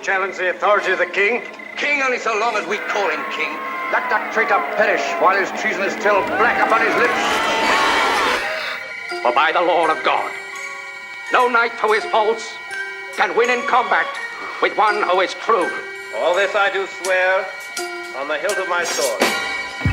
challenge the authority of the king? King only so long as we call him king. Let that traitor perish while his treason is still black upon his lips. For by the law of God, no knight who is false can win in combat with one who is true. All this I do swear on the hilt of my sword.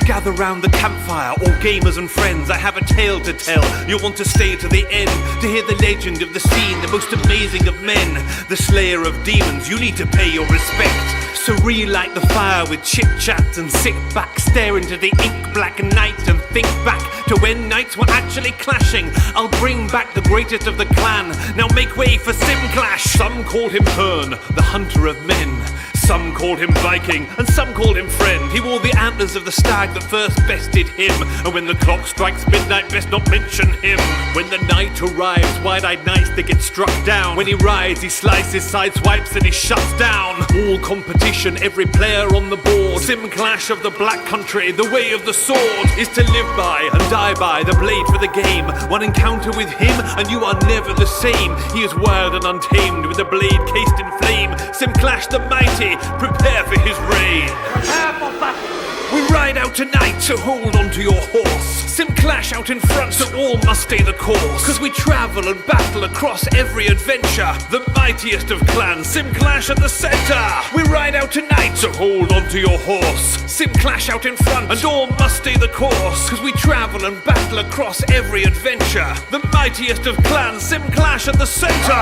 Gather round the campfire, all gamers and friends, I have a tale to tell. You'll want to stay to the end, to hear the legend of the scene, the most amazing of men, the slayer of demons. You need to pay your respect. So relight the fire with chit-chat and sit back, stare into the ink-black night and think back to when knights were actually clashing. I'll bring back the greatest of the clan. Now make way for Simclash. Some called him Hearn, the hunter of men. Some called him Viking, and some called him friend. He wore the antlers of the stag that first bested him. And when the clock strikes midnight, best not mention him. When the night arrives, wide-eyed knights, they get struck down. When he rides, he slices, sideswipes, and he shuts down all competition, every player on the board. Simclash of the Black Country, the way of the sword is to live by and die by the blade for the game. One encounter with him, and you are never the same. He is wild and untamed, with the blade cased in flame. Simclash the mighty, prepare for his reign. Prepare for battle. We ride out tonight, so hold on to your horse. Simclash out in front, so all must stay the course. Cause we travel and battle across every adventure. The mightiest of clans, Simclash at the center. We ride out tonight, so hold on to your horse. Simclash out in front, and all must stay the course. Cause we travel and battle across every adventure. The mightiest of clans, Simclash at the center.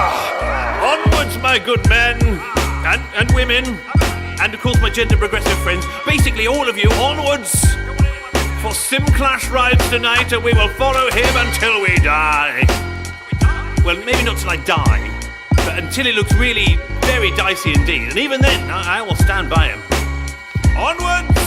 Onwards, my good men. And women, and of course my gender progressive friends, basically all of you, onwards! For Simclash rides tonight, and we will follow him until we die. Well, maybe not till I die, but until it looks really very dicey indeed, and even then, I will stand by him. Onwards!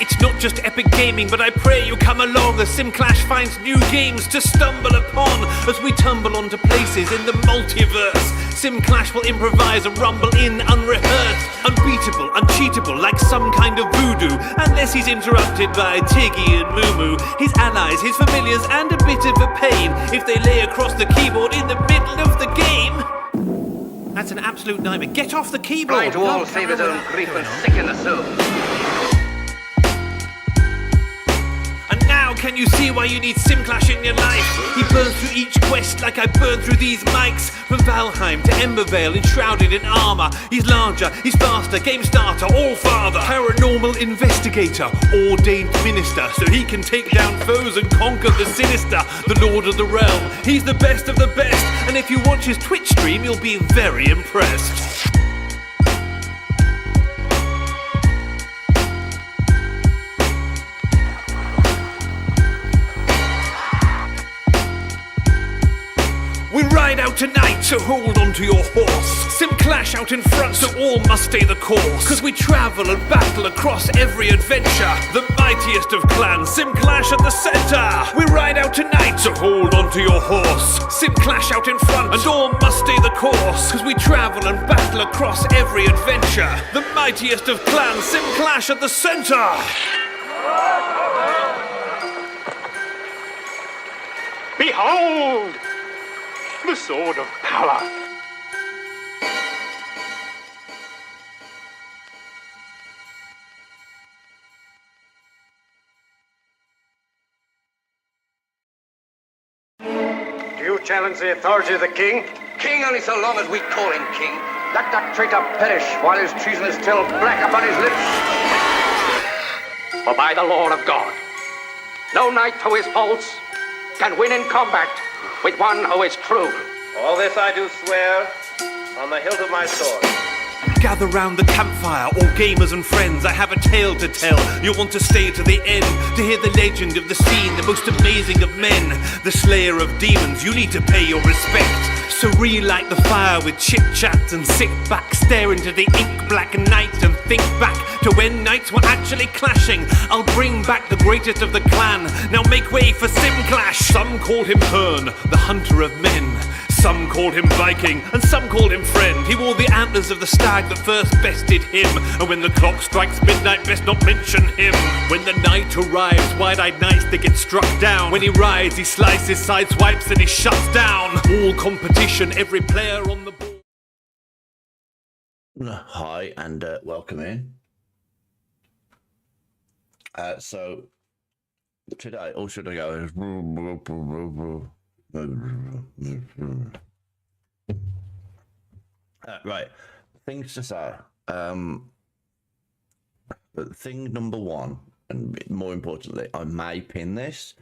It's not just epic gaming, but I pray you come along as Simclash finds new games to stumble upon as we tumble onto places in the multiverse. Simclash will improvise and rumble in unrehearsed, unbeatable, uncheatable, like some kind of voodoo, unless he's interrupted by Tiggy and Moo. His allies, his familiars, and a bit of a pain if they lay across the keyboard in the middle of the game. That's an absolute nightmare. Get off the keyboard! Blind to all save his own grief and sick in the soul. Now can you see why you need Simclash in your life? He burns through each quest like I burn through these mics. From Valheim to Embervale, enshrouded in armor. He's larger, he's faster, game starter, all father. Paranormal investigator, ordained minister, so he can take down foes and conquer the sinister. The lord of the realm, he's the best of the best. And if you watch his Twitch stream, you'll be very impressed. We ride out tonight, so hold on to your horse. Simclash out in front, so all must stay the course. Cause we travel and battle across every adventure. The mightiest of clans, Simclash at the center. We ride out tonight, so hold on to your horse. Simclash out in front, and all must stay the course. Cause we travel and battle across every adventure. The mightiest of clans, Simclash at the center. Behold! The sword of power. Do you challenge the authority of the king? King only so long as we call him king. Let that traitor perish while his treason is still black upon his lips. For by the law of God, no knight who is false can win in combat with one who is true. All this I do swear on the hilt of my sword. Gather round the campfire, all gamers and friends, I have a tale to tell. You'll want to stay to the end, to hear the legend of the scene, the most amazing of men, the slayer of demons. You need to pay your respect. So relight the fire with chit-chat and sit back, stare into the ink-black night and think back to when knights were actually clashing. I'll bring back the greatest of the clan. Now make way for Simclash. Some called him Hearn, the hunter of men. Some called him Viking, and some called him friend. He wore the antlers of the stag that first bested him. And when the clock strikes midnight, best not mention him. When the night arrives, wide-eyed knights, they get struck down. When he rides, he slices, sideswipes, and he shuts down all competition, every player on the board. Hi and welcome in. So today, or should I go? Right, things to say. But thing number one, and more importantly, I may pin this.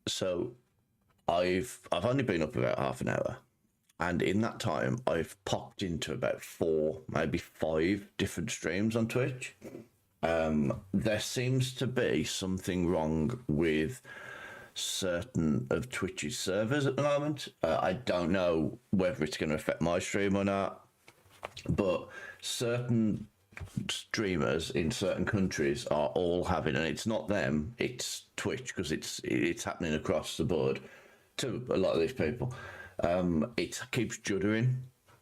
So I've only been up about half an hour. And in that time, I've popped into about 4, maybe 5 different streams on Twitch. There seems to be something wrong with certain of Twitch's servers at the moment. I don't know whether it's going to affect my stream or not, but certain streamers in certain countries are all having, and it's not them, it's Twitch, because it's happening across the board to a lot of these people. It keeps juddering,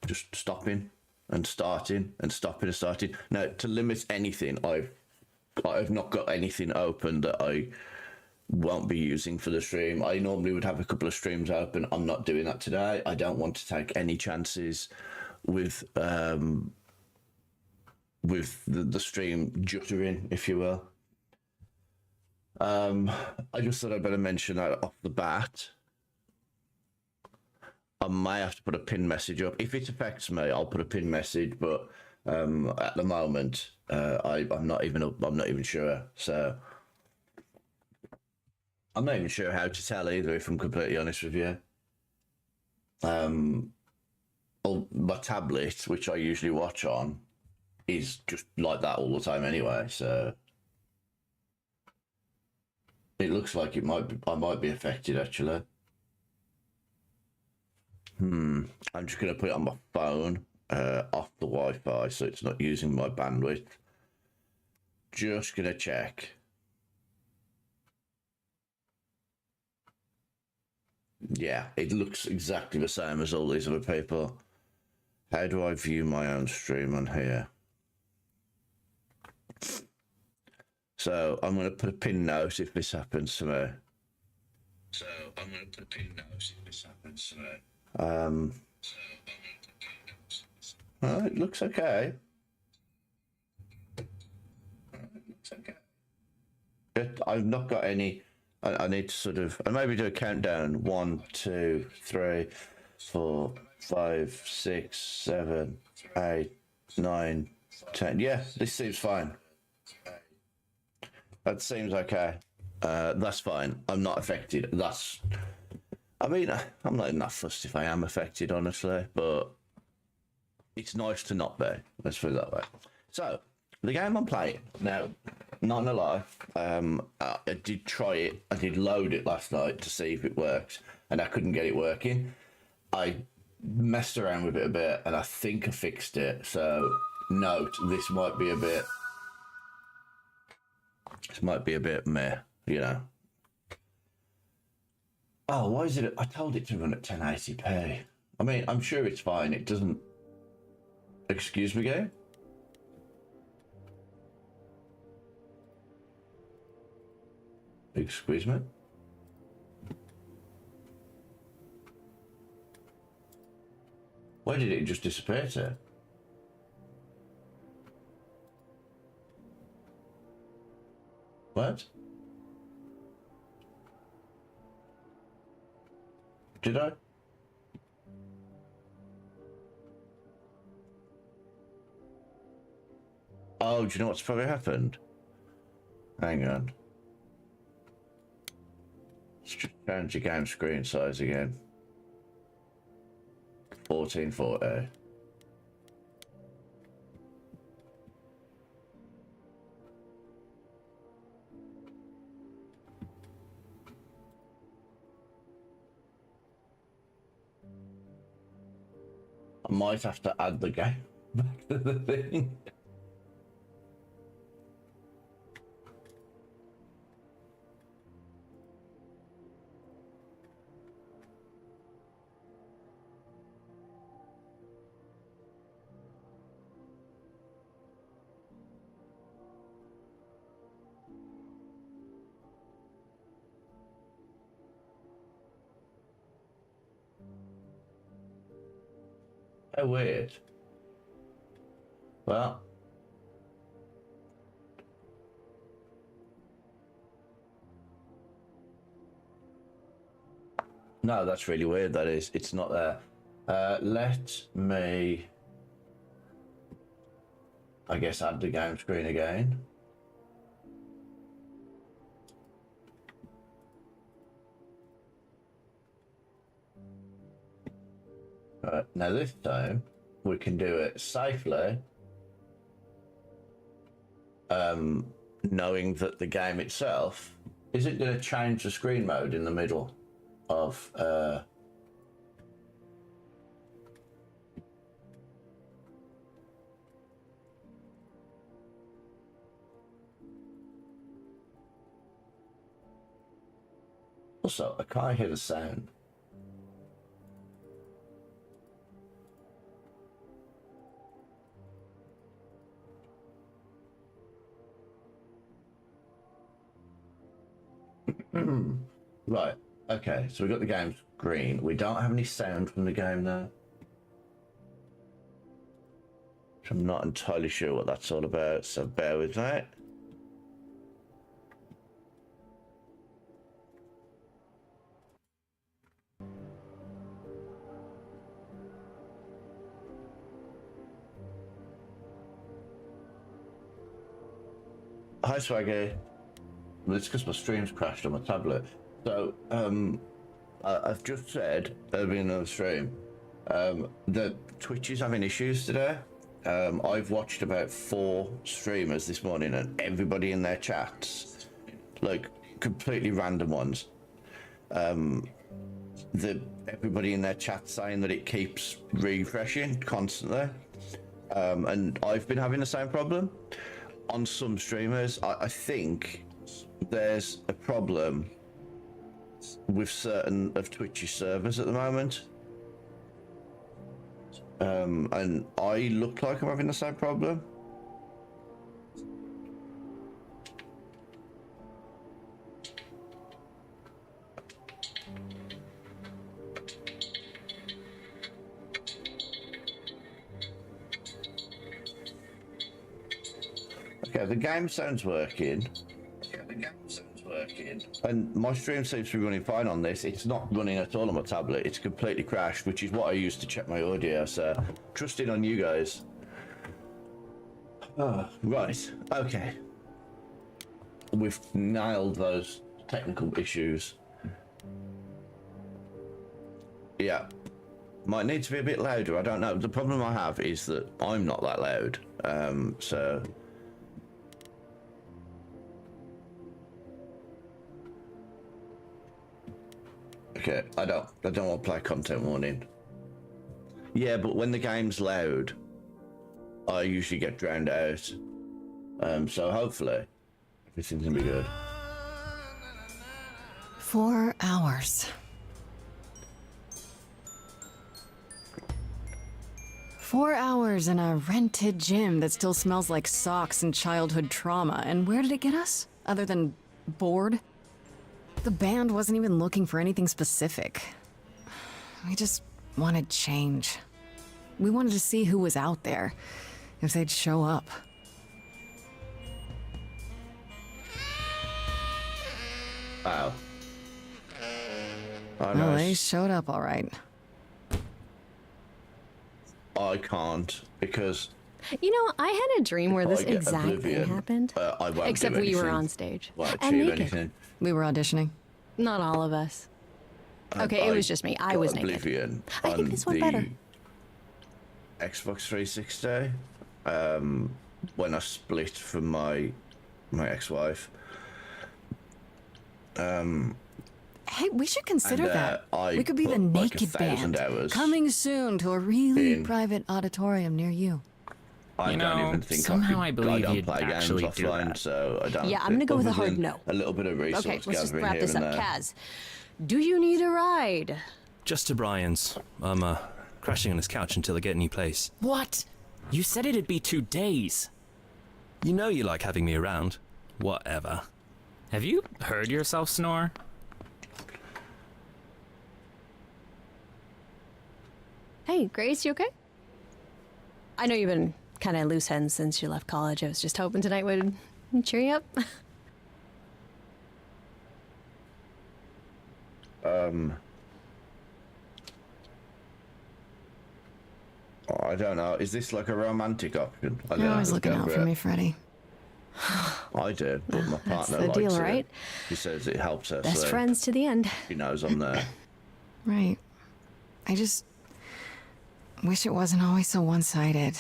just stopping and starting and stopping and starting. Now, to limit anything, I've not got anything open that I won't be using for the stream. I normally would have a couple of streams open. I'm not doing that today. I don't want to take any chances with the stream juttering, if you will. I just thought I'd better mention that off the bat. I may have to put a pin message up. If it affects me, I'll put a pin message, but at the moment, I'm not even sure. So I'm not even sure how to tell either, if I'm completely honest with you. My tablet, which I usually watch on, is just like that all the time anyway, so it looks like I might be affected actually. I'm just going to put it on my phone off the Wi-Fi so it's not using my bandwidth. Just going to check. Yeah, it looks exactly the same as all these other people. How do I view my own stream on here? So I'm going to put a pin note if this happens to me. Well, it looks okay. I've not got any. I need to sort of, I maybe do a countdown. 1, 2, 3, 4, 5, 6, 7, 8, 9, 10. Yeah, this seems fine. That seems okay. That's fine. I'm not affected. I mean, I'm not even that fussed if I am affected, honestly, but it's nice to not be. Let's put it that way. So, the game I'm playing now, not gonna lie, I did try it. I did load it last night to see if it works, and I couldn't get it working. I messed around with it a bit, and I think I fixed it. So, note, this might be a bit meh, you know. Oh, why is it? I told it to run at 1080p. I mean, I'm sure it's fine. It doesn't. Excuse me, game? Excuse me? Why did it just disappear to? What? Did I? Oh, do you know what's probably happened? Hang on. Let's just change the game screen size again. 1440. I might have to add the game back to the thing. How weird. Well. No, that's really weird, that is. It's not there. Let me, I guess, add the game screen again. Right, now this time we can do it safely, knowing that the game itself isn't going to change the screen mode in the middle of also, I can't hear the sound. Right, okay, so we got the game screen. We don't have any sound from the game though. Which I'm not entirely sure what that's all about, so bear with that. Hi Swaggy. Well, it's because my stream's crashed on my tablet. So, I've just said, there'll be another stream, that Twitch is having issues today. I've watched about 4 streamers this morning and everybody in their chats, like completely random ones, everybody in their chat saying that it keeps refreshing constantly. And I've been having the same problem. On some streamers, I think there's a problem with certain of Twitch's servers at the moment. And I look like I'm having the same problem. Okay, the game sounds working. And my stream seems to be running fine on this. It's not running at all on my tablet. It's completely crashed, which is what I use to check my audio. So, trusting on you guys. Oh, right. Okay. We've nailed those technical issues. Yeah. Might need to be a bit louder. I don't know. The problem I have is that I'm not that loud. So... Okay, I don't want to play content warning. Yeah, but when the game's loud, I usually get drowned out. So hopefully, everything's gonna be good. 4 hours. 4 hours in a rented gym that still smells like socks and childhood trauma. And where did it get us? Other than bored? The band wasn't even looking for anything specific. We just wanted change. We wanted to see who was out there, if they'd show up. Wow. Oh, Well, nice. they showed up all right. I can't because You know, I had a dream where this I get exact oblivion. thing happened. I won't Except do we were anything. on stage. Won't And achieve naked. anything. We were auditioning. Not all of us. Okay, it was just me. I got was naked. Oblivion I think on this went the better. Xbox 360 when I split from my ex-wife. Hey, we should consider And, that. I We could be the put, like, Naked 1,000 Band. hours Coming soon to a really in. private auditorium near you. I You don't know, even think somehow I I believe don't you'd play games actually do offline, that. so I don't. Yeah, I'm gonna go with a other hard than no. A little bit of resource Okay, let's just gathering wrap here this and up. there. Kaz, do you need a ride? Just to Brian's. I'm crashing on his couch until I get a new place. What? You said it'd be 2 days. You know you like having me around. Whatever. Have you heard yourself snore? Hey, Grace, you okay? I know you've been kind of loose ends since you left college. I was just hoping tonight would cheer you up. I don't know. Is this like a romantic option? I don't You're know. always looking out for me, Freddie. I do, but my That's partner the likes deal, it. right? She says it helps her Best sleep. friends to the end. She knows I'm there. Right. I just wish it wasn't always so one-sided.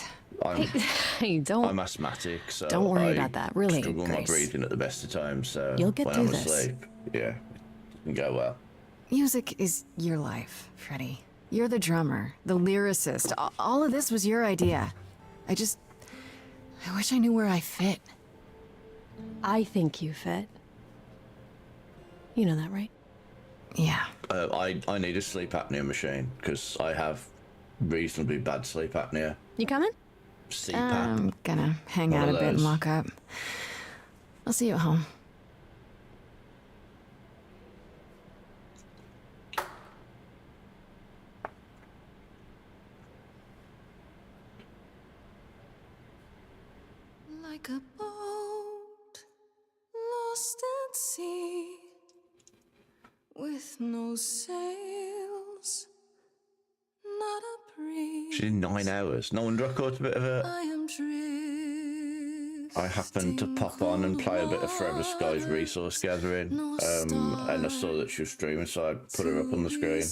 Hey, don't. I'm asthmatic, so Don't worry I about that, really, struggle my Grace. breathing at the best of times. So You'll get when through I'm this. asleep, yeah, it can go well. Music is your life, Freddie. You're the drummer, the lyricist. All of this was your idea. I wish I knew where I fit. I think you fit. You know that, right? Yeah. I need a sleep apnea machine because I have reasonably bad sleep apnea. You coming? CPAP. I'm gonna hang One out a of bit and those. lock up. I'll see you at home. Like a boat lost at sea with no sails, not a breeze. She did 9 hours. No wonder I caught a bit of it. I am drifting. I happened to pop on and play a bit of Forever Sky's resource gathering, and I saw that she was streaming, so I put her up on the screen.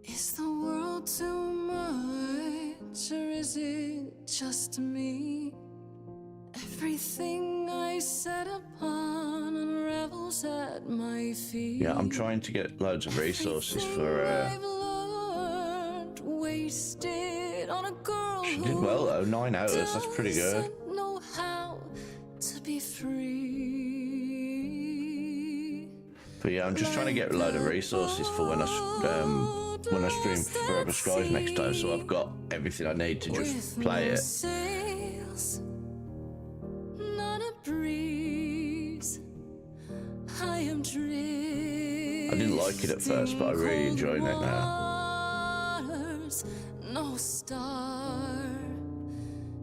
Is the world too much, or is it just me? Everything I set upon unravels at my feet. Yeah, I'm trying to get loads of resources for. I've learned, wasted on a girl She did well though, 9 hours. That's pretty good. doesn't know how to be free. But yeah, I'm just trying to get a load of resources for when I stream Forever Skies next time, so I've got everything I need to just play it. Sails, not a breeze. I am drifting. I didn't like it at first, but I really enjoying it now. Waters, no star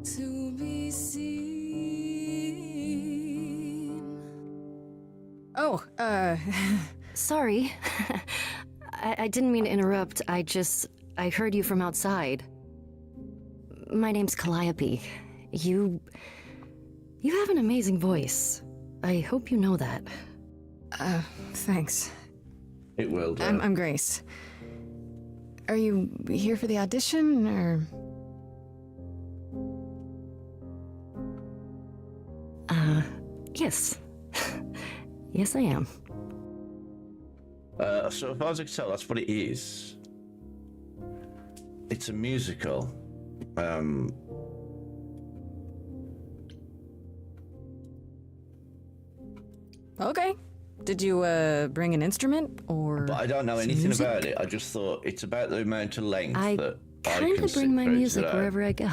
to be seen. Oh, Sorry. I didn't mean to interrupt. I heard you from outside. My name's Calliope. You have an amazing voice. I hope you know that. thanks. It will do. I'm Grace. Are you here for the audition, or? Yes. Yes, I am. So as far as I can tell, that's what it is. It's a musical. Okay. Did you bring an instrument, or? But I don't know some anything music? about it. I just thought it's about the amount of length I that I kind can of sit bring my through music today. wherever I go.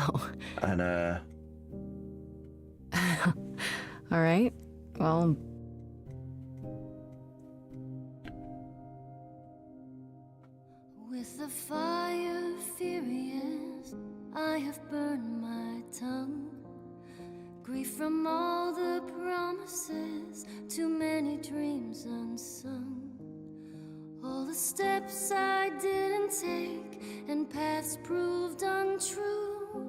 And All right. Well. With the fire furious, I have burned my tongue. Grief from all the promises, too many dreams unsung. All the steps I didn't take and paths proved untrue.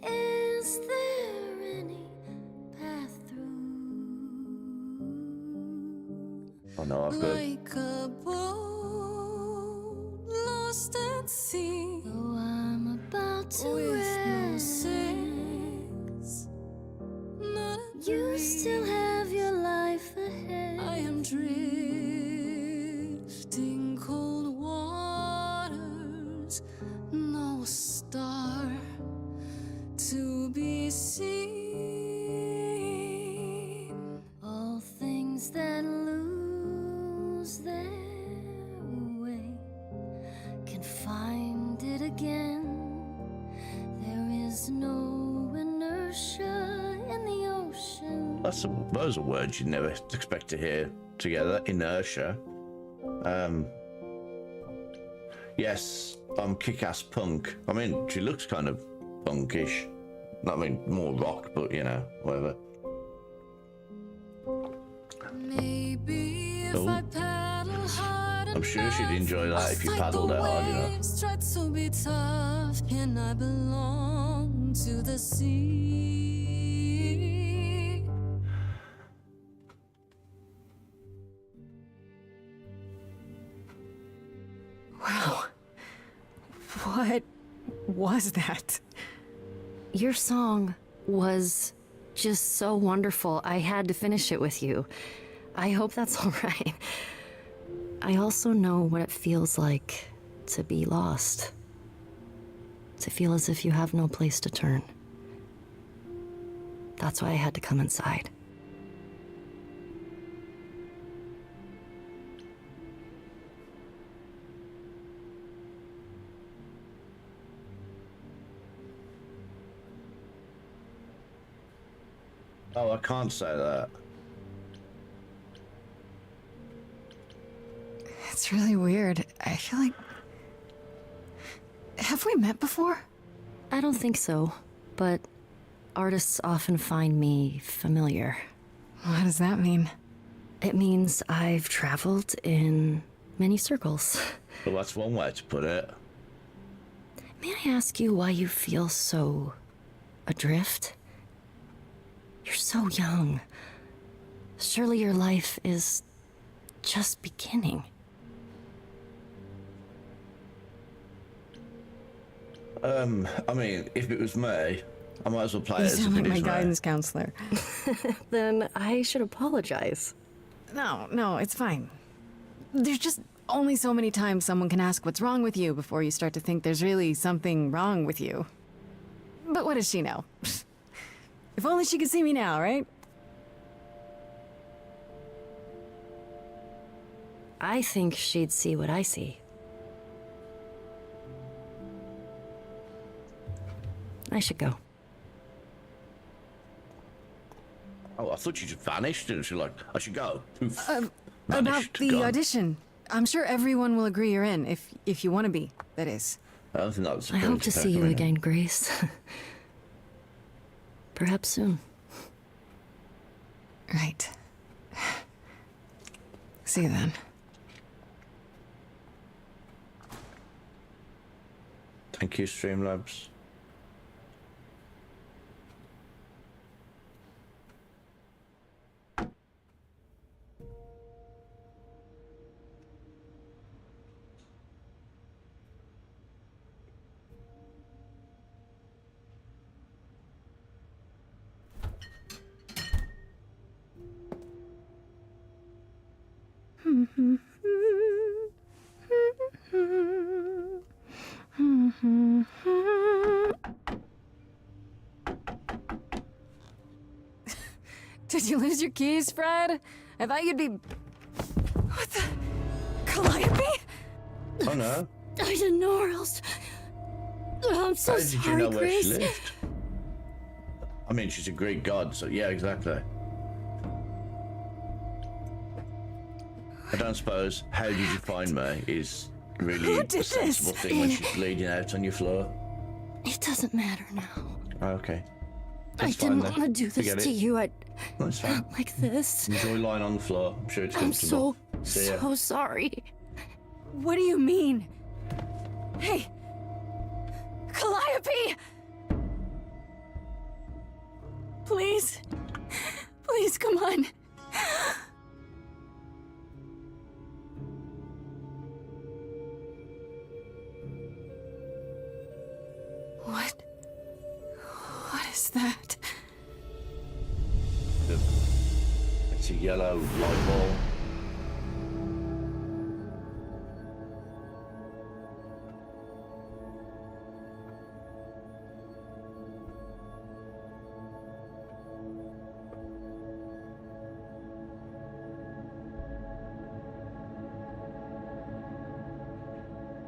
Is there any path through? oh no, I've got. Like a boat lost at sea. Though I'm about to With no rest, sails, not a you breeze. still have your life ahead. I am drifting cold waters, no star to be seen. All things that lose their way can find it again. There is no inertia in the ocean. those are words you'd never expect to hear together. Inertia. Yes, I'm kick-ass punk. I mean, she looks kind of punkish. I mean, more rock, but you know, whatever. Maybe if I paddle hard I'm sure she'd enjoy that if you paddled that hard, you know. Try to be tough, and I belong to the sea. Wow. What was that? Your song was just so wonderful. I had to finish it with you. I hope that's all right. I also know what it feels like to be lost. To feel as if you have no place to turn. That's why I had to come inside. Oh, I can't say that. It's really weird. I feel like... Have we met before? I don't think so, but artists often find me familiar. What does that mean? It means I've traveled in many circles. Well, that's one way to put it. May I ask you why you feel so adrift? You're so young. Surely your life is just beginning. I mean, if it was me, I might as well play You it as sound if like it my is me. guidance counselor. Then I should apologize. No, it's fine. There's just only so many times someone can ask what's wrong with you before you start to think there's really something wrong with you. But what does she know? If only she could see me now, right? I think she'd see what I see. I should go. Oh, I thought you just vanished, and she like, I should go. Poof. About Vanished, the gone. audition. I'm sure everyone will agree you're in, if you want to be, that is. I don't think that was. I hope to see you again, Grace. Perhaps soon. Right. See you then. Thank you, Streamlabs. Did you lose your keys, Fred? I thought you'd be... What the... Calliope? Oh no. I didn't know where else. I'm so How did sorry, you know where Grace. she lived? I mean, she's a Greek god, so yeah, exactly. I don't suppose how did you find me is really Who a did sensible this? thing when she's bleeding out on your floor. It doesn't matter now. Oh, okay. I That's didn't fine want to then. do this Forget to it. you. That's fine. Not like this. Enjoy lying on the floor. I'm sure it's I'm comfortable. so, See ya. so sorry. What do you mean? Hey! Calliope! Please? Please, come on. What? What is that? It's a yellow light ball.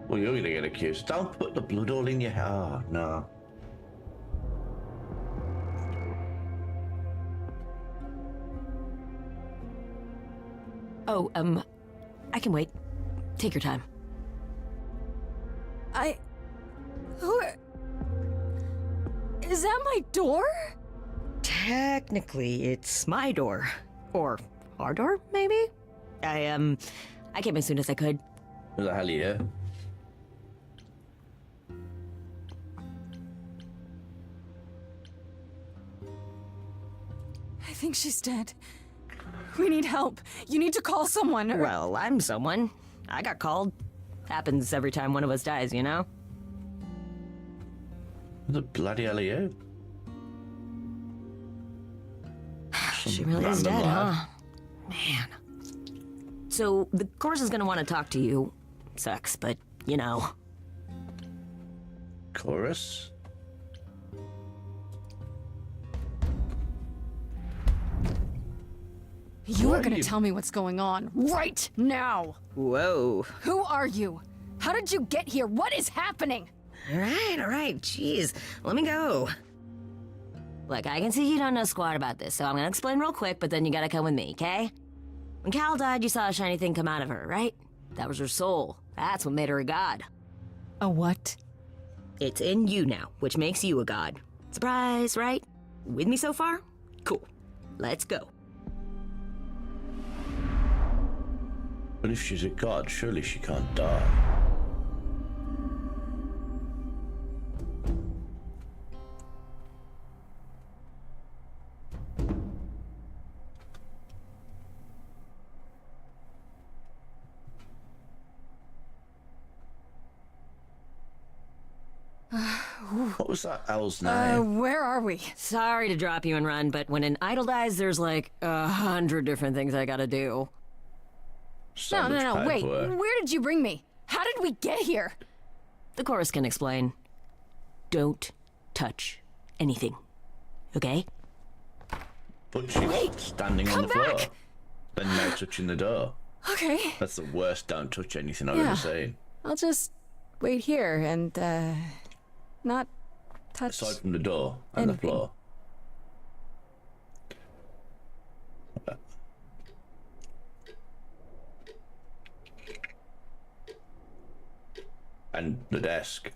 Well, you're gonna get accused. Don't put the blood all in your hair. Oh, no. Oh, I can wait. Take your time. Is that my door? Technically, it's my door. Or our door, maybe? I came as soon as I could. Who the hell are you? I think she's dead. We need help. You need to call someone. Well, I'm someone. I got called. Happens every time one of us dies, you know? Who the bloody hell are you? She really is dead, huh? Man. So, the chorus is gonna want to talk to you. Sucks, but, you know. Chorus? You are gonna tell me what's going on right now. Whoa. Who are you? How did you get here? What is happening? All right, jeez. Let me go. Look, I can see you don't know squat about this, so I'm gonna explain real quick, but then you gotta come with me, okay? When Cal died, you saw a shiny thing come out of her, right? That was her soul. That's what made her a god. A what? It's in you now, which makes you a god. Surprise, right? With me so far? Cool. Let's go. But if she's a god, surely she can't die. What was that owl's name? Where are we? Sorry to drop you and run, but when an idol dies, there's like 100 different things I gotta do. No, wait. Where did you bring me? How did we get here? The chorus can explain. Don't touch anything. Okay? But she's standing on the floor. Then now touching the door. Okay. That's the worst don't touch anything I've ever seen. I'll just wait here and, not touch. Aside from the door and the floor. And the desk.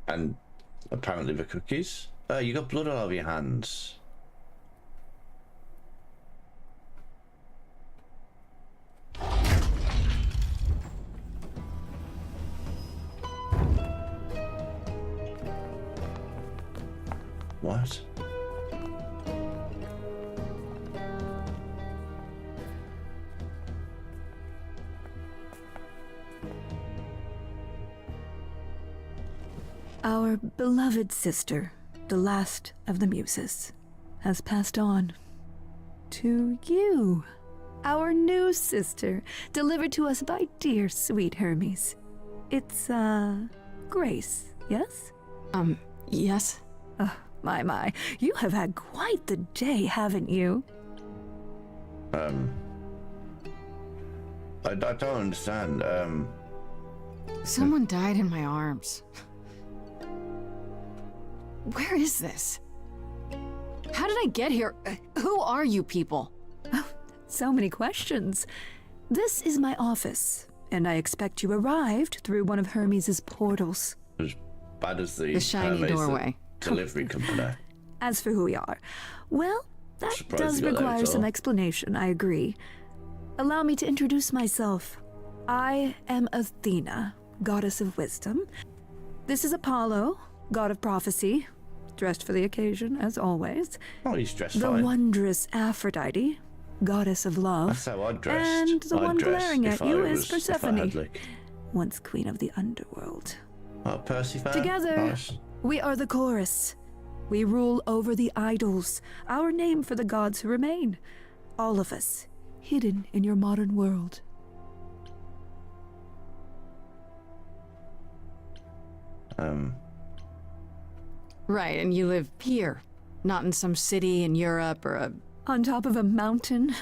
And apparently the cookies. You got blood all over your hands. What? Our beloved sister, the last of the muses, has passed on to you, our new sister, delivered to us by dear sweet Hermes. It's, Grace, yes? Yes? Oh, my. You have had quite the day, haven't you? I don't understand. Someone died in my arms. Where is this? How did I get here? Who are you people? Oh, so many questions. This is my office, and I expect you arrived through one of Hermes' portals. As bad as the shiny Hermes doorway. Delivery company. As for who we are, well, that Surprised does you got that require at some all. explanation, I agree. Allow me to introduce myself. I am Athena, goddess of wisdom. This is Apollo, god of prophecy, dressed for the occasion, as always. Oh, he's dressed The fine. wondrous Aphrodite, goddess of love. That's how I dressed. And the I'd one dress glaring if at you I is was- if I had, Persephone, like- once queen of the underworld. Oh, Persephone? Together, Nice. we are the chorus. We rule over the idols, our name for the gods who remain. All of us, hidden in your modern world. Right, and you live here, not in some city in Europe or a... On top of a mountain?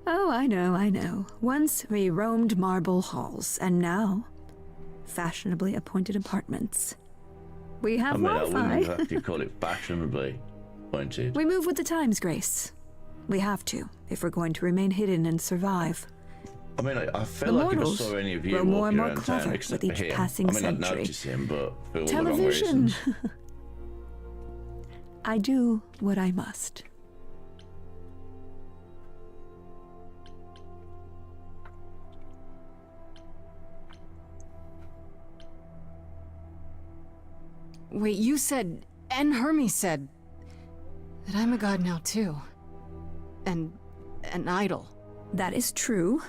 Oh, I know. Once we roamed marble halls, and now fashionably appointed apartments. We have I Wi-Fi. wouldn't exactly call it fashionably appointed. We move with the times, Grace. We have to, if we're going to remain hidden and survive. I mean, I feel The like if I mortals saw any of you grow more walking and more around clever town, with except each for him, passing I mean, I'd century. notice him, but for all the wrong Television. reasons. I do what I must. Wait, you said, and Hermes said, that I'm a god now too. And an idol. That is true.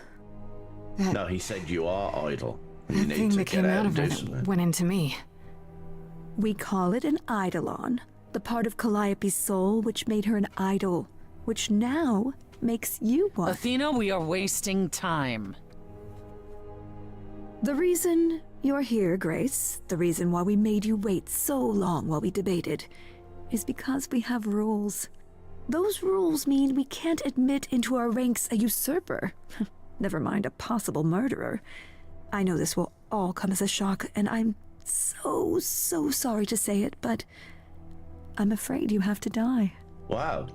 No, he said you are idle. You That need thing to that get came out out of and her do that something. went into me. We call it an eidolon, the part of Calliope's soul which made her an idol, which now makes you one. Athena, we are wasting time. The reason you're here, Grace, the reason why we made you wait so long while we debated, is because we have rules. Those rules mean we can't admit into our ranks a usurper. Never mind a possible murderer. I know this will all come as a shock, and I'm so sorry to say it, but I'm afraid you have to die. Wow.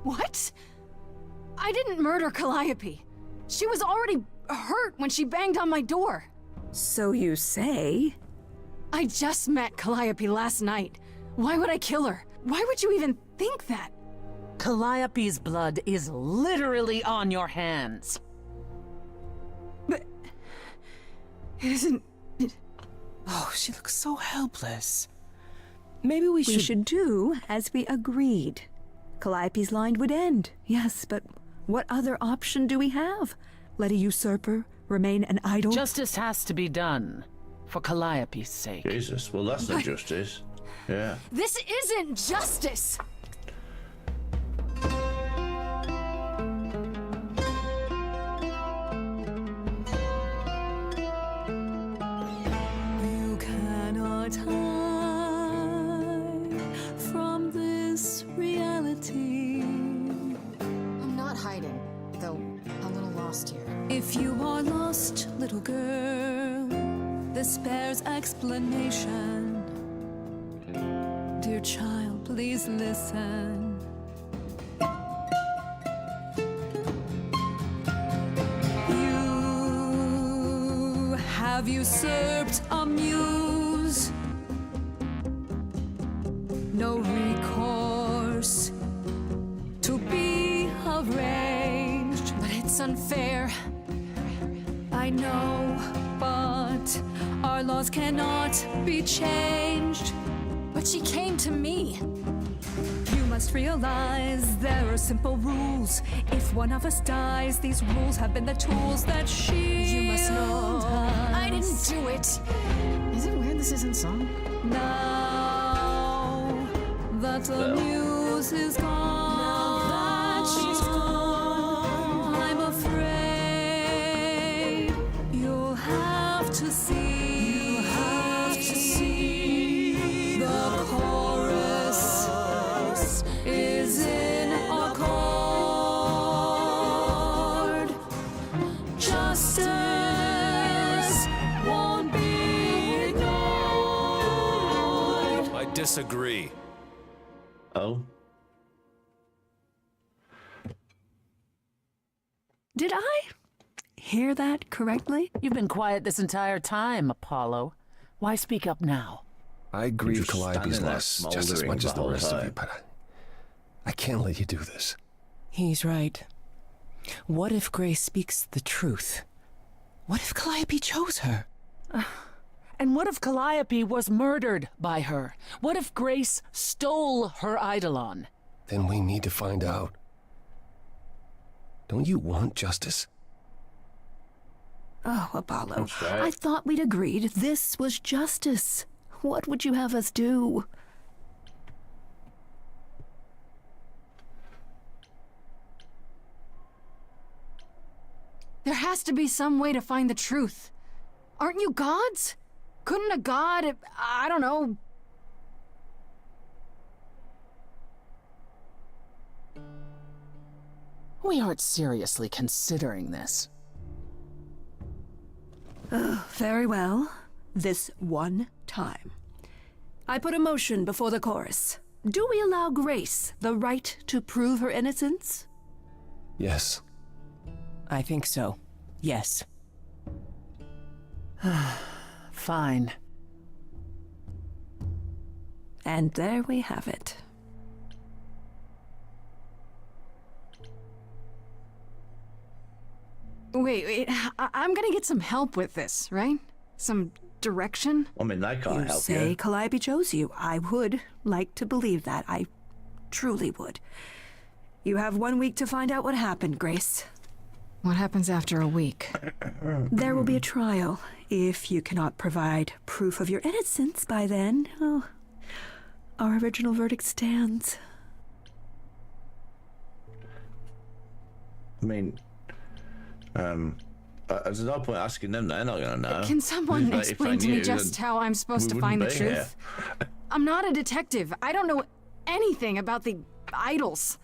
What? I didn't murder Calliope. She was already hurt when she banged on my door. So you say? I just met Calliope last night. Why would I kill her? Why would you even think that? Calliope's blood is literally on your hands. But it isn't... Oh, she looks so helpless. Maybe we We should do as we agreed. Calliope's line would end, yes, but what other option do we have? Let a usurper remain an idol? Justice has to be done, for Calliope's sake. Jesus, well that's not justice. Yeah. This isn't justice! You cannot hide from this reality. I'm not hiding, though a little lost here. If you are lost, little girl, this bears explanation. Dear child, please listen. You have usurped a muse. No recourse to be arranged. But it's unfair. I know, but our laws cannot be changed. But she came to me. You must realize there are simple rules. If one of us dies, these rules have been the tools that shield You must know I didn't us. do it. Is it weird this isn't song? Now that the muse is gone, I'm afraid you'll have to see. The chorus is in accord. Justice won't be ignored. I disagree. Oh? Did I hear that correctly? You've been quiet this entire time, Apollo. Why speak up now? I grieve just Calliope's standing there loss just as smouldering much as the the whole rest of time. you, but I can't let you do this. He's right. What if Grace speaks the truth? What if Calliope chose her? And what if Calliope was murdered by her? What if Grace stole her eidolon? Then we need to find out. Don't you want justice? Oh, Apollo, That's right. I thought we'd agreed this was justice. What would you have us do? There has to be some way to find the truth. Aren't you gods? Couldn't a god, I don't know, We aren't seriously considering this. Very well. This one time. I put a motion before the chorus. Do we allow Grace the right to prove her innocence? Yes. I think so. Yes. Fine. And there we have it. Wait, I'm gonna get some help with this, right? Some direction? I mean, they can't help Say you. Calliope chose you. I would like to believe that. I truly would. You have 1 week to find out what happened, Grace. What happens after a week? There will be a trial. If you cannot provide proof of your innocence by then, our original verdict stands. I mean, there's no point asking them. They're not gonna know. Can someone If they explain to me knew, just then how I'm supposed to we find the wouldn't be truth? I'm not a detective. I don't know anything about the idols.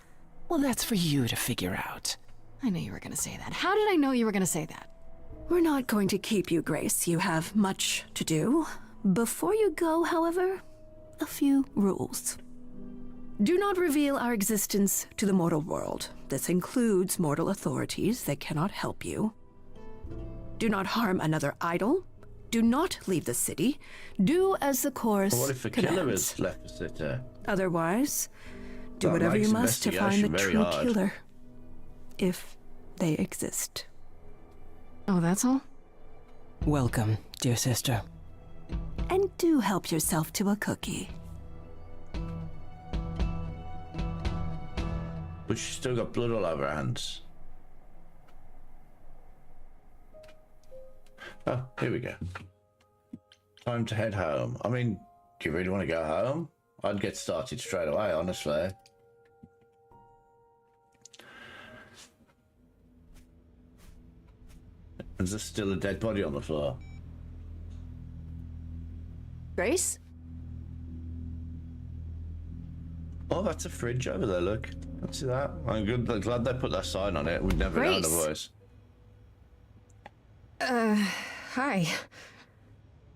Well, that's for you to figure out. I knew you were gonna say that. How did I know you were gonna say that? We're not going to keep you, Grace. You have much to do. Before you go, however, a few rules. Do not reveal our existence to the mortal world. This includes mortal authorities that cannot help you. Do not harm another idol. Do not leave the city. Do as the chorus What if the commands. killer has left the city? Otherwise, do That whatever makes you must to find the investigation very true hard. killer. If they exist. Oh, that's all? Welcome, dear sister. And do help yourself to a cookie. But she's still got blood all over her hands. Oh, here we go. Time to head home. I mean, do you really want to go home? I'd get started straight away, honestly. Is there still a dead body on the floor? Grace? Oh, that's a fridge over there, look. Let's see that. I'm glad they put that sign on it. We'd never know Grace. otherwise. Hi.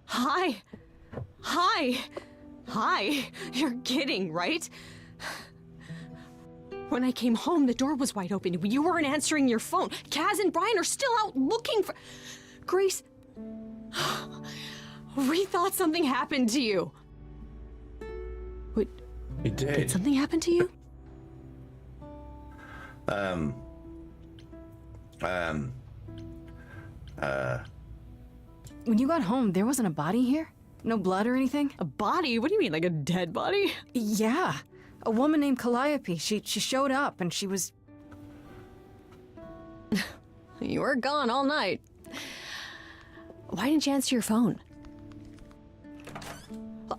Hi. Hi. Hi. You're kidding, right? When I came home, the door was wide open. You weren't answering your phone. Kaz and Brian are still out looking for... Grace... We thought something happened to you. What? It did. Did something happen to you? When you got home, there wasn't a body here? No blood or anything? A body? What do you mean, like a dead body? Yeah. A woman named Calliope. She showed up and she was... You were gone all night. Why didn't you answer your phone?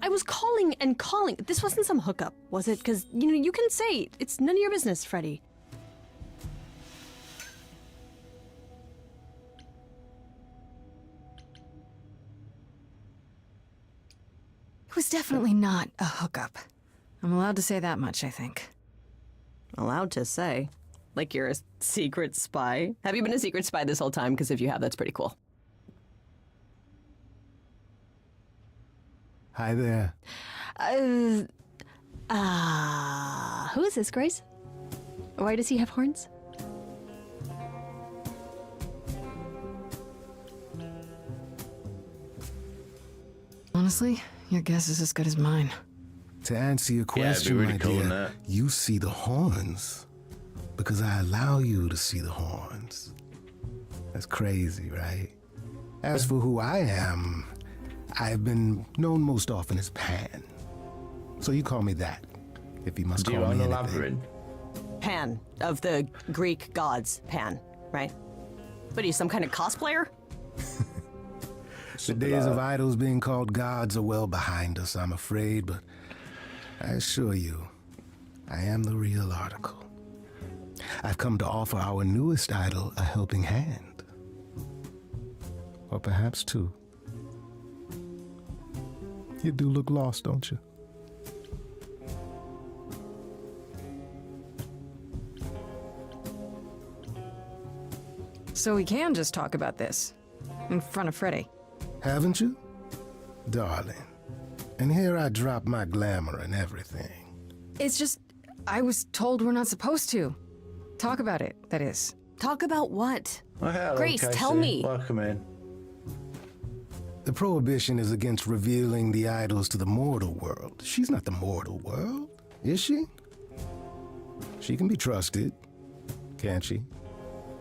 I was calling and calling. This wasn't some hookup, was it? Because, you know, you can say it's none of your business, Freddy. It was definitely not a hookup. I'm allowed to say that much, I think. Allowed to say? Like you're a secret spy? Have you been a secret spy this whole time? Because if you have, that's pretty cool. Hi there. Who is this, Grace? Why does he have horns? Honestly, your guess is as good as mine. To answer your question, really my cool, dear, innit? you see the horns because I allow you to see the horns. That's crazy, right? As for who I am, I've been known most often as Pan. So you call me that, if you must Do you call own me a anything. labyrinth? Pan, of the Greek gods, Pan, right? What are you, some kind of cosplayer? The days of idols being called gods are well behind us, I'm afraid, but I assure you, I am the real article. I've come to offer our newest idol a helping hand. Or perhaps two. You do look lost, don't you? So we can just talk about this. In front of Freddy. Haven't you? Darling. And here I drop my glamour and everything. It's just, I was told we're not supposed to. Talk about it, that is. Talk about what? Well, hello, Grace, Casey. tell me. Welcome in. The prohibition is against revealing the idols to the mortal world. She's not the mortal world, is she? She can be trusted, can't she?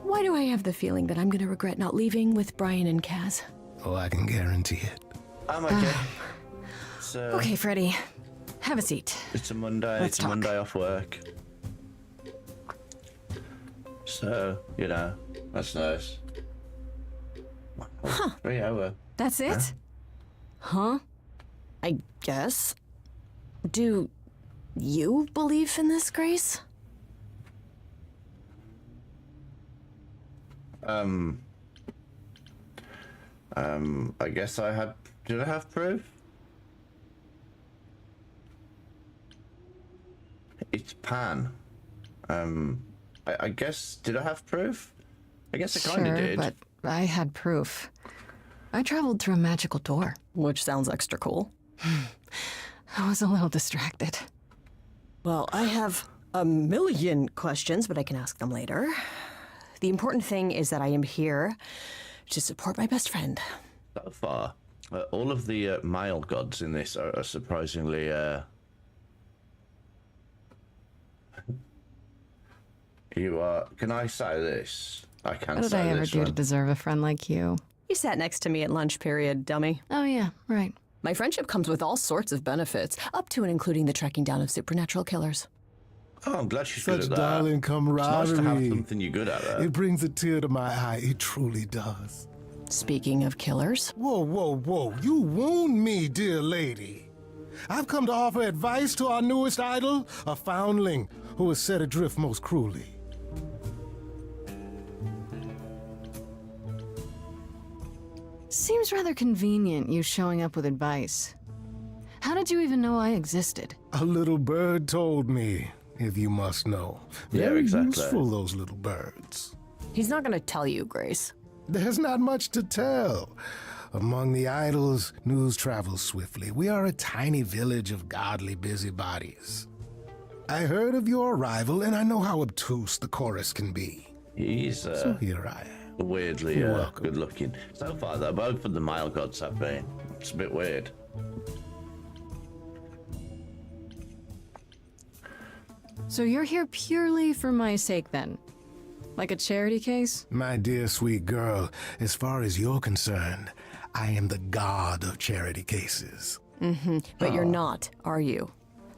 Why do I have the feeling that I'm gonna regret not leaving with Brian and Kaz? Oh, I can guarantee it. I'm okay. Okay, Freddy. Have a seat. It's a Monday. Let's it's a Monday off work. So, you know, that's nice. Huh. 3 hour. That's it? Huh? I guess. Do you believe in this, Grace? I guess I had. Did I have proof? It's Pan. I guess. Did I have proof? I guess I kind of did. But I had proof. I traveled through a magical door. Which sounds extra cool. I was a little distracted. Well, I have a million questions, but I can ask them later. The important thing is that I am here to support my best friend. So far, all of the male gods in this are surprisingly. You are. Can I say this? I can What did say I ever this do one. to deserve a friend like you? You sat next to me at lunch period, dummy. Oh, yeah, right. My friendship comes with all sorts of benefits, up to and including the tracking down of supernatural killers. Oh, I'm glad she's Such good at that. darling camaraderie. It's nice to have something you're good at. It brings a tear to my eye. It truly does. Speaking of killers. Whoa, whoa, whoa. You wound me, dear lady. I've come to offer advice to our newest idol, a foundling who was set adrift most cruelly. Seems rather convenient, you showing up with advice. How did you even know I existed? A little bird told me, if you must know. Yeah, Very exactly. useful, those little birds. He's not gonna tell you, Grace. There's not much to tell. Among the idols, news travels swiftly. We are a tiny village of godly busybodies. I heard of your arrival, and I know how obtuse the chorus can be. He's So here I am. weirdly You're welcome. good looking. So far, though, both of the male gods have been. It's a bit weird. So you're here purely for my sake, then? Like a charity case? My dear sweet girl, as far as you're concerned, I am the god of charity cases. But you're not, are you?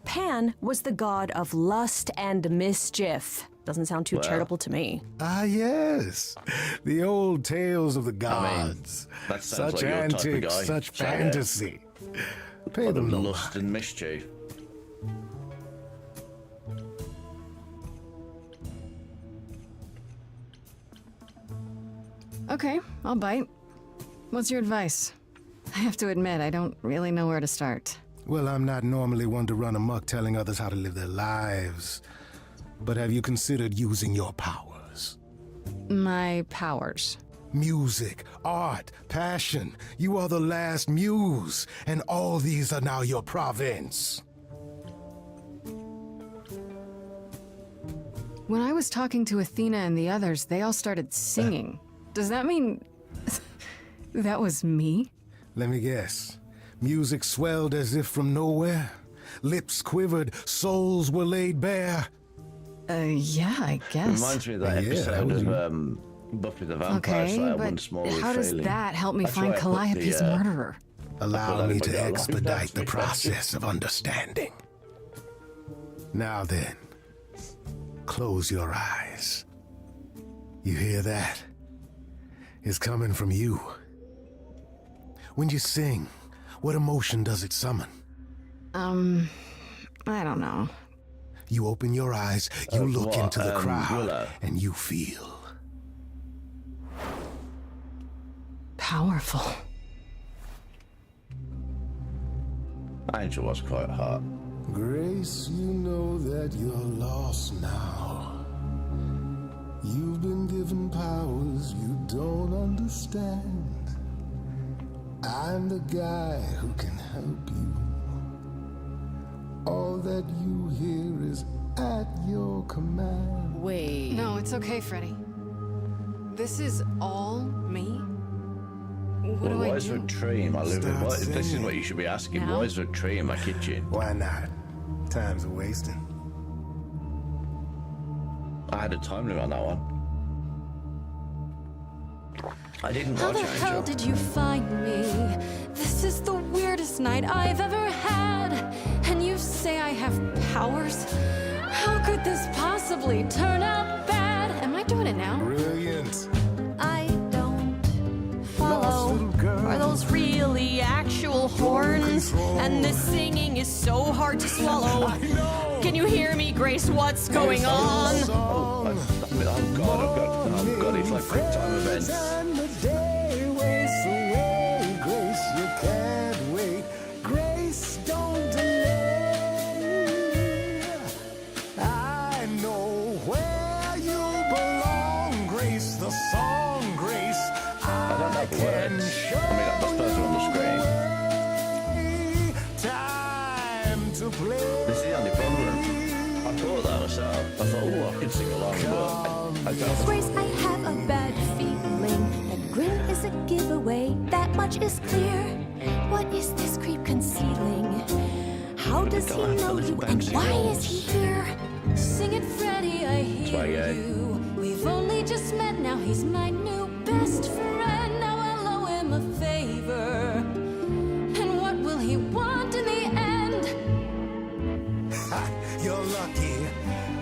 Pan was the god of lust and mischief. Doesn't sound too charitable to me. Ah, yes. The old tales of the gods. That sounds Such like your type of antics, guy. such So, yeah. fantasy. Pay Full them of no lust and mischief. Okay, I'll bite. What's your advice? I have to admit, I don't really know where to start. Well, I'm not normally one to run amok telling others how to live their lives. But have you considered using your powers? My powers. Music, art, passion. You are the last muse, and all these are now your province. When I was talking to Athena and the others, they all started singing. Does that mean that was me? Let me guess. Music swelled as if from nowhere. Lips quivered, souls were laid bare. Yeah, I guess. Reminds me of that episode of Buffy the Vampire Okay, Slayer, but Once More with how does Failing. that help me That's find why I put Calliope's the, murderer? Allow me to That's expedite the me. process of understanding. Now then, close your eyes. You hear that? It's coming from you. When you sing, what emotion does it summon? I don't know. You open your eyes, you look what, into the crowd, Willow? and you feel. Powerful. Angel was quite hot. Grace, you know that you're lost now. You've been given powers you don't understand. I'm the guy who can help you. All that you hear is at your command. Wait. No, it's okay, Freddy. This is all me? What do I why is do? there a tree in my living room? This is what you should be asking. Now? Why is there a tree in my kitchen? Why not? Time's a wasting. I had a time limit on that one. I didn't How watch the hell did you find me? This is the weirdest night I've ever had. And you say I have powers? How could this possibly turn out bad? Am I doing it now? Brilliant. I don't follow. Are those really actual horns? And this singing is so hard to swallow. Can you hear me, Grace? What's going on? Oh God, it's like quick time events. And the day wastes away. Grace, you can't wait. Grace, don't delay. I know where you belong, Grace, the song, Grace. I don't know the words. I mean, that's supposed to be on the screen. Time to play. This is the only problem. I thought that myself. I thought, oh, I could sing along, but I don't. Grace, I have a bad feeling that Grim is a giveaway. That much is clear. What is this creep concealing? How does he know you and why is he here? Sing it, Freddy, I hear you. We've only just met, now he's my new best friend. Now I'll owe him a favor. And what will he want in the end? You're lucky.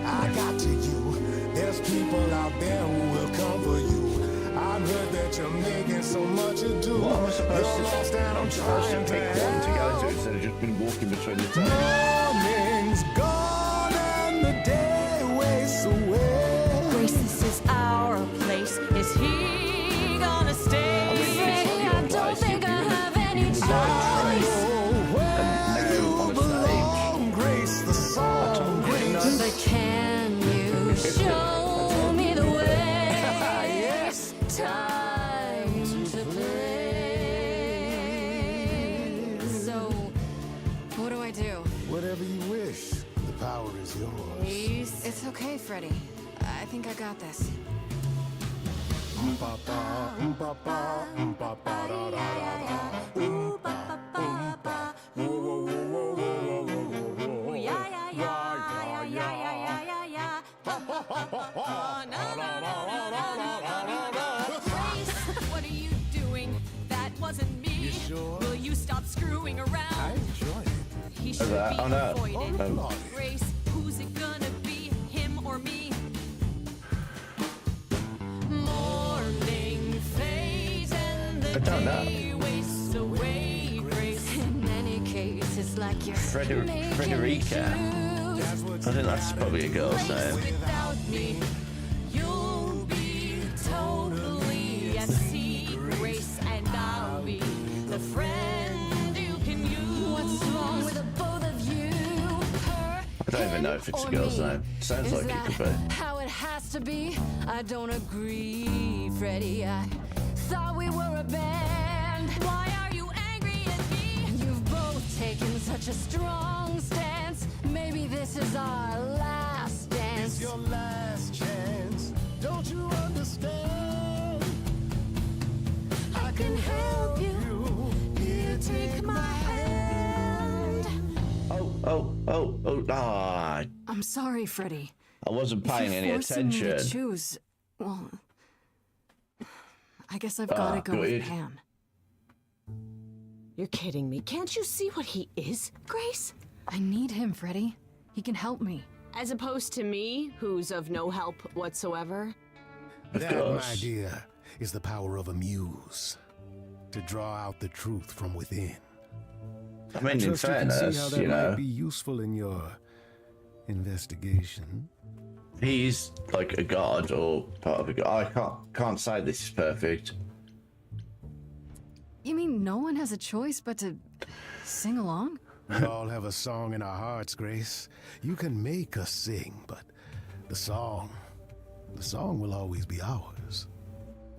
I got to you. There's people out there who will come for you. I've heard that you're making so much ado. What am I supposed to? I'm supposed to pick one to go to instead of just been walking between the two. Morning's gone and the day wastes away. Grace, this is our place. Is he gonna stay? I don't think I have any choice. Grace, the song, Grace. But can you show me the way? Yes. Time to play. So, what do I do? Whatever you wish, the power is yours. It's okay, Freddy. I think I got this. What are you doing? That wasn't me. You sure? Will you stop screwing around? I enjoy it. He should be no. avoided. Grace, who's it gonna be? Him or me? Morning fades and the day wastes away. Grace, in any case, it's like you're Frederica. I think that's probably a girl's name. without me. You'll be totally at sea, Grace, and I'll be the friend you can use. What's wrong with the both of you? Her, I don't even know if it's a girl's name. Sounds like it could be. how it has to be? I don't agree, Freddy. I thought we were a band. Why are you angry at me? You've both taken such a strong stance. Maybe this is our last dance. It's your last chance. Don't you understand? I can help you. Here, take my hand. Ah, I'm sorry, Freddy. I wasn't If paying you're any forcing me to attention. choose, well, I guess I've got to go with good. Pan. You're kidding me. Can't you see what he is, Grace? I need him, Freddy. He can help me. As opposed to me, who's of no help whatsoever. That, my dear, is the power of a muse. To draw out the truth from within. I mean, in trust you can see how fairness, that you know, might be useful in your investigation. he's like a god or part of a god. I can't say this is perfect. You mean no one has a choice but to sing along? We all have a song in our hearts, Grace. You can make us sing, but the song, the song will always be ours.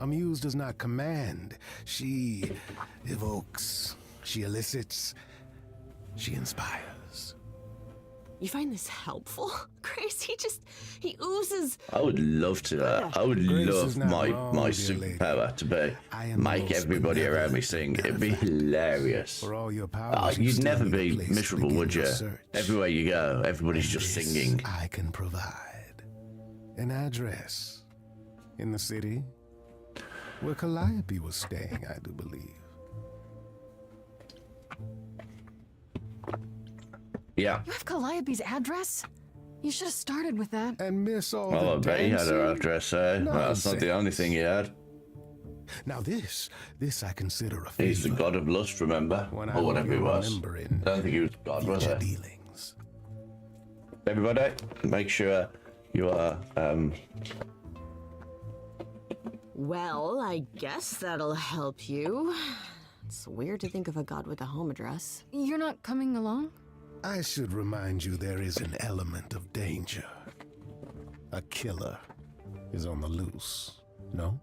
A muse does not command. She evokes, she elicits, she inspires. You find this helpful, Grace? He oozes. I would love to. I would love my superpower to be make everybody around me sing. It'd be hilarious. For all your powers, You'd never be miserable, would you? Everywhere you go, everybody's just singing. I can provide an address in the city where Calliope was staying, I do believe. Yeah. You have Calliope's address? You should have started with that. And miss all Well, I the bet he had her address, eh? Well, that's not the Nonsense. only thing he had. Now this I consider a favor. He's the god of lust, remember? When Or whatever he was. I don't think he was god, was he? Dealings. Everybody, make sure you are, Well, I guess that'll help you. It's weird to think of a god with a home address. You're not coming along? I should remind you there is an element of danger. A killer is on the loose, no?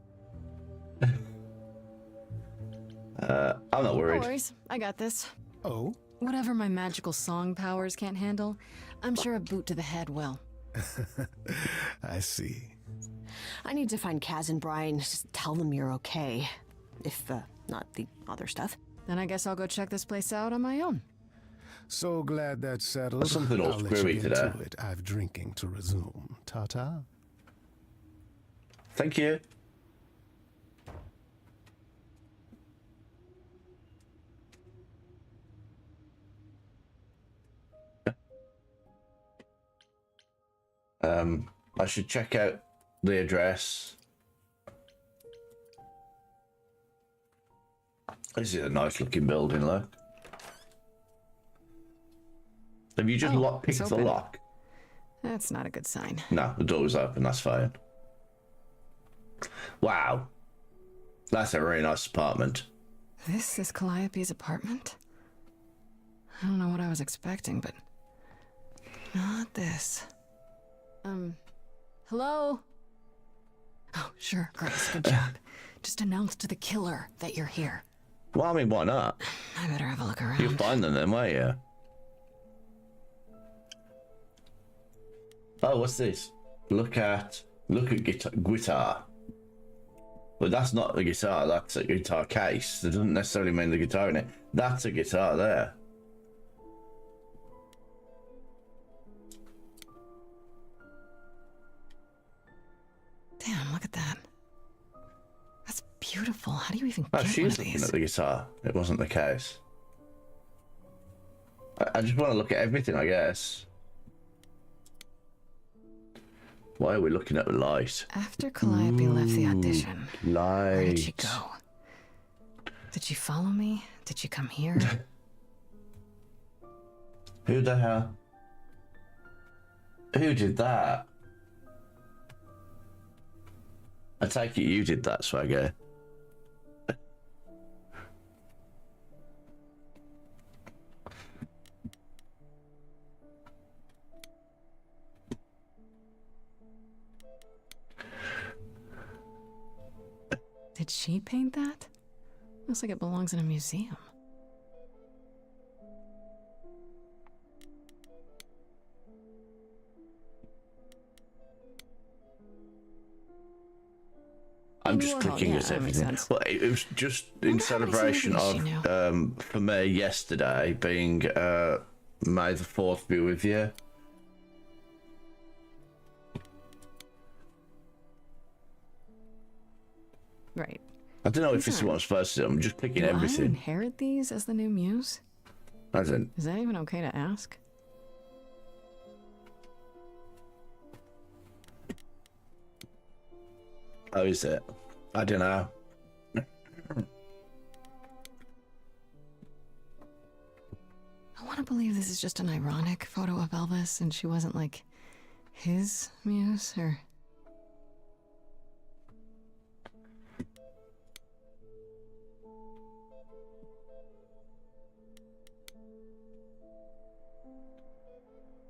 I'm not worried. No worries, I got this. Oh? Whatever my magical song powers can't handle, I'm sure a boot to the head will. I see. I need to find Kaz and Brian. Just tell them you're okay. If, not the other stuff. Then I guess I'll go check this place out on my own. So glad that's settled. There's something all I'll let screwy you get today. to it. I've drinking to resume. Ta-ta. Thank you. I should check out the address. This is a nice looking building, look. Have you just picked the open. lock? That's not a good sign. No, the door was open, that's fine. Wow. That's a really nice apartment. This is Calliope's apartment? I don't know what I was expecting, but not this. Hello? Oh, sure, Grace, good job. Just announce to the killer that you're here. Well, I mean, why not? I better have a look around. You'll find them then, won't you? Oh, what's this? Look at guitar. But that's not a guitar, that's a guitar case. It doesn't necessarily mean the guitar in it. That's a guitar there. Damn, look at that. That's beautiful. How do you even Oh, get she one is of looking these? at the guitar. It wasn't the case. I just want to look at everything, I guess. Why are we looking at the light? After Calliope left the audition, Light. where did she go? Did she follow me? Did she come here? Who the hell? Who did that? I take it you did that, Swagger. Did she paint that? Looks like it belongs in a museum. I'm just Warhol, clicking yeah, at that makes everything. sense. Well, it was just in Wonder how many celebration celebrities she of, for me, yesterday being May the 4th be with you. Right. I don't know if this is what I'm supposed to do. I'm just picking Do I everything. inherit these as the new muse? As in, Is that even okay to ask? oh, is it? I don't know. I want to believe this is just an ironic photo of Elvis and she wasn't like his muse or...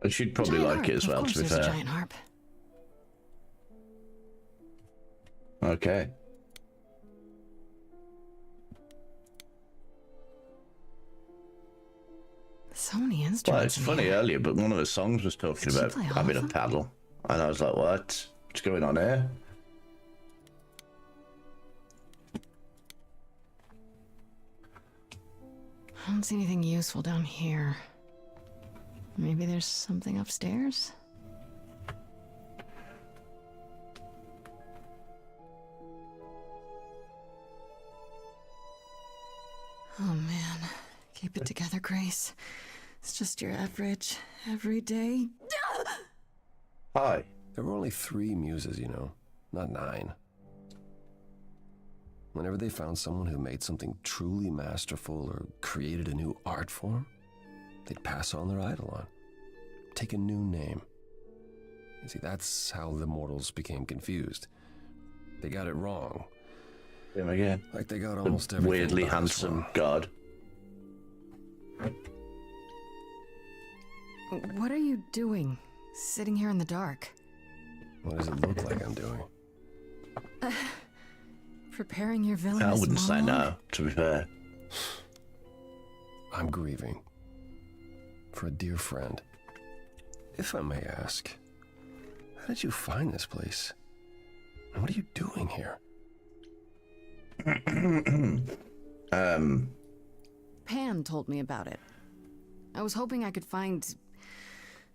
And she'd probably Giant like harp. it as well, Of to course be there's a fair. giant harp. Okay. So many instruments. Well, it's funny earlier, but one of the songs was talking about having a paddle. And I was like, what? What's going on here? I don't see anything useful down here. Maybe there's something upstairs? Oh man, keep it together, Grace. It's just your average, everyday. Hi. There were only 3 muses, you know, not 9. Whenever they found someone who made something truly masterful or created a new art form, they'd pass on their eidolon, take a new name. You see, that's how the mortals became confused. They got it wrong. Him again. Like they got almost everything. Weirdly handsome god. What are you doing, sitting here in the dark? What does it look like I'm doing? Preparing your villainous I wouldn't say monologue? no, to be fair. I'm grieving for a dear friend. If I may ask, how did you find this place? And what are you doing here? Pan told me about it. I was hoping I could find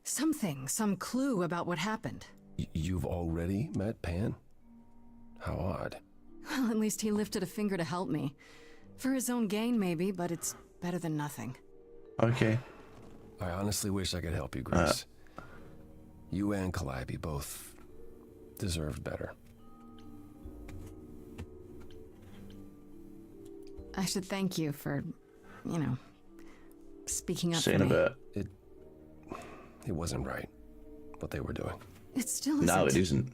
something, some clue about what happened. You've already met Pan? How odd. Well, at least he lifted a finger to help me. For his own gain, maybe, but it's better than nothing. Okay. I honestly wish I could help you, Grace. You and Calliope both deserved better. I should thank you for, you know, speaking up See for in me. a bit. It wasn't right, what they were doing. It still isn't. No, it isn't.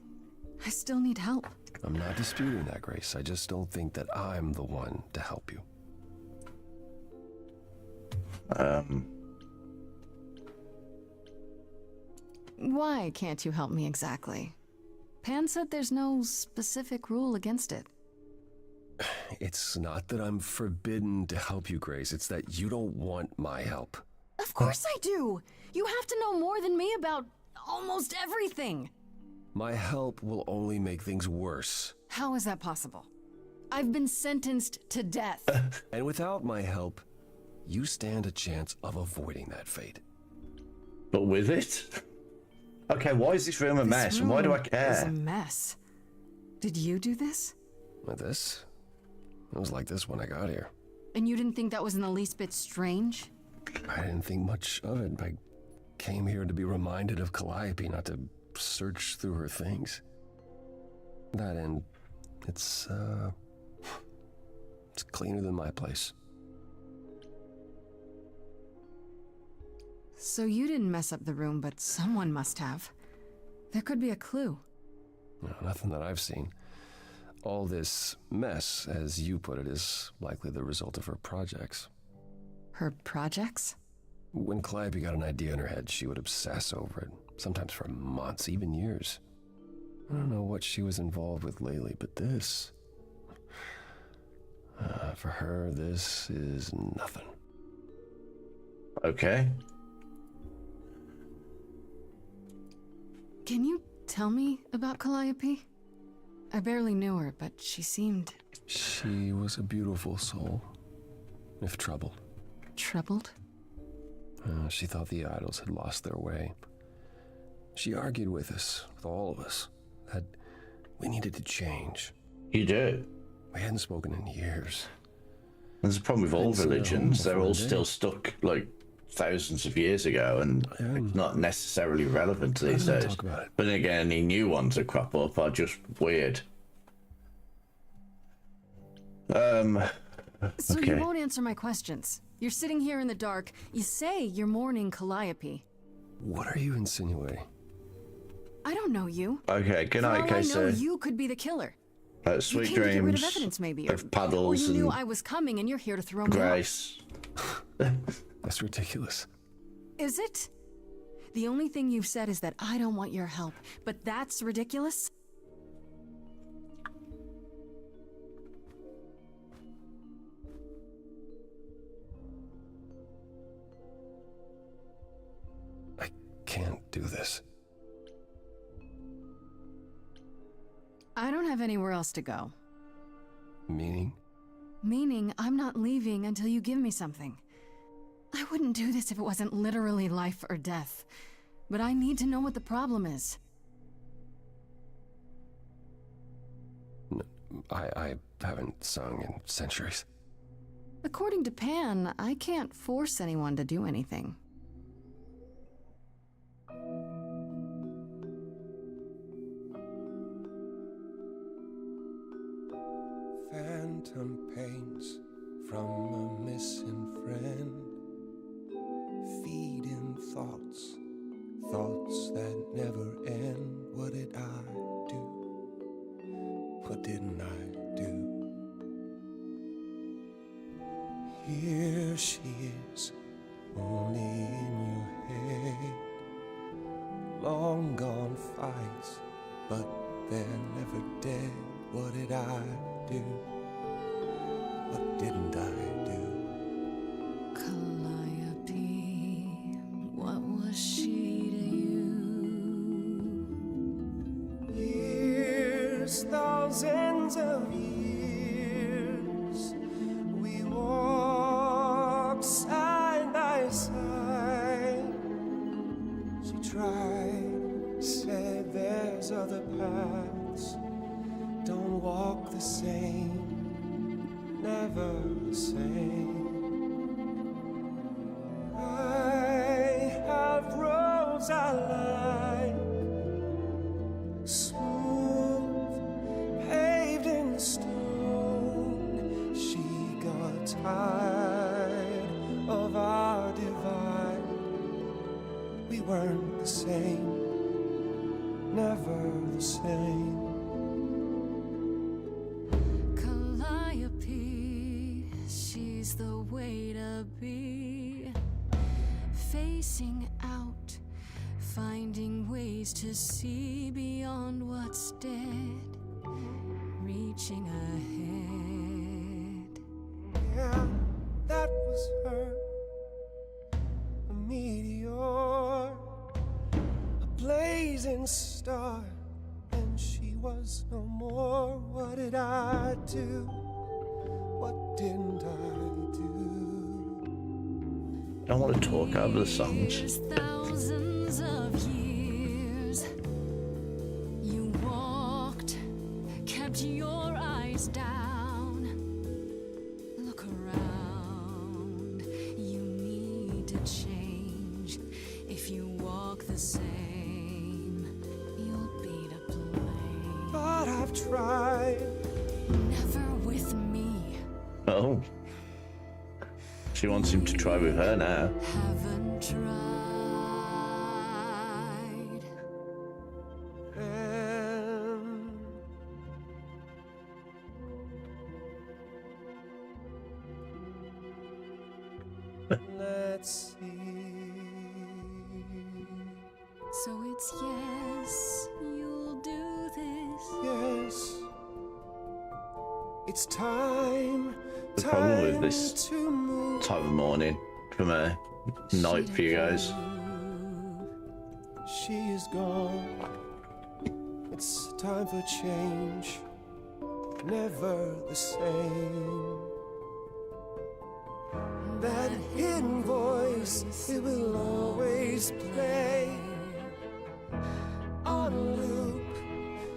I still need help. I'm not disputing that, Grace. I just don't think that I'm the one to help you. Why can't you help me exactly? Pan said there's no specific rule against it. It's not that I'm forbidden to help you, Grace. It's that you don't want my help. Of course I do! You have to know more than me about almost everything! My help will only make things worse. How is that possible? I've been sentenced to death. And without my help, you stand a chance of avoiding that fate. But with it? Okay, why is this room a mess, and why do I care? It's a mess. Did you do this? With this? It was like this when I got here. And you didn't think that was in the least bit strange? I didn't think much of it. I came here to be reminded of Calliope, not to search through her things. That end, it's cleaner than my place. So you didn't mess up the room, but someone must have. There could be a clue. No, nothing that I've seen. All this mess, as you put it, is likely the result of her projects. Her projects? When Calliope got an idea in her head, she would obsess over it, sometimes for months, even years. I don't know what she was involved with lately, but this... for her, this is nothing. Okay. Can you tell me about Calliope? I barely knew her, but she seemed... She was a beautiful soul, if troubled. Troubled? She thought the idols had lost their way. She argued with us, with all of us, that we needed to change. You do? We hadn't spoken in years. There's a problem with all religions. They're all still stuck, like, thousands of years ago, and it's not necessarily relevant these days. Talk about it. But then again, any new ones that crop up are just weird. So okay. you won't answer my questions. You're sitting here in the dark. You say you're mourning Calliope. What are you insinuating? I don't know you. Okay, good For night, all I know, Casey. you could be the killer. Sweet you came to get rid dreams of evidence, maybe, of paddles or you knew and I was coming and you're here to throw me Grace. That's ridiculous. off. Is it? The only thing you've said is that I don't want your help, but that's ridiculous? can't do this. I don't have anywhere else to go. Meaning? Meaning, I'm not leaving until you give me something. I wouldn't do this if it wasn't literally life or death. But I need to know what the problem is. I haven't sung in centuries. According to Pan, I can't force anyone to do anything. Phantom pains from a missing friend, feeding thoughts, thoughts that never end. What did I do? What didn't I do? Here she is, only in your head. Long gone fights, but they're never dead. What did I do? What didn't I do? Calliope, what was she to you? Years, thousands of years, we walked side by side. She tried, said there's other paths. Don't walk the same, never the same. I have roads I like, smooth, paved in stone. She got tired of our divide. We weren't the same, never the same. Calliope, she's the way to be. Facing out, finding ways to see beyond what's dead. Reaching ahead. Yeah, that was her. A meteor, a blazing star. And she was no more. What did I do? What didn't I do? I don't want to talk over the songs. Thousands of years, you walked, kept your eyes down. Look around, you need to change. If you walk the same, you'll be to blame. But I've tried. Never with me. Oh. She wants him to try with her now. Haven't tried. Let's see. So it's yes, you'll do this. Yes. It's time. The problem with this time of morning from a night for you guys. She is gone. It's time for change. Never the same. That hidden voice, it will always play. On a loop,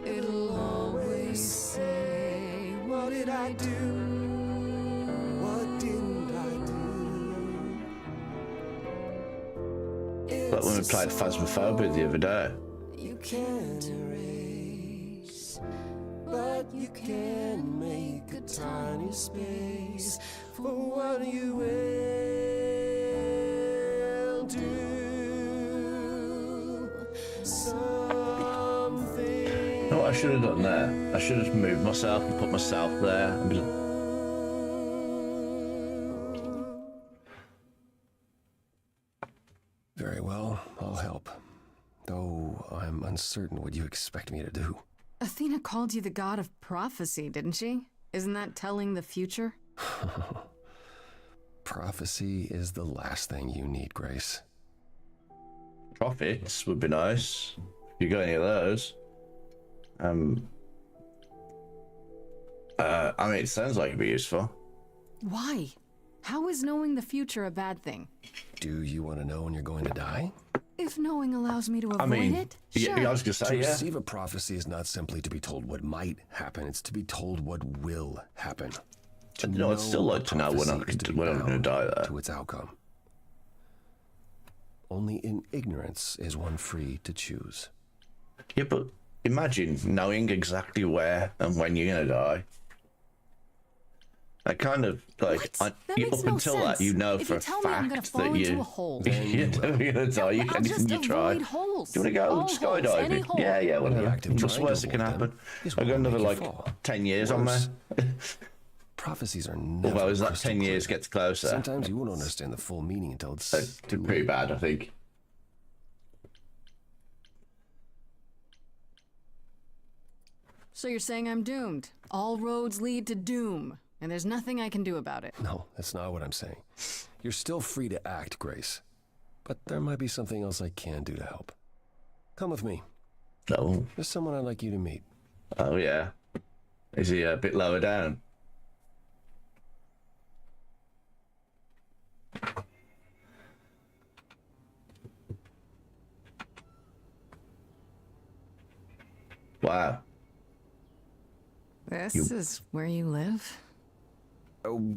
it'll always say, what did I do? What didn't I do? Like when we played Phasmophobia the other day. You can't erase, but you can make a tiny space for what you will do. Something. You know what I should have done there? I should have moved myself and put myself there and be like, Very well, I'll help. Though I'm uncertain what you expect me to do. Athena called you the god of prophecy, didn't she? Isn't that telling the future? Prophecy is the last thing you need, Grace. profits would be nice. If you got any of those. I mean, it sounds like it'd be useful. Why? How is knowing the future a bad thing? Do you want to know when you're going to die? If knowing allows me to avoid it, yeah, sure. I was gonna say, To yeah. receive a prophecy is not simply to be told what might happen, it's to be told what will happen. No, I'd still like to know when I'm going to die there. To its outcome. Only in ignorance is one free to choose. Yeah, but imagine knowing exactly where and when you're going to die. I kind of like up until that, you know for a fact that you're going to die. Anything you try. Do you want to go skydiving? Yeah, whatever. What's the worst that can happen? I've got another 10 years on there. Prophecies are never. Although as that 10 years gets closer, sometimes you won't understand the full meaning until it's pretty bad, I think. So you're saying I'm doomed? All roads lead to doom, and there's nothing I can do about it. No, that's not what I'm saying. You're still free to act, Grace. But there might be something else I can do to help. Come with me. No. There's someone I'd like you to meet. Oh, yeah. Is he a bit lower down? Wow. This is where you live? Oh,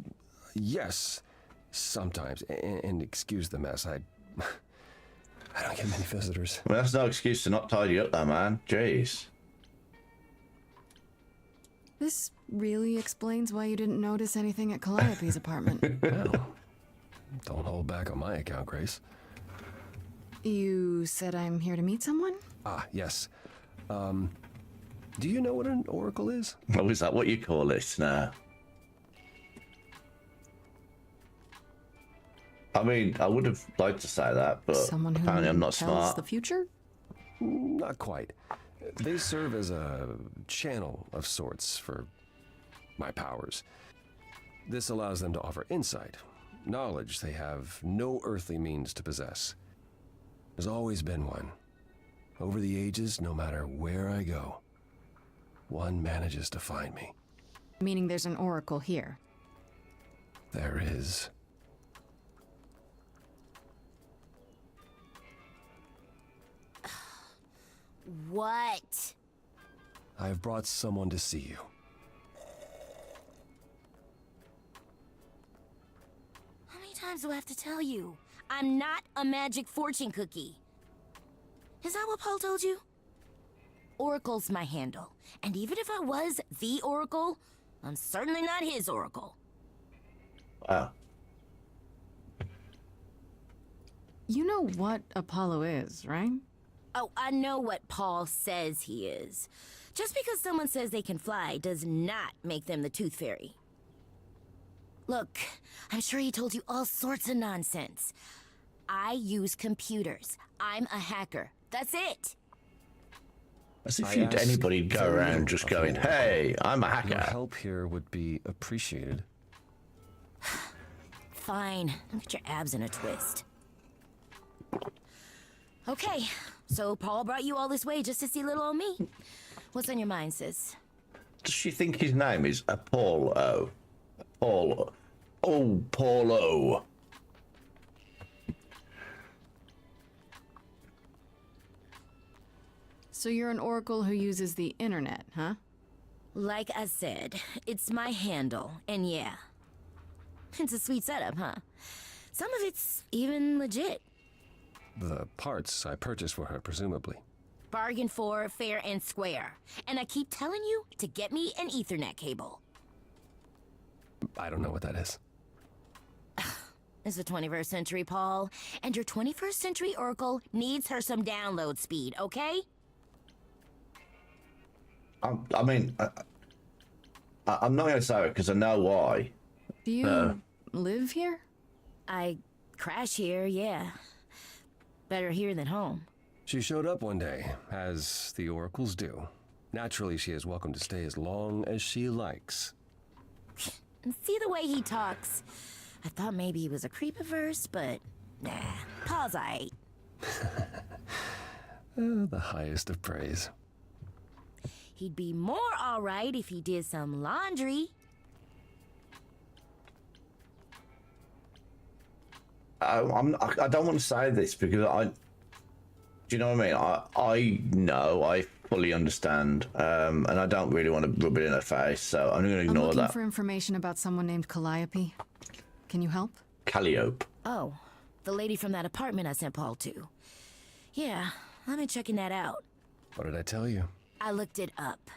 yes. Sometimes. And excuse the mess. I don't get many visitors. Well, that's no excuse to not tidy up there, man. Jeez. This really explains why you didn't notice anything at Calliope's apartment. Well, don't hold back on my account, Grace. You said I'm here to meet someone? Ah, yes. Do you know what an oracle is? Oh, is that what you call it now? I mean, I would have liked to say that, but Someone who apparently I'm not tells smart. the future? Not quite. They serve as a channel of sorts for my powers. This allows them to offer insight, knowledge they have no earthly means to possess. There's always been one. Over the ages, no matter where I go, one manages to find me. Meaning there's an oracle here. There is. What? I've brought someone to see you. How many times do I have to tell you? I'm not a magic fortune cookie. Is that what Paul told you? Oracle's my handle. And even if I was the Oracle, I'm certainly not his Oracle. Wow. You know what Apollo is, right? Oh, I know what Paul says he is. Just because someone says they can fly does not make them the Tooth Fairy. Look, I'm sure he told you all sorts of nonsense. I use computers. I'm a hacker. That's it. As if anybody'd go around just going, hey, I'm a hacker. Your help here would be appreciated. Fine. Don't get your abs in a twist. Okay, so Paul brought you all this way just to see little old me. What's on your mind, sis? Does she think his name is Apollo? Apollo. Oh, Paulo. So you're an oracle who uses the internet, huh? Like I said, it's my handle, and yeah. It's a sweet setup, huh? Some of it's even legit. The parts I purchased for her, presumably. Bargain for, fair and square. And I keep telling you to get me an Ethernet cable. I don't know what that is. It's the 21st century, Paul. And your 21st century Oracle needs her some download speed, okay? I mean, I'm not going to say it because I know why. Do you live here? I crash here, yeah. Better here than home. She showed up one day, as the oracles do. Naturally, she is welcome to stay as long as she likes. And see the way he talks. I thought maybe he was a creep at first, but nah, Paul's aight. The highest of praise. He'd be more alright if he did some laundry. I don't want to say this because do you know what I mean? I know, I fully understand, and I don't really want to rub it in her face, so I'm going to ignore I'm looking that. for information about someone named Calliope. Can you help? Calliope. Oh, the lady from that apartment I sent Paul to. Yeah, I've been checking that out. What did I tell you? I looked it up.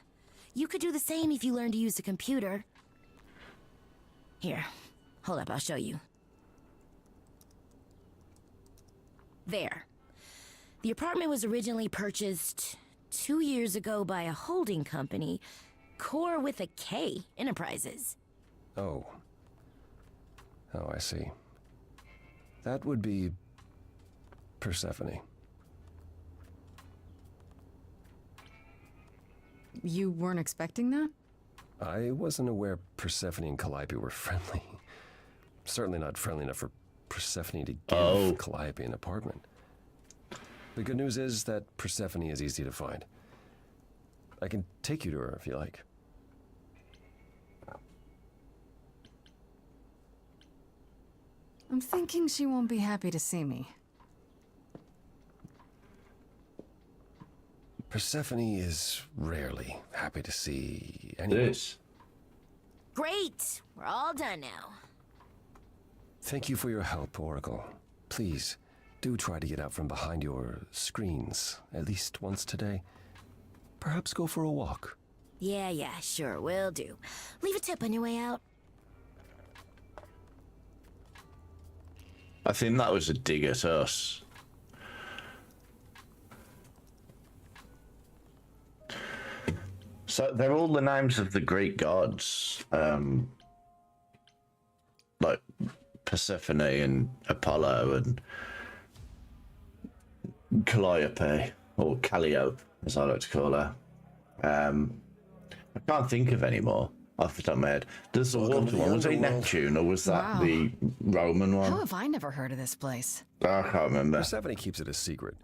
You could do the same if you learned to use the computer. Here, hold up, I'll show you. There. The apartment was originally purchased 2 years ago by a holding company, Core with a K Enterprises. Oh. Oh, I see. That would be Persephone. You weren't expecting that? I wasn't aware Persephone and Calliope were friendly. Certainly not friendly enough for Persephone to give Calliope an apartment. The good news is that Persephone is easy to find. I can take you to her if you like. I'm thinking she won't be happy to see me. Persephone is rarely happy to see anyone. Great! We're all done now. Thank you for your help, Oracle. Please, do try to get out from behind your screens at least once today. Perhaps go for a walk. Yeah, sure, will do. Leave a tip on your way out. I think that was a dig at us. So they're all the names of the Greek gods, like Persephone and Apollo and Calliope, or Calliope, as I like to call her. I can't think of any more off the top of my head. Does the water one, was it Neptune, or was that the Roman one? How have I never heard of this place? I can't remember. Persephone keeps it a secret.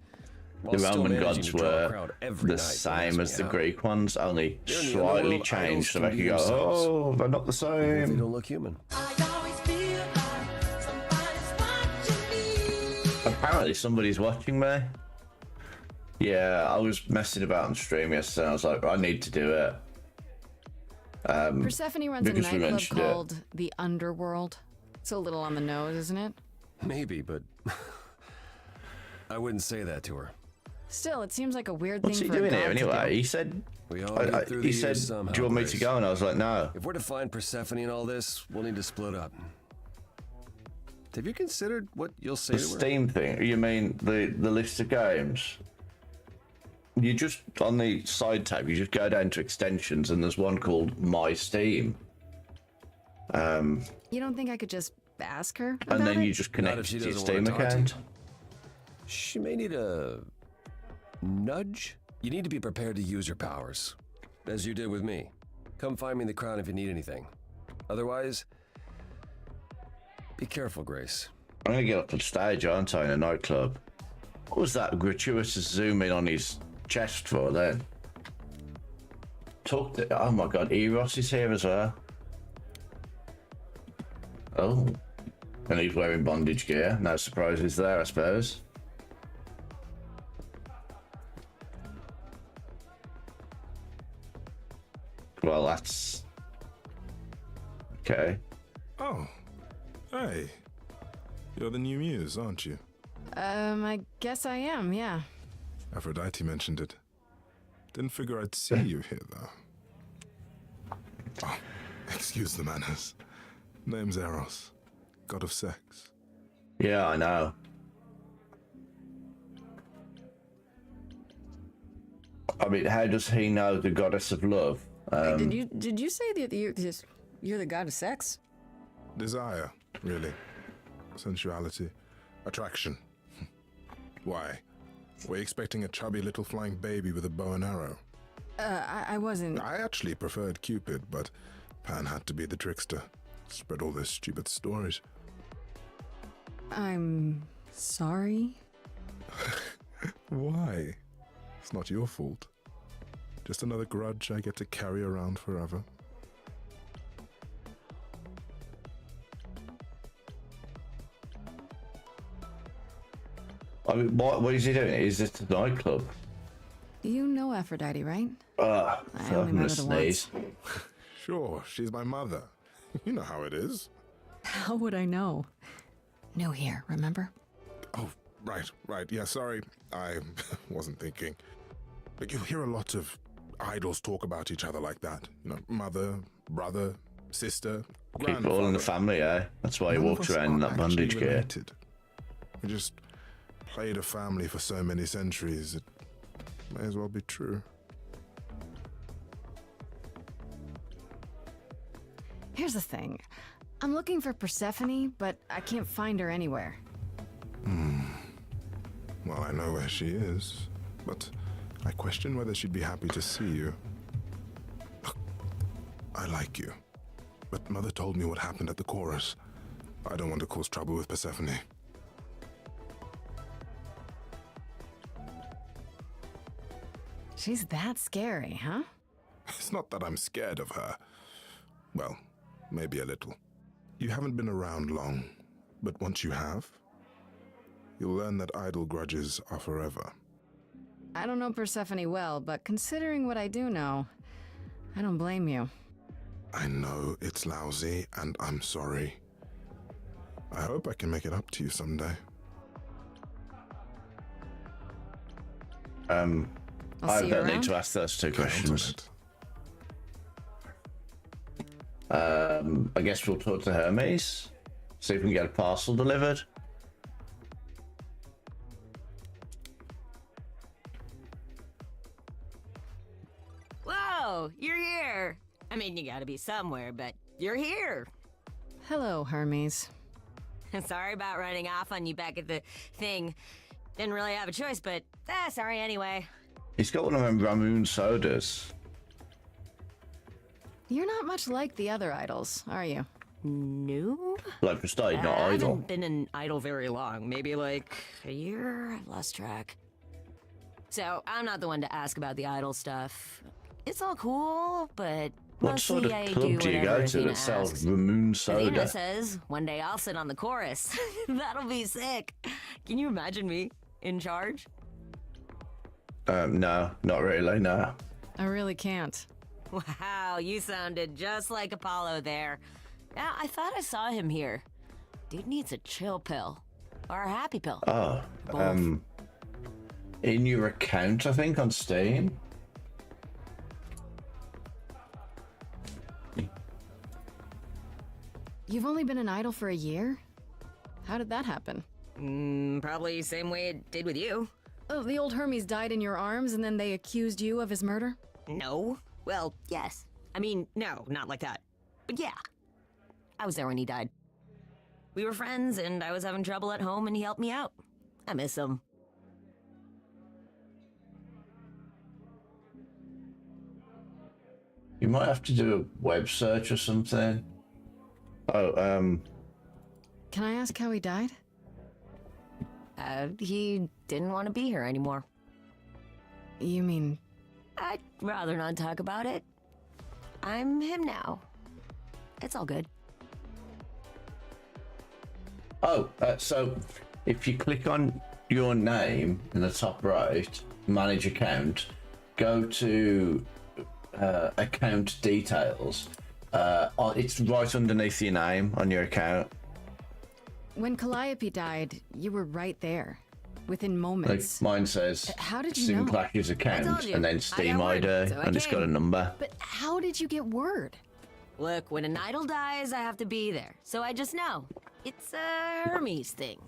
The Roman gods were the same as the Greek ones, only slightly changed, so they could go, oh, they're not the same. They don't look human. Apparently somebody's watching me. Yeah, I was messing about on stream yesterday, and I was like, I need to do it. Persephone runs a nightclub called the Underworld. It's a little on the nose, isn't it? Maybe, but I wouldn't say that to her. Still, it seems like a weird What's thing he for doing a here god to anyway? do. He said, We all get through the he said, years somehow, do you want me to Grace. go? And I was like, no. If we're to find Persephone and all this, we'll need to split up. Have you considered what you'll say The to her? Steam thing, you mean the list of games? You just, on the side tab, you just go down to extensions and there's one called My Steam. You don't think I could just ask her about And then it? you just connect if she to your doesn't Steam wanna talk to you. account. She may need a nudge. You need to be prepared to use your powers, as you did with me. Come find me in the Crown if you need anything. Otherwise, be careful, Grace. I'm gonna get up on stage, aren't I, in a nightclub? What was that gratuitous zoom in on his chest for then? Oh my god, Eros is here as well. Oh. And he's wearing bondage gear. No surprises there, I suppose. Well, that's... okay. Oh. Hey. You're the new muse, aren't you? I guess I am, yeah. Aphrodite mentioned it. Didn't figure I'd see you here, though. Oh, excuse the manners. Name's Eros, god of sex. Yeah, I know. I mean, how does he know the goddess of love? Wait, did you say that you're the god of sex? Desire, really. Sensuality. Attraction. Why? Were you expecting a chubby little flying baby with a bow and arrow? I wasn't... I actually preferred Cupid, but Pan had to be the trickster. Spread all those stupid stories. I'm sorry. Why? It's not your fault. Just another grudge I get to carry around forever. I mean, what is he doing? Is this the nightclub? You know Aphrodite, right? I only I'm met gonna her once. sneeze. Sure, she's my mother. You know how it is. How would I know? New here, remember? Oh, right. Yeah, sorry. I wasn't thinking. But you hear a lot of idols talk about each other like that. You know, mother, brother, sister, Keep it all in grandfather. the family, eh? That's why he None of walks us around in are that bandage actually gear. related. We just played a family for so many centuries. It may as well be true. Here's the thing. I'm looking for Persephone, but I can't find her anywhere. Well, I know where she is, but I question whether she'd be happy to see you. Look, I like you, but Mother told me what happened at the chorus. I don't want to cause trouble with Persephone. She's that scary, huh? It's not that I'm scared of her. Well, maybe a little. You haven't been around long, but once you have, you'll learn that idle grudges are forever. I don't know Persephone well, but considering what I do know, I don't blame you. I know it's lousy, and I'm sorry. I hope I can make it up to you someday. I'll I see you don't need around. to ask those two Count on questions. it. I guess we'll talk to Hermes. See if we can get a parcel delivered. Whoa, you're here. I mean, you gotta be somewhere, but you're here. Hello, Hermes. Sorry about running off on you back at the thing. Didn't really have a choice, but sorry anyway. He's got one of them Ramoon sodas. You're not much like the other idols, are you? No? Like for started, not I idle. haven't been an idol very long. Maybe like a year. I've lost track. So I'm not the one to ask about the idol stuff. It's all cool, but What sort mostly of I club do do you whatever go to Athena that sells asks. Ramoon Athena soda? says one day I'll sit on the chorus. That'll be sick. Can you imagine me in charge? No, not really, no. I really can't. Wow, you sounded just like Apollo there. Yeah, I thought I saw him here. Dude needs a chill pill. Or a happy pill. Oh, Both. in your account, I think, on Steam. You've only been an idol for a year? How did that happen? Probably same way it did with you. Oh, the old Hermes died in your arms and then they accused you of his murder? No. Well, yes. I mean, no, not like that. But yeah. I was there when he died. We were friends, and I was having trouble at home, and he helped me out. I miss him. You might have to do a web search or something. Oh, Can I ask how he died? He didn't want to be here anymore. You mean... I'd rather not talk about it. I'm him now. It's all good. Oh, so if you click on your name in the top right, manage account, go to account details. It's right underneath your name on your account. When Calliope died, you were right there. Within Like moments. mine says, How did you Steam know? Clash's I account, told you. and then I Steam got ID, word, so I and it's got a came. number. But how did you get word? Look, when an idol dies, I have to be there. So I just know. It's a Hermes thing.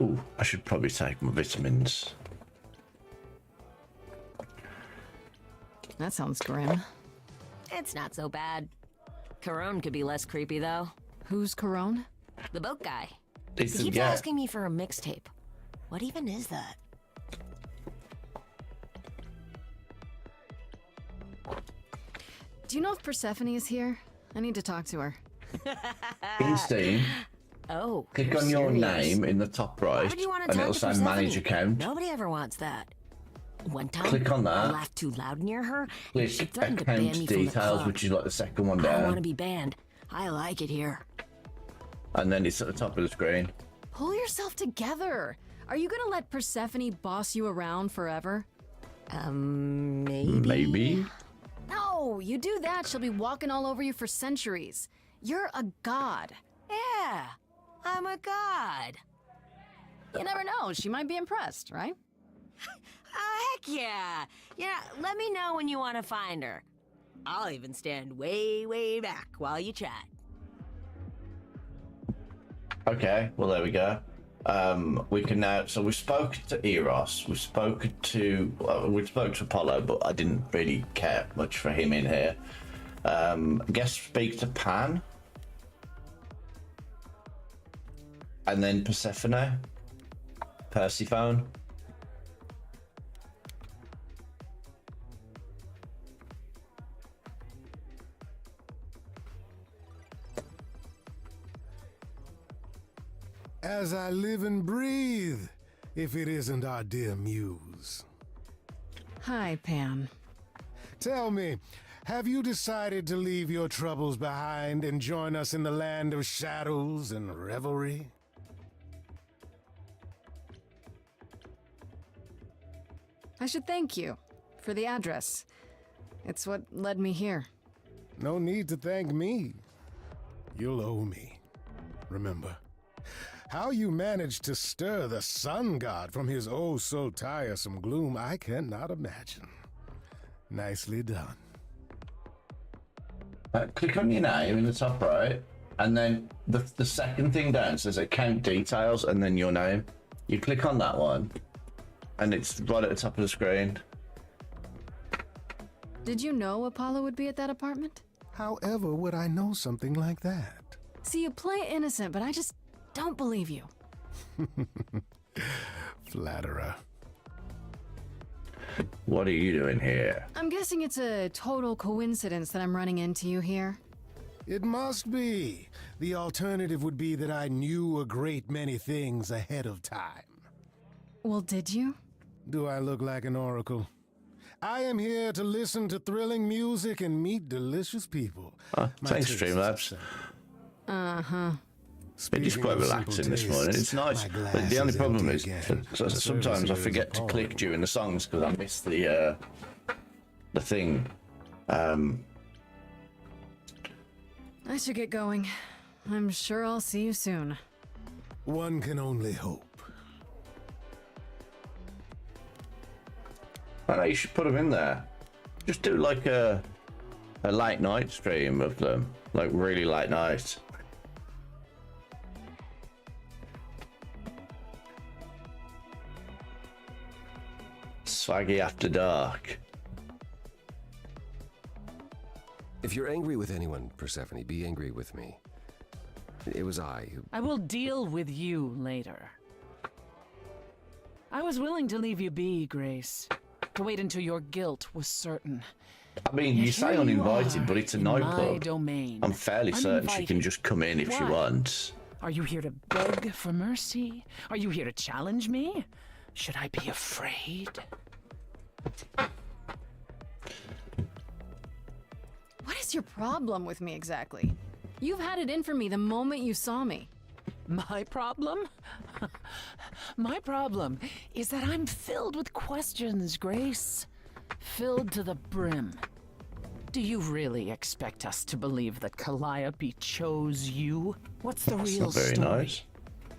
Ooh, I should probably take my vitamins. That sounds grim. It's not so bad. Corone could be less creepy, though. Who's Corone? The boat guy. It's He keeps yeah. asking me for a mixtape. What even is that? Do you know if Persephone is here? I need to talk to her. In Steam, Oh, click you're on your serious. name in the top Why right, would you want to and talk it'll to say Persephone? manage account. Nobody ever wants that. One time, Click on that. I laughed too loud near her, and Click she threatened to ban account me from the details, club. which is like the second one I don't want to down. be banned. I like it here. And then it's at the top of the screen. Pull yourself together. Are you gonna let Persephone boss you around forever? Maybe. Maybe. No, you do that, she'll be walking all over you for centuries. You're a god. Yeah, I'm a god. You never know, she might be impressed, right? Oh, heck yeah. Yeah, let me know when you want to find her. I'll even stand way, way back while you chat. Okay, well there we go. We can now. So we spoke to Eros. We spoke to Apollo, but I didn't really care much for him in here. Guess speak to Pan, and then Persephone, Persephone. As I live and breathe, if it isn't our dear muse. Hi, Pan. Tell me, have you decided to leave your troubles behind and join us in the land of shadows and revelry? I should thank you for the address. It's what led me here. No need to thank me. You'll owe me. Remember, how you managed to stir the sun god from his oh so tiresome gloom, I cannot imagine. Nicely done. Click on your name in the top right, and then the second thing down says account details, and then your name. You click on that one, and it's right at the top of the screen. Did you know Apollo would be at that apartment? However would I know something like that? See, you play innocent, but I just don't believe you. Flatterer. What are you doing here? I'm guessing it's a total coincidence that I'm running into you here. It must be. The alternative would be that I knew a great many things ahead of time. Well, did you? Do I look like an oracle? I am here to listen to thrilling music and meet delicious people. Thanks, Streamlabs. Uh-huh. It is quite relaxing this morning. It's nice. But the only problem is sometimes I forget to click during the songs because I miss the thing. I should get going. I'm sure I'll see you soon. One can only hope. I know you should put them in there. Just do like a late night stream of them, like really late night. Swaggy after dark. If you're angry with anyone, Persephone, be angry with me. It was I who... I will deal with you later. I was willing to leave you be, Grace. To wait until your guilt was certain. I mean, you say uninvited, but it's a nightclub. Domain. I'm fairly certain she can just come in if she Why? wants. Are you here to beg for mercy? Are you here to challenge me? Should I be afraid? What is your problem with me exactly? You've had it in for me the moment you saw me. My problem? My problem is that I'm filled with questions, Grace. Filled to the brim. Do you really expect us to believe that Calliope chose you? What's the real Not very story? nice.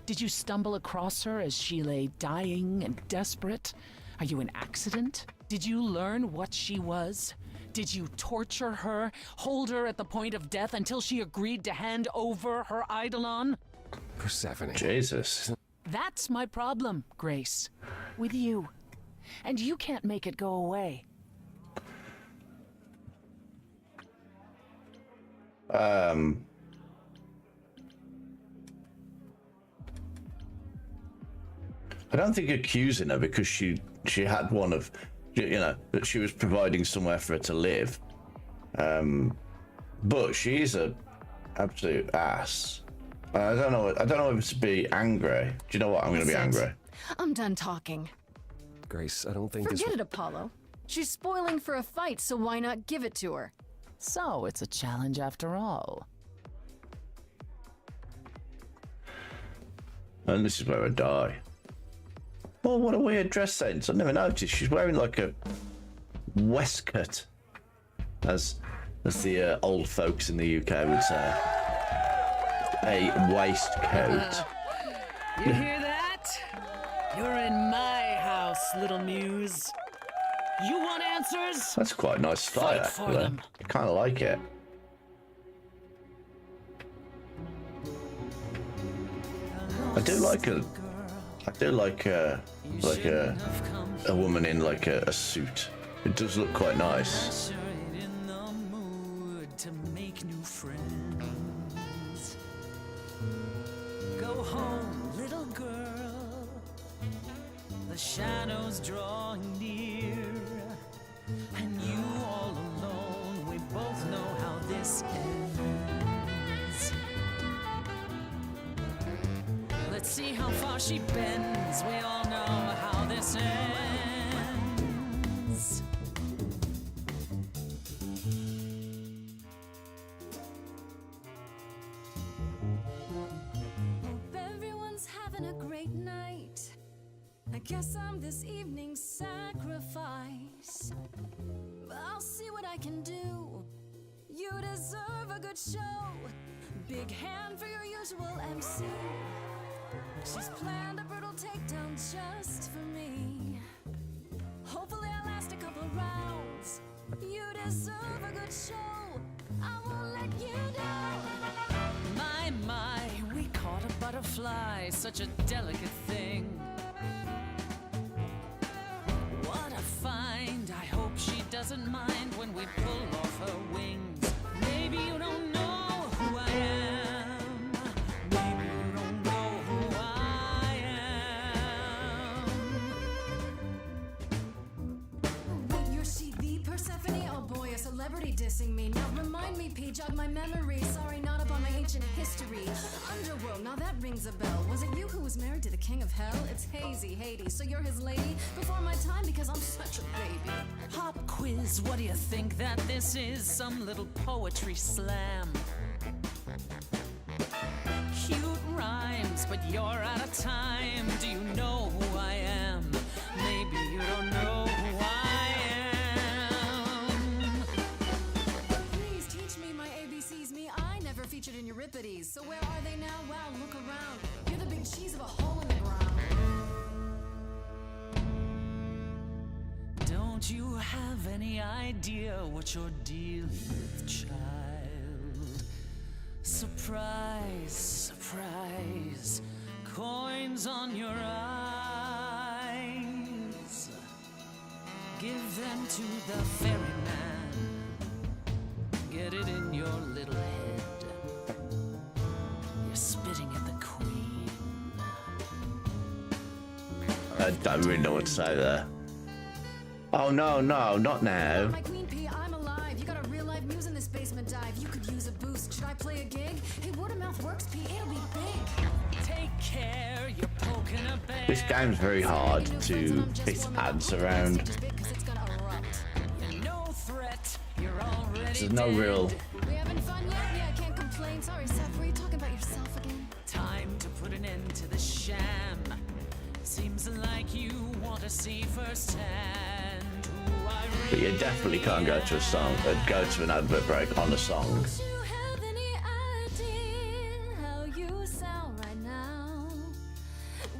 Did you stumble across her as she lay dying and desperate? Are you an accident? Did you learn what she was? Did you torture her, hold her at the point of death until she agreed to hand over her eidolon? Persephone. Jesus. That's my problem, Grace. With you. And you can't make it go away. I don't think accusing her because she had one of, you know, that she was providing somewhere for her to live. But she's a absolute ass. I don't know if to be angry. Do you know what? I'm going to be angry. I'm done talking. Grace. I don't think Forget it, Apollo. She's spoiling for a fight, so why not give it to her? So it's a challenge after all. And this is where I die. Oh, what a weird dress sense. I never noticed. She's wearing like a waistcoat, as the old folks in the UK would say. A waistcoat. You hear that? You're in my house, little muse. You want answers? That's quite a nice style, Fight for actually. them. I kind of like it. I do like a woman in like a suit. It does look quite nice. In the mood to make new friends. Go home, little girl. The shadows drawing near, and you all alone. We both know how this ends. Let's see how far she bends. We all know how this ends. Hope everyone's having a great night. I guess I'm this evening's sacrifice. But I'll see what I can do. You deserve a good show. Big hand for your usual MC. She's planned a brutal takedown just for me. Hopefully I'll last a couple rounds. You deserve a good show. I won't let you down. My, we caught a butterfly, such a delicate thing. What a find, I hope she doesn't mind when we pull off her wings. Maybe you don't know who I am. Maybe you don't know who I am. Wait, you're she the Persephone? Oh boy, a celebrity dissing me. Now remind me, P, jog my memory. Sorry, not up on my ancient history. Underworld, now that rings a bell. Was it you who was married to the king of hell? It's hazy, Hades, so you're his lady? Before my time, because I'm such a baby. Pop quiz, what do you think that this is? Some little poetry slam. Cute rhymes, but you're out of time. Do you know who I am? Maybe you don't know who I am. Please teach me my ABCs, me. I never featured in Euripides. So where are they now? Wow, look around. You're the big cheese of a hole in the ground. Don't you have any idea what you're dealing with, child? Surprise, surprise, coins on your eyes. Give them to the ferryman. Get it in your little head. You're spitting at the queen. I don't really know what to say there. Oh no, not now. My queen P, I'm alive. You got a real life muse in this basement dive. You could use a boost. Should I play a gig? Hey, word of mouth works, P. It'll be big. Take care, you're poking a bear. This game's very hard to fit ads around. No threat, you're already There's no real. We having fun yet? Yeah, I can't complain. Sorry, Seth, were you talking about yourself again? Time to put an end to the sham. Seems like you want to see firsthand who I But you definitely can't go to a song, go to an advert break on a song. Don't you have any idea how you sound right now?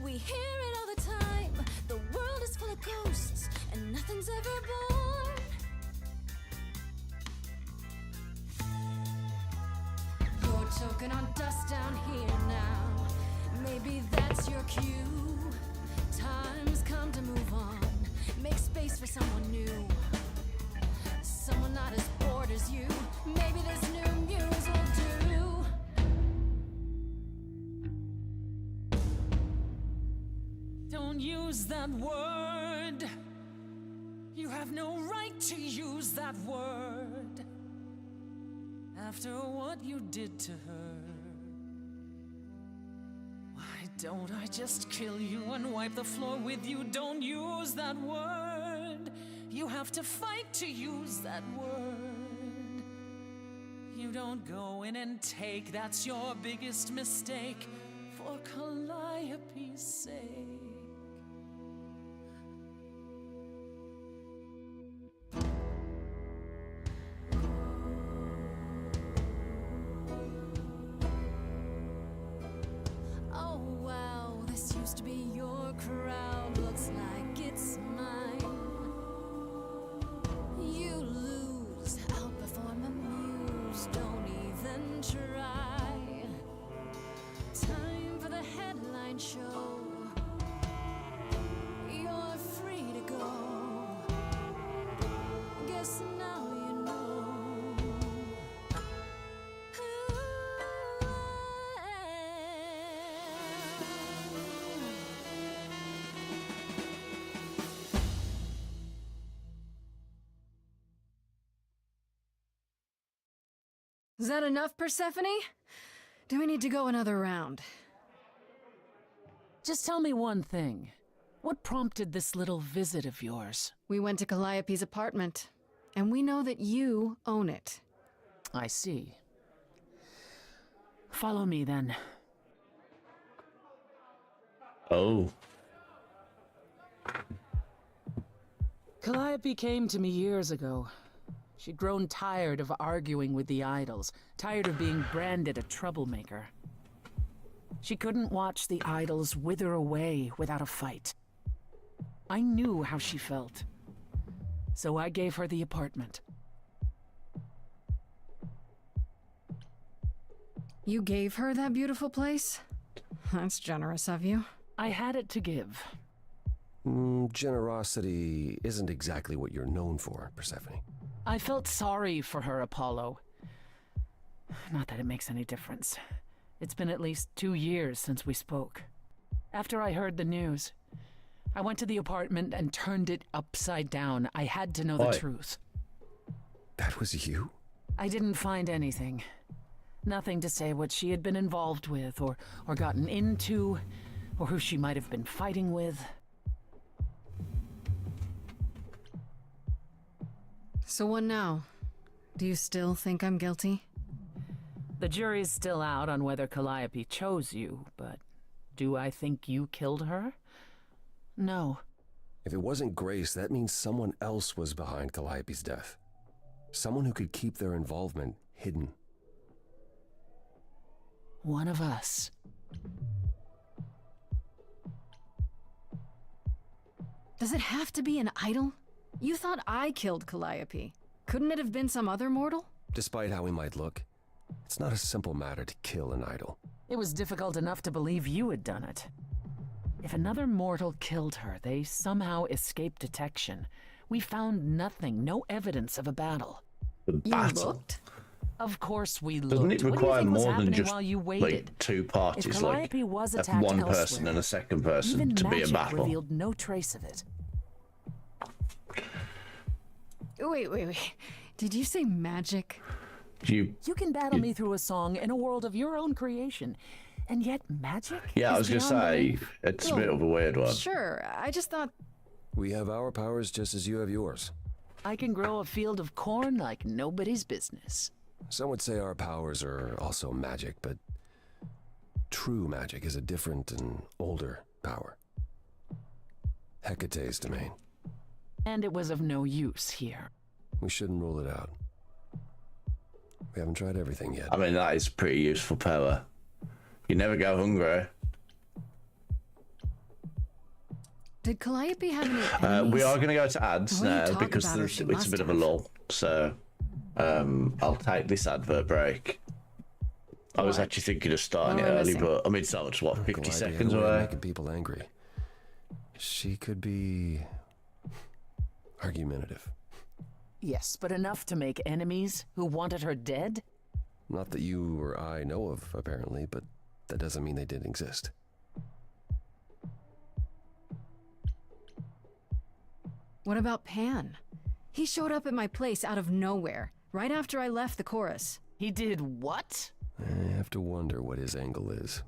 We hear it all the time. The world is full of ghosts, and nothing's ever born. You're choking on dust down here now. Maybe that's your cue. Time's come to move on. Make space for someone new. Someone not as bored as you. Maybe this new muse will do. Don't use that word. You have no right to use that word. After what you did to her, why Don't I just kill you and wipe the floor with you? Don't use that word. You have to fight to use that word. You don't go in and take, that's your biggest mistake, for Calliope's sake. Oh wow, this used to be your crowd, looks like it's mine. You lose, outperform a muse, don't even try. Time for the headline show. You're free to go. Guess now you know. Is that enough, Persephone? Do we need to go another round? Just tell me one thing. What prompted this little visit of yours? We went to Calliope's apartment, and we know that you own it. I see. Follow me, then. Oh. Calliope came to me years ago. She'd grown tired of arguing with the idols, tired of being branded a troublemaker. She couldn't watch the idols wither away without a fight. I knew how she felt, so I gave her the apartment. You gave her that beautiful place? That's generous of you. I had it to give. Generosity isn't exactly what you're known for, Persephone. I felt sorry for her, Apollo. Not that it makes any difference. It's been at least 2 years since we spoke. After I heard the news, I went to the apartment and turned it upside down. I had to know the truth. That was you? I didn't find anything. Nothing to say what she had been involved with, or gotten into, or who she might have been fighting with. So what now? Do you still think I'm guilty? The jury's still out on whether Calliope chose you, but do I think you killed her? No. If it wasn't Grace, that means someone else was behind Calliope's death. Someone who could keep their involvement hidden. One of us. Does it have to be an idol? You thought I killed Calliope. Couldn't it have been some other mortal? Despite how we might look, it's not a simple matter to kill an idol. It was difficult enough to believe you had done it. If another mortal killed her, they somehow escaped detection. We found nothing, no evidence of a battle. The battle? Looked? Of course we looked. Doesn't it require more than just you waited? like 2 parties, If like Calliope was one attacked person elsewhere, and a second person even to be a magic battle? revealed no trace of it. Wait. Did you say magic? You can battle me through a song in a world of your own creation, and yet magic? Yeah, I was is gonna beyond say, belief? it's a bit of a weird one. Sure, I just thought... We have our powers just as you have yours. I can grow a field of corn like nobody's business. Some would say our powers are also magic, but true magic is a different and older power. Hecate's domain. And it was of no use here. We shouldn't rule it out. We haven't tried everything yet. I mean, that is pretty useful power. You never go hungry. Did Calliope have any enemies? We are going to go to ads The way you now talk because about her, it's she a must bit of a have. lull. So I'll take this advert break. I was actually thinking of starting What it am I early, missing? but I mean, so it's what, 50 Cool idea, seconds the way of away? Making people angry. She could be argumentative. Yes, but enough to make enemies who wanted her dead? Not that you or I know of, apparently, but that doesn't mean they didn't exist. What about Pan? He showed up at my place out of nowhere, right after I left the chorus. He did what? I have to wonder what his angle is.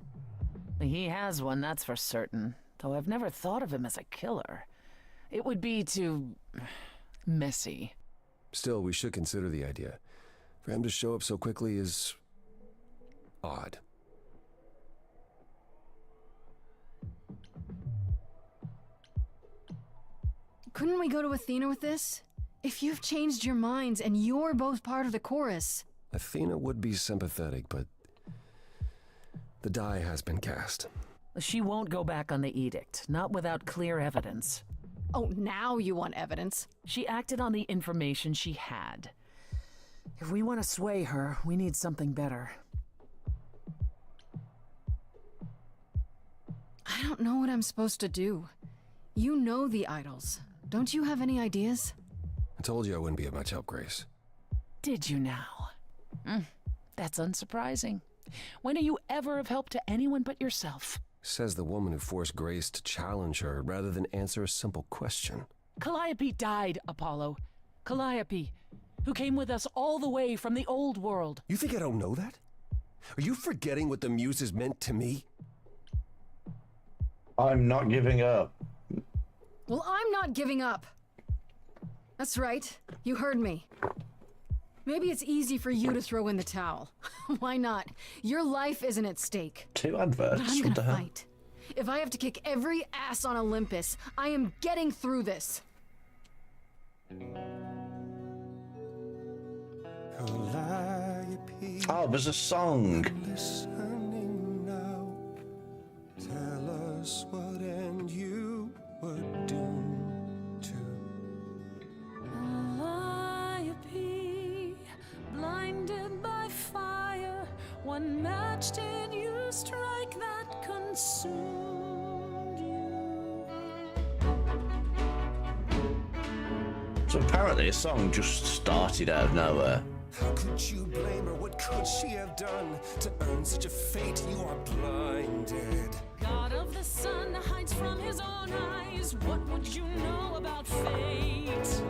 He has one, that's for certain. Though I've never thought of him as a killer. It would be too messy. Still, we should consider the idea. For him to show up so quickly is odd. Couldn't we go to Athena with this? If you've changed your minds and you're both part of the chorus. Athena would be sympathetic, but the die has been cast. She won't go back on the edict, not without clear evidence. Oh, now you want evidence? She acted on the information she had. If we want to sway her, we need something better. I don't know what I'm supposed to do. You know the idols. Don't you have any ideas? I told you I wouldn't be of much help, Grace. Did you now? That's unsurprising. When are you ever of help to anyone but yourself? Says the woman who forced Grace to challenge her rather than answer a simple question. Calliope died, Apollo. Calliope, who came with us all the way from the old world. You think I don't know that? Are you forgetting what the Muses meant to me? I'm not giving up. Well, I'm not giving up. That's right. You heard me. Maybe it's easy for you to throw in the towel. Why not? Your life isn't at stake. 2 adverts. But I'm What the gonna hell? fight. If I have to kick every ass on Olympus, I am getting through this. Oh, there's a song. Listening now. Tell us what end you were doomed to. Calliope, blinded by fire, what match did you strike that consumed you? So apparently a song just started out of nowhere. How could you blame her? What could she have done to earn such a fate? You are blinded. God of the sun hides from his own eyes. What would you know about fate?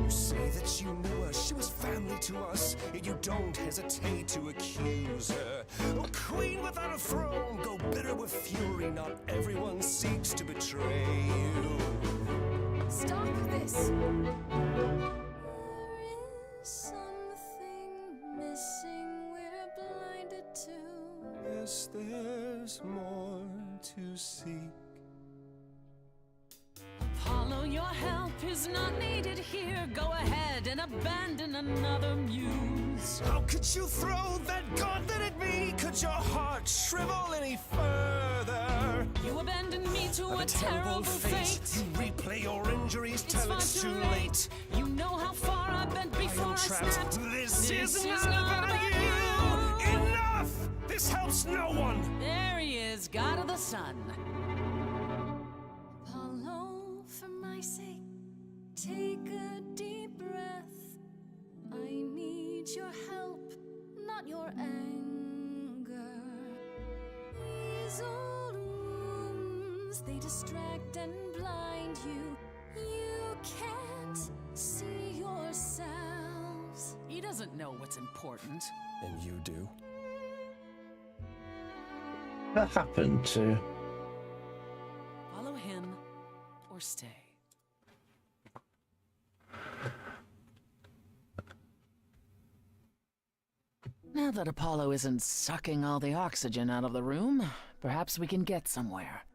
You say that you knew her, she was family to us, yet you don't hesitate to accuse her. Oh, queen without a throne, go bitter with fury. Not everyone seeks to betray you. Stop this. There is something missing we're blinded to. Yes, there's more to seek. Apollo, your help is not needed here. Go ahead and abandon another muse. How could you throw that gauntlet at me? Could your heart shrivel any further? You abandoned me to a terrible fate. You replay your injuries till far it's too too late. late. You know how far I've been before I trapped. snapped. This is not about you. Enough! This helps no one. There he is, God of the Sun. Apollo, for my sake, take a deep breath. I need your help, not your anger. These old wounds, they distract and blind you. You can't see yourselves. He doesn't know what's important. And you do? What happened to... Follow him or stay. Now that Apollo isn't sucking all the oxygen out of the room, perhaps we can get somewhere.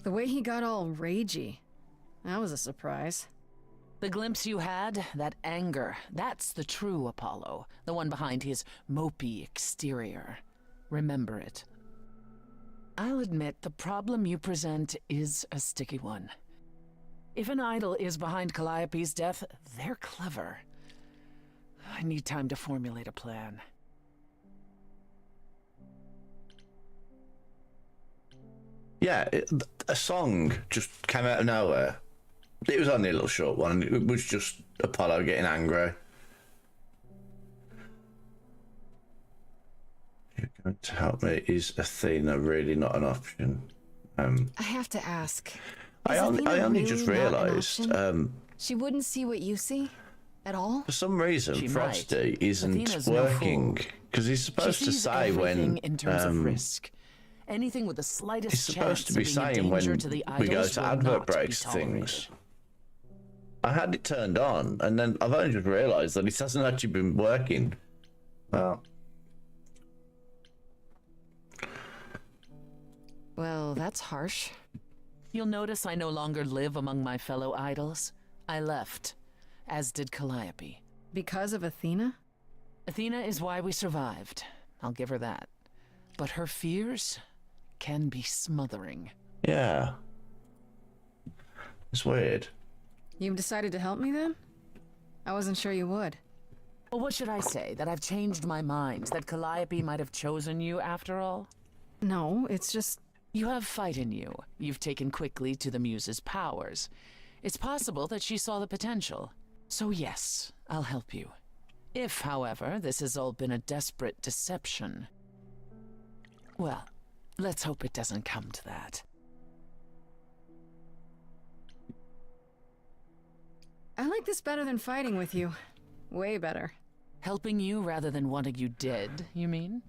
The way he got all ragey. That was a surprise. The glimpse you had, that anger, that's the true Apollo, the one behind his mopey exterior. Remember it. I'll admit the problem you present is a sticky one. If an idol is behind Calliope's death, they're clever. I need time to formulate a plan. Yeah, a song just came out of nowhere. It was only a little short one, and it was just Apollo getting angry. You're going to help me. Is Athena really not an option? I have to ask. I only just realised. She wouldn't see what you see? At all? For some reason, She Frosty might. isn't Athena's no working fool. because he's supposed She to sees say when everything in terms of risk. Anything with the slightest he's supposed to be chance of being a saying when danger to the we go idols to will advert not be breaks tolerated. things. I had it turned on, and then I've only just realised that it hasn't actually been working. Well, that's harsh. You'll notice I no longer live among my fellow idols. I left, as did Calliope. Because of Athena? Athena is why we survived. I'll give her that. But her fears can be smothering. yeah. It's weird. You've decided to help me then? I wasn't sure you would. Well, what should I say? That I've changed my mind? That Calliope might have chosen you after all? No, it's just... You have fight in you. You've taken quickly to the Muse's powers. It's possible that she saw the potential. So yes, I'll help you. If, however, this has all been a desperate deception... Well, let's hope it doesn't come to that. I like this better than fighting with you. Way better. Helping you rather than wanting you dead, you mean?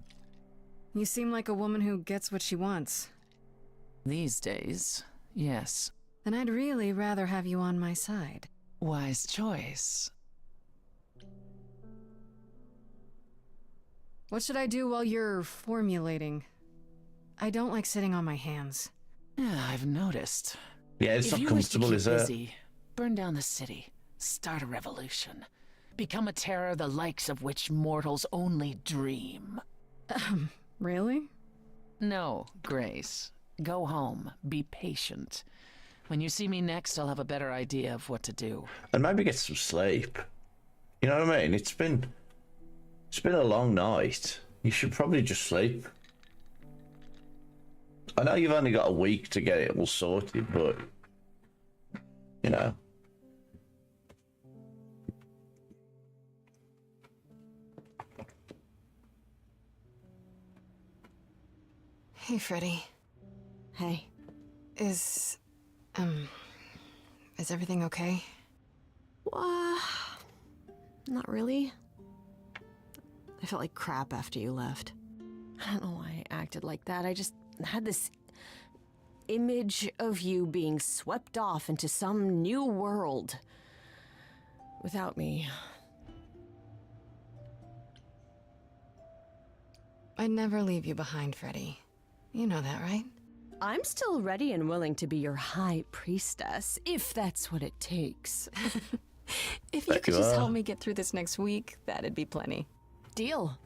You seem like a woman who gets what she wants. These days, yes. Then I'd really rather have you on my side. Wise choice. What should I do while you're formulating? I don't like sitting on my hands. Yeah, I've noticed. Yeah, it's not comfortable, is it? Busy, burn down the city, start a revolution, become a terror the likes of which mortals only dream. Really? No, Grace. Go home. Be patient. When you see me next, I'll have a better idea of what to do. And maybe get some sleep. You know what I mean? It's been a long night. You should probably just sleep. I know you've only got a week to get it all sorted, but you know. Hey, Freddy. Hey. Is everything okay? Not really. I felt like crap after you left. I don't know why I acted like that. I just had this image of you being swept off into some new world without me. I'd never leave you behind, Freddy. You know that, right? I'm still ready and willing to be your high priestess, if that's what it takes. If you could just help me get through this next week, that'd be plenty. Deal.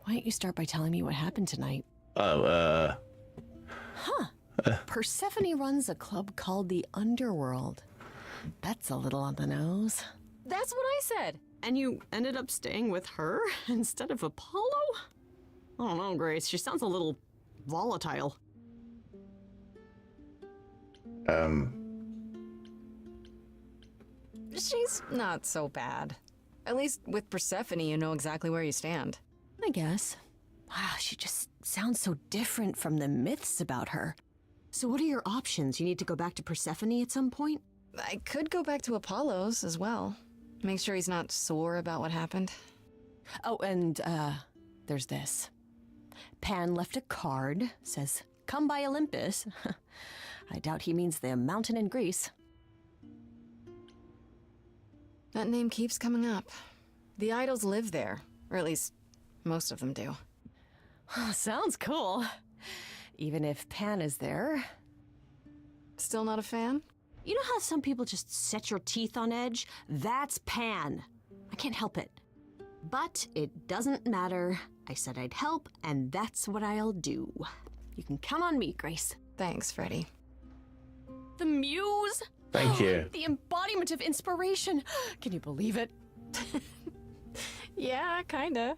Why don't you start by telling me what happened tonight? Oh, Persephone runs a club called the Underworld. That's a little on the nose. That's what I said. And you ended up staying with her instead of Apollo? I don't know, Grace. She sounds a little volatile. She's not so bad. At least with Persephone, you know exactly where you stand. I guess. Wow, she just sounds so different from the myths about her. So what are your options? You need to go back to Persephone at some point? I could go back to Apollo's as well. Make sure he's not sore about what happened. Oh, and, there's this. Pan left a card, says, "Come by Olympus." I doubt he means the mountain in Greece. That name keeps coming up. The idols live there, or at least most of them do. Sounds cool. Even if Pan is there. Still not a fan? You know how some people just set your teeth on edge? That's Pan. I can't help it. But it doesn't matter. I said I'd help, and that's what I'll do. You can count on me, Grace. Thanks, Freddy. The Muse! Thank you. The embodiment of inspiration. Can you believe it? Yeah, kinda.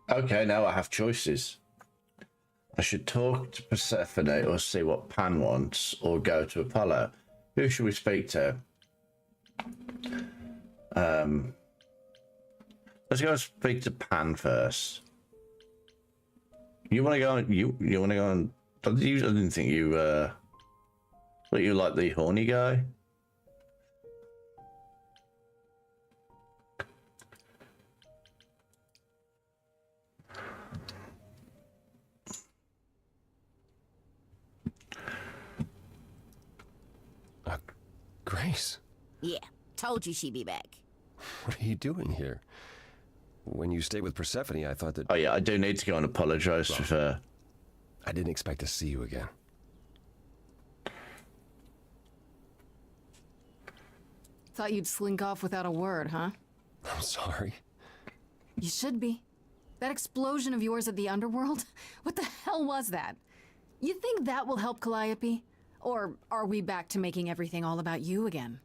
Okay, now I have choices. I should talk to Persephone or see what Pan wants, or go to Apollo. Who should we speak to? Let's go and speak to Pan first. You want to go? You want to go and didn't think you thought you like the horny guy. Grace, Yeah, told you she'd be back. what are you doing here? When you stayed with Persephone, I thought that... Oh yeah, I do need to go and apologise to her. I didn't expect to see you again. Thought you'd slink off without a word, huh? I'm sorry. You should be. That explosion of yours at the underworld? What the hell was that? You think that will help Calliope? Or are we back to making everything all about you again?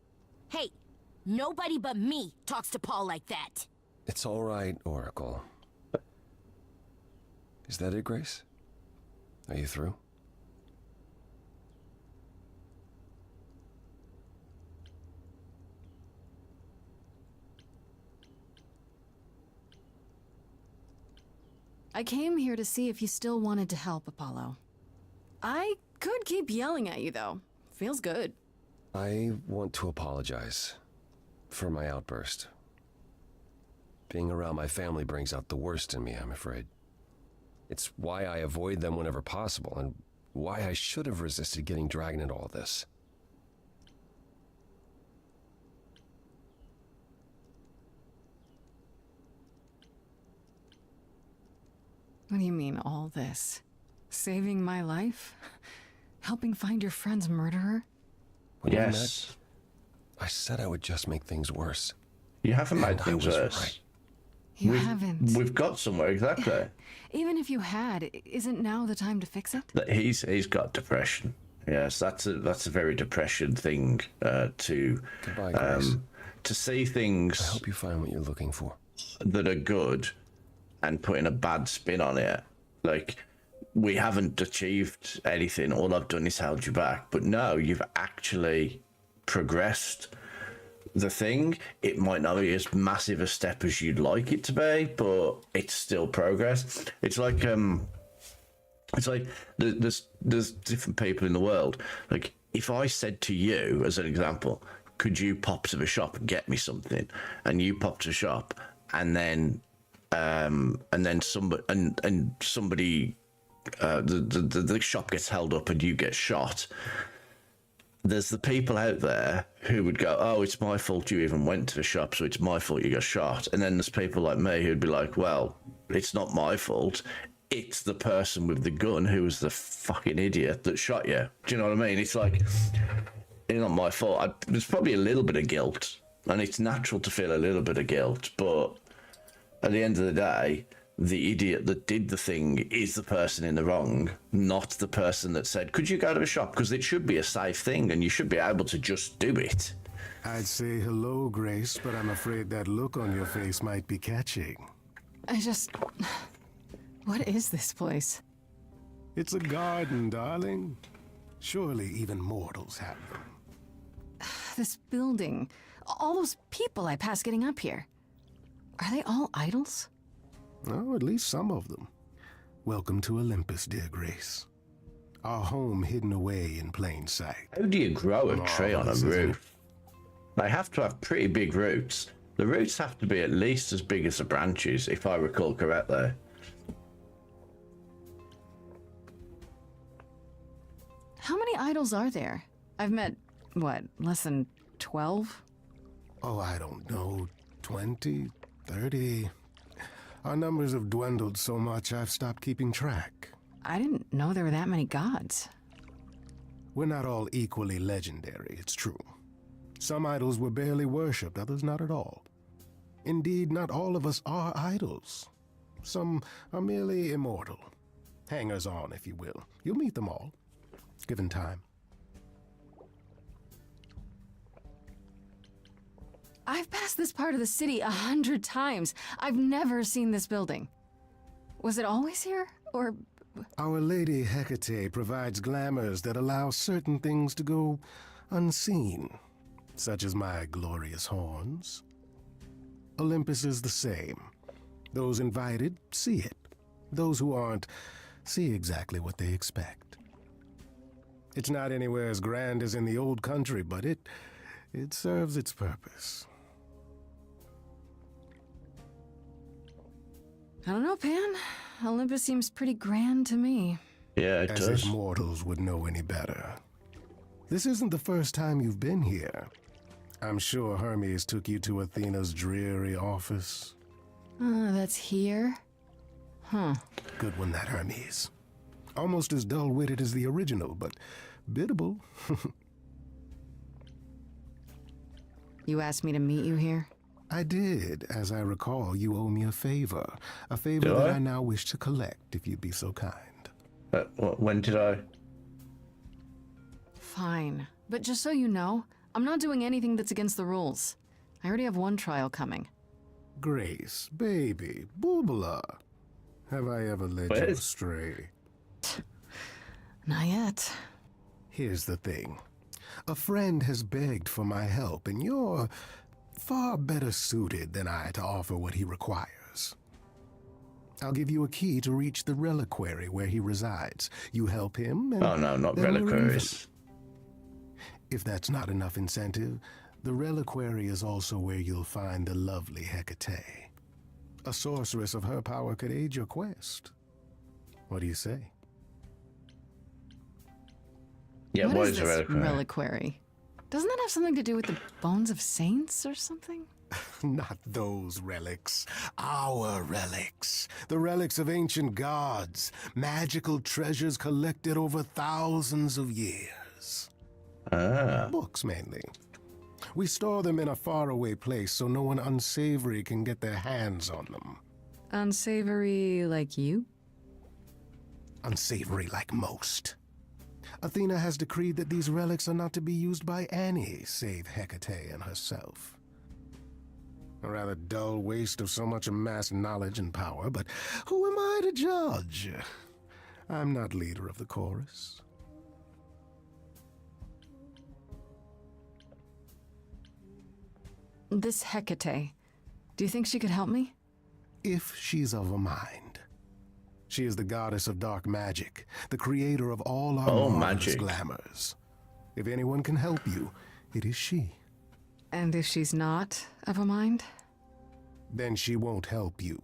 Hey, nobody but me talks to Paul like that. It's all right, Oracle. Is that it, Grace? Are you through? I came here to see if you still wanted to help, Apollo. I could keep yelling at you, though. Feels good. I want to apologize for my outburst. Being around my family brings out the worst in me, I'm afraid. It's why I avoid them whenever possible, and why I should have resisted getting dragged into all this. What do you mean, all this? Saving my life? Helping find your friend's murderer? When we met, I said I would just make things worse. You haven't made And I things was worse. right. You haven't. We've got somewhere, exactly. Even if you had, isn't now the time to fix it? He's got depression. Yes, that's a very depression thing to Goodbye, Grace. to see things. I hope you find what you're looking for. That are good, and putting a bad spin on it. Like, we haven't achieved anything. All I've done is held you back. But no, you've actually progressed. The thing, it might not be as massive a step as you'd like it to be, but it's still progress. It's like there's different people in the world. Like, if I said to you, as an example, could you pop to the shop and get me something, and you pop to the shop, and then somebody the shop gets held up and you get shot. There's the people out there who would go, oh, it's my fault you even went to the shop, so it's my fault you got shot. And then there's people like me who'd be like, well, it's not my fault. It's the person with the gun who was the fucking idiot that shot you. Do you know what I mean? It's like, it's not my fault. There's probably a little bit of guilt, and it's natural to feel a little bit of guilt, but at the end of the day, the idiot that did the thing is the person in the wrong, not the person that said, could you go to a shop? Because it should be a safe thing and you should be able to just do it. I'd say hello, Grace, but I'm afraid that look on your face might be catching. What is this place? It's a garden, darling. Surely even mortals have them. This building, all those people I pass getting up here. Are they all idols? Oh, at least some of them. Welcome to Olympus, dear Grace. Our home hidden away in plain sight. How do you grow a tree on a roof? They have to have pretty big roots. The roots have to be at least as big as the branches, if I recall correctly. How many idols are there? I've met, what, less than 12? Oh, I don't know. 20, 30. Our numbers have dwindled so much I've stopped keeping track. I didn't know there were that many gods. We're not all equally legendary, it's true. Some idols were barely worshipped, others not at all. Indeed, not all of us are idols. Some are merely immortal. Hangers-on, if you will. You'll meet them all, given time. I've passed this part of the city 100 times. I've never seen this building. Was it always here, or...? Our Lady Hecate provides glamours that allow certain things to go unseen, such as my glorious horns. Olympus is the same. Those invited see it. Those who aren't see exactly what they expect. It's not anywhere as grand as in the old country, but it serves its purpose. I don't know, Pan. Olympus seems pretty grand to me. Yeah, it does. As if mortals would know any better. This isn't the first time you've been here. I'm sure Hermes took you to Athena's dreary office. That's here? Huh. Good one, that Hermes. Almost as dull-witted as the original, but biddable. You asked me to meet you here? I did. As I recall, you owe me a favor. A favor that I now wish to collect, if you'd be so kind. When did I? Fine. But just so you know, I'm not doing anything that's against the rules. I already have one trial coming. Grace, baby, Boobala. Have I ever led you astray? Not yet. Here's the thing. A friend has begged for my help, and you're far better suited than I to offer what he requires. I'll give you a key to reach the reliquary where he resides. You help him, and oh no, not reliquaries. If that's not enough incentive, the reliquary is also where you'll find the lovely Hecate. A sorceress of her power could aid your quest. What do you say? Yeah, what is this reliquary? Doesn't that have something to do with the bones of saints or something? Not those relics. Our relics. The relics of ancient gods. Magical treasures collected over thousands of years. Books, mainly. We store them in a faraway place so no one unsavory can get their hands on them. Unsavory like you? Unsavory like most. Athena has decreed that these relics are not to be used by any save Hecate and herself. A rather dull waste of so much amassed knowledge and power, but who am I to judge? I'm not leader of the chorus. This Hecate, do you think she could help me? If she's of a mind. She is the goddess of dark magic, the creator of all our marvelous glamours. If anyone can help you, it is she. And if she's not of a mind? Then she won't help you.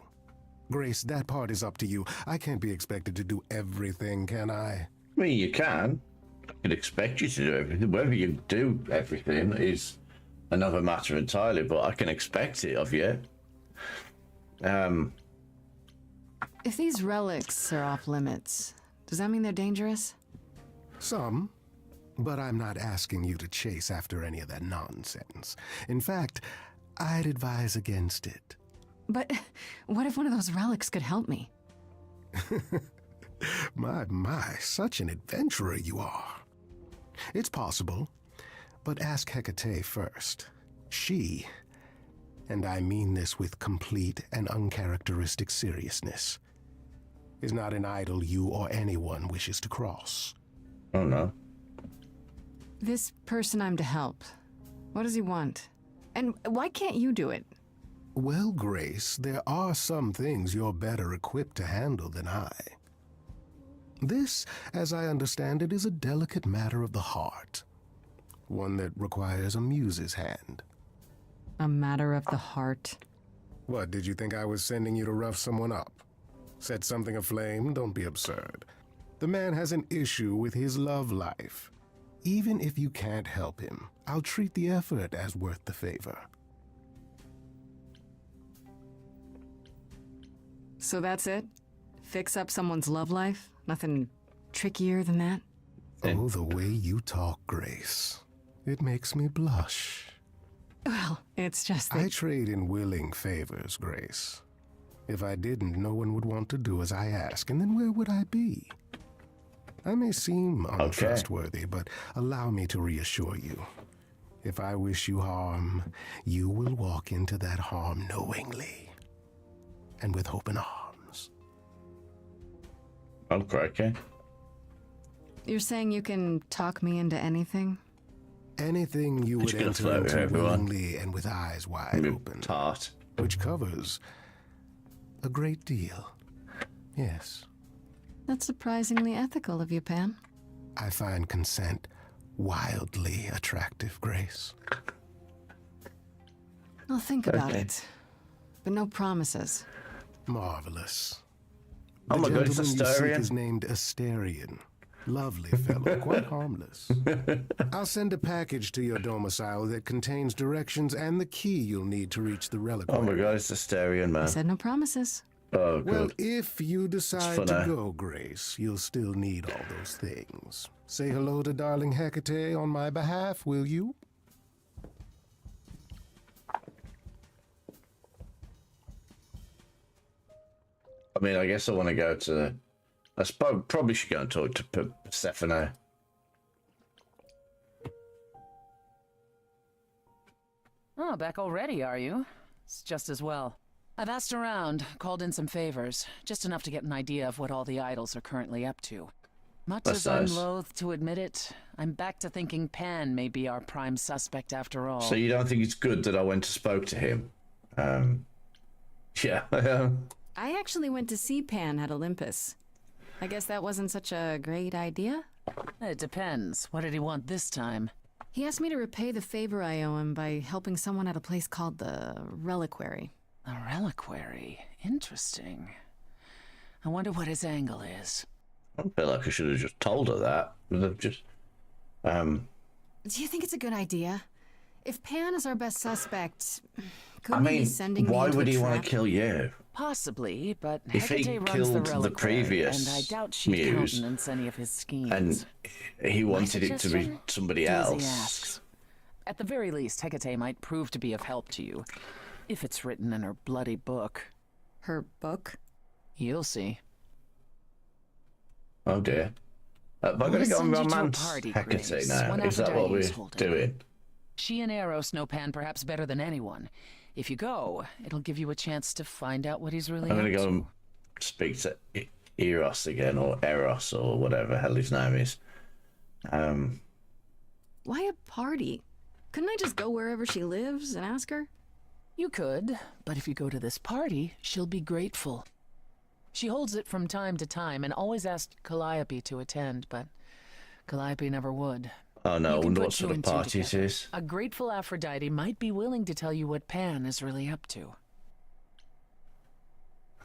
Grace, that part is up to you. I can't be expected to do everything, can I? I mean, you can. I can expect you to do everything. Whether you do everything is another matter entirely, but I can expect it of you. If these relics are off limits, does that mean they're dangerous? Some, but I'm not asking you to chase after any of that nonsense. In fact, I'd advise against it. But what if one of those relics could help me? My, such an adventurer you are. It's possible, but ask Hecate first. She, and I mean this with complete and uncharacteristic seriousness, is not an idol you or anyone wishes to cross. Oh no. This person I'm to help, what does he want? And why can't you do it? Well, Grace, there are some things you're better equipped to handle than I. This, as I understand it, is a delicate matter of the heart. One that requires a muse's hand. A matter of the heart? What, did you think I was sending you to rough someone up? Set something aflame? Don't be absurd. The man has an issue with his love life. Even if you can't help him, I'll treat the effort as worth the favor. So that's it? Fix up someone's love life? Nothing trickier than that? Oh, the way you talk, Grace. It makes me blush. Well, it's just that... I trade in willing favors, Grace. If I didn't, no one would want to do as I ask, and then where would I be? I may seem untrustworthy, but allow me to reassure you. If I wish you harm, you will walk into that harm knowingly and with open arms. Okay. You're saying you can talk me into anything? Anything you would enter into willingly and with eyes wide open. Tart. Which covers a great deal. Yes. That's surprisingly ethical of you, Pan. I find consent wildly attractive, Grace. I'll think about it. But no promises. Marvelous. Oh my god, it's gentleman you seek Asterion. is named Asterion. Lovely fellow, quite harmless. I'll send a package to your domicile that contains directions and the key you'll need to reach the reliquary. Oh my god, it's Asterion, man. I said no promises. Oh, good. Well, if you decide It's to funny. go, Grace, you'll still need all those things. Say hello to darling Hecate on my behalf, will you? I mean, I guess I want to go to... I suppose probably should go and talk to Persephone. Oh, back already, are you? It's just as well. I've asked around, called in some favors, just enough to get an idea of what all the idols are currently up to. Much That's as nice. I'm loath to admit it, I'm back to thinking Pan may be our prime suspect after all. So you don't think it's good that I went and spoke to him? Yeah. I actually went to see Pan at Olympus. I guess that wasn't such a great idea? It depends. What did he want this time? He asked me to repay the favor I owe him by helping someone at a place called the Reliquary. A reliquary? Interesting. I wonder what his angle is. I feel like I should have just told her that. But I've just... Do you think it's a good idea? If Pan is our best suspect, could I we mean, be sending me why into would a he want trap? to kill you? Possibly, but If he Hecate runs killed the the reliquary, previous and I doubt she'd muse, countenance any of his schemes. And he My wanted it to be suggestion? somebody Do as he else. asks. At the very least, Hecate might prove to be of help to you, if it's written in her bloody book. Her book? You'll see. Oh dear. Have I got to We'll go and send you to a romance party, Hecate Grace, now? when Is that what Aphrodite is we're holding. doing? She and Eros know Pan perhaps better than anyone. If you go, it'll give you a chance to find out what he's really I'm up going to go to. and speak to Eros again, or Eros, or whatever hell his name is. Why a party? Couldn't I just go wherever she lives and ask her? You could, but if you go to this party, she'll be grateful. She holds it from time to time and always asked Calliope to attend, but Calliope never would. Oh no, I You can wonder put what two sort of and two party it together. is. A grateful Aphrodite might be willing to tell you what Pan is really up to.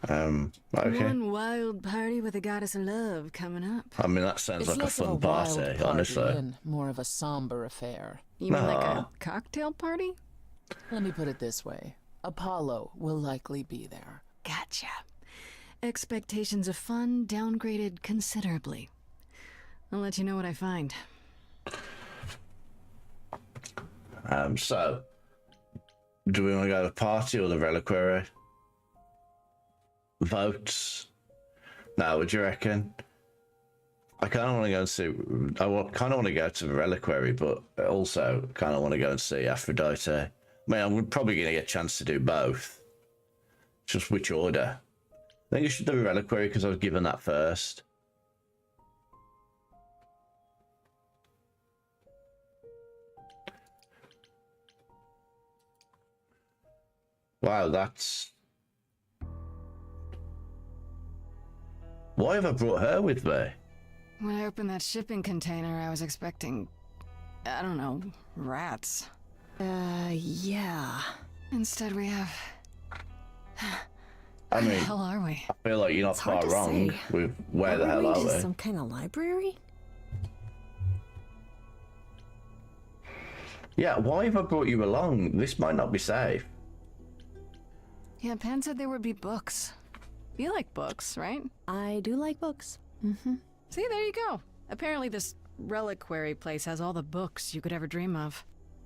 Okay. One wild party with a goddess of love coming up. I mean, that sounds It's like a less of fun wild party, honestly. and more of a somber affair. You mean like Nah. a cocktail party? Let me put it this way. Apollo will likely be there. Gotcha. Expectations of fun downgraded considerably. I'll let you know what I find. So, do we want to go to the party or the reliquary? Votes? No, what do you reckon? I kind of want to go and see. Kind of want to go to the reliquary, but also kind of want to go and see Aphrodite. I mean, I'm probably going to get a chance to do both. Just which order? I think I should do the reliquary because I was given that first. Wow, that's... Why have I brought her with me? When I opened that shipping container, I was expecting, I don't know, rats. Yeah. Instead we have... I Where the mean, hell are we? I feel like you're not It's hard far to wrong say. with where the hell are Is we? some kind of library? Yeah, why have I brought you along? This might not be safe. Yeah, Pan said there would be books. You like books, right? I do like books. Mm-hmm. See, there you go. Apparently this reliquary place has all the books you could ever dream of.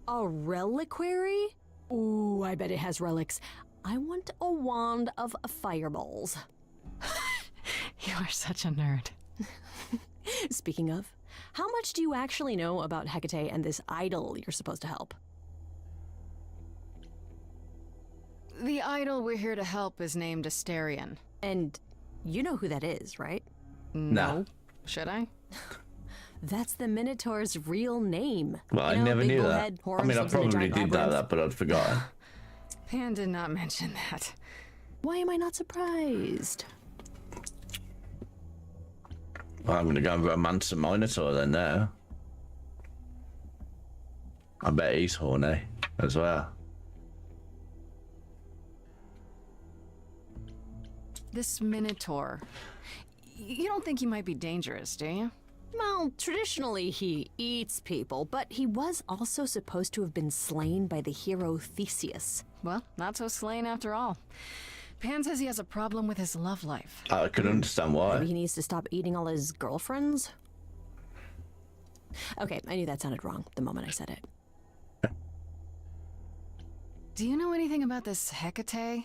A reliquary? Ooh, I bet it has relics. I want a wand of fireballs. You are such a nerd. Speaking of, how much do you actually know about Hecate and this idol you're supposed to help? The idol we're here to help is named Asterion. And you know who that is, right? No. Should I? That's the Minotaur's real name. Well, I You know, never big knew that. bullhead, I horns, mean, I lives in a probably giant did know labyrinth. that, but I'd forgotten. Pan did not mention that. Why am I not surprised? Well, I'm going to go and romance a Minotaur then now. I bet he's horny as well. This Minotaur. You don't think he might be dangerous, do you? Well, traditionally he eats people, but he was also supposed to have been slain by the hero Theseus. Well, not so slain after all. Pan says he has a problem with his love life. I can understand why. Maybe he needs to stop eating all his girlfriends? Okay, I knew that sounded wrong the moment I said it. Do you know anything about this Hecate?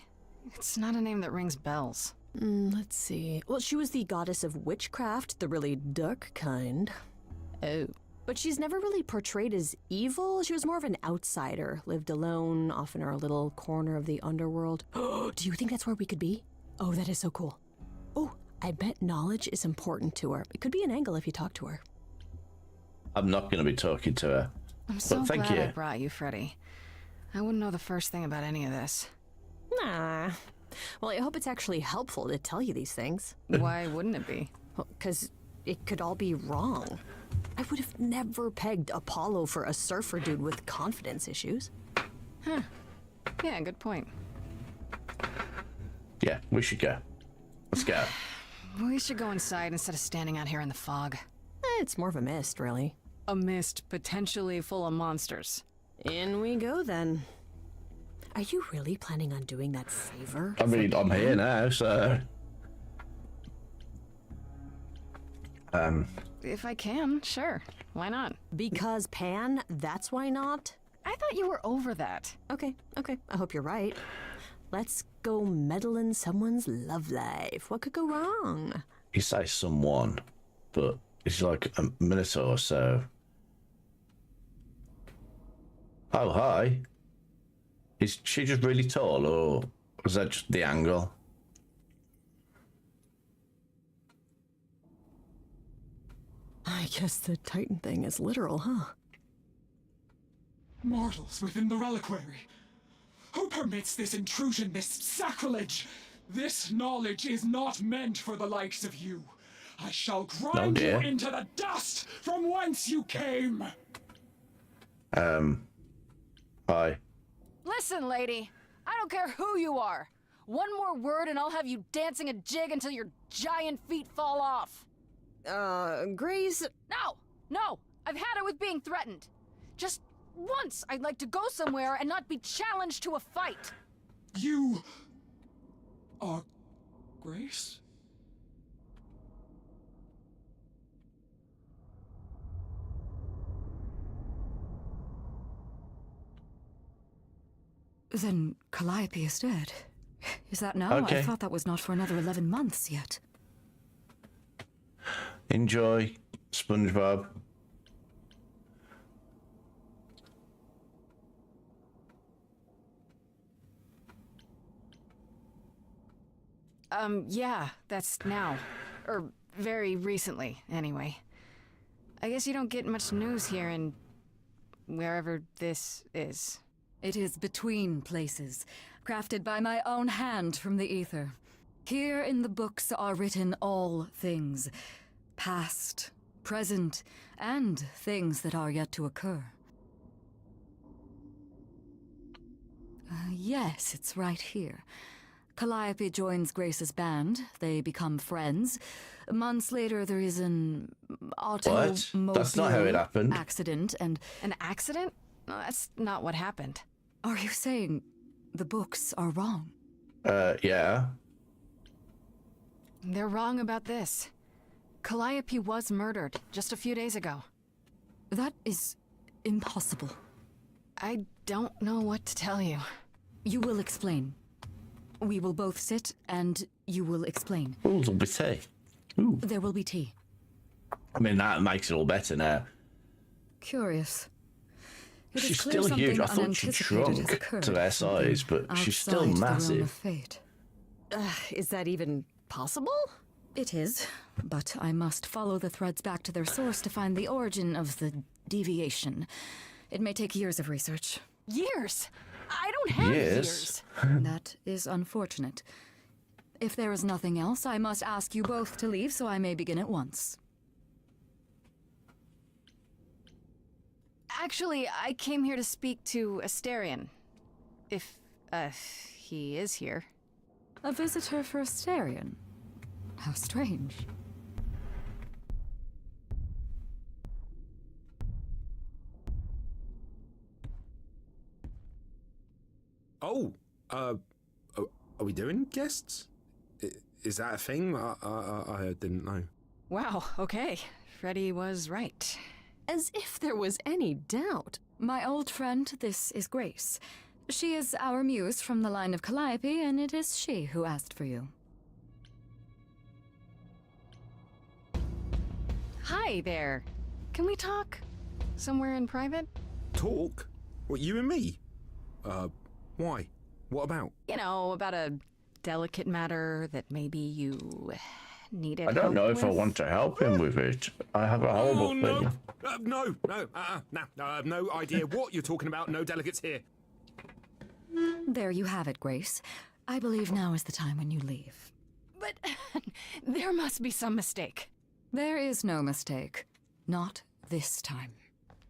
It's not a name that rings bells. Let's see. Well, she was the goddess of witchcraft, the really dark kind. Oh. But she's never really portrayed as evil. She was more of an outsider, lived alone, off in her little corner of the underworld. Do you think that's where we could be? Oh, that is so cool. Oh, I bet knowledge is important to her. It could be an angle if you talk to her. I'm not going to be talking to her. I'm so thank glad you. I brought you, Freddy. I wouldn't know the first thing about any of this. Nah. Well, I hope it's actually helpful to tell you these things. Why wouldn't it be? Well, 'cause it could all be wrong. I would have never pegged Apollo for a surfer dude with confidence issues. Huh. Yeah, good point. Yeah, we should go. Let's go. We should go inside instead of standing out here in the fog. It's more of a mist, really. A mist potentially full of monsters. In we go, then. Are you really planning on doing that favor? I mean, I'm here now, so... If I can, sure. Why not? Because Pan, that's why not? I thought you were over that. Okay. I hope you're right. Let's go meddle in someone's love life. What could go wrong? You say someone, but it's like a Minotaur, so... Oh, hi. Is she just really tall, or was that just the angle? I guess the Titan thing is literal, huh? Mortals within the reliquary. Who permits this intrusion, this sacrilege? This knowledge is not meant for the likes of you. I shall grind you into the dust from whence you came. Hi. Listen, lady. I don't care who you are. One more word and I'll have you dancing a jig until your giant feet fall off. Grace? No. I've had it with being threatened. Just once I'd like to go somewhere and not be challenged to a fight. You are Grace? Then Calliope is dead. Is that now? Okay. I thought that was not for another 11 months yet. Enjoy, SpongeBob. Yeah, that's now. Or very recently, anyway. I guess you don't get much news here in... wherever this is. It is between places, crafted by my own hand from the ether. Here in the books are written all things. Past, present, and things that are yet to occur. Yes, it's right here. Calliope joins Grace's band. They become friends. Months later, there is an automobile That's not how it happened. accident, and... An accident? No, that's not what happened. Are you saying the books are wrong? Yeah. They're wrong about this. Calliope was murdered just a few days ago. That is impossible. I don't know what to tell you. You will explain. We will both sit and you will explain. Ooh, there'll be tea. Ooh. There will be tea. I mean, that makes it all better now. Curious. It She's is clear still huge. I something thought she unanticipated has shrunk occurred, to their size, but she's still outside the realm of massive. fate. Is that even possible? It is, but I must follow the threads back to their source to find the origin of the deviation. It may take years of research. Years? I don't have years. That is unfortunate. If there is nothing else, I must ask you both to leave so I may begin at once. Actually, I came here to speak to Asterion. If, he is here. A visitor for Asterion? How strange. Oh, are we doing guests? Is that a thing? I didn't know. Wow, okay. Freddy was right. As if there was any doubt. My old friend, this is Grace. She is our muse from the line of Calliope, and it is she who asked for you. Hi there. Can we talk? Somewhere in private? Talk? What, you and me? Why? What about? You know, about a delicate matter that maybe you needed I don't know if I with. want to help him with it. I have a horrible feeling. No, I have no idea what you're talking about. No delegates here. There you have it, Grace. I believe now is the time when you leave. But there must be some mistake. There is no mistake. Not this time.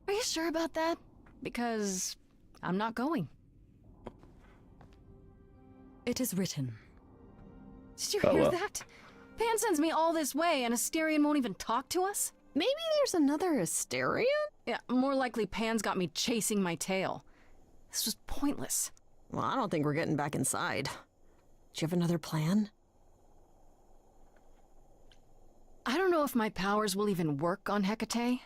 Are you sure about that? Because I'm not going. It is written. Did you hear that? Pan sends me all this way and Asterion won't even talk to us? Maybe there's another Asterion? Yeah, more likely Pan's got me chasing my tail. This was pointless. Well, I don't think we're getting back inside. Do you have another plan? I don't know if my powers will even work on Hecate,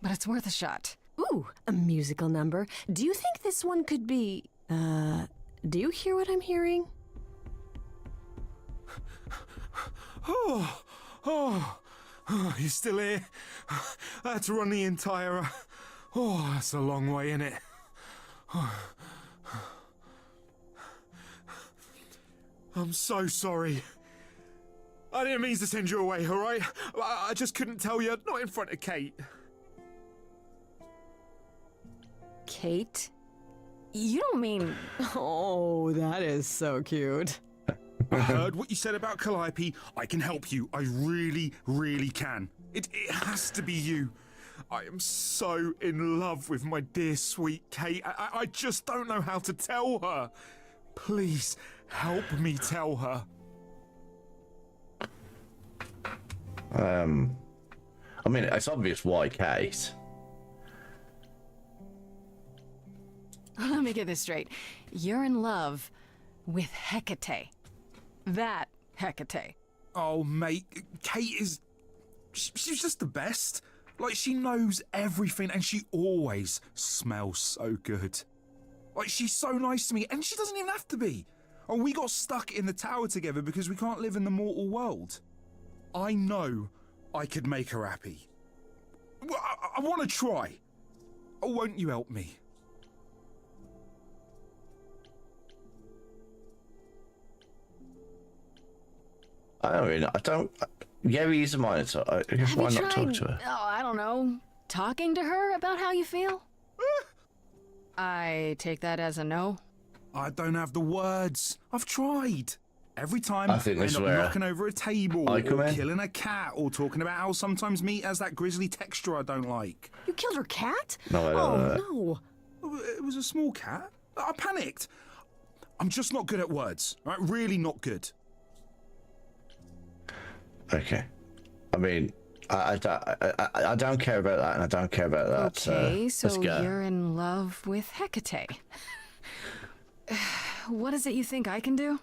but it's worth a shot. Ooh, a musical number. Do you think this one could be... do you hear what I'm hearing? Oh, you're still here? I had to run the entire... Oh, that's a long way, innit? I'm so sorry. I didn't mean to send you away, alright? I just couldn't tell you, not in front of Kate. Kate? You don't mean... Oh, that is so cute. I heard what you said about Calliope. I can help you. I really, really can. It has to be you. I am so in love with my dear sweet Kate. I just don't know how to tell her. Please, help me tell her. I mean, it's obvious why Kate. Let me get this straight. You're in love with Hecate. That Hecate. Oh, mate, Kate is... She's just the best. Like, she knows everything and she always smells so good. Like, she's so nice to me and she doesn't even have to be. Oh, we got stuck in the tower together because we can't live in the mortal world. I know I could make her happy. I want to try. Oh, won't you help me? I don't. Gary is a monitor. I guess Have why you not tried, talk to her? Oh, I don't know, talking to her about how you feel? I take that as a no. I don't have the words. I've tried. Every time I think I this end up is where knocking over a table, I or come in. killing a cat, or talking about how sometimes meat has that grisly texture I don't like. You killed her cat? No, I don't Oh, no. It was a small cat. I panicked. I'm just not good at words. Right? Really not good. Okay. I mean, I don't care about that, and I don't care about that. Okay, let's so go. you're in love with Hecate. What is it you think I can do?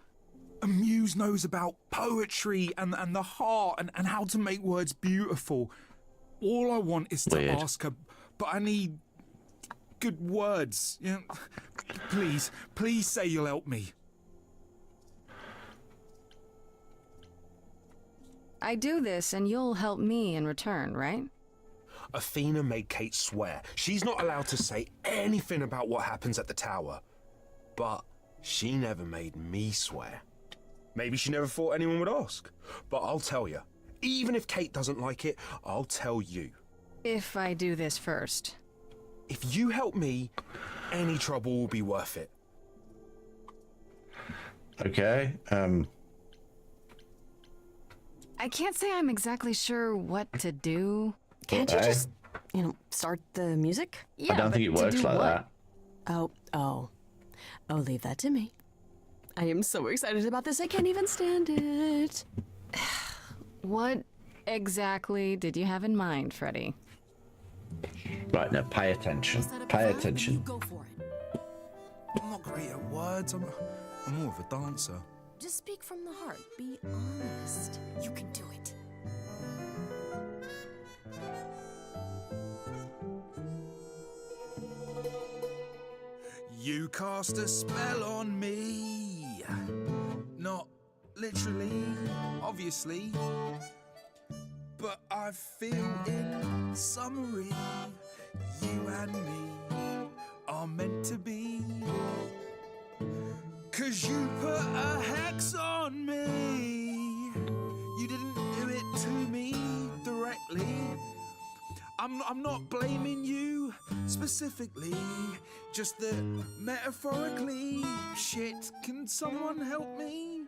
A muse knows about poetry and the heart and how to make words beautiful. All I want is to Weird. ask her, but I need good words. You know, please say you'll help me. I do this and you'll help me in return, right? Athena made Kate swear she's not allowed to say anything about what happens at the tower. But she never made me swear. Maybe she never thought anyone would ask. But I'll tell you, even if Kate doesn't like it, I'll tell you. If I do this first. If you help me, any trouble will be worth it. Okay. I can't say I'm exactly sure what to do. Can't you just start the music? I don't think it works like that. Oh, leave that to me. I am so excited about this, I can't even stand it. What exactly did you have in mind, Freddy? Right, now pay attention. Pay attention. I'm not great at words. I'm more of a dancer. Just speak from the heart. Be honest. You can do it. You cast a spell on me. Not literally, obviously. But I feel in summary, you and me are meant to be. 'Cause you put a hex on me. You didn't do it to me directly. I'm not blaming you specifically, just that metaphorically. Shit, can someone help me?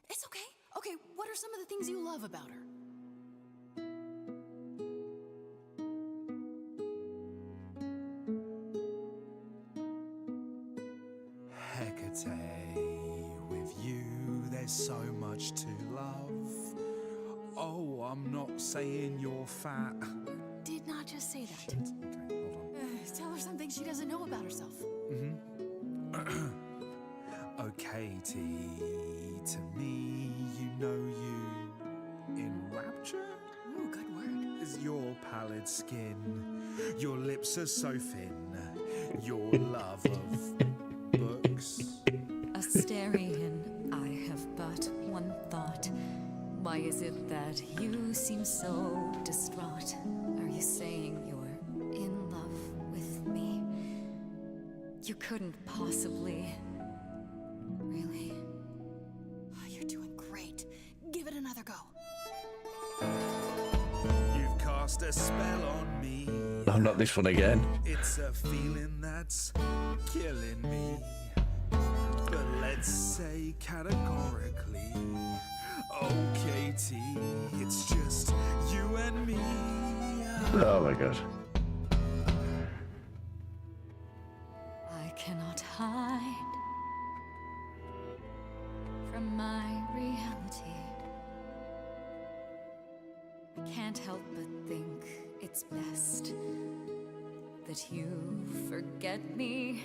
It's okay. Okay, what are some of the things you love about her? Hecate, with you there's so much to love. Oh, I'm not saying you're fat. Did not just say that. Shit. Okay, hold on. Tell her something she doesn't know about herself. Oh, Katie, to me, you know you enrapture? Ooh, good word. Is your pallid skin, your lips are so thin, your love of books. Asterian, I have but one thought. Why is it that you seem so distraught? Are you saying you're in love with me? You couldn't possibly. Really? Oh, you're doing great. Give it another go. You've cast a spell on me. Oh, not this one again. It's a feeling that's killing me. But let's say categorically, oh, Katie, it's just you and me. Oh my god. I cannot hide from my reality. I can't help but think it's best that you forget me.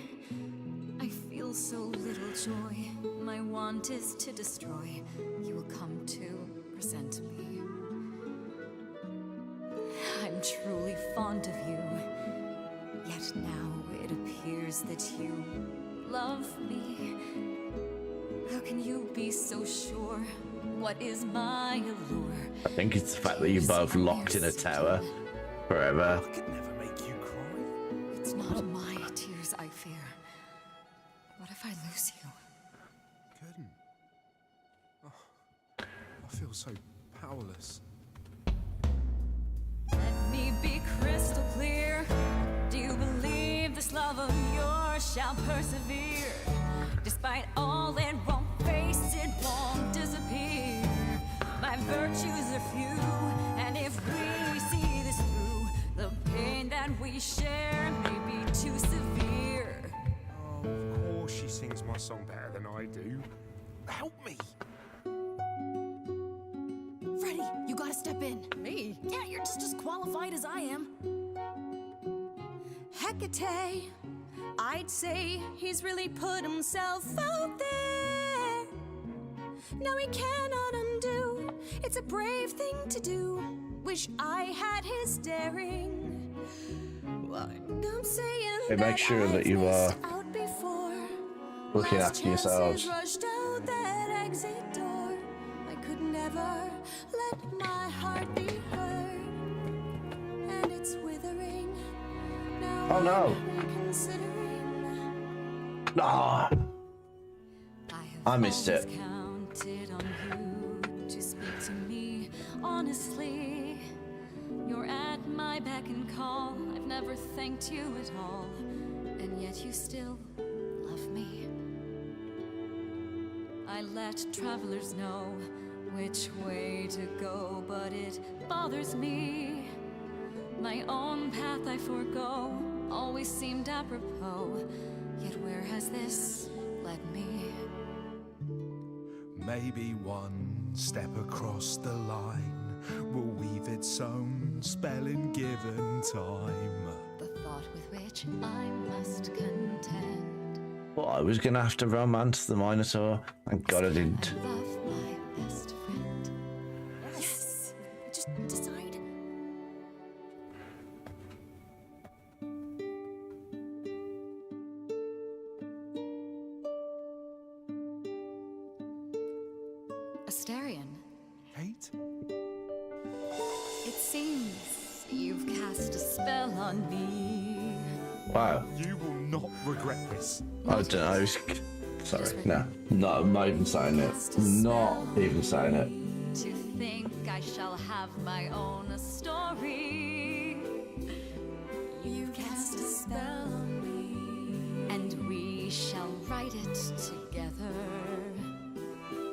I feel so little joy. My want is to destroy. You will come to resent me. I'm truly fond of you. Yet now it appears that you love me. How can you be so sure? What is my allure? I think it's the fact that you're both locked in a tower forever. I could never make you cry. It's not my tears I fear. What if I lose you? Couldn't. Oh, I feel so powerless. Let me be crystal clear. Do you believe this love of yours shall persevere? Despite all it won't face, it won't disappear. My virtues are few, and if we see this through, the pain that we share may be too severe. Oh, of course she sings my song better than I do. Help me! Freddy, you gotta step in. Me? Yeah, you're just as qualified as I am. Hecate, I'd say he's really put himself out there. No, he cannot undo. It's a brave thing to do. Wish I had his daring. Well, I'm saying Hey, make sure that you are looking after yourselves. Rushed out that exit door. I could never let my heart be heard, and it's withering. Now Oh no! Ah, I missed it. Counted on you to speak to me honestly. You're at my beck and call. I've never thanked you at all, and yet you still love me. I let travelers know which way to go, but it bothers me My own path I forego always seemed apropos. Yet where has this led me? Maybe one step across the line will weave its own spell in given time. The thought with which I must contend. Well, I was gonna have to romance the Minotaur. Thank God I didn't. I love my best friend. Yes. Just decide. Asterion. Kate? It seems you've cast a spell on me. Wow. You will not regret this. I don't know. Sorry. No. No, I'm not even saying it. Not even saying it. To think I shall have my own story. You cast a spell on me, and we shall write it together.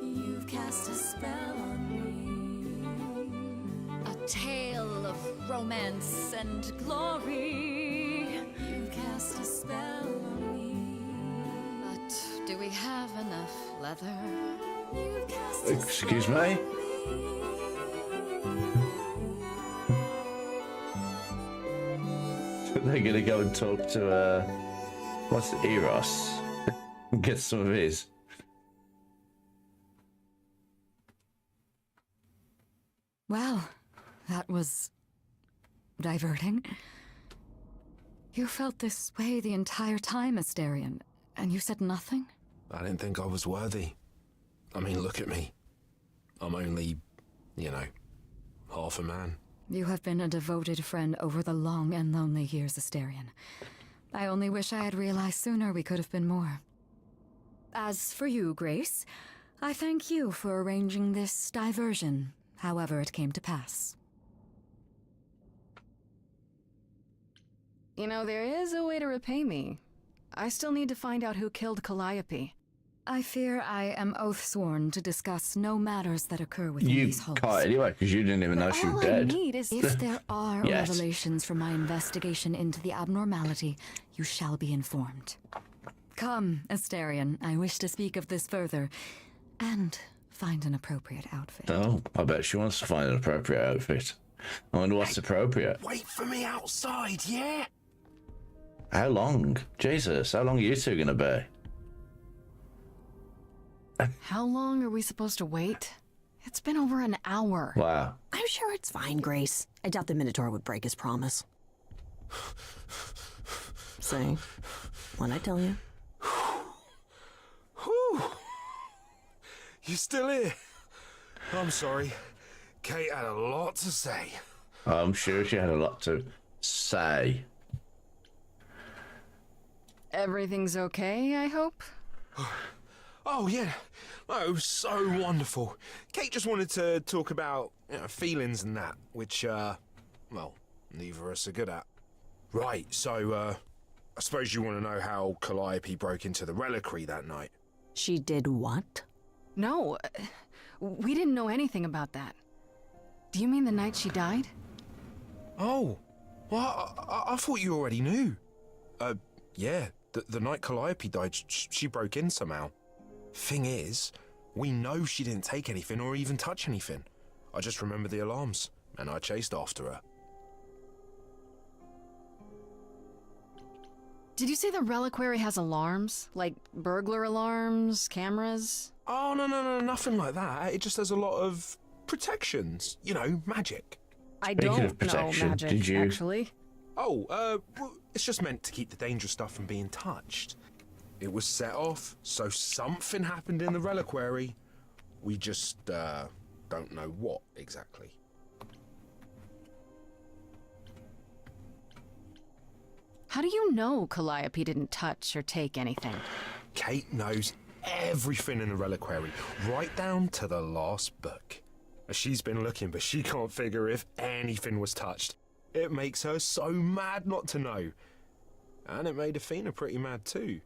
You've cast a spell on me, a tale of romance and glory. You've cast a spell on me, but do we have enough leather? You've cast a Excuse me? They're gonna go and talk to, what's it, Eros? Get some of his. Well, that was diverting. You felt this way the entire time, Asterion, and you said nothing? I didn't think I was worthy. I mean, look at me. I'm only, you know, half a man. You have been a devoted friend over the long and lonely years, Asterion. I only wish I had realized sooner we could have been more. As for you, Grace, I thank you for arranging this diversion, however it came to pass. You know, there is a way to repay me. I still need to find out who killed Calliope. I fear I am oath-sworn to discuss no matters that occur within You these halls. can't anyway, because you didn't even know she was dead. All I need is if there are Yes. revelations from my investigation into the abnormality, you shall be informed. Come, Asterion, I wish to speak of this further, and find an appropriate outfit. Oh, I bet she wants to find an appropriate outfit. I wonder what's appropriate. Wait for me outside, yeah? How long? Jesus, how long are you two gonna be? How long are we supposed to wait? It's been over an hour. Wow. I'm sure it's fine, Grace. I doubt the Minotaur would break his promise. Say, what'd I tell you? Whew. You still here? I'm sorry. Kate had a lot to say. I'm sure she had a lot to say. Everything's okay, I hope? Oh, yeah. Oh, it was so wonderful. Kate just wanted to talk about feelings and that, which, well, neither of us are good at. Right, so, I suppose you want to know how Calliope broke into the reliquary that night. She did what? No, we didn't know anything about that. Do you mean the night she died? Oh, well, I thought you already knew. Yeah, the night Calliope died, she broke in somehow. Thing is, we know she didn't take anything or even touch anything. I just remember the alarms, and I chased after her. Did you say the reliquary has alarms? Like burglar alarms, cameras? Oh, no, nothing like that. It just has a lot of protections. You know, magic. I don't know magic, actually. Oh, well, it's just meant to keep the dangerous stuff from being touched. It was set off, so something happened in the reliquary. We just, don't know what exactly. How do you know Calliope didn't touch or take anything? Kate knows everything in the reliquary, right down to the last book. She's been looking, but she can't figure if anything was touched. It makes her so mad not to know. And it made Athena pretty mad too.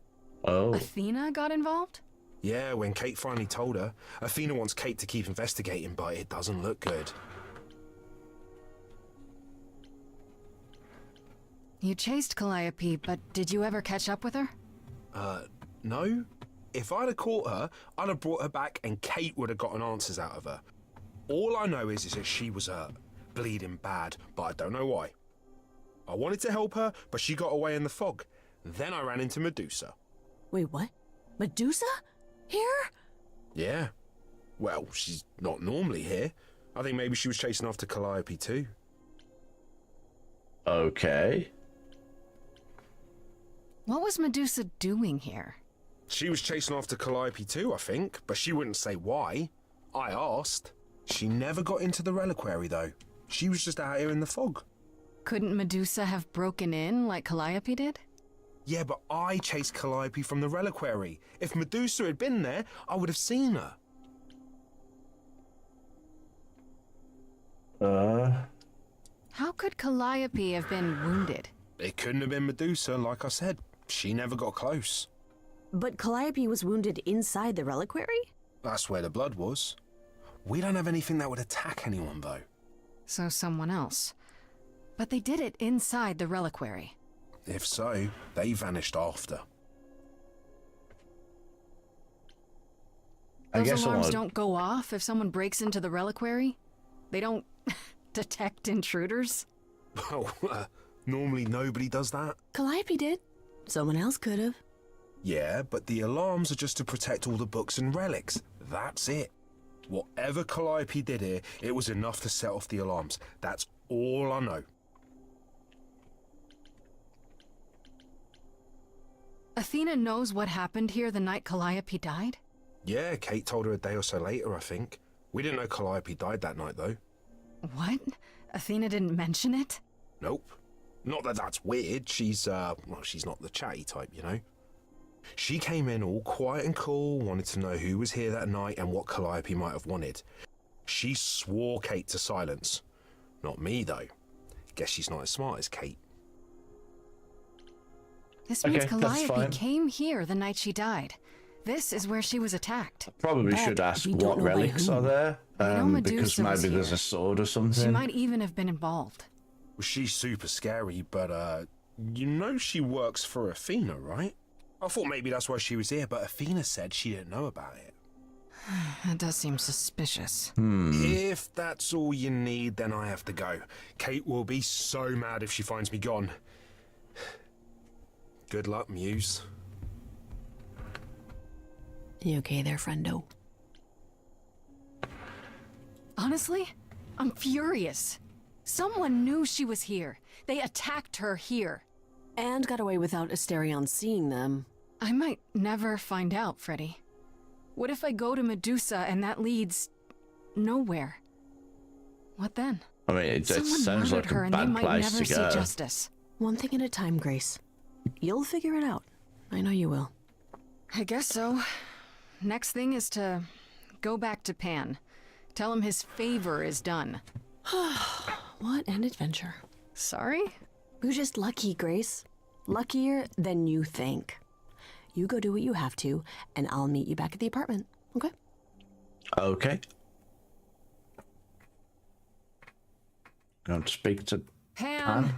Oh. Athena got involved? Yeah, when Kate finally told her. Athena wants Kate to keep investigating, but it doesn't look good. You chased Calliope, but did you ever catch up with her? No. If I'd have caught her, I'd have brought her back and Kate would have gotten answers out of her. All I know is that she was hurt, bleeding bad, but I don't know why. I wanted to help her, but she got away in the fog. Then I ran into Medusa. Wait, what? Medusa? Here? Yeah. Well, she's not normally here. I think maybe she was chasing after Calliope too. Okay. What was Medusa doing here? She was chasing after Calliope too, I think, but she wouldn't say why. I asked. She never got into the reliquary though. She was just out here in the fog. Couldn't Medusa have broken in like Calliope did? Yeah, but I chased Calliope from the reliquary. If Medusa had been there, I would have seen her. How could Calliope have been wounded? It couldn't have been Medusa, like I said. She never got close. But Calliope was wounded inside the reliquary? That's where the blood was. We don't have anything that would attack anyone, though. So someone else. But they did it inside the reliquary. If so, they vanished after. Those alarms don't go off if someone breaks into the reliquary? They don't detect intruders? Well, normally nobody does that. Calliope did. Someone else could have. Yeah, but the alarms are just to protect all the books and relics. That's it. Whatever Calliope did here, it was enough to set off the alarms. That's all I know. Athena knows what happened here the night Calliope died? Yeah, Kate told her a day or so later, I think. We didn't know Calliope died that night, though. What? Athena didn't mention it? Nope. Not that that's weird. She's not the chatty type, you know. She came in all quiet and cool, wanted to know who was here that night and what Calliope might have wanted. She swore Kate to silence. Not me, though. Guess she's not as smart as Kate. This means Calliope came here the night she died. This is where she was attacked. Probably should ask what relics are there, because maybe there's a sword or something. She might even have been involved. Well, she's super scary, but, you know she works for Athena, right? I thought maybe that's why she was here, but Athena said she didn't know about it. That does seem suspicious. If that's all you need, then I have to go. Kate will be so mad if she finds me gone. Good luck, Muse. You okay there, friendo? Honestly, I'm furious. Someone knew she was here. They attacked her here. And got away without Asterion seeing them. I might never find out, Freddy. What if I go to Medusa and that leads nowhere? What then? I mean, it sounds like a bad place to go. See justice. One thing at a time, Grace. You'll figure it out. I know you will. I guess so. Next thing is to go back to Pan. Tell him his favor is done. What an adventure. Sorry? You're just lucky, Grace. Luckier than you think. You go do what you have to, and I'll meet you back at the apartment, okay? Okay. Going to speak to Pam.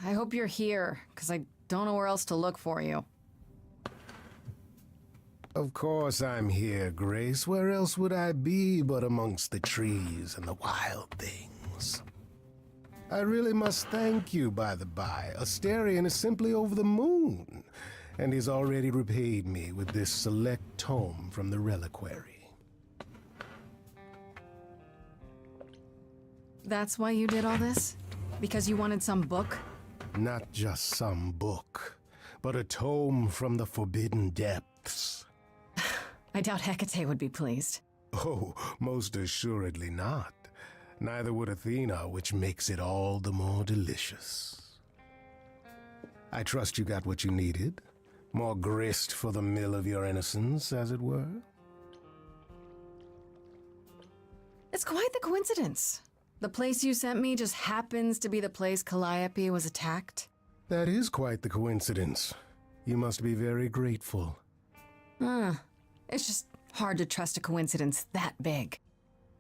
I hope you're here, because I don't know where else to look for you. Of course I'm here, Grace. Where else would I be but amongst the trees and the wild things? I really must thank you, by the by. Asterion is simply over the moon, and he's already repaid me with this select tome from the reliquary. That's why you did all this? Because you wanted some book? Not just some book, but a tome from the forbidden depths. I doubt Hecate would be pleased. Oh, most assuredly not. Neither would Athena, which makes it all the more delicious. I trust you got what you needed. More grist for the mill of your innocence, as it were. It's quite the coincidence. The place you sent me just happens to be the place Calliope was attacked. That is quite the coincidence. You must be very grateful. It's just hard to trust a coincidence that big.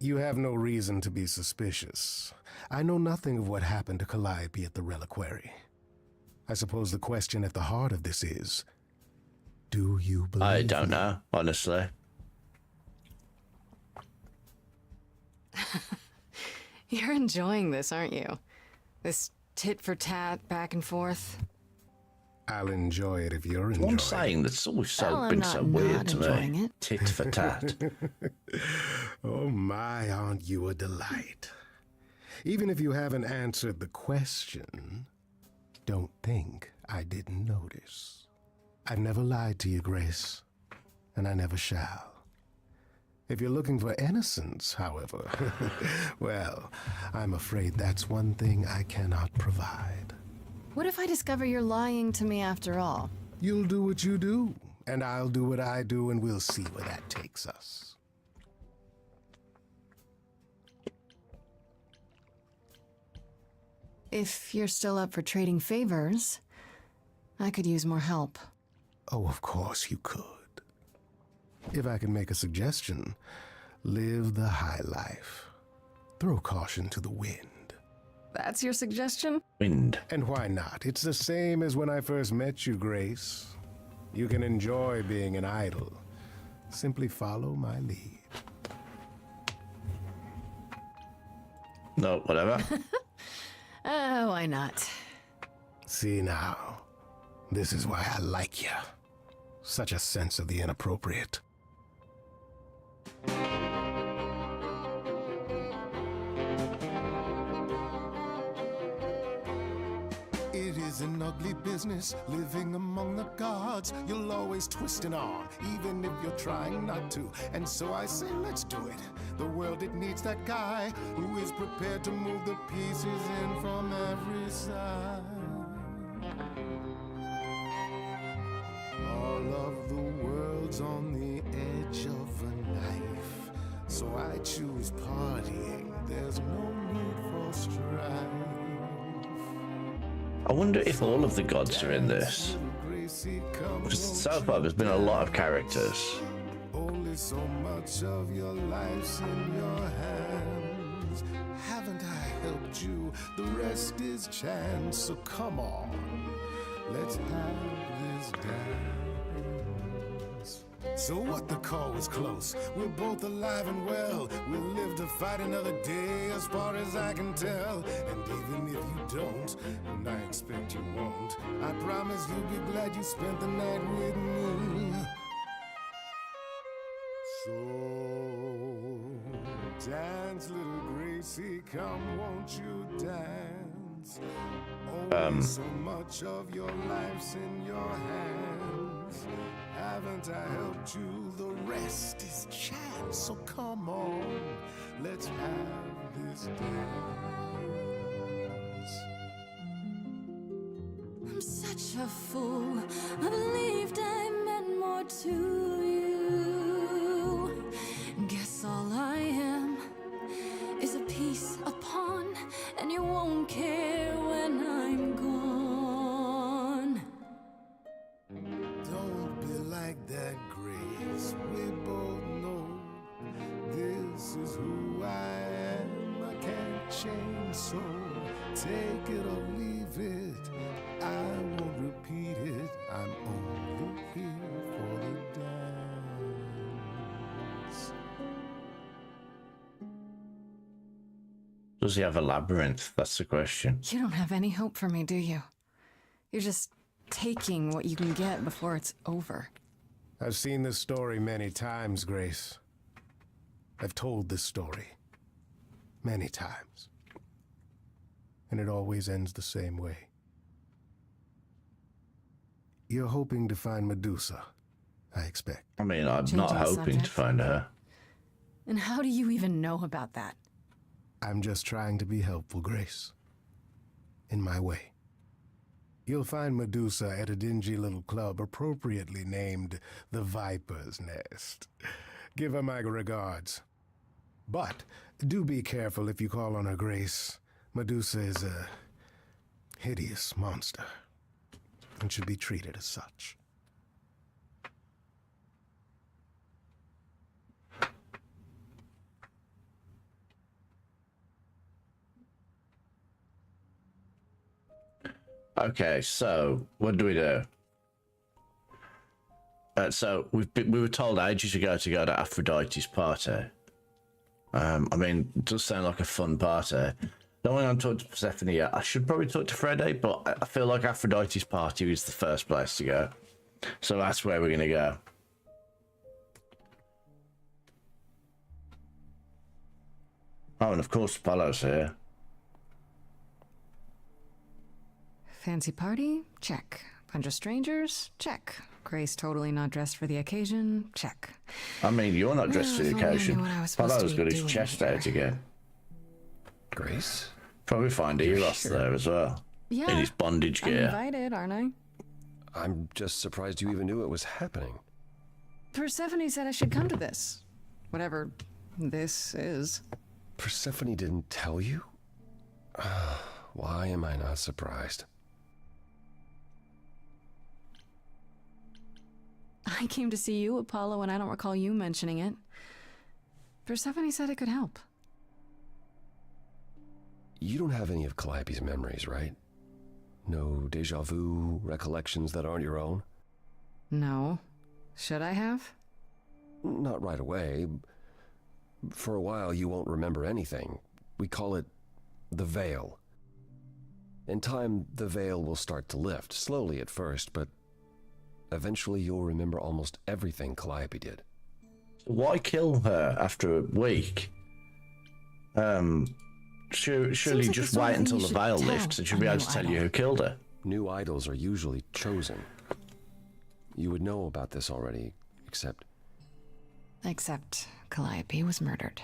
You have no reason to be suspicious. I know nothing of what happened to Calliope at the Reliquary. I suppose the question at the heart of this is, do you believe I don't know, honestly. You're enjoying this, aren't you? This tit for tat, back and forth. I'll enjoy it if you're enjoying it. I'm saying that's always Well, been I'm so not weird to enjoying me. it. Tit for tat. Oh my, aren't you a delight? Even if you haven't answered the question, don't think I didn't notice. I've never lied to you, Grace, and I never shall. If you're looking for innocence, however, well, I'm afraid that's one thing I cannot provide. What if I discover you're lying to me after all? You'll do what you do, and I'll do what I do, and we'll see where that takes us. If you're still up for trading favors, I could use more help. Oh, of course you could. If I can make a suggestion, live the high life. Throw caution to the wind. That's your suggestion? Wind. And why not? It's the same as when I first met you, Grace. You can enjoy being an idol. Simply follow my lead. No, whatever. Why not? See now, this is why I like you. Such a sense of the inappropriate. It is an ugly business, living among the gods. You'll always twist an arm, even if you're trying not to. And so I say, let's do it. The world, it needs that guy who is prepared to move the pieces in from every side. All of the world's on the edge of a knife, so I choose partying. There's no need for strife. I wonder if all of the gods are in this. Because so far there's been a lot of characters. Only so much of your life's in your hands. Haven't I helped you? The rest is chance. So come on, let's have this dance. So what, the call was close. We're both alive and well. We'll live to fight another day, as far as I can tell. And even if you don't, and I expect you won't, I promise you'll be glad you spent the night with me. So dance, little Gracie, come, won't you dance? Only so much of your life's in your hands. Haven't I helped you? The rest is chance. So come on, let's have this dance. I'm such a fool. I believed I meant more to you. Guess all I am is a piece, a pawn, and you won't care when I'm gone. Don't be like that, Grace. We both know this is who I am. I can't change, so take it or leave it. I won't repeat it. I'm only here for the dance. Does he have a labyrinth? That's the question. You don't have any hope for me, do you? You're just taking what you can get before it's over. I've seen this story many times, Grace. I've told this story many times. And it always ends the same way. You're hoping to find Medusa, I expect. I mean, I'm Changing not the hoping subject. to find her. And how do you even know about that? I'm just trying to be helpful, Grace. In my way. You'll find Medusa at a dingy little club appropriately named the Viper's Nest. Give her my regards. But do be careful if you call on her, Grace. Medusa is a hideous monster and should be treated as such. Okay, so what do? So we were told ages ago to go to Aphrodite's party. I mean, it does sound like a fun party. Don't want to talk to Persephone yet. I should probably talk to Freddy, but I feel like Aphrodite's party is the first place to go. So that's where we're going to go. Oh, and of course Apollo's here. Fancy party? Check. Bunch of strangers? Check. Grace totally not dressed for the occasion? Check. I mean, you're not dressed for the occasion. Apollo's got his chest out again. Grace? Probably find Eros there as well. Yeah. In his bondage I'm gear. invited, aren't I? I'm just surprised you even knew it was happening. Persephone said I should come to this. Whatever this is. Persephone didn't tell you? Why am I not surprised? I came to see you, Apollo, and I don't recall you mentioning it. Persephone said it could help. You don't have any of Calliope's memories, right? No deja vu, recollections that aren't your own? No. Should I have? Not right away. For a while, you won't remember anything. We call it the veil. In time, the veil will start to lift, slowly at first, but eventually you'll remember almost everything Calliope did. Why kill her after a week? Surely just wait until the veil lifts and she'll be able to tell you who killed her. New idols are usually chosen. You would know about this already, except Calliope was murdered.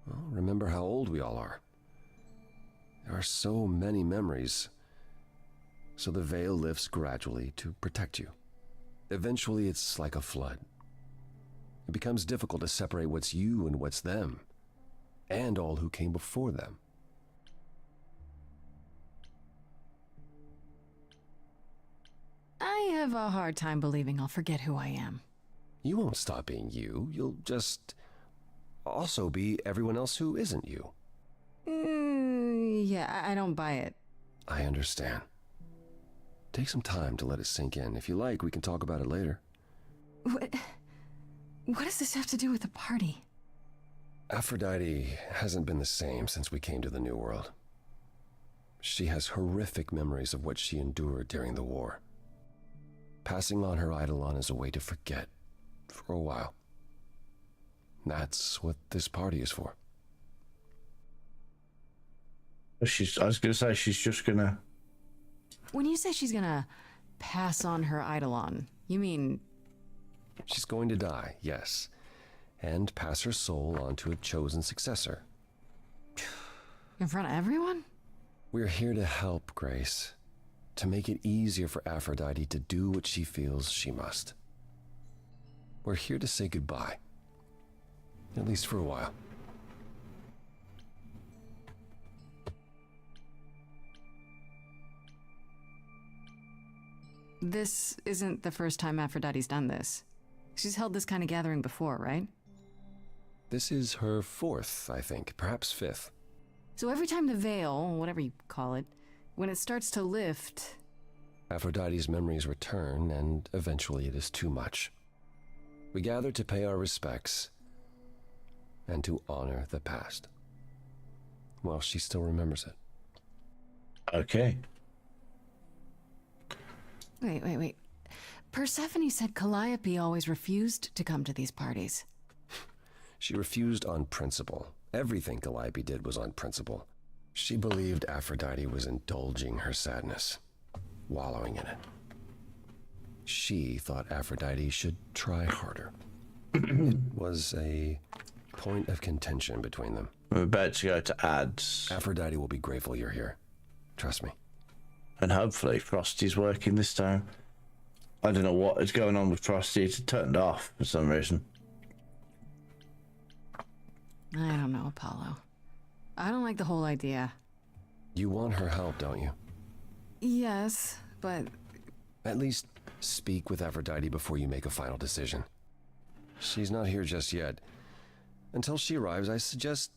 Well, remember how old we all are. There are so many memories. So the veil lifts gradually to protect you. Eventually, it's like a flood. It becomes difficult to separate what's you and what's them, and all who came before them. I have a hard time believing I'll forget who I am. You won't stop being you. You'll just also be everyone else who isn't you. Yeah, I don't buy it. I understand. Take some time to let it sink in. If you like, we can talk about it later. What does this have to do with the party? Aphrodite hasn't been the same since we came to the New World. She has horrific memories of what she endured during the war. Passing on her eidolon is a way to forget, for a while. That's what this party is for. I was going to say, she's just going to... When you say she's gonna pass on her eidolon, you mean... She's going to die, yes, and pass her soul on to a chosen successor. In front of everyone? We're here to help, Grace. To make it easier for Aphrodite to do what she feels she must. We're here to say goodbye. At least for a while. This isn't the first time Aphrodite's done this. She's held this kind of gathering before, right? This is her fourth, I think, perhaps fifth. So every time the veil, whatever you call it, when it starts to lift... Aphrodite's memories return, and eventually it is too much. We gather to pay our respects and to honor the past. Well, she still remembers it. Okay. Wait. Persephone said Calliope always refused to come to these parties. She refused on principle. Everything Calliope did was on principle. She believed Aphrodite was indulging her sadness, wallowing in it. She thought Aphrodite should try harder. It was a point of contention between them. We're about to go to ads. Aphrodite will be grateful you're here. Trust me. And hopefully Frosty's working this time. I don't know what is going on with Frosty. It's turned off for some reason. I don't know, Apollo. I don't like the whole idea. You want her help, don't you? Yes, but... At least speak with Aphrodite before you make a final decision. She's not here just yet. Until she arrives, I suggest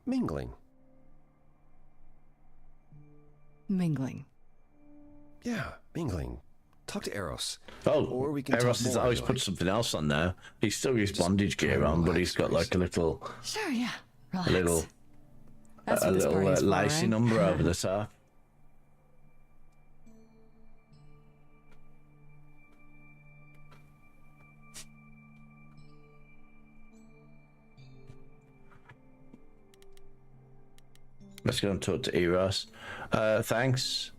mingling. Mingling. Yeah, mingling. Talk to Eros. Oh, or we can Eros talk has more, always if you put like. something else on there. He's still got his bondage gear on, but he's got like a little, Sure, yeah. Relax. a little, That's a what this little party's for, lacy right? number over the top. Let's go and talk to Eros. Thanks.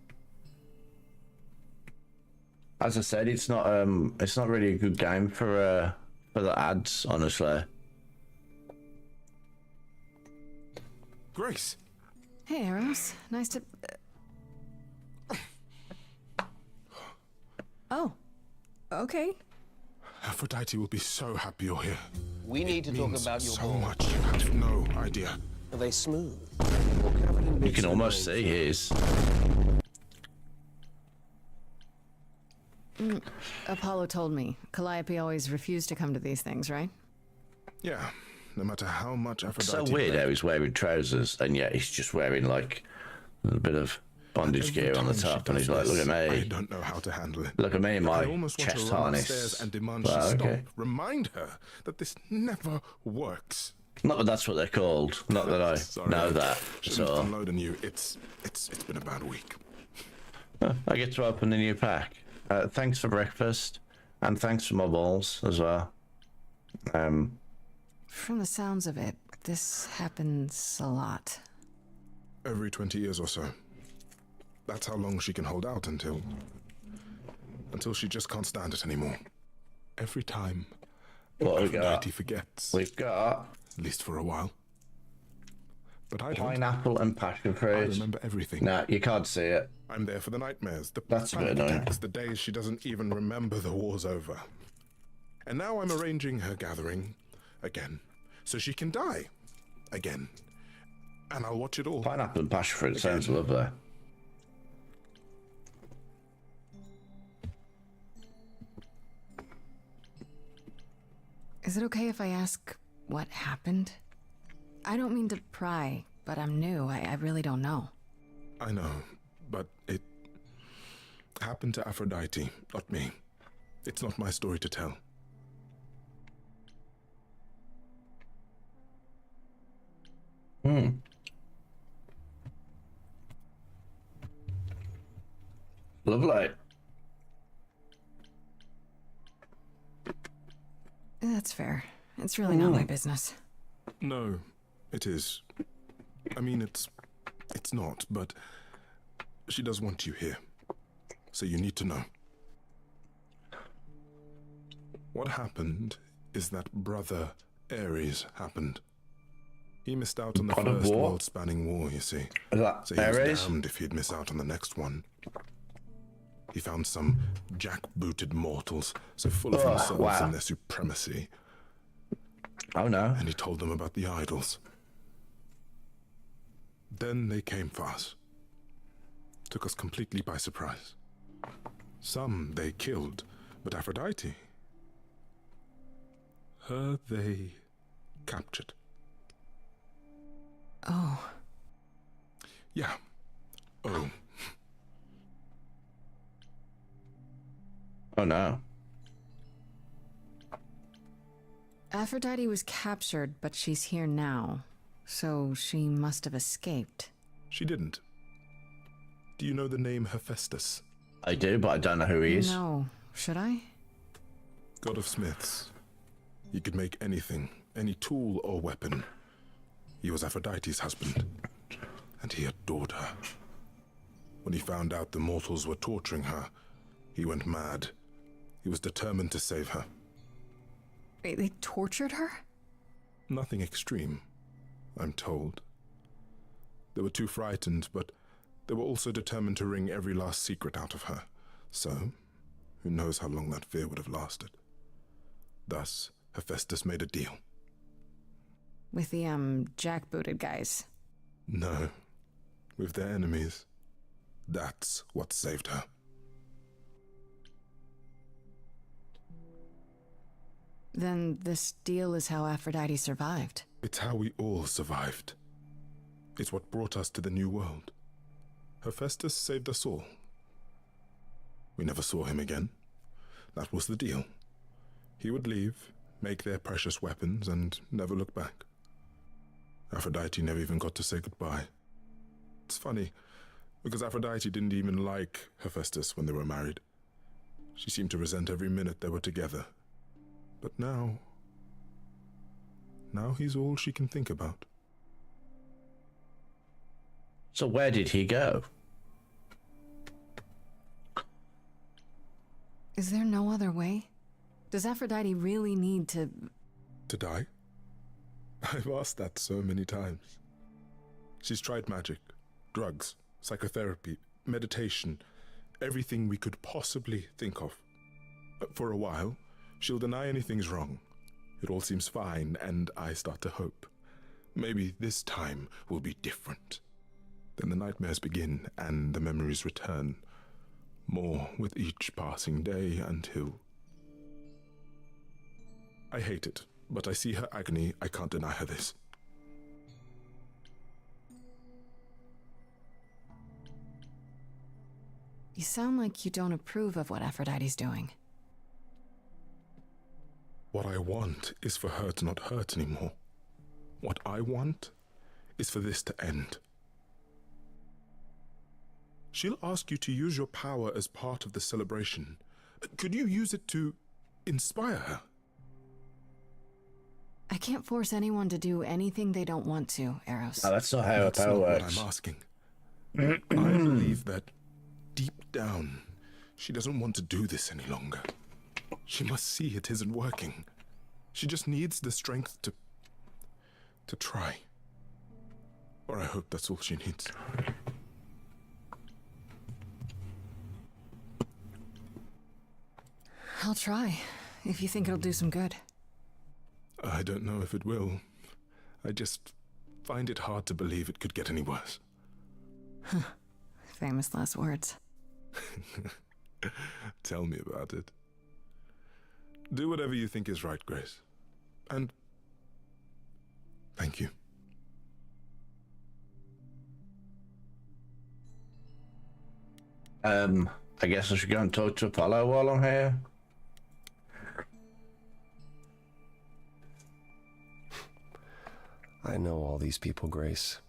As I said, it's not really a good game for the ads, honestly. Grace. Hey, Eros. Nice to... Oh. Okay. Aphrodite will be so happy you're here. We need to talk about your so ball. much. You have no idea. Are they smooth? You can almost see his. Apollo told me. Calliope always refused to come to these things, right? Yeah, no matter how much It's Aphrodite... so weird how he's wearing trousers and yet he's just wearing like a bit of bondage gear on the top, and he's like, "Look at me! I don't know how to handle it. Look at me in my I almost want chest to run harness." upstairs and demand Well, she stop. okay. Remind her that this never works. Not that that's what they're called. Not that I Sorry, know that. Shouldn't have So unload on you. It's been a bad week. I get to open a new pack. Thanks for breakfast, and thanks for my balls as well. From the sounds of it, this happens a lot. Every 20 years or so. That's how long she can hold out until she just can't stand it anymore. Every time What we got? Aphrodite forgets. We've got at least for a while. But I don't. pineapple and passion fruit. I remember everything. Nah, you can't see it. I'm there for the nightmares, the That's a bit panic annoying. attacks, the days she doesn't even remember the war's over. And now I'm arranging her gathering again, so she can die again. And I'll watch it all. Pineapple and passion fruit sounds lovely. Is it okay if I ask what happened? I don't mean to pry, but I'm new. I really don't know. I know, but it happened to Aphrodite, not me. It's not my story to tell. Lovely. That's fair. It's really not my business. No, it is. I mean, it's not, but she does want you here. So you need to know. What happened is that Brother Ares happened. He missed out on the Brother first war? world-spanning war, you see. Is that So he was Ares? damned if he'd miss out on the next one. He found some jackbooted mortals, so full of Oh, themselves wow. and their supremacy. Oh no. And he told them about the idols. Then they came for us. Took us completely by surprise. Some they killed, but Aphrodite, her they captured. Oh. Yeah. Oh. Oh no. Aphrodite was captured, but she's here now. So she must have escaped. She didn't. Do you know the name Hephaestus? I do, but I don't know who he is. No. Should I? God of smiths. He could make anything, any tool or weapon. He was Aphrodite's husband, and he adored her. When he found out the mortals were torturing her, he went mad. He was determined to save her. Wait, they tortured her? Nothing extreme, I'm told. They were too frightened, but they were also determined to wring every last secret out of her. So, who knows how long that fear would have lasted. Thus, Hephaestus made a deal. With the, jackbooted guys. No, with their enemies. That's what saved her. Then this deal is how Aphrodite survived. It's how we all survived. It's what brought us to the new world. Hephaestus saved us all. We never saw him again. That was the deal. He would leave, make their precious weapons, and never look back. Aphrodite never even got to say goodbye. It's funny, because Aphrodite didn't even like Hephaestus when they were married. She seemed to resent every minute they were together. But now he's all she can think about. So where did he go? Is there no other way? Does Aphrodite really need to... To die? I've asked that so many times. She's tried magic, drugs, psychotherapy, meditation, everything we could possibly think of. For a while, she'll deny anything's wrong. It all seems fine, and I start to hope. Maybe this time will be different. Then the nightmares begin, and the memories return. More with each passing day until... I hate it, but I see her agony. I can't deny her this. You sound like you don't approve of what Aphrodite's doing. What I want is for her to not hurt anymore. What I want is for this to end. She'll ask you to use your power as part of the celebration. Could you use it to inspire her? I can't force anyone to do anything they don't want to, Eros. Oh, that's not how a power works. What I'm asking. I believe that deep down, she doesn't want to do this any longer. She must see it isn't working. She just needs the strength to try. Or I hope that's all she needs. I'll try, if you think it'll do some good. I don't know if it will. I just find it hard to believe it could get any worse. Famous last words. Tell me about it. Do whatever you think is right, Grace. And thank you. I guess I should go and talk to Apollo while I'm here. I know all these people, Grace.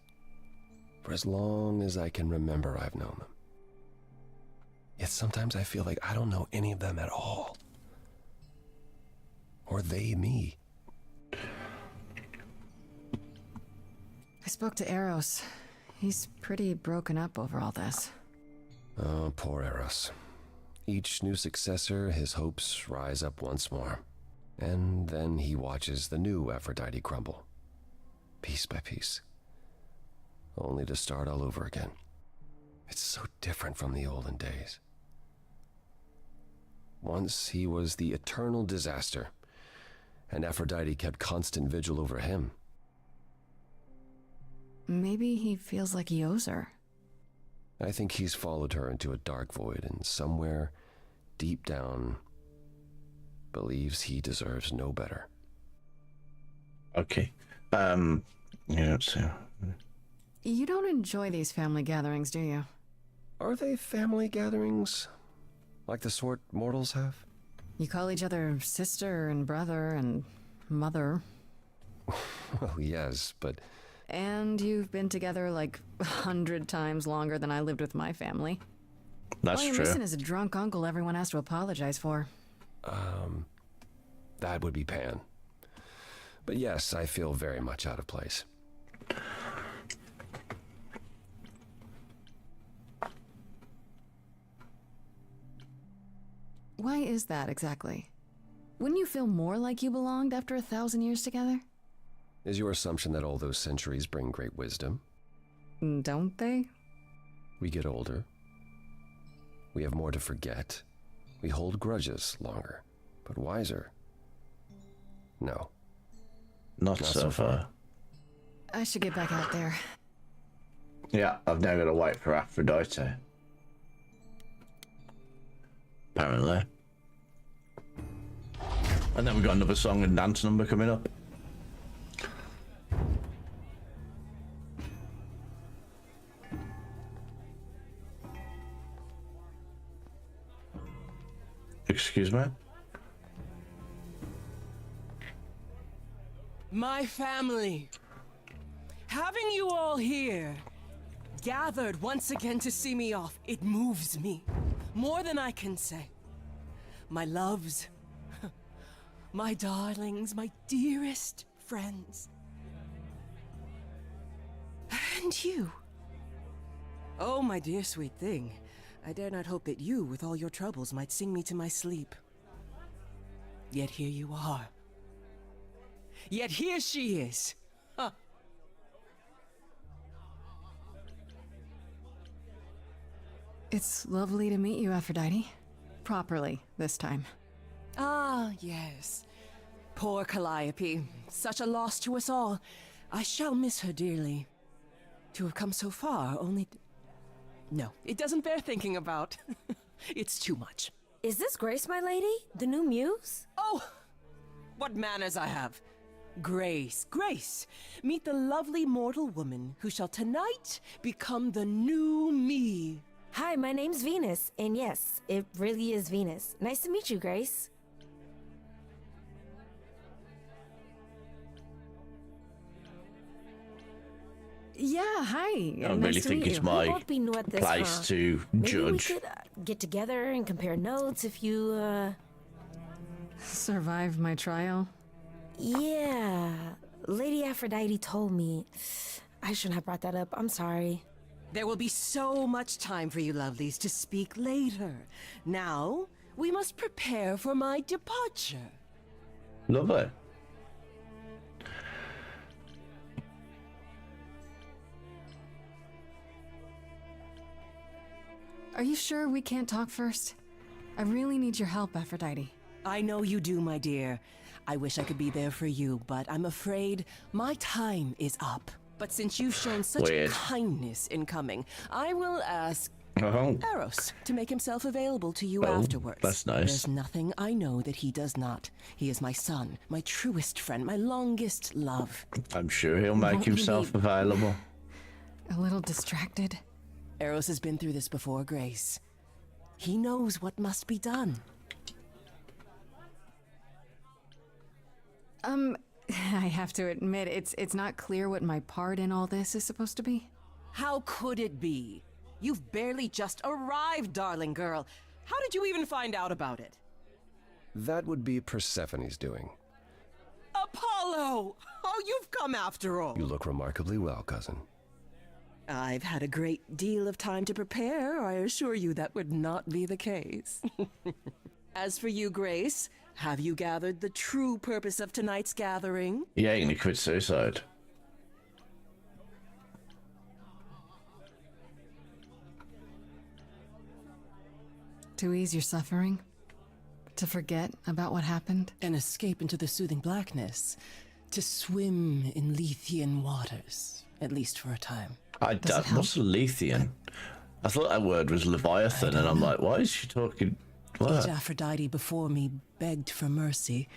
For as long as I can remember, I've known them. Yet sometimes I feel like I don't know any of them at all. Or they me. I spoke to Eros. He's pretty broken up over all this. Oh, poor Eros. Each new successor, his hopes rise up once more. And then he watches the new Aphrodite crumble. Piece by piece. Only to start all over again. It's so different from the olden days. Once he was the eternal disaster, and Aphrodite kept constant vigil over him. Maybe he feels like he owes her. I think he's followed her into a dark void, and somewhere, deep down, believes he deserves no better. Okay. Yeah, so... You don't enjoy these family gatherings, do you? Are they family gatherings? Like the sort mortals have? You call each other sister and brother and mother. Well, yes, but... And you've been together like 100 times longer than I lived with my family. That's all you're true. missing is a drunk uncle everyone has to apologize for. That would be Pan. But yes, I feel very much out of place. Why is that exactly? Wouldn't you feel more like you belonged after 1,000 years together? Is your assumption that all those centuries bring great wisdom? Don't they? We get older. We have more to forget. We hold grudges longer, but wiser. No. Not so far. I should get back out there. Yeah, I've now got to wait for Aphrodite. Apparently. And then we've got another song and dance number coming up. Excuse me? My family. Having you all here, gathered once again to see me off, it moves me. More than I can say. My loves, my darlings, my dearest friends. And you. Oh, my dear sweet thing. I dare not hope that you, with all your troubles, might sing me to my sleep. Yet here you are. Yet here she is. Huh. It's lovely to meet you, Aphrodite. Properly, this time. Ah, yes. Poor Calliope. Such a loss to us all. I shall miss her dearly. To have come so far, only... No, it doesn't bear thinking about. It's too much. Is this Grace, my lady? The new muse? Oh! What manners I have. Grace, Grace. Meet the lovely mortal woman who shall tonight become the new me. Hi, my name's Venus, and yes, it really is Venus. Nice to meet you, Grace. Yeah, hi. I don't really think it's my We both be new at this, place huh? to Maybe judge. we could get together and compare notes if you, Survive my trial? Yeah. Lady Aphrodite told me. I shouldn't have brought that up. I'm sorry. There will be so much time for you lovelies to speak later. Now, we must prepare for my departure. Lovely. Are you sure we can't talk first? I really need your help, Aphrodite. I know you do, my dear. I wish I could be there for you, but I'm afraid my time is up. But since you've shown such Weird. kindness in coming, I will ask Oh. Eros to make himself available to you Oh, afterwards. that's nice. There's nothing I know that he does not. He is my son, my truest friend, my longest love. I'm sure he'll make Won't you himself be- available. A little distracted? Eros has been through this before, Grace. He knows what must be done. I have to admit, it's not clear what my part in all this is supposed to be. How could it be? You've barely just arrived, darling girl. How did you even find out about it? That would be Persephone's doing. Apollo! Oh, you've come after all. You look remarkably well, cousin. I've had a great deal of time to prepare. I assure you that would not be the case. As for you, Grace, have you gathered the true purpose of tonight's gathering? He ain't gonna quit suicide. To ease your suffering? To forget about what happened? An escape into the soothing blackness. To swim in Lethean waters. At least for a time. What's Lethean? I thought that word was Leviathan, and I'm like, why is she talking? What? Each Aphrodite before me begged for mercy.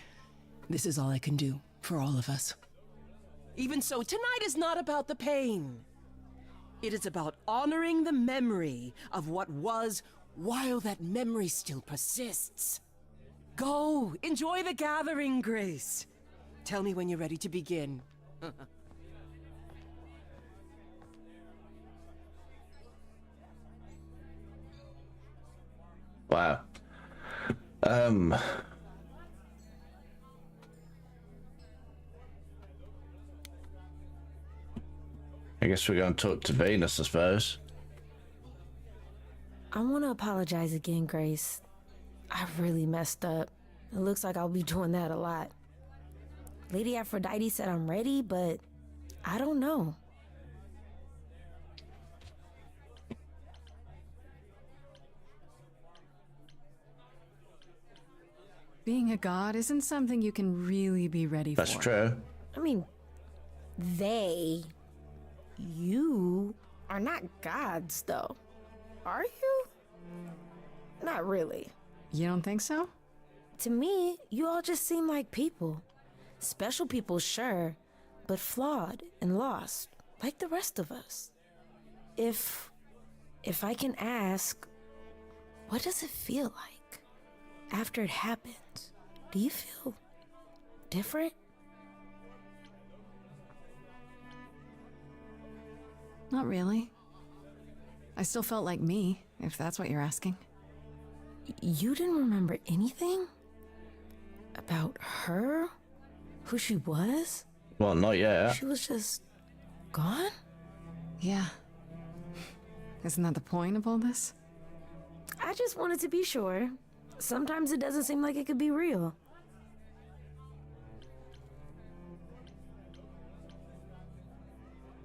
This is all I can do for all of us. Even so, tonight is not about the pain. It is about honoring the memory of what was while that memory still persists. Go, enjoy the gathering, Grace. Tell me when you're ready to begin. Wow. I guess we're going to talk to Venus, I suppose. I want to apologize again, Grace. I really messed up. It looks like I'll be doing that a lot. Lady Aphrodite said I'm ready, but I don't know. Being a god isn't something you can really be ready for. That's true. I mean, you are not gods, though. Are you? Not really. You don't think so? To me, you all just seem like people. Special people, sure, but flawed and lost, like the rest of us. If I can ask, what does it feel like? after it happened, do you feel different? Not really. I still felt like me, if that's what you're asking. You didn't remember anything? About her? Who she was? Well, not yet. She was just gone? Yeah. Isn't that the point of all this? I just wanted to be sure. Sometimes it doesn't seem like it could be real.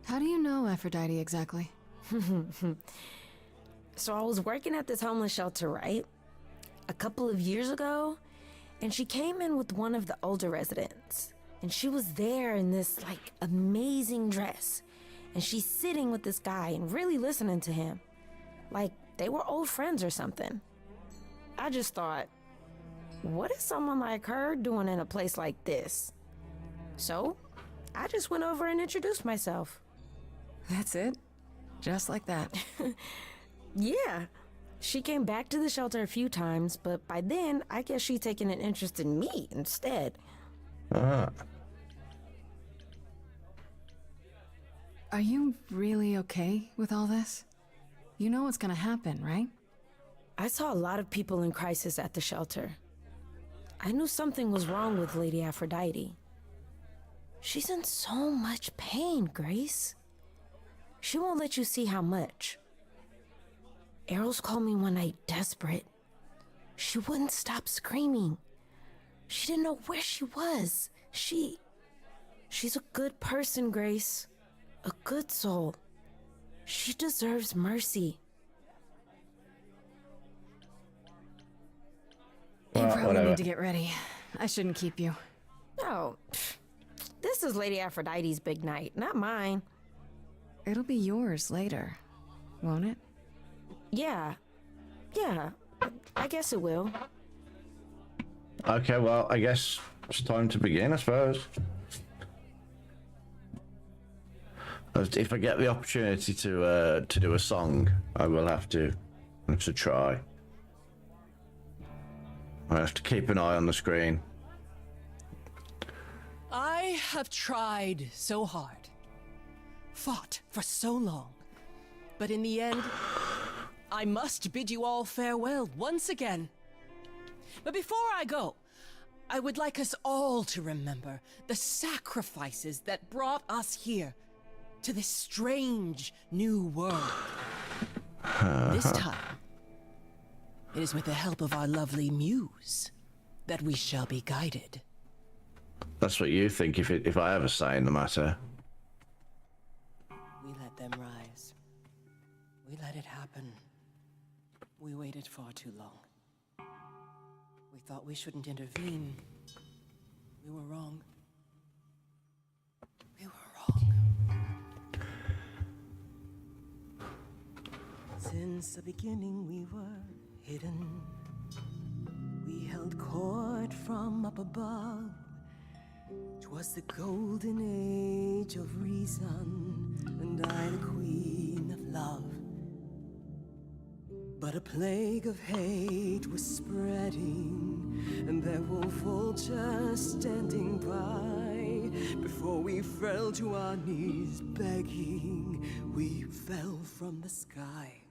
How do you know Aphrodite exactly? So I was working at this homeless shelter, right? A couple of years ago, and she came in with one of the older residents. And she was there in this, like, amazing dress. And she's sitting with this guy and really listening to him. Like, they were old friends or something. I just thought, what is someone like her doing in a place like this? So, I just went over and introduced myself. That's it? Just like that? Yeah. She came back to the shelter a few times, but by then, I guess she'd taken an interest in me instead. Ah. Are you really okay with all this? You know what's gonna happen, right? I saw a lot of people in crisis at the shelter. I knew something was wrong with Lady Aphrodite. She's in so much pain, Grace. She won't let you see how much. Errol's called me one night desperate. She wouldn't stop screaming. She didn't know where she was. She's a good person, Grace. A good soul. She deserves mercy. You probably whatever. need to get ready. I shouldn't keep you. No, this is Lady Aphrodite's big night, not mine. It'll be yours later, won't it? Yeah, I guess it will. Okay, well, I guess it's time to begin, I suppose. If I get the opportunity to do a song, I will have to try. I have to keep an eye on the screen. I have tried so hard, fought for so long, but in the end, I must bid you all farewell once again. But before I go, I would like us all to remember the sacrifices that brought us here to this strange new world. This time, it is with the help of our lovely muse that we shall be guided. That's what you think if I ever say in the matter. We let them rise. We let it happen. We waited far too long. We thought we shouldn't intervene. We were wrong. We were wrong. Since the beginning we were hidden. We held court from up above. 'Twas the golden age of reason, and I the queen of love. But a plague of hate was spreading, and there were vultures standing by. Before we fell to our knees begging, we fell from the sky.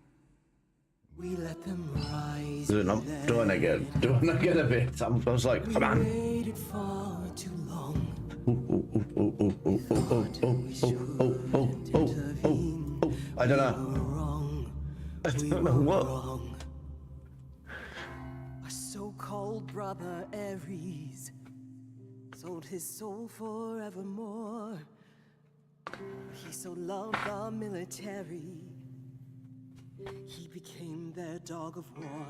We let them rise. Do I not get a bit? I was like, come on. We waited far too long. I don't know. I don't know what. Our so-called brother Ares sold his soul forevermore. He so loved our military, he became their dog of war.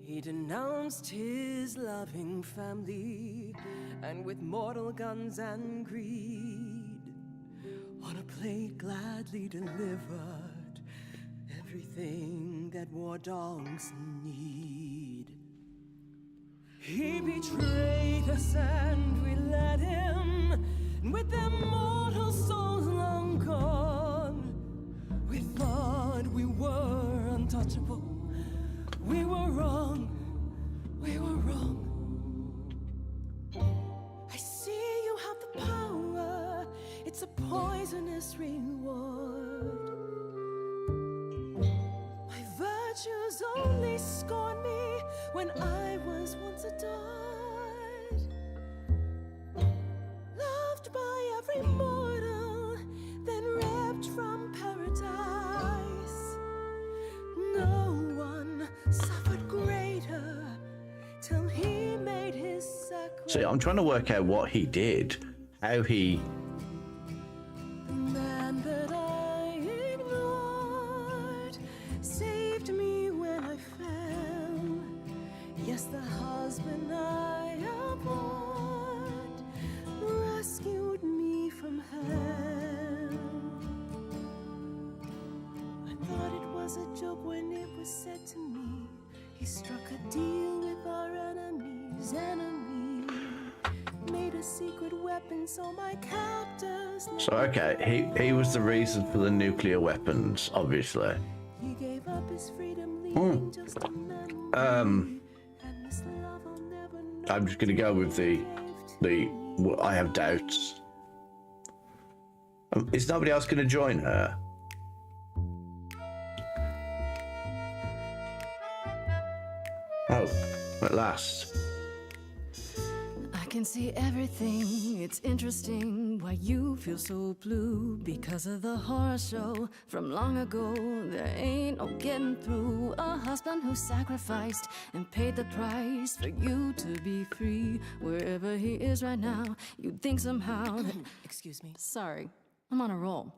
He denounced his loving family, and with mortal guns and greed, on a plate gladly delivered everything that war dogs need. He betrayed us and we let him, with their mortal souls long gone. We thought we were untouchable. We were wrong. a poisonous reward. My virtues only scorn me when I was once adored. Loved by every mortal, then ripped from paradise. No one suffered greater till he made his sacrifice. See, I'm trying to work out what he did, how he. The man that I ignored saved me when I fell. Yes, the husband I abhorred rescued me from hell. I thought it was a joke when it was said to me. He struck a deal with our enemy's enemy. Made a secret weapon so my captors. So okay, he was the reason for the nuclear weapons, obviously. He gave up his freedom, leaving just a memory. I'm just gonna go with the. I have doubts. Is nobody else gonna join her? Oh, at last. I can see everything, it's interesting why you feel so blue. Because of the horror show from long ago, there ain't no getting through. A husband who sacrificed and paid the price for you to be free. Wherever he is right now, you'd think somehow that... Excuse me. Sorry, I'm on a roll.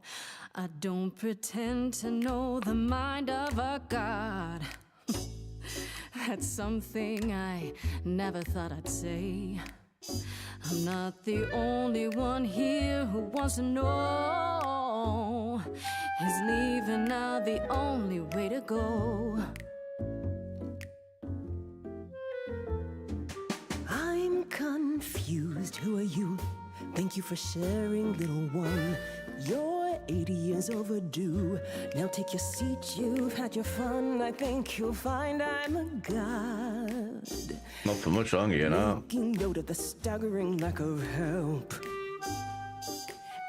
I don't pretend to know the mind of a god. That's something I never thought I'd say. I'm not the only one here who wants to know. Is leaving now the only way to go? I'm confused. Who are you? Thank you for sharing, little one. You're 80 years overdue. Now take your seat, you've had your fun. I think you'll find I'm a god. Not for much longer, you know. Making note of the staggering lack of help.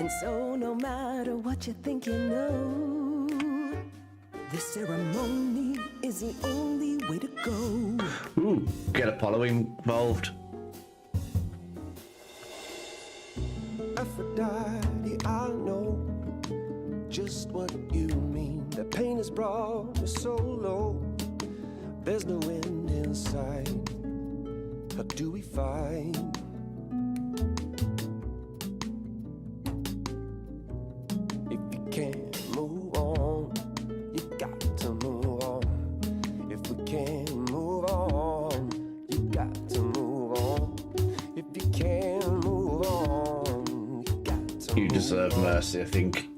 And so no matter what you think you know, this ceremony is the only way to go. Ooh, get Apollo involved. Aphrodite, I know just what you mean. The pain has brought you so low. There's no end in sight. How do we find? If you can't move on, you got to move on. If we can't move on, you got to move on. If you can't move on, You deserve mercy, I think.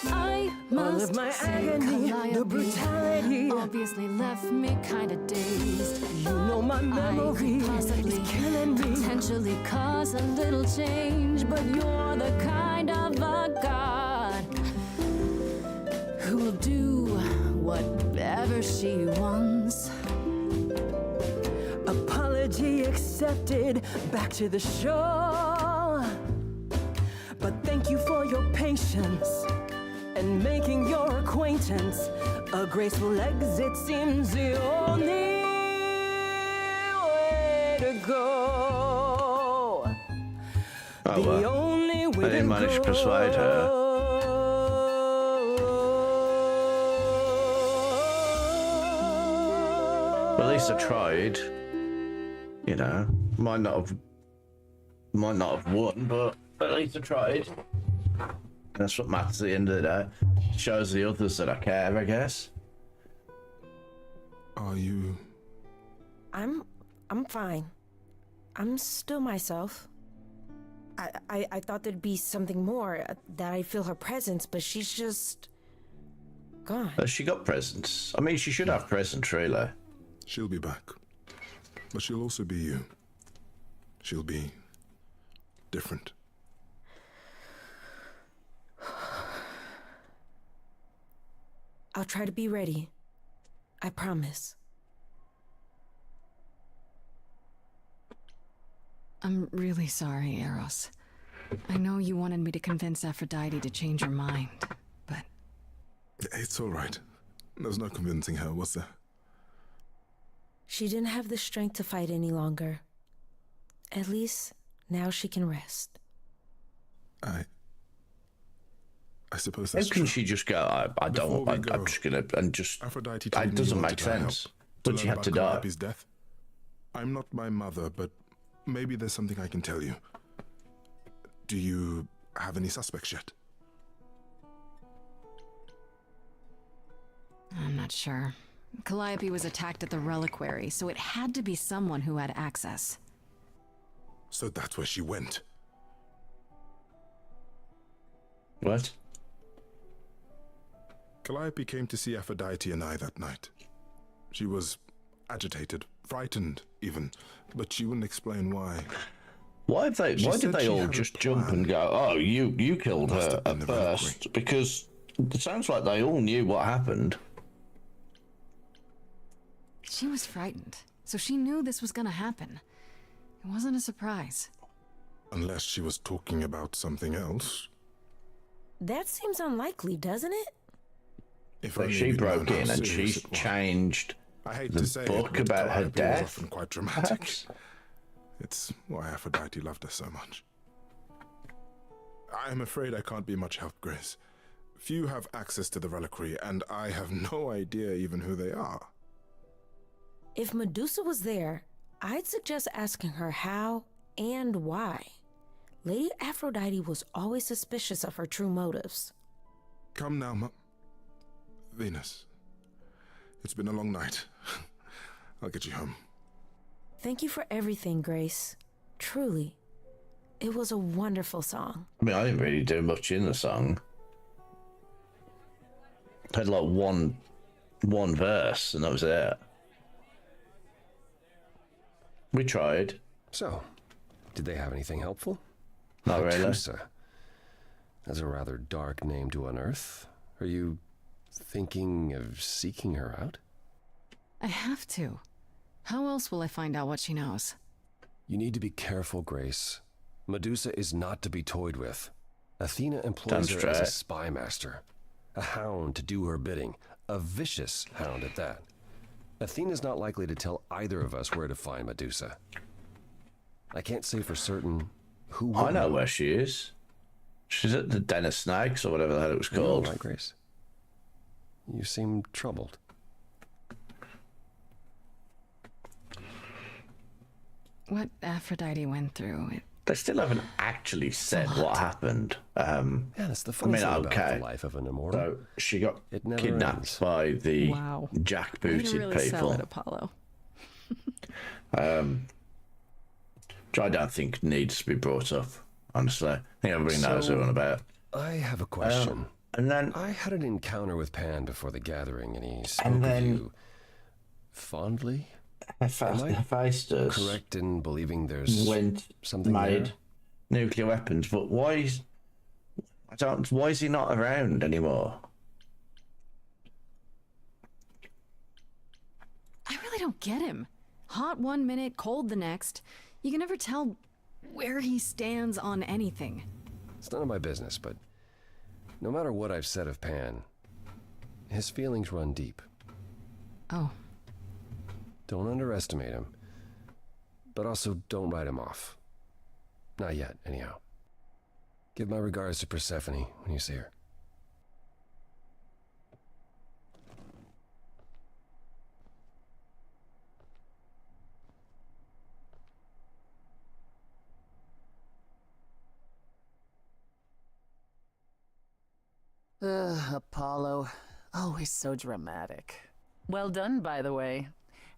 I must of my say, agony, Calliope the brutality obviously left me kinda dazed. You know my memory I could possibly is killing me. potentially cause a little change, but you're the kind of a god who'll do whatever she wants. Apology accepted, back to the shore. But thank you for your patience and making your acquaintance. A graceful exit seems the only way to go. Oh, The only way I didn't manage to persuade her. But at least I tried. You know, might not have won, but at least I tried. That's what matters at the end of the day. Shows the others that I care, I guess. Are you? I'm fine. I'm still myself. I thought there'd be something more, that I'd feel her presence, but she's just gone. She got presents. I mean, she should have presents, really. She'll be back. But she'll also be you. She'll be different. I'll try to be ready. I promise. I'm really sorry, Eros. I know you wanted me to convince Aphrodite to change her mind, but... It's all right. There's no convincing her, was there? She didn't have the strength to fight any longer. At least, now she can rest. I suppose that's How can true. she just go, I'm just gonna, and just... Aphrodite It told me doesn't you make wanted her sense. help But she learn had to about die. Calliope's death. I'm not my mother, but maybe there's something I can tell you. Do you have any suspects yet? I'm not sure. Calliope was attacked at the reliquary, so it had to be someone who had access. So that's where she went. What? Calliope came to see Aphrodite and I that night. She was agitated, frightened even, but she wouldn't explain why. Why did they all just jump and go, oh, you killed Must her have been at the first? Because it sounds like they all knew what happened. She was frightened, so she knew this was gonna happen. It wasn't a surprise. Unless she was talking about something else. That seems unlikely, doesn't it? If But only she we'd broke known in how and serious she it was. changed I hate the to say book it, but about her Calliope was death. often quite dramatic. It's why Aphrodite loved her so much. I am afraid I can't be much help, Grace. Few have access to the reliquary, and I have no idea even who they are. If Medusa was there, I'd suggest asking her how and why. Lady Aphrodite was always suspicious of her true motives. Come now, Venus. It's been a long night. I'll get you home. Thank you for everything, Grace. Truly. It was a wonderful song. I mean, I didn't really do much in the song. I had like one verse, and that was it. We tried. So, did they have anything helpful? Not really. Medusa. That's a rather dark name to unearth. Are you thinking of seeking her out? I have to. How else will I find out what she knows? You need to be careful, Grace. Medusa is not to be toyed with. Athena employs Sounds her as a right. spy master. A hound to do her bidding. A vicious hound at that. Athena's not likely to tell either of us where to find Medusa. I can't say for certain who will. I know where she is. She's at the Den of Snakes, or whatever the hell it was called. Right, Grace? You seem troubled. What Aphrodite went through, They still haven't actually said what happened. Yeah, that's the funny thing about the life of an immortal. So she got It never kidnapped ends. by the Wow. jackbooted really sell people. it, Apollo. Which I don't think needs to be brought up, honestly. I think everybody knows what I'm on about. I have a question. And then I had an encounter with Pan before the gathering, and he spoke And of then- you fondly. Am I Hephaestus correct in believing there's went something made there? nuclear weapons, but why is he not around anymore? I really don't get him. Hot one minute, cold the next. You can never tell where he stands on anything. It's none of my business, but no matter what I've said of Pan, his feelings run deep. Oh. Don't underestimate him, but also don't write him off. Not yet, anyhow. Give my regards to Persephone when you see her. Apollo. Always so dramatic. Well done, by the way.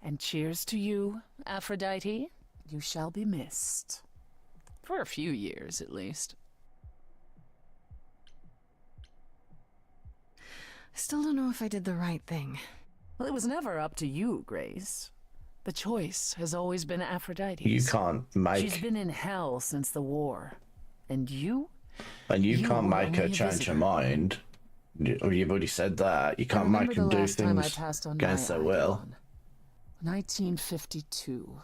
And cheers to you, Aphrodite. You shall be missed. For a few years, at least. I still don't know if I did the right thing. Well, it was never up to you, Grace. The choice has always been Aphrodite's. You can't She's make been in hell since the war. And you? and you You can't were make only her a change visitor. her mind. Or you've already said that. You can't remember make them the do last time I things passed on against my their will. Eidolon. 1952.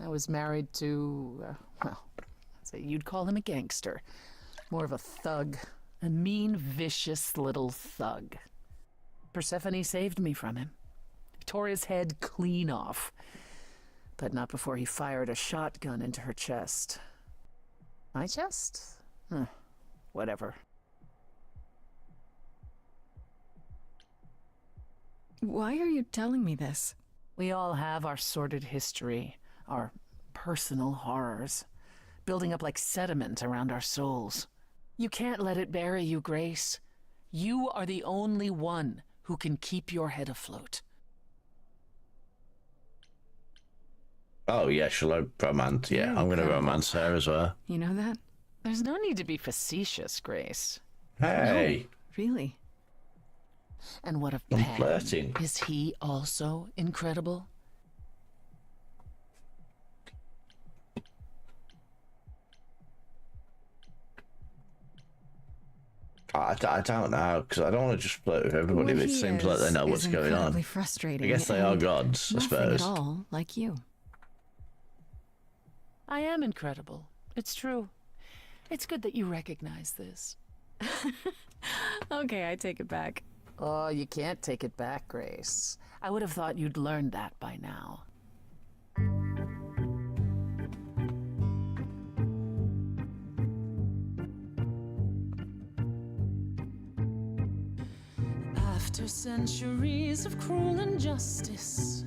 I was married to, well, I'd say you'd call him a gangster. More of a thug. A mean, vicious little thug. Persephone saved me from him. He tore his head clean off. But not before he fired a shotgun into her chest. My chest? Whatever. Why are you telling me this? We all have our sordid history, our personal horrors, building up like sediment around our souls. You can't let it bury you, Grace. You are the only one who can keep your head afloat. Oh, yeah, shall I romance? Yeah, I'm going to romance her as well. You know that? There's no need to be facetious, Grace. Hey. No, really? And what of I'm Pan? flirting. Is he also incredible? I don't know, because I don't want to just flirt with everybody, What but it he seems like they know what's is going on. incredibly frustrating. I guess they are gods, I nothing suppose. at all like you. I am incredible. It's true. It's good that you recognize this. Okay, I take it back. Oh, you can't take it back, Grace. I would have thought you'd learned that by now. After centuries of cruel injustice,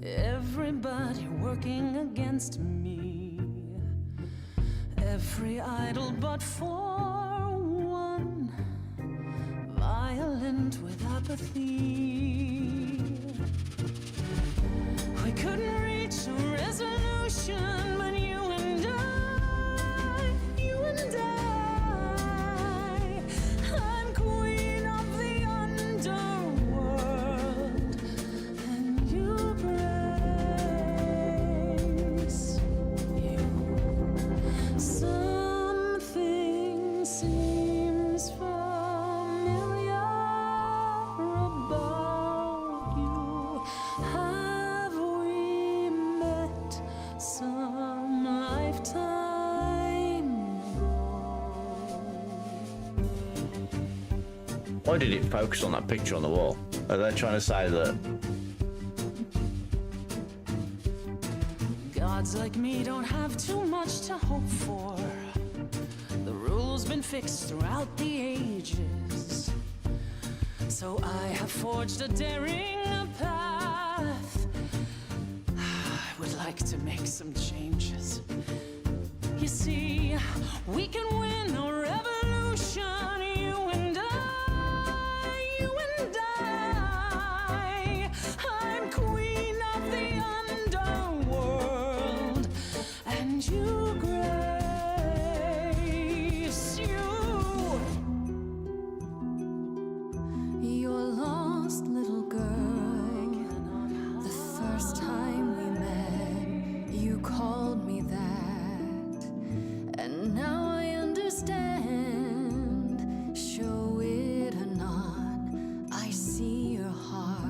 everybody working against me, every idol but for one, violent with apathy. We couldn't reach a resolution, but you and I, I'm queen of the underworld, and you, Grace, you. Something seems familiar about you. Have we met some lifetime ago? Why did it focus on that picture on the wall? Are they trying to say that? Gods like me don't have too much to hope for. The rules been fixed throughout the ages, so I have forged a daring path. I would like to make some changes. You see, we can win a revolution, you and I, you and I. I'm queen of the underworld, and you, Grace, you're lost, little girl. The first time we met, you called me that, and now I understand. Show it or not, I see your heart.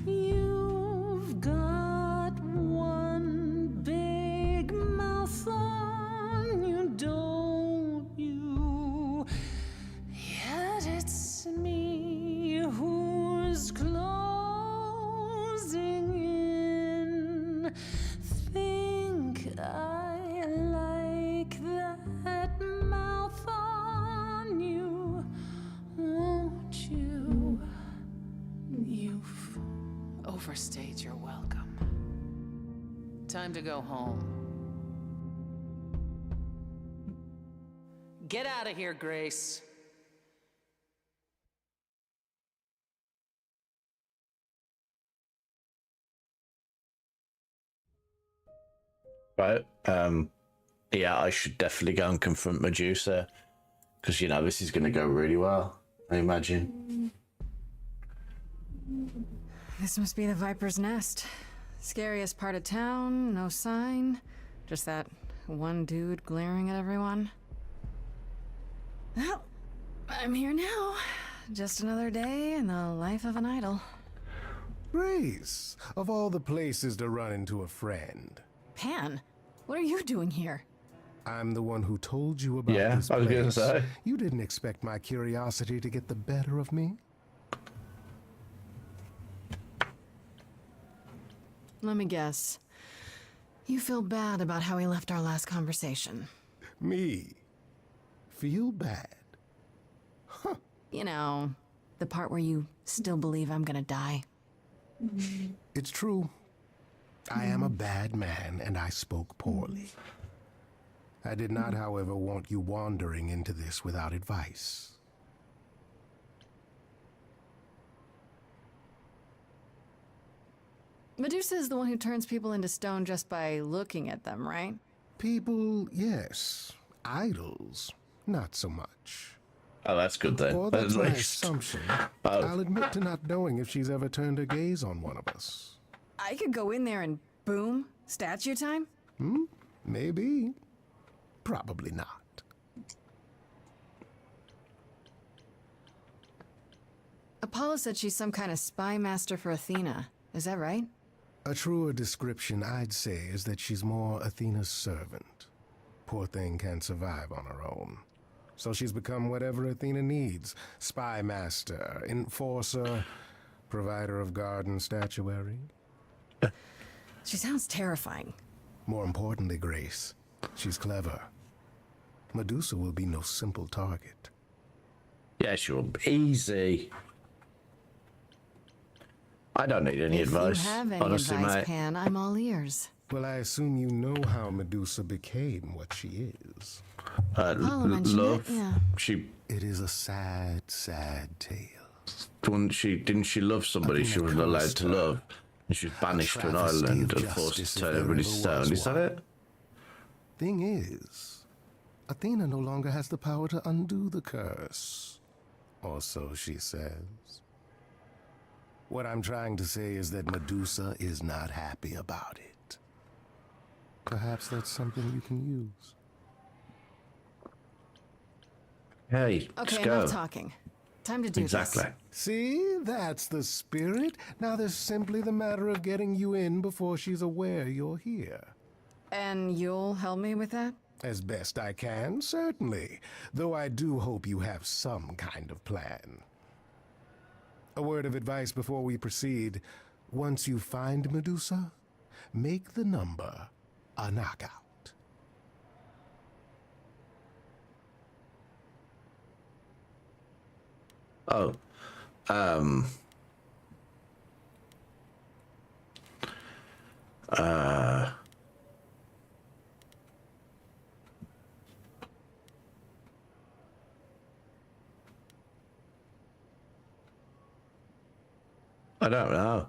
You've got one big mouth on you, don't you? Yet it's me who's closing in. Think I like that mouth on you, won't you? You've overstayed your welcome. Time to go home. Get out of here, Grace. Right. Yeah, I should definitely go and confront Medusa, because you know this is going to go really well, I imagine. This must be the Viper's Nest. Scariest part of town, no sign. Just that one dude glaring at everyone. Well, I'm here now. Just another day in the life of an idol. Grace, of all the places to run into a friend. Pan, what are you doing here? I'm the one who told you about this place. I was gonna say. You didn't expect my curiosity to get the better of me? Let me guess. You feel bad about how we left our last conversation. Me? Feel bad? You know, the part where you still believe I'm gonna die. It's true. I am a bad man, and I spoke poorly. I did not, however, want you wandering into this without advice. Medusa is the one who turns people into stone just by looking at them, right? People, yes. Idols, not so much. Oh, that's good then. Or At that's my least. assumption. Oh. I'll admit to not knowing if she's ever turned her gaze on one of us. I could go in there and boom, statue time? Maybe. Probably not. Apollo said she's some kind of spy master for Athena. Is that right? A truer description, I'd say, is that she's more Athena's servant. Poor thing can't survive on her own. So she's become whatever Athena needs. Spy master, enforcer, provider of garden statuary. She sounds terrifying. More importantly, Grace, she's clever. Medusa will be no simple target. Yeah, sure. Easy. I don't need any advice. If you have any honestly, advice, mate. Pan, I'm all ears. Well, I assume you know how Medusa became what she is. Apollo mentioned love. it, yeah. It is a sad, sad tale. Didn't she love somebody she wasn't allowed to love? And she was banished to an island and forced to turn everybody stone. Is that it? Thing is, Athena no longer has the power to undo the curse. Or so she says. What I'm trying to say is that Medusa is not happy about it. Perhaps that's something you can use. Hey, Okay, let's go. enough talking. Time to do Exactly. this. See, that's the spirit. Now there's simply the matter of getting you in before she's aware you're here. And you'll help me with that? As best I can, certainly. Though I do hope you have some kind of plan. A word of advice before we proceed. Once you find Medusa, make the number a knockout. Oh. I don't know.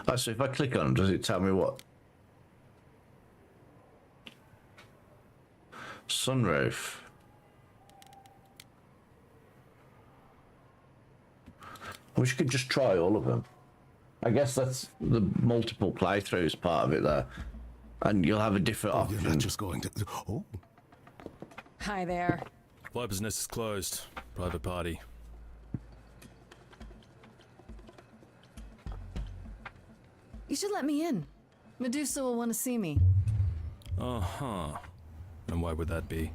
Oh, so if I click on them, does it tell me what? Sunroof. I wish you could just try all of them. I guess that's the multiple playthroughs part of it there. And you'll have a different option. You're not just going to... Oh. Hi there. Viper's Nest is closed. Private party. You should let me in. Medusa will want to see me. Uh-huh. And why would that be?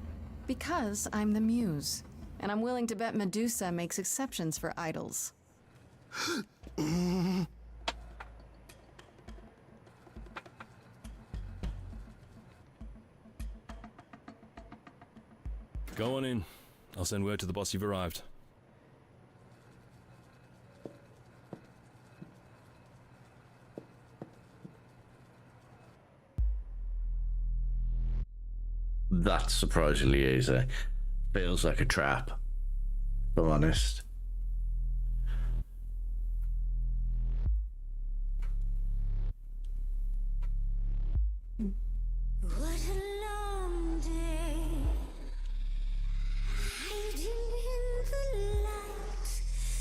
Because I'm the muse. And I'm willing to bet Medusa makes exceptions for idols. Go on in. I'll send word to the boss you've arrived. That's surprisingly easy. Feels like a trap, if I'm honest. What a long day, hiding in the light.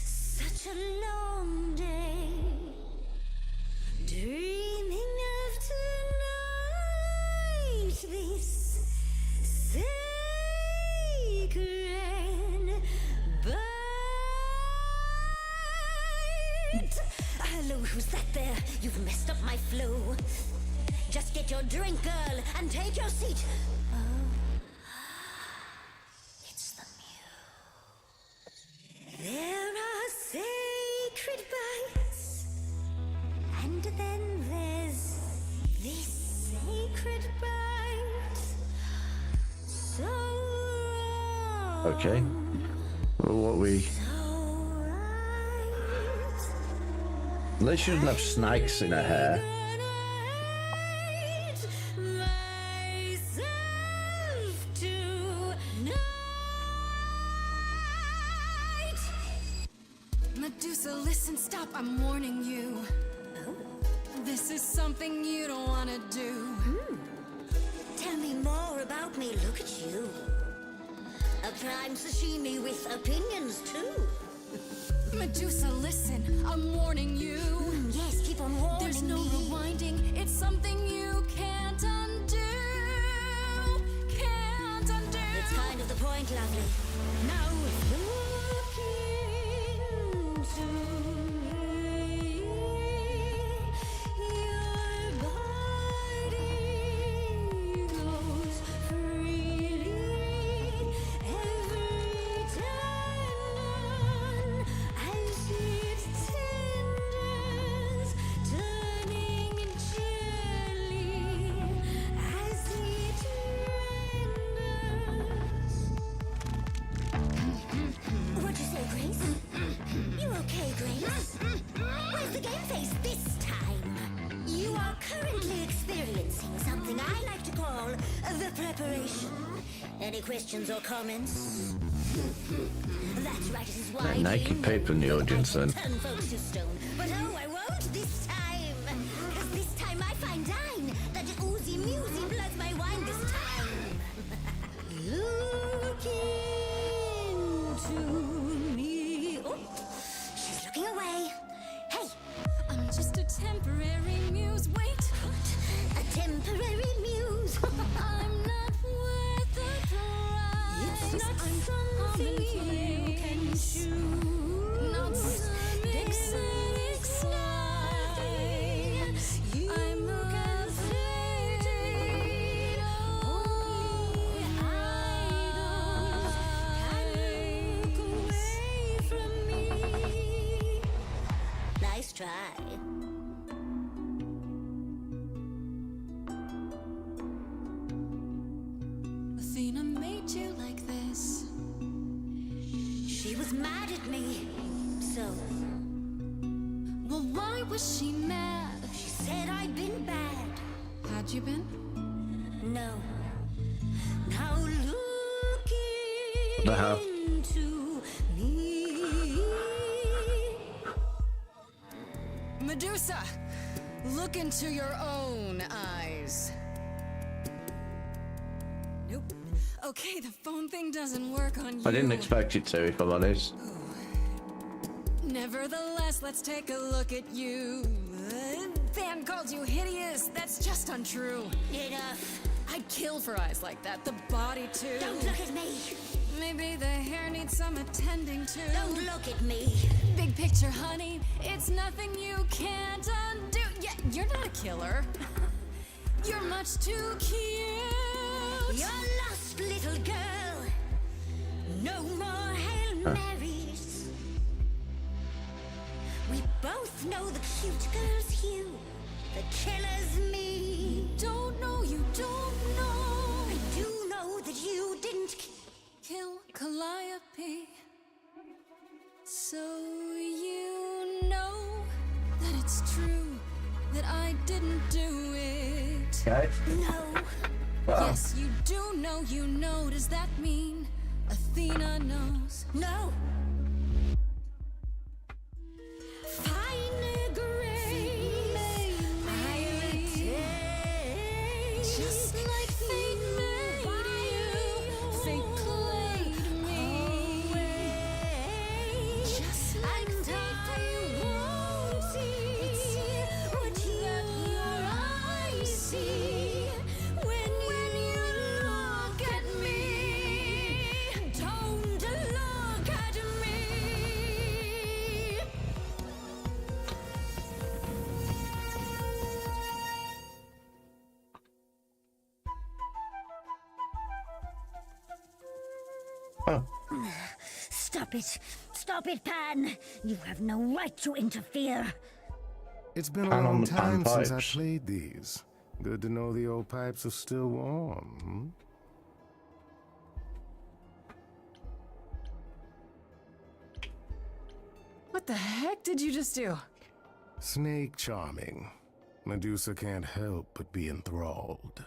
Such a long day, dreaming of tonight. This sad who's that there? You've messed up my flow. Just get your drink, girl, and take your seat. Oh, it's the muse. There are sacred bites, and then there's this sacred bite. So Okay. Well, what we... They shouldn't have snakes in her hair. Medusa, listen, stop, I'm warning you. This is something you don't want to do. Tell me more about me, look at you. A prime sashimi with opinions, too. Medusa, listen, I'm warning you. Yes, keep on warning There's no me. rewinding, it's something you can't undo. Can't undo. It's kind of the point, lovely. Now look into me. Your body goes freely every time as it tenders, turning gently as it renders. What'd you say, Grace? You okay, Grace? Where's the game face this time? You are currently experiencing something I like to call the preparation. Any questions or comments? That's right, this is why Naked people in the audience then. turn folks to stone. But oh, I won't this time. Cause this time I find dine that oozy musy bloods my wine this time. Look into me. Oh, she's looking away. Hey, I'm just a temporary muse, wait. a temporary muse. I'm not worth the price. It's not something you can choose. Not some exotic slide. I'm afraid only idols can look away from me. Nice try. Athena made you like this. She was mad at me. So, Well, why was she mad? she said I'd been bad. Had you been? No. Now look The hell? into me. Medusa, look into your own eyes. Nope. Okay, the phone thing doesn't work on you. I didn't expect it to, if I'm honest. Nevertheless, let's take a look at you. Fan called you hideous. That's just untrue. Enough. I'd kill for eyes like that. The body, too. Don't look at me. Maybe the hair needs some attending to. Don't look at me. Big picture, honey. It's nothing you can't undo. Yeah, you're not a killer. You're much too cute. You're lost, little girl. No more Hail Marys. We both know the cute girl's you. The killer's me. Don't know, you don't know. I do know that you didn't Kill Calliope. So you know that it's true that I didn't do it. Okay. No. Yes, you do know, you know. Does that mean Athena knows? No. Fine grace, I'll take. Just like fate made you, fate played me. Just like fate won't see what your eyes see when you look at me. Don't look at me. Oh. Stop it. Stop it, Pan. You have no right to interfere. It's been a Pan on long the time pan since I pipes. played these. Good to know the old pipes are still warm. Hmm? What the heck did you just do? Snake charming. Medusa can't help but be enthralled.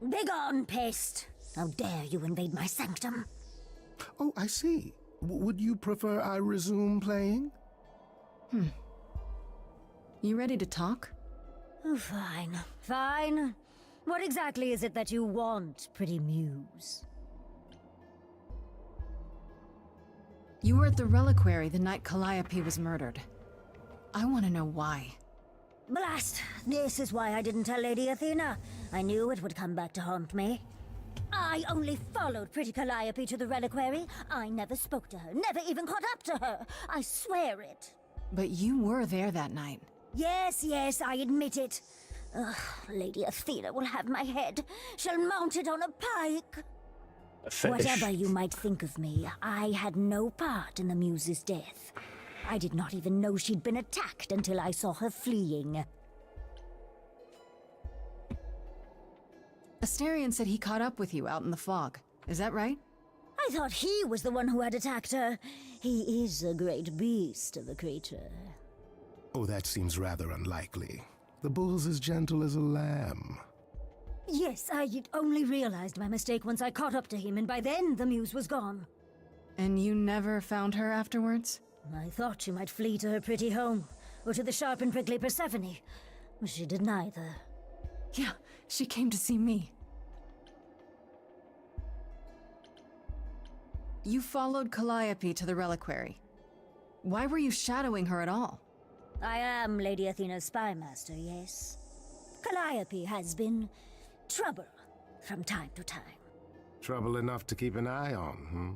Begone, pest. How dare you invade my sanctum? Oh, I see. Would you prefer I resume playing? You ready to talk? Oh, fine. Fine. What exactly is it that you want, pretty muse? You were at the reliquary the night Calliope was murdered. I want to know why. Blast! This is why I didn't tell Lady Athena. I knew it would come back to haunt me. I only followed pretty Calliope to the reliquary. I never spoke to her, never even caught up to her. I swear it. But you were there that night. Yes, yes, I admit it. Ugh, Lady Athena will have my head. She'll mount it on a pike. Whatever you might think of me, I had no part in the Muse's death. I did not even know she'd been attacked until I saw her fleeing. Asterion said he caught up with you out in the fog. Is that right? I thought he was the one who had attacked her. He is a great beast of a creature. Oh, that seems rather unlikely. The bull's as gentle as a lamb. Yes, I had only realized my mistake once I caught up to him, and by then the Muse was gone. And you never found her afterwards? I thought she might flee to her pretty home, or to the sharp and prickly Persephone. She did neither. Yeah, she came to see me. You followed Calliope to the reliquary. Why were you shadowing her at all? I am Lady Athena's spymaster, yes. Calliope has been trouble from time to time. Trouble enough to keep an eye on, hmm?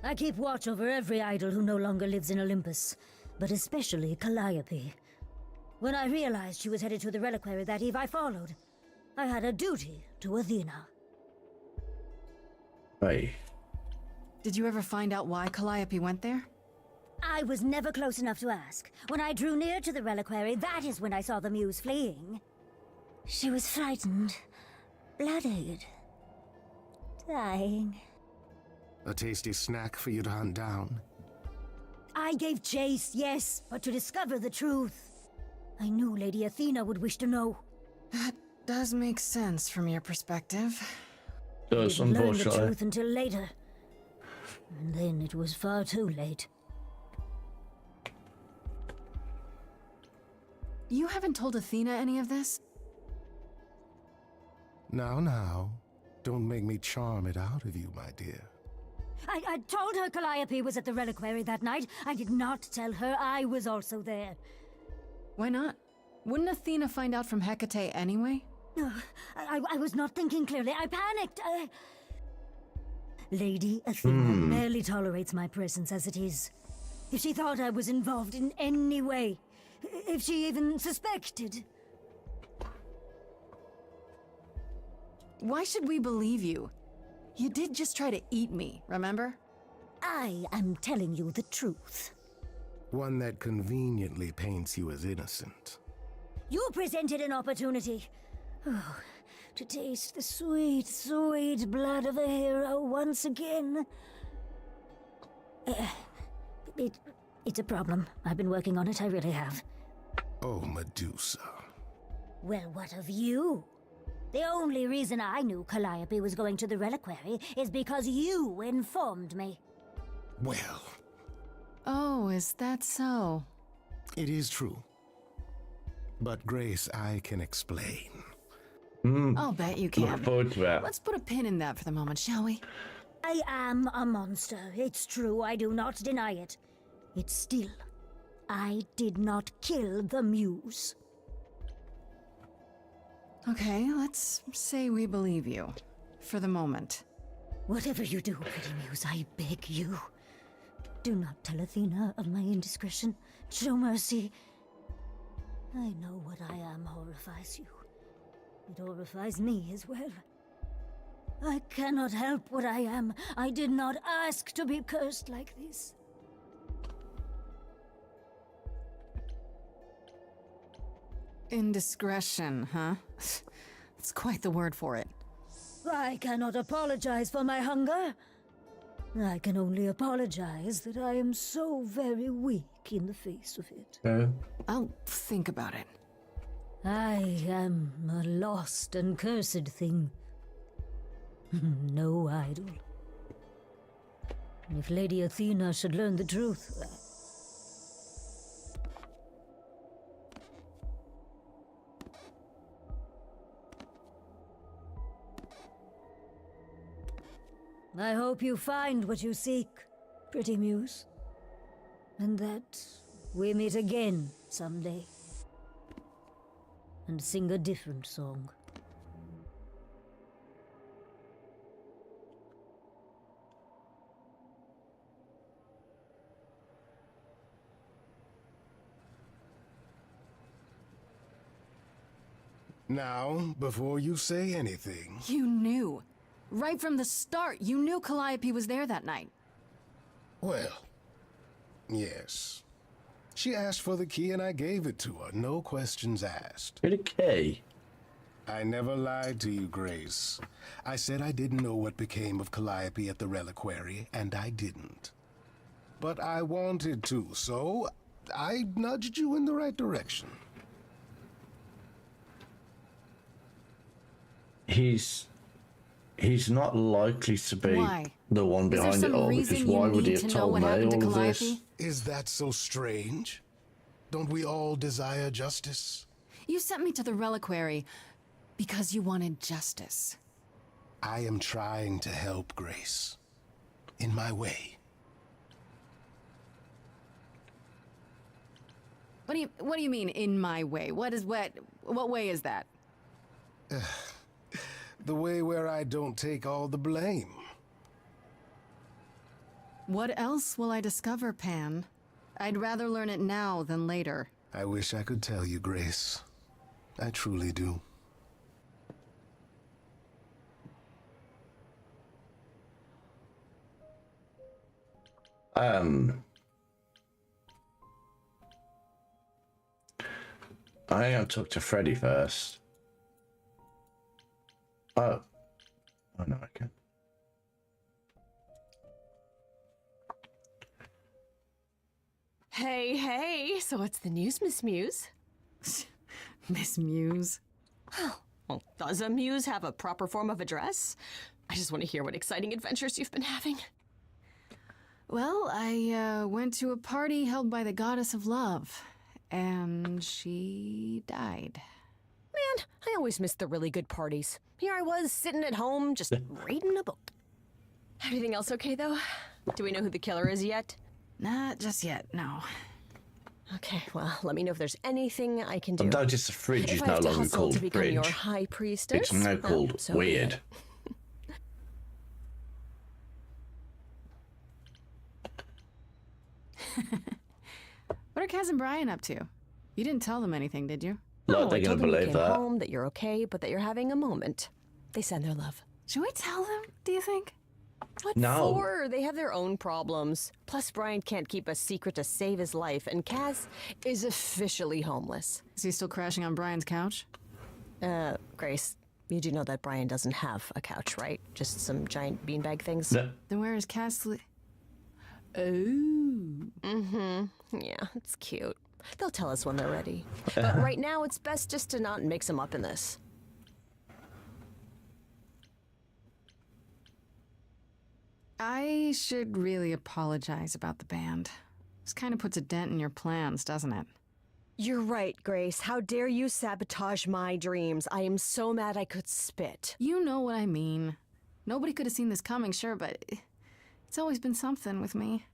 I keep watch over every idol who no longer lives in Olympus, but especially Calliope. When I realized she was headed to the reliquary that eve, I followed. I had a duty to Athena. Hey. Did you ever find out why Calliope went there? I was never close enough to ask. When I drew near to the reliquary, that is when I saw the Muse fleeing. She was frightened, bloodied, dying. A tasty snack for you to hunt down. I gave chase, yes, but to discover the truth. I knew Lady Athena would wish to know. That does make sense from your perspective. Does, I didn't learn the unfortunately. truth until later. And then it was far too late. You haven't told Athena any of this? Now. Don't make me charm it out of you, my dear. I told her Calliope was at the reliquary that night. I did not tell her I was also there. Why not? Wouldn't Athena find out from Hecate anyway? I was not thinking clearly. I panicked. Lady Athena barely tolerates my presence as it is. If she thought I was involved in any way, if she even suspected... Why should we believe you? You did just try to eat me, remember? I am telling you the truth. One that conveniently paints you as innocent. You presented an opportunity. Oh, to taste the sweet, sweet blood of a hero once again. It's a problem. I've been working on it, I really have. Oh, Medusa. Well, what of you? The only reason I knew Calliope was going to the reliquary is because you informed me. Well... Oh, is that so? It is true. But Grace, I can explain. I'll bet you can. Look forward to that. Let's put a pin in that for the moment, shall we? I am a monster. It's true, I do not deny it. It's still, I did not kill the Muse. Okay, let's say we believe you. For the moment. Whatever you do, pretty Muse, I beg you. Do not tell Athena of my indiscretion. Show mercy. I know what I am horrifies you. It horrifies me as well. I cannot help what I am. I did not ask to be cursed like this. Indiscretion, huh? That's quite the word for it. I cannot apologize for my hunger. I can only apologize that I am so very weak in the face of it. I'll think about it. I am a lost and cursed thing. No idol. If Lady Athena should learn the truth... I hope you find what you seek, pretty muse. And that we meet again someday. And sing a different song. Now, before you say anything... You knew. Right from the start, you knew Calliope was there that night. Well, yes. She asked for the key and I gave it to her, no questions asked. The key? I never lied to you, Grace. I said I didn't know what became of Calliope at the reliquary, and I didn't. But I wanted to, so I nudged you in the right direction. He's not likely to be the one behind it all, because why would he have told me all of this? Is that so strange? Don't we all desire justice? You sent me to the reliquary because you wanted justice. I am trying to help, Grace. In my way. What do you mean, in my way? What way is that? The way where I don't take all the blame. What else will I discover, Pan? I'd rather learn it now than later. I wish I could tell you, Grace. I truly do. I gotta talk to Freddy first. Oh no, I can. Hey, so what's the news, Miss Muse? Miss Muse? Well, does a muse have a proper form of address? I just want to hear what exciting adventures you've been having. Well, I went to a party held by the goddess of love, and she died. Man, I always miss the really good parties. Here I was, sitting at home, just reading a book. Everything else okay, though? Do we know who the killer is yet? Not just yet, no. Okay, well, let me know if there's anything I can do. I've noticed the fridge is If I no have to longer hustle called to become fridge. your high priestess, It's now called so be weird. it. What are Kaz and Brian up to? You didn't tell them anything, did you? Like they're I gonna told them you believe came that. home, that you're okay, but that you're having a moment. They send their love. Should we tell them, do you think? What No. for? They have their own problems. Plus, Brian can't keep a secret to save his life, and Kaz is officially homeless. Is he still crashing on Brian's couch? Grace, you do know that Brian doesn't have a couch, right? Just some giant beanbag things? No. Then where is Kaz? Oh. Mm-hmm. Yeah, it's cute. They'll tell us when they're ready. But right now, it's best just to not mix them up in this. I should really apologize about the band. This kind of puts a dent in your plans, doesn't it? You're right, Grace. How dare you sabotage my dreams? I am so mad I could spit. You know what I mean. Nobody could have seen this coming, sure, but it's always been something with me.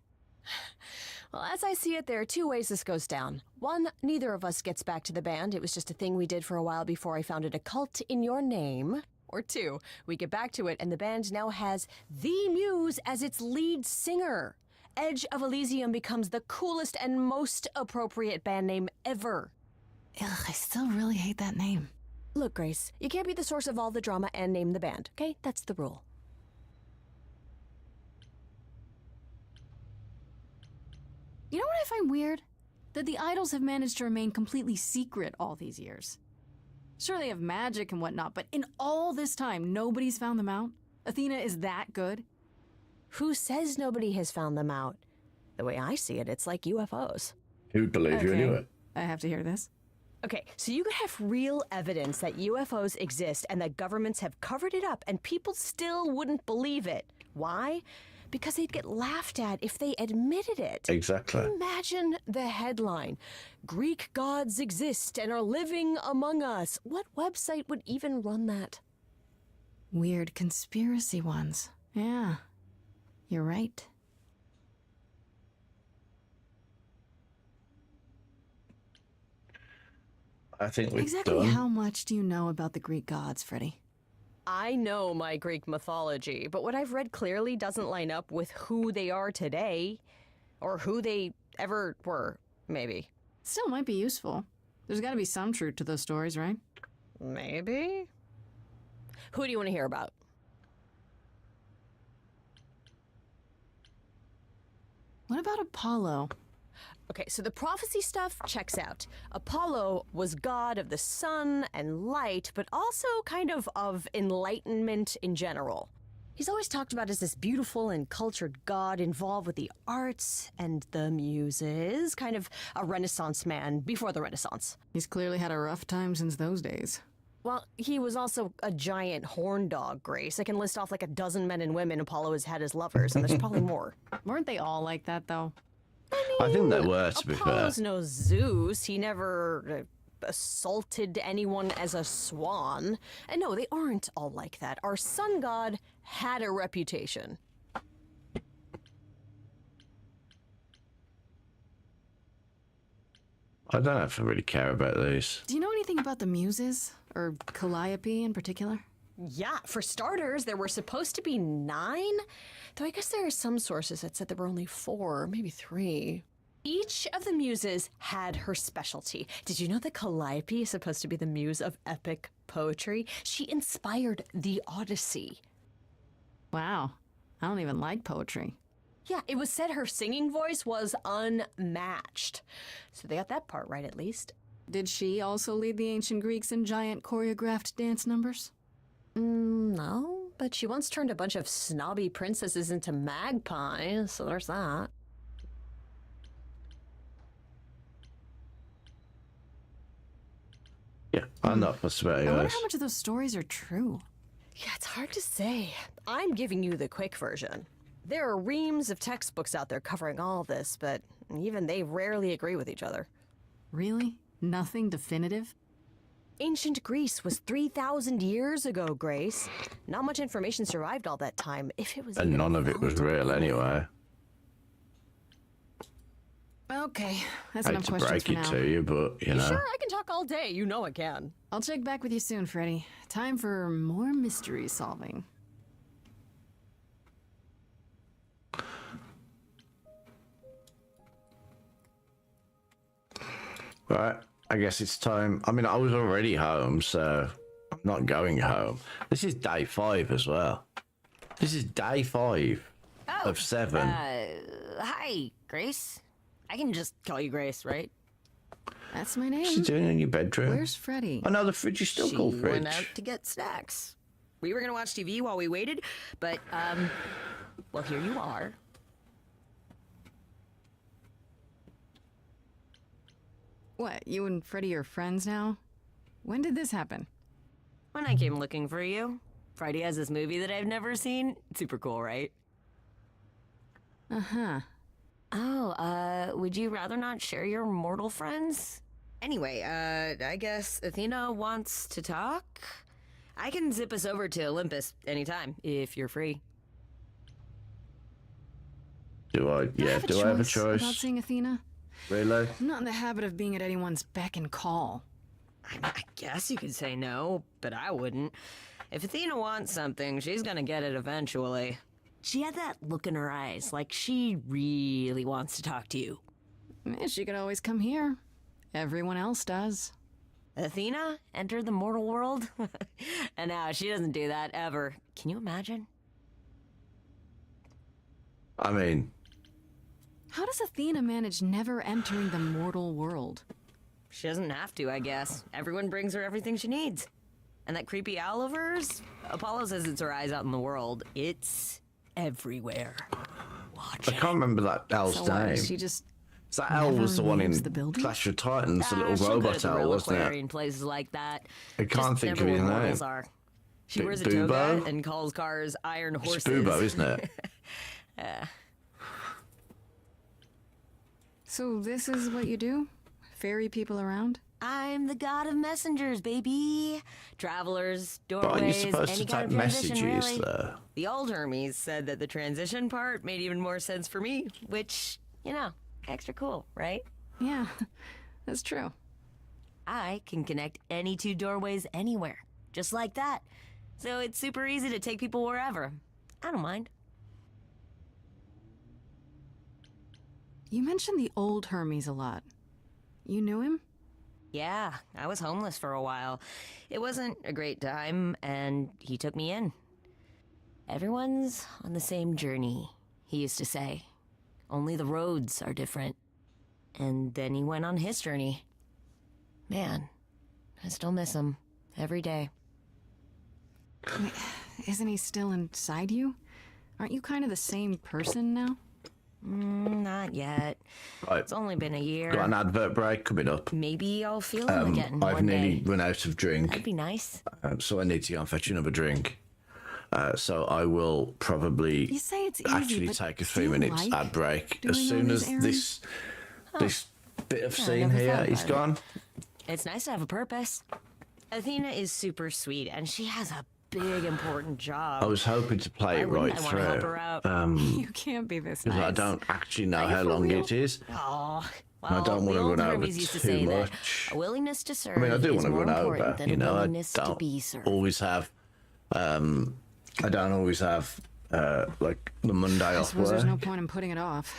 Well, as I see it, there are two ways this goes down. One, neither of us gets back to the band. It was just a thing we did for a while before I founded a cult in your name. Or two, we get back to it and the band now has the Muse as its lead singer. Edge of Elysium becomes the coolest and most appropriate band name ever. Ugh, I still really hate that name. Look, Grace, you can't be the source of all the drama and name the band, okay? That's the rule. You know what I find weird? That the idols have managed to remain completely secret all these years. Sure, they have magic and whatnot, but in all this time, nobody's found them out? Athena is that good? Who says nobody has found them out? The way I see it, it's like UFOs. Who'd believe you anyway? I have to hear this. Okay, so you could have real evidence that UFOs exist and that governments have covered it up and people still wouldn't believe it. Why? Because they'd get laughed at if they admitted it. Exactly. Imagine the headline, Greek gods exist and are living among us. What website would even run that? Weird conspiracy ones. Yeah, you're right. I think we've Exactly done. how much do you know about the Greek gods, Freddy? I know my Greek mythology, but what I've read clearly doesn't line up with who they are today. Or who they ever were, maybe. Still might be useful. There's gotta be some truth to those stories, right? Maybe. Who do you want to hear about? What about Apollo? Okay, so the prophecy stuff checks out. Apollo was god of the sun and light, but also kind of enlightenment in general. He's always talked about as this beautiful and cultured god involved with the arts and the muses, kind of a Renaissance man before the Renaissance. He's clearly had a rough time since those days. Well, he was also a giant horn dog, Grace. I can list off like a dozen men and women Apollo has had as lovers, and there's probably more. Weren't they all like that, though? I think they were, to be fair. Apollo's no Zeus. He never assaulted anyone as a swan. And no, they aren't all like that. Our sun god had a reputation. I don't know if I really care about these. Do you know anything about the muses? Or Calliope in particular? Yeah, for starters, there were supposed to be 9, though I guess there are some sources that said there were only 4, maybe 3. Each of the muses had her specialty. Did you know that Calliope is supposed to be the muse of epic poetry? She inspired the Odyssey. Wow, I don't even like poetry. Yeah, it was said her singing voice was unmatched. So they got that part right, at least. Did she also lead the ancient Greeks in giant choreographed dance numbers? No, but she once turned a bunch of snobby princesses into magpies, so there's that. Yeah, I'm not fussed about I wonder yours. how much of those stories are true. Yeah, it's hard to say. I'm giving you the quick version. There are reams of textbooks out there covering all this, but even they rarely agree with each other. Really? Nothing definitive? Ancient Greece was 3,000 years ago, Grace. Not much information survived all that time, if it was And even none of it was real anyway. Okay, that's I hate enough to questions break for it now. to you, but you know. Sure, I can talk all day. You know I can. I'll check back with you soon, Freddy. Time for more mystery solving. Right, I guess it's time. I mean, I was already home, so I'm not going home. This is day 5 as well. This is day 5 of 7. Hi, Grace. I can just call you Grace, right? That's my name. What's she doing in your bedroom? Where's Freddy? Oh no, the fridge is still She called fridge. went out to get snacks. We were gonna watch TV while we waited, but well, here you are. What, you and Freddy are friends now? When did this happen? When I came looking for you, Friday has this movie that I've never seen. Super cool, right? Uh-huh. Oh, would you rather not share your mortal friends? Anyway, I guess Athena wants to talk? I can zip us over to Olympus anytime, if you're free. Do I? Yeah, do I have a choice? About seeing Athena? Really? I'm not in the habit of being at anyone's beck and call. I guess you could say no, but I wouldn't. If Athena wants something, she's gonna get it eventually. She had that look in her eyes, like she really wants to talk to you. She could always come here. Everyone else does. Athena entered the mortal world? And now she doesn't do that ever. Can you imagine? I mean, How does Athena manage never entering the mortal world? She doesn't have to, I guess. Everyone brings her everything she needs. And that creepy owl of hers? Apollo says it's her eyes out in the world. It's everywhere. Watch I can't remember that owl's So what, name. she just So that owl was the one in leaves the building? Clash of Titans, the little she'll go robot to the owl, wasn't reliquary it? and places like that. I can't Just think never of his where name. mortals are. She wears a Bubo? toga and calls cars iron It's horses. Bubo, isn't it? So this is what you do? Ferry people around? I'm the god of messengers, baby. Travelers, But aren't you doorways, supposed any to kind type of transition, messages, really. though? The old Hermes said that the transition part made even more sense for me, which, you know, extra cool, right? Yeah, that's true. I can connect any two doorways anywhere, just like that. So it's super easy to take people wherever. I don't mind. You mentioned the old Hermes a lot. You knew him? Yeah, I was homeless for a while. It wasn't a great time, and he took me in. Everyone's on the same journey, he used to say. Only the roads are different. And then he went on his journey. Man, I still miss him every day. Wait, isn't he still inside you? Aren't you kind of the same person now? Not yet. Right. It's only been a year. Got an advert break coming up. Maybe I'll feel him again I've one nearly day. run out of drink. That'd be nice. So I need to go and fetch another drink. So I will probably You say it's easy, actually but take a do 3 you minutes like ad break doing as all soon these as errands? this bit of Yeah, I scene never here thought is about gone. It's nice to have a purpose. Athena is super sweet, and she has a big, important job. I was hoping to play Why it wouldn't right I wanna help through. her out? You can't be this Because nice. I don't actually know Are you how for long real? it is. Oh, I well, don't want the to old run over Hermes used to too say that much. a willingness to serve I mean, I do is want to more run important over. than You a know, I willingness to don't be served. always have. I don't always have like the Monday I off suppose work. there's no point in putting it off.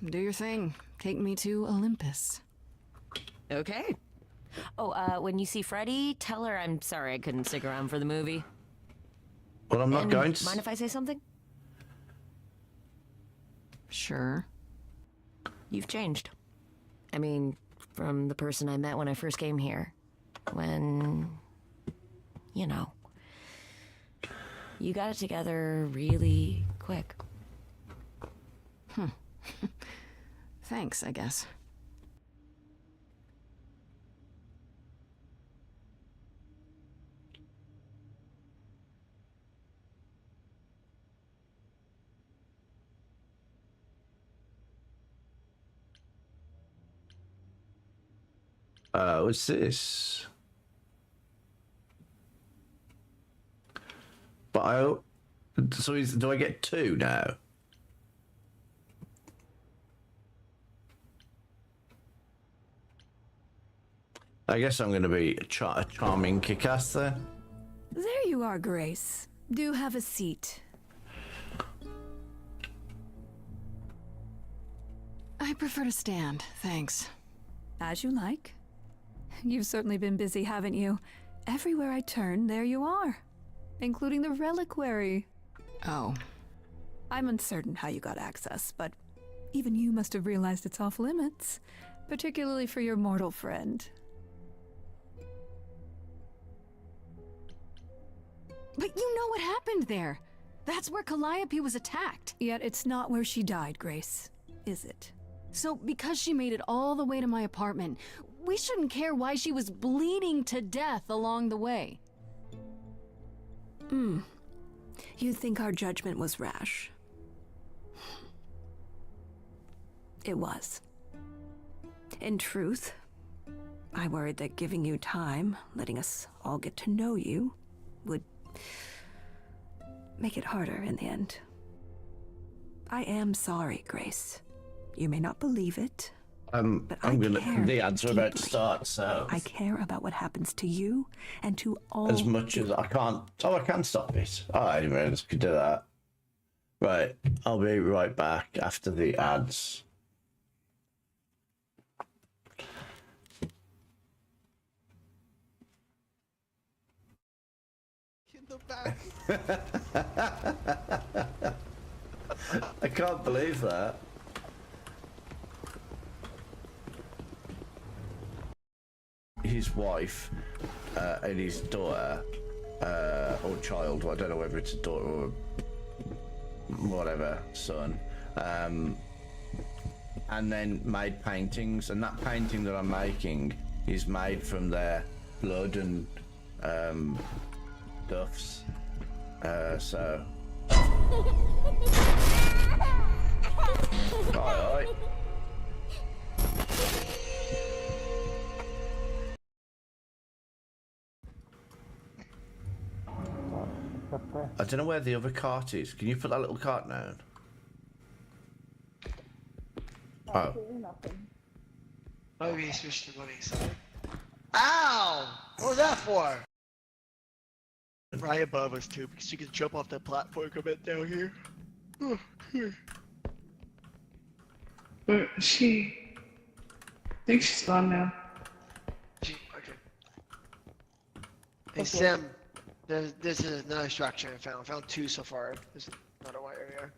Do your thing. Take me to Olympus. Okay. Oh, when you see Freddie, tell her I'm sorry I couldn't stick around for the movie. Well, I'm not And going to. mind if I say something? Sure. You've changed. I mean, from the person I met when I first came here. When, you know, you got it together really quick. Thanks, I guess. What's this? But do I get 2 now? I guess I'm going to be a charming kick-ass there. There you are, Grace. Do have a seat. I prefer to stand, thanks. As you like. You've certainly been busy, haven't you? Everywhere I turn, there you are. Including the reliquary. Oh. I'm uncertain how you got access, but even you must have realized it's off limits. Particularly for your mortal friend. But you know what happened there. That's where Calliope was attacked. Yet it's not where she died, Grace, is it? So because she made it all the way to my apartment, we shouldn't care why she was bleeding to death along the way. You think our judgment was rash? It was. In truth, I worried that giving you time, letting us all get to know you, would make it harder in the end. I am sorry, Grace. You may not believe it, but I'm gonna. care The ads are about to deeply. start, so I care about what happens to you and to all. as much as I can't. Oh, I can stop it. Oh, I didn't realize I could do that. Right, I'll be right back after the ads. I can't believe that. His wife and his daughter, or child, I don't know whether it's a daughter or whatever, son, and then made paintings, and that painting that I'm making is made from their blood and duffs. So. Alright. I don't know where the other cart is. Can you put that little cart down? Oh. Maybe he switched to money. So. Ow! What was that for? Right above us too, because you can jump off the platform a bit down here. Oh, here. But I think she's gone now. Okay. Hey Sim, this is another structure I found. I found 2 so far. There's another one area.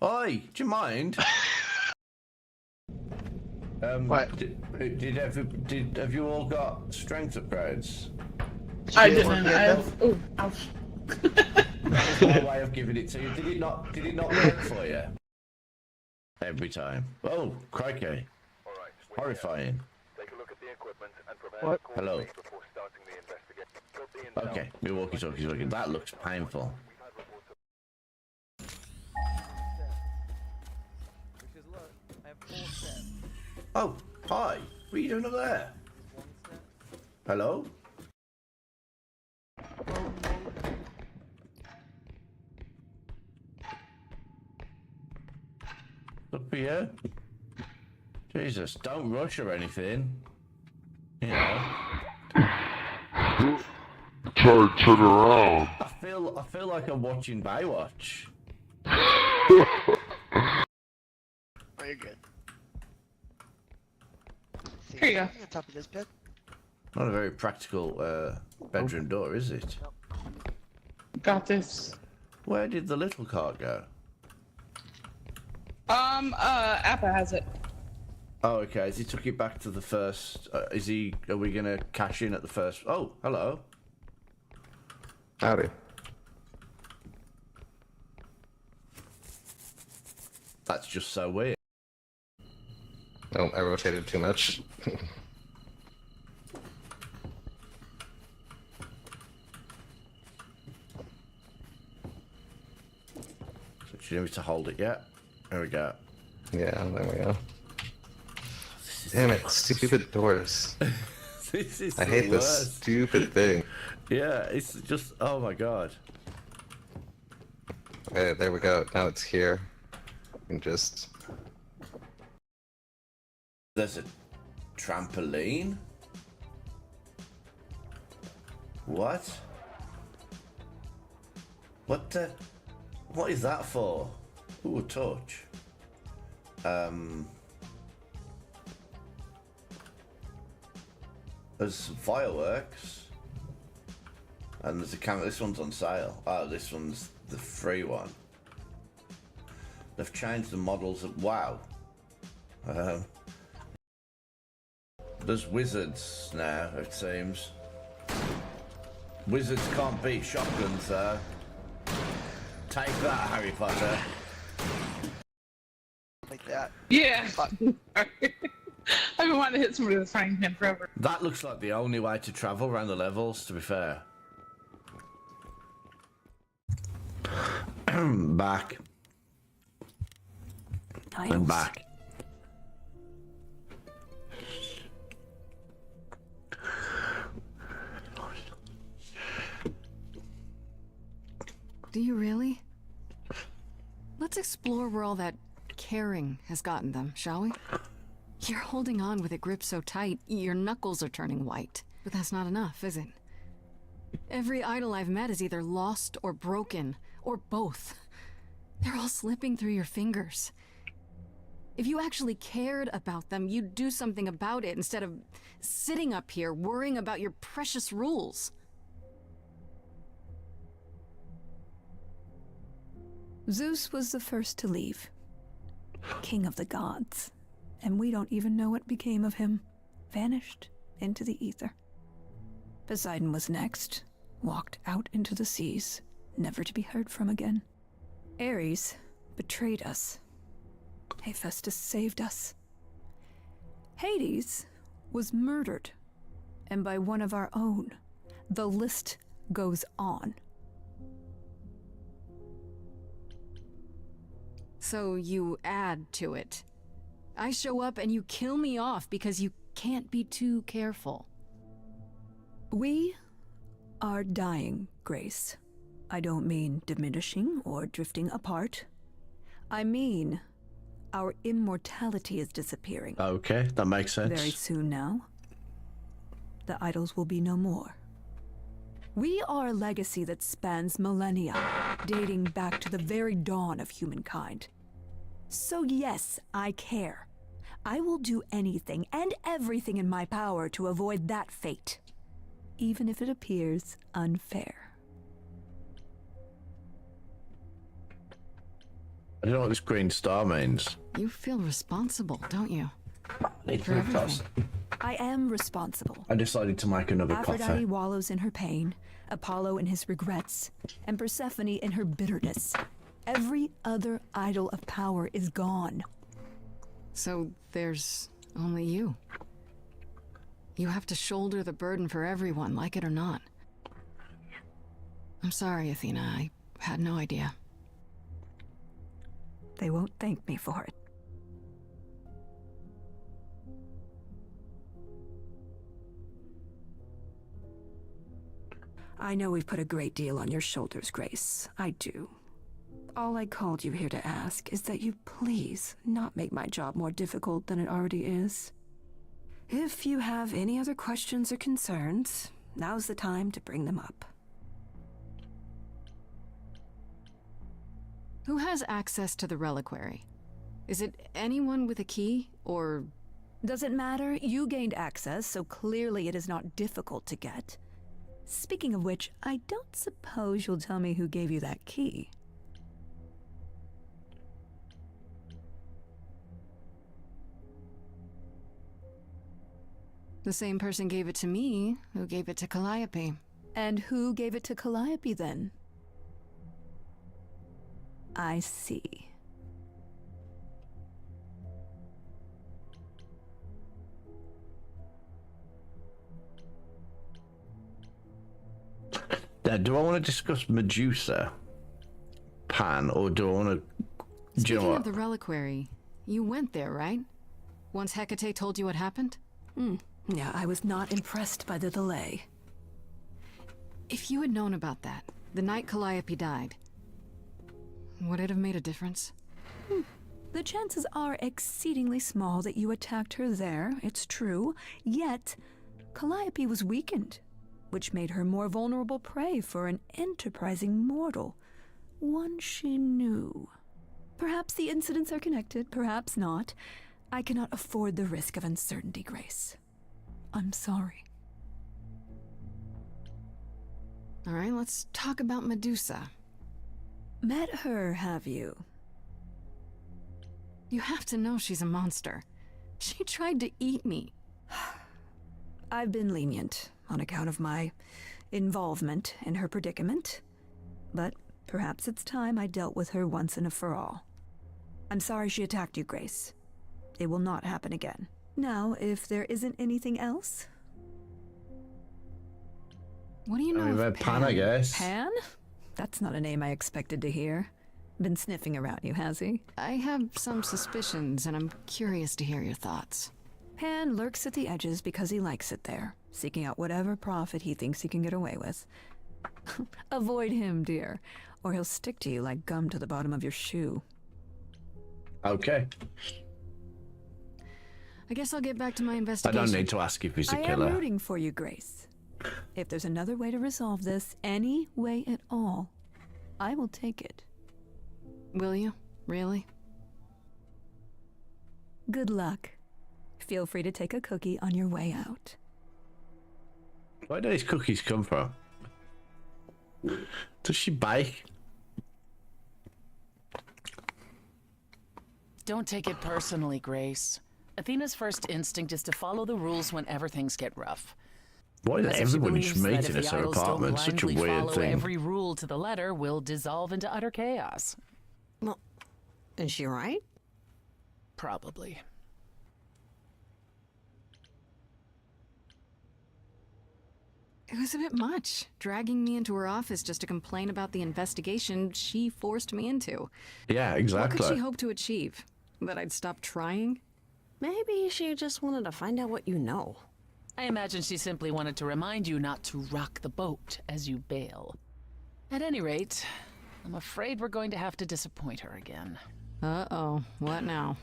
Oi, do you mind? What? Have you all got strength upgrades? I didn't. Oh, ouch. That's my way of giving it to you. Did it not work for you? Every time. Oh, crikey. Horrifying. Take a look at the equipment and What? prevent Hello. before starting the investigation. Okay, my walkie-talkie's working. That looks painful. Oh, hi. What are you doing up there? Hello? Up here? Jesus, don't rush or anything. You know. Try to turn around. I feel like I'm watching Baywatch. Oh, you're good. Here you go. On top of this bed. Not a very practical bedroom door, is it? Got this. Where did the little cart go? Appa has it. Oh, okay. Has he took it back to the first? Are we gonna cash in at the first? Oh, hello. Howdy. That's just so weird. Oh, I rotated too much. So do you need me to hold it yet? There we go. Yeah, there we go. Damn it, stupid doors. This is I the hate this worst. stupid thing. Yeah, it's just, oh my god. Okay, there we go. Now it's here. And just... There's a trampoline? What? What is that for? Ooh, a torch. There's some fireworks. And there's a camera. This one's on sale. Oh, this one's the free one. They've changed the models of... Wow. There's wizards now, it seems. Wizards can't beat shotguns, though. Take that, Harry Potter. Like that. Yeah. I've been wanting to hit somebody with a frying pan forever. That looks like the only way to travel around the levels, to be fair. Back. And back. Do you really? Let's explore where all that caring has gotten them, shall we? You're holding on with a grip so tight, your knuckles are turning white. But that's not enough, is it? Every idol I've met is either lost or broken, or both. They're all slipping through your fingers. If you actually cared about them, you'd do something about it instead of sitting up here worrying about your precious rules. Zeus was the first to leave. King of the gods. And we don't even know what became of him. Vanished into the ether. Poseidon was next. Walked out into the seas, never to be heard from again. Ares betrayed us. Hephaestus saved us. Hades was murdered. And by one of our own. The list goes on. So you add to it. I show up and you kill me off because you can't be too careful. We are dying, Grace. I don't mean diminishing or drifting apart. I mean, our immortality is disappearing. Okay, that makes sense. Very soon now, the idols will be no more. We are a legacy that spans millennia, dating back to the very dawn of humankind. So yes, I care. I will do anything and everything in my power to avoid that fate, even if it appears unfair. I don't know what this green star means. You feel responsible, don't you? Need For everything. I am responsible. I decided to make another Aphrodite coffee. wallows in her pain, Apollo in his regrets, and Persephone in her bitterness. Every other idol of power is gone. So there's only you. You have to shoulder the burden for everyone, like it or not. I'm sorry, Athena. I had no idea. They won't thank me for it. I know we've put a great deal on your shoulders, Grace. I do. All I called you here to ask is that you please not make my job more difficult than it already is. If you have any other questions or concerns, now's the time to bring them up. Who has access to the reliquary? Is it anyone with a key, or... Doesn't matter. You gained access, so clearly it is not difficult to get. Speaking of which, I don't suppose you'll tell me who gave you that key. The same person gave it to me, who gave it to Calliope. And who gave it to Calliope, then? I see. Now, do I want to discuss Medusa, Pan, or do I want to... Do you know Speaking what? of the reliquary, you went there, right? Once Hecate told you what happened? Yeah, I was not impressed by the delay. If you had known about that, the night Calliope died, would it have made a difference? The chances are exceedingly small that you attacked her there, it's true. Yet, Calliope was weakened, which made her more vulnerable prey for an enterprising mortal, one she knew. Perhaps the incidents are connected, perhaps not. I cannot afford the risk of uncertainty, Grace. I'm sorry. All right, let's talk about Medusa. Met her, have you? You have to know she's a monster. She tried to eat me. I've been lenient on account of my involvement in her predicament, but perhaps it's time I dealt with her once and for all. I'm sorry she attacked you, Grace. It will not happen again. Now, if there isn't anything else... What do you know I mean, of Pan, I guess. Pan? That's not a name I expected to hear. Been sniffing around you, has he? I have some suspicions, and I'm curious to hear your thoughts. Pan lurks at the edges because he likes it there, seeking out whatever profit he thinks he can get away with. Avoid him, dear, or he'll stick to you like gum to the bottom of your shoe. Okay. I guess I'll get back to my I investigation. don't need to ask if he's a I killer. am rooting for you, Grace. If there's another way to resolve this, any way at all, I will take it. Will you? Really? Good luck. Feel free to take a cookie on your way out. Where do these cookies come from? Does she bake? Don't take it personally, Grace. Athena's first instinct is to follow the rules whenever things get rough. Why does As if she everyone just believes meet that in if a the idols don't apartment? Such a blindly weird follow thing. every rule to the letter will dissolve into utter chaos. Well, is she right? Probably. It was a bit much, dragging me into her office just to complain about the investigation she forced me into. Yeah, exactly. What could she hope to achieve? That I'd stop trying? Maybe she just wanted to find out what you know. I imagine she simply wanted to remind you not to rock the boat as you bail. At any rate, I'm afraid we're going to have to disappoint her again. Uh-oh, what now?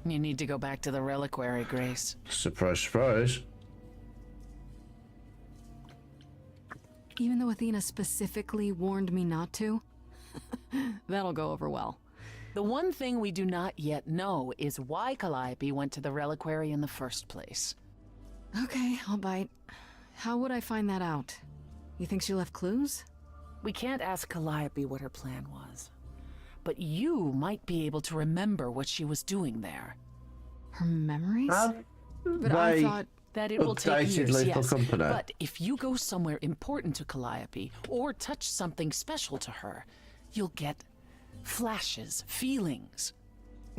You need to go back to the reliquary, Grace. Surprise, surprise. Even though Athena specifically warned me not to? That'll go over well. The one thing we do not yet know is why Calliope went to the reliquary in the first place. Okay, I'll bite. How would I find that out? You think she left clues? We can't ask Calliope what her plan was. But you might be able to remember what she was doing there. Her memories? But Why? I thought... That it will take Updated years, Lethal yes. Company. But if you go somewhere important to Calliope, or touch something special to her, you'll get flashes, feelings.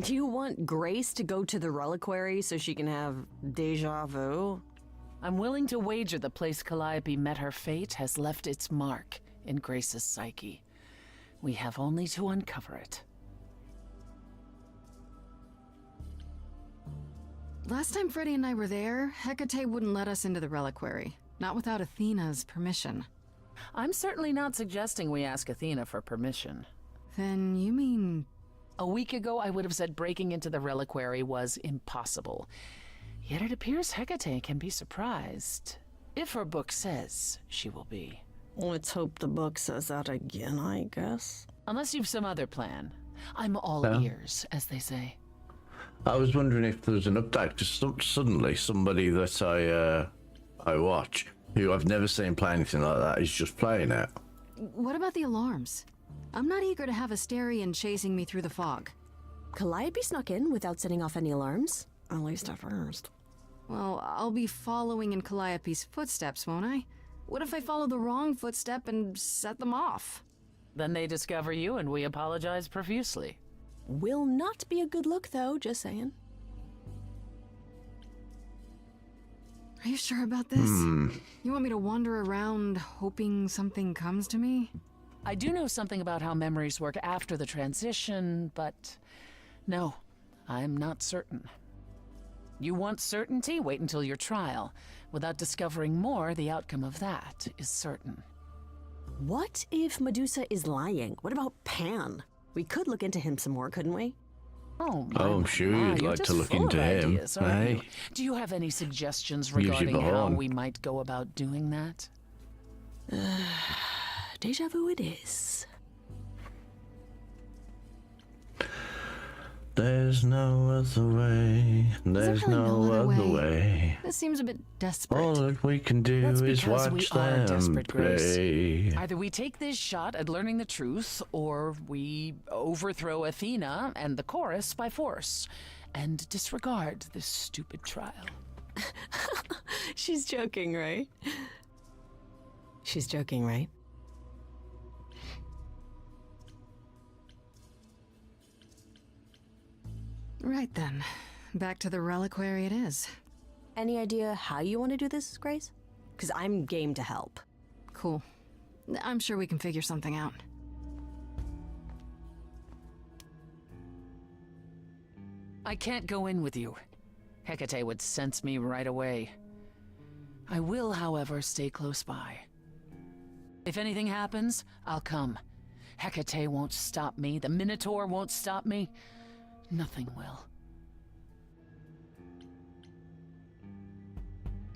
Do you want Grace to go to the reliquary so she can have deja vu? I'm willing to wager the place Calliope met her fate has left its mark in Grace's psyche. We have only to uncover it. Last time Freddy and I were there, Hecate wouldn't let us into the reliquary. Not without Athena's permission. I'm certainly not suggesting we ask Athena for permission. Then you mean... A week ago, I would have said breaking into the reliquary was impossible. Yet it appears Hecate can be surprised. If her book says she will be. Let's hope the book says that again, I guess. Unless you've some other plan. I'm all No. ears, as they say. I was wondering if there was an update. Just suddenly, somebody that I watch, who I've never seen play anything like that, is just playing it. What about the alarms? I'm not eager to have Asterion chasing me through the fog. Calliope snuck in without setting off any alarms. At least at first. Well, I'll be following in Calliope's footsteps, won't I? What if I follow the wrong footstep and set them off? Then they discover you and we apologize profusely. Will not be a good look, though, just saying. Are you sure about this? You want me to wander around hoping something comes to me? I do know something about how memories work after the transition, but no, I'm not certain. You want certainty? Wait until your trial. Without discovering more, the outcome of that is certain. What if Medusa is lying? What about Pan? We could look into him some more, couldn't we? Oh, I'm sure you'd you're like to just look full of into him. ideas, aren't you? Hey, Do you have any suggestions Use your regarding how horn. we might go about doing that? Deja vu it is. there's no other way. There's really no no other other way? way. This seems a bit desperate. All that we can do That's is because we watch are them desperate, Grace. play. Either we take this shot at learning the truth, or we overthrow Athena and the chorus by force, and disregard this stupid trial. She's joking, right? She's joking, right? Right then. Back to the reliquary it is. Any idea how you want to do this, Grace? Because I'm game to help. Cool. I'm sure we can figure something out. I can't go in with you. Hecate would sense me right away. I will, however, stay close by. If anything happens, I'll come. Hecate won't stop me. The Minotaur won't stop me. Nothing will.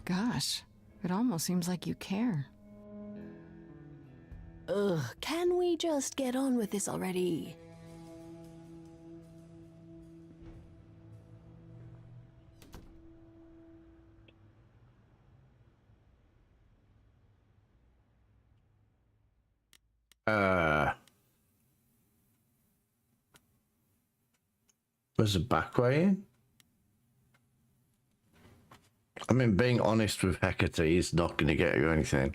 Gosh, it almost seems like you care. Ugh, can we just get on with this already? There's a back way in? I mean, being honest with Hecate is not going to get you anything.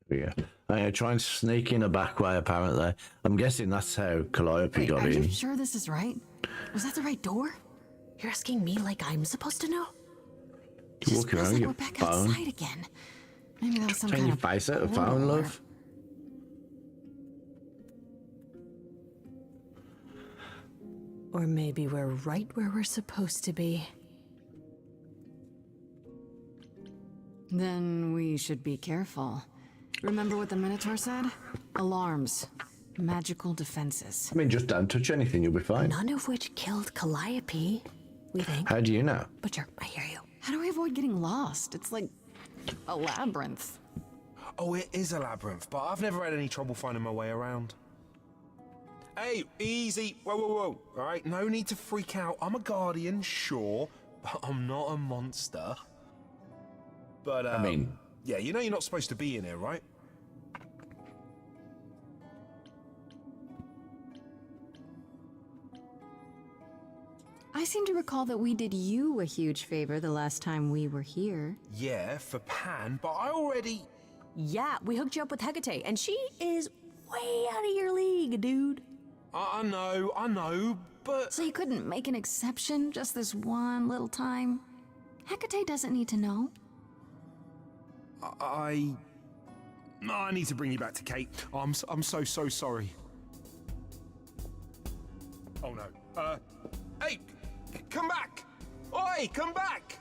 Yeah. I'm gonna try and sneak in a back way, apparently. I'm guessing that's how Calliope Wait, got are in. you sure this is right? Was that the right door? You're asking me like I'm supposed to know? You walk around Like your we're back phone. outside again. Maybe that was some Turn kind your of face out of portal phone, or- love. Or maybe we're right where we're supposed to be. Then we should be careful. Remember what the Minotaur said? Alarms. Magical defenses. I mean, just don't touch anything, you'll be fine. None of which killed Calliope, we think. How do you know? Butcher, I hear you. How do we avoid getting lost? It's like a labyrinth. Oh, it is a labyrinth, but I've never had any trouble finding my way around. Hey, easy. Whoa, whoa, whoa. All right, no need to freak out. I'm a guardian, sure, but I'm not a monster. But, I mean... yeah, you know you're not supposed to be in here, right? I seem to recall that we did you a huge favor the last time we were here. Yeah, for Pan, but I already... Yeah, we hooked you up with Hecate, and she is way out of your league, dude. I know, but... So you couldn't make an exception just this one little time? Hecate doesn't need to know. I need to bring you back to Kate. I'm so sorry. Oh no. Hey, come back! Oi, come back!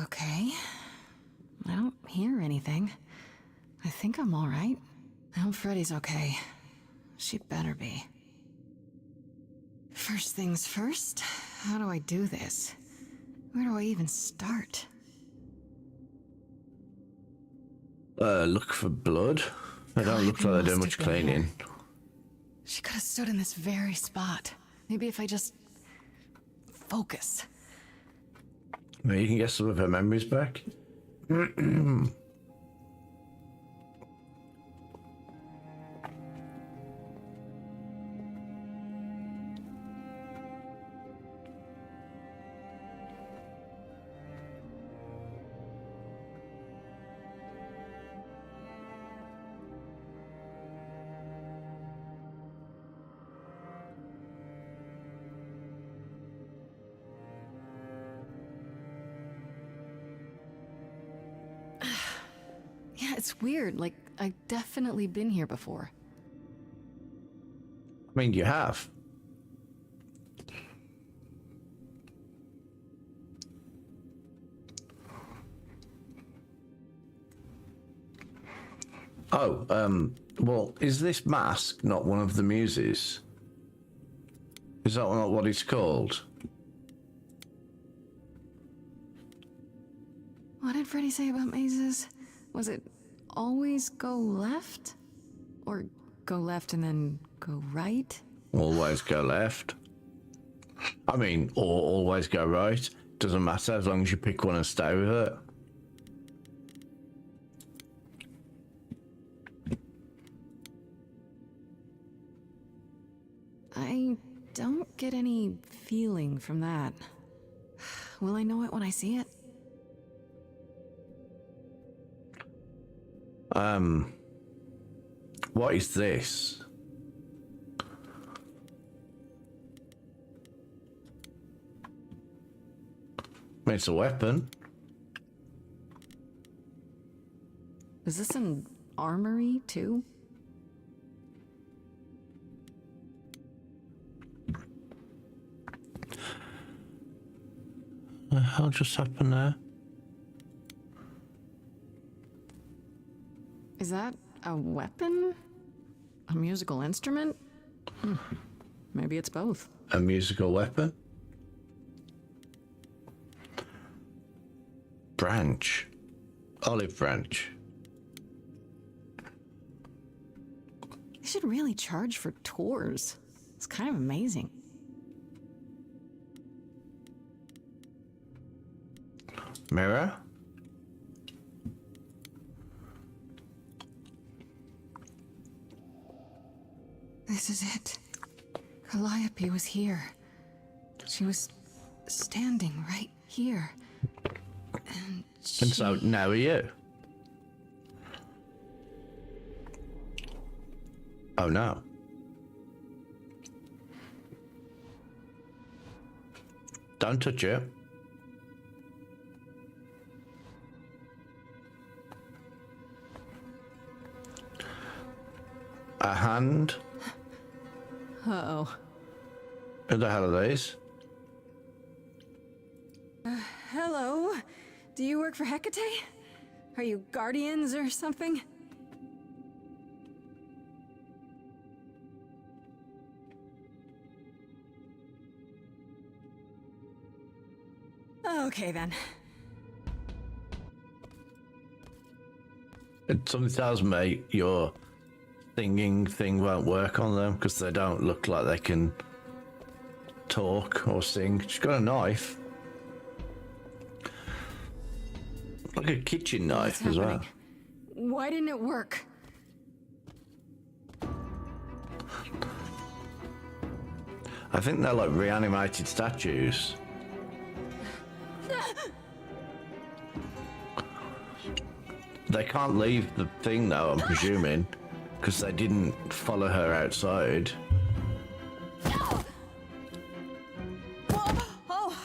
Okay. I don't hear anything. I think I'm all right. I hope Freddy's okay. She better be. First things first, how do I do this? Where do I even start? Look for blood. They don't look like they do much cleaning. She could have stood in this very spot. Maybe if I just focus. Maybe you can get some of her memories back. Yeah, it's weird. Like, I've definitely been here before. I mean, you have. Oh, well, is this mask not one of the muses? Is that not what it's called? What did Freddy say about mazes? Was it always go left? Or go left and then go right? Always go left. I mean, or always go right. Doesn't matter as long as you pick one and stay with it. I don't get any feeling from that. Will I know it when I see it? What is this? It's a weapon. Is this an armory, too? The hell just happened there? Is that a weapon? A musical instrument? maybe it's both. A musical weapon? Branch. Olive branch. They should really charge for tours. It's kind of amazing. Mirror? This is it. Calliope was here. She was standing right here. And so now are you? Oh no. Don't touch it. A hand. Uh-oh. Who the hell are these? Hello? Do you work for Hecate? Are you guardians or something? Okay then. Something tells me your singing thing won't work on them because they don't look like they can talk or sing. She's got a knife. Like a kitchen knife as well. Why didn't it work? I think they're like reanimated statues. They can't leave the thing though, I'm presuming, because they didn't follow her outside. Oh!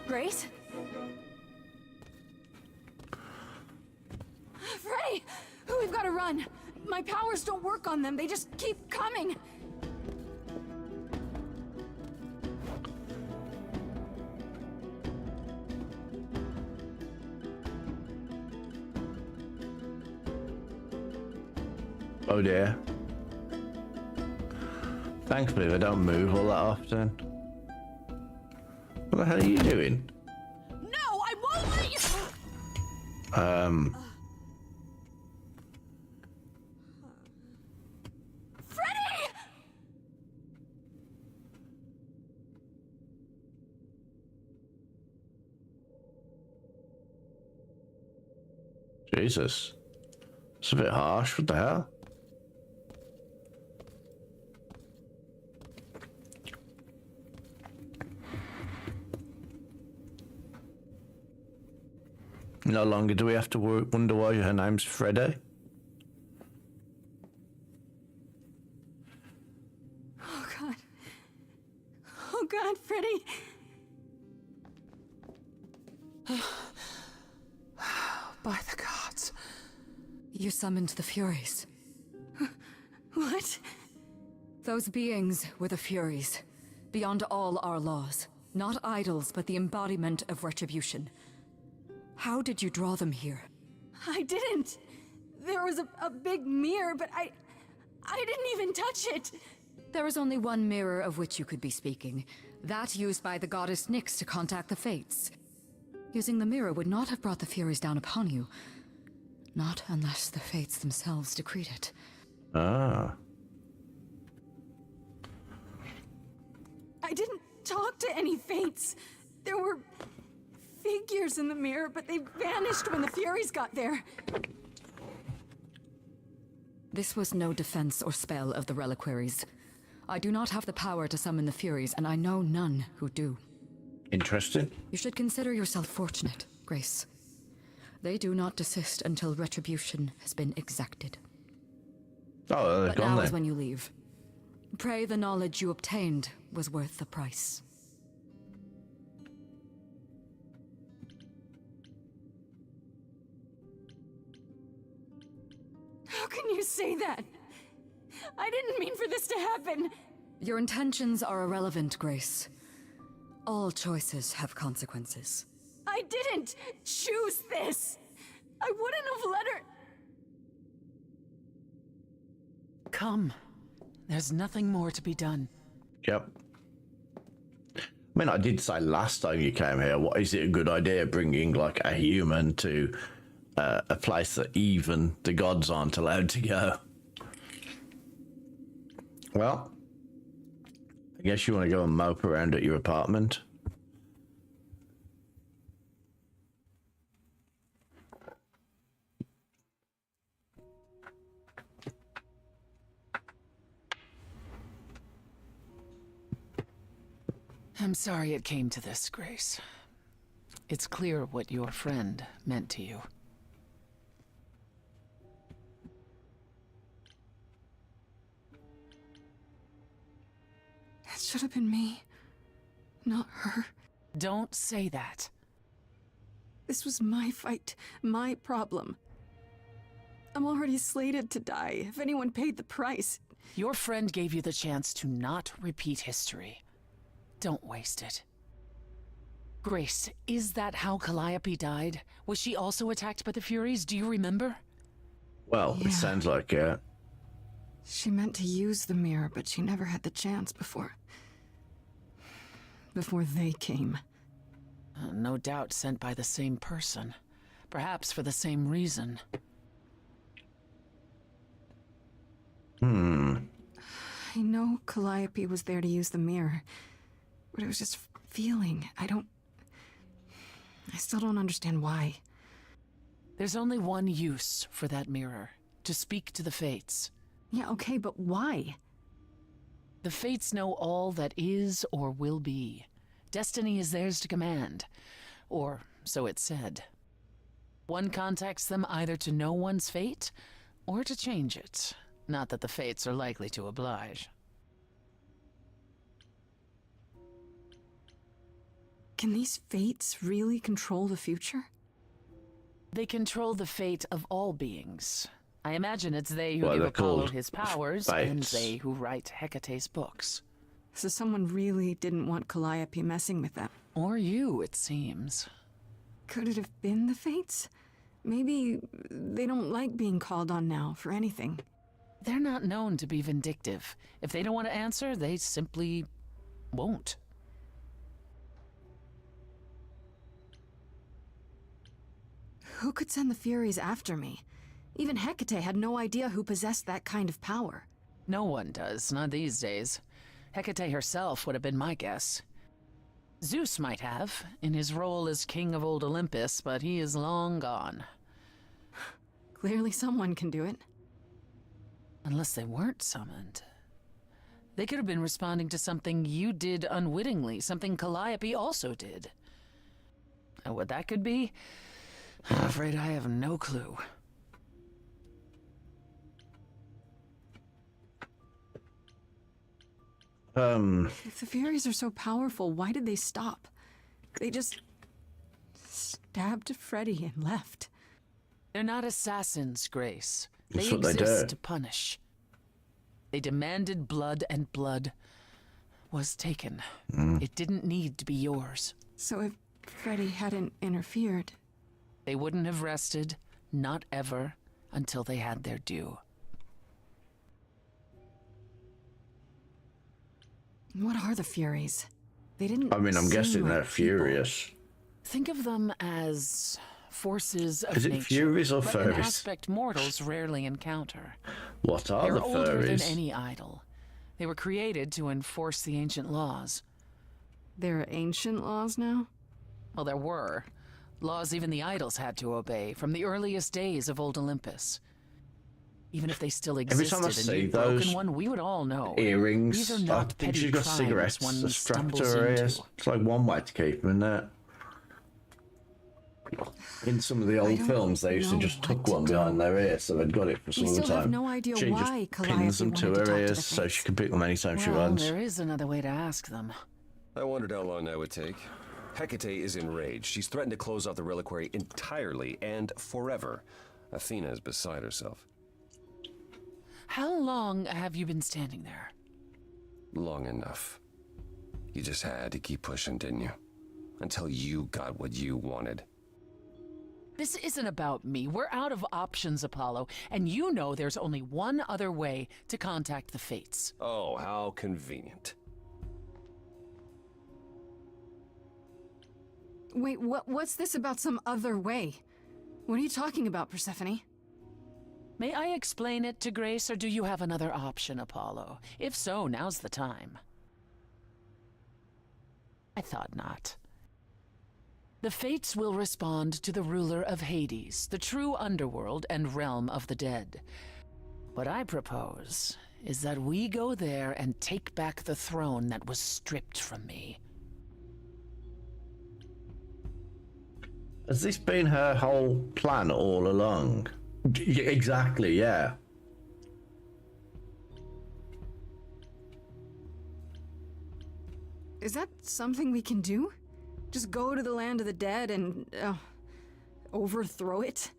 Grace? Freddy! We've got to run! My powers don't work on them, they just keep coming! Oh dear. Thankfully they don't move all that often. What the hell are you doing? No, I won't let you! Freddy! Jesus. It's a bit harsh, what the hell? No longer do we have to wonder why her name's Freddy. Oh God. Oh God, Freddy. By the gods. You summoned the Furies. What? Those beings were the Furies, beyond all our laws. Not idols, but the embodiment of retribution. How did you draw them here? I didn't. There was a big mirror, but I didn't even touch it. There is only one mirror of which you could be speaking. That used by the goddess Nyx to contact the Fates. Using the mirror would not have brought the Furies down upon you. Not unless the Fates themselves decreed it. Ah. I didn't talk to any Fates. There were figures in the mirror, but they vanished when the Furies got there. This was no defense or spell of the reliquaries. I do not have the power to summon the Furies, and I know none who do. Interesting. You should consider yourself fortunate, Grace. They do not desist until retribution has been exacted. Oh, they're but gone now then. is when you leave. Pray the knowledge you obtained was worth the price. How can you say that? I didn't mean for this to happen. Your intentions are irrelevant, Grace. All choices have consequences. I didn't choose this. I wouldn't have let her. Come. There's nothing more to be done. Yep. I mean, I did say last time you came here, what is it a good idea bringing like a human to a place that even the gods aren't allowed to go? Well, I guess you want to go and mope around at your apartment. I'm sorry it came to this, Grace. It's clear what your friend meant to you. It should have been me, not her. Don't say that. This was my fight, my problem. I'm already slated to die. If anyone paid the price... Your friend gave you the chance to not repeat history. Don't waste it. Grace, is that how Calliope died? Was she also attacked by the Furies? Do you remember? Well, Yeah. it sounds like it. She meant to use the mirror, but she never had the chance before they came. No doubt sent by the same person. Perhaps for the same reason. I know Calliope was there to use the mirror, but it was just feeling. I still don't understand why. There's only one use for that mirror. To speak to the Fates. Yeah, okay, but why? The Fates know all that is or will be. Destiny is theirs to command. Or so it's said. One contacts them either to know one's fate, or to change it. Not that the Fates are likely to oblige. Can these Fates really control the future? They control the fate of all beings. I imagine it's they who Well, give they're Apollo called his powers, and Fates. they who write Hecate's books. So someone really didn't want Calliope messing with them. Or you, it seems. Could it have been the Fates? Maybe they don't like being called on now for anything. They're not known to be vindictive. If they don't want to answer, they simply won't. Who could send the Furies after me? Even Hecate had no idea who possessed that kind of power. No one does, not these days. Hecate herself would have been my guess. Zeus might have, in his role as king of old Olympus, but he is long gone. Clearly someone can do it. Unless they weren't summoned. They could have been responding to something you did unwittingly, something Calliope also did. And what that could be? I'm afraid I have no clue. If the Furies are so powerful, why did they stop? They just stabbed Freddy and left. They're not assassins, Grace. That's They what they exist do. to punish. They demanded blood, and blood was taken. It didn't need to be yours. So if Freddy hadn't interfered... They wouldn't have rested, not ever, until they had their due. What are the Furies? They didn't I mean, I'm seem guessing like they're people. furious. Think of them as forces of Is it nature, Furies or but an furries? aspect mortals rarely encounter. What are They're the older than furries? any idol. They were created to enforce the ancient laws. There are ancient laws now? Well, there were. Laws even the idols had to obey, from the earliest days of old Olympus. Even if they still Every existed, time I a see new broken those one, we would all know. Earrings, These are I not think petty she's got crimes cigarettes one strapped to stumbles her into. ears. It's like one way to keep them in there. In some of the old don't films, they used to know just tuck what to one do. behind their ear, so they'd got it for We some still have time. no idea She why just pins them Calliope to wanted to her talk to ears the so Fates. she can pick them anytime she Well, wants. there is another way to ask them. I wondered how long that would take. Hecate is enraged. She's threatened to close off the reliquary entirely and forever. Athena is beside herself. How long have you been standing there? Long enough. You just had to keep pushing, didn't you? Until you got what you wanted. This isn't about me. We're out of options, Apollo, and you know there's only one other way to contact the Fates. Oh, how convenient. Wait, what's this about some other way? What are you talking about, Persephone? May I explain it to Grace, or do you have another option, Apollo? If so, now's the time. I thought not. The Fates will respond to the ruler of Hades, the true underworld and realm of the dead. What I propose is that we go there and take back the throne that was stripped from me. Has this been her whole plan all along? Exactly, yeah. Is that something we can do? Just go to the land of the dead and overthrow it?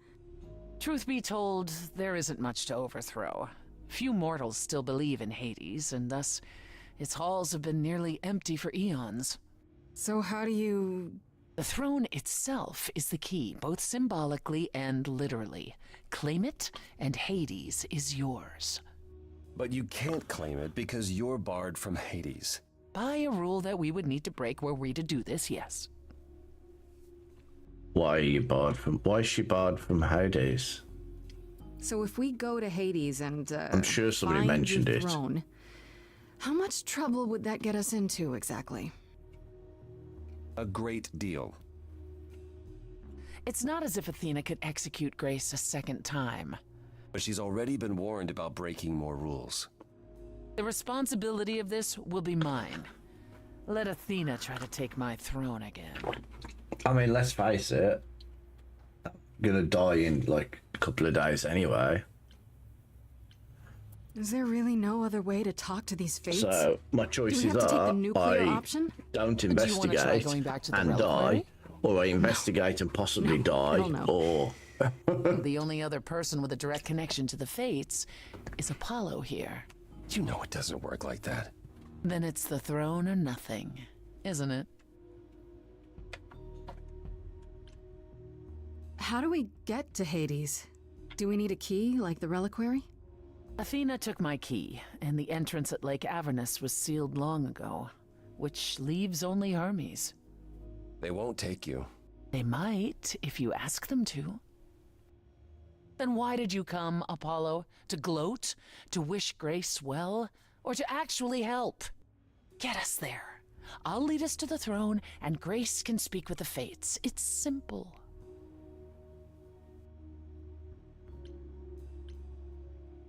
Truth be told, there isn't much to overthrow. Few mortals still believe in Hades, and thus its halls have been nearly empty for eons. So how do you... The throne itself is the key, both symbolically and literally. Claim it, and Hades is yours. But you can't claim it because you're barred from Hades. By a rule that we would need to break were we to do this, yes. Why are you barred from... Why is she barred from Hades? So if we go to Hades and, I'm sure somebody mentioned it. Throne, how much trouble would that get us into, exactly? A great deal. It's not as if Athena could execute Grace a second time. But she's already been warned about breaking more rules. The responsibility of this will be mine. Let Athena try to take my throne again. I mean, let's face it. I'm gonna die in, like, a couple of days anyway. Is there really no other way to talk to these Fates? So, my choices Do we have to take the are, nuclear I option? don't Do you wanna try investigate going back to the and reliquary? die, or I investigate and possibly die, hell no. or... The only other person with a direct connection to the Fates is Apollo here. You know it doesn't work like that. Then it's the throne or nothing, isn't it? How do we get to Hades? Do we need a key, like the reliquary? Athena took my key, and the entrance at Lake Avernus was sealed long ago, which leaves only Hermes. They won't take you. They might, if you ask them to. Then why did you come, Apollo? To gloat? To wish Grace well? Or to actually help? Get us there. I'll lead us to the throne, and Grace can speak with the Fates. It's simple.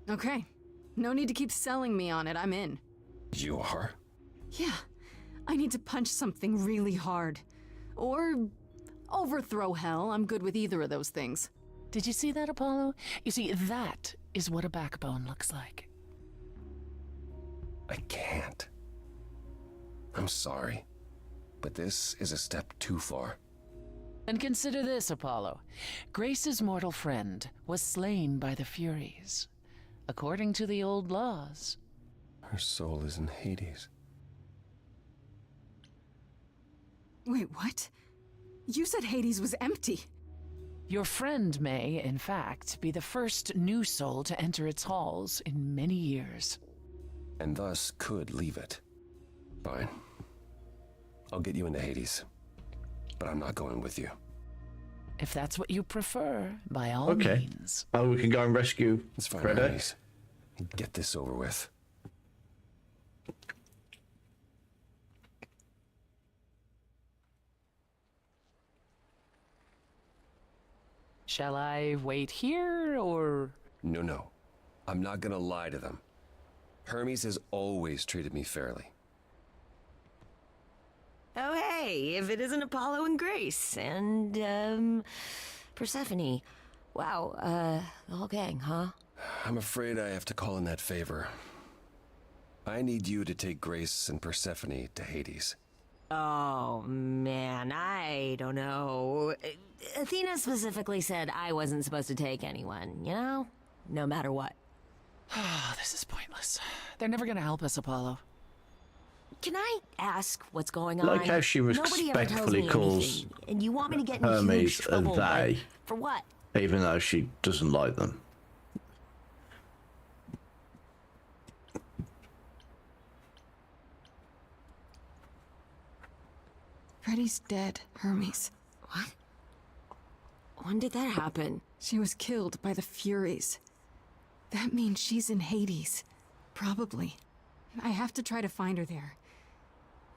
Okay. No need to keep selling me on it. I'm in. You are? Yeah. I need to punch something really hard. Or overthrow hell. I'm good with either of those things. Did you see that, Apollo? You see, that is what a backbone looks like. I can't. I'm sorry, but this is a step too far. And consider this, Apollo. Grace's mortal friend was slain by the Furies. According to the old laws. Her soul is in Hades. Wait, what? You said Hades was empty. Your friend may, in fact, be the first new soul to enter its halls in many years. And thus could leave it. Fine. I'll get you into Hades. But I'm not going with you. If that's what you prefer, by all means. Oh, we can go and rescue Hermes. Get this over with. Shall I wait here, or...? No. I'm not gonna lie to them. Hermes has always treated me fairly. Oh, hey, if it isn't Apollo and Grace, and, Persephone. Wow, the whole gang, huh? I'm afraid I have to call in that favor. I need you to take Grace and Persephone to Hades. Oh, man, I don't know. Athena specifically said I wasn't supposed to take anyone, you know? No matter what. This is pointless. They're never gonna help us, Apollo. Can I ask what's going on? Like how she Nobody ever tells respectfully me calls anything, and you want me to get in Hermes huge trouble a they. For what? Even though she doesn't like them. Freddy's dead, Hermes. What? When did that happen? She was killed by the Furies. That means she's in Hades. Probably. I have to try to find her there.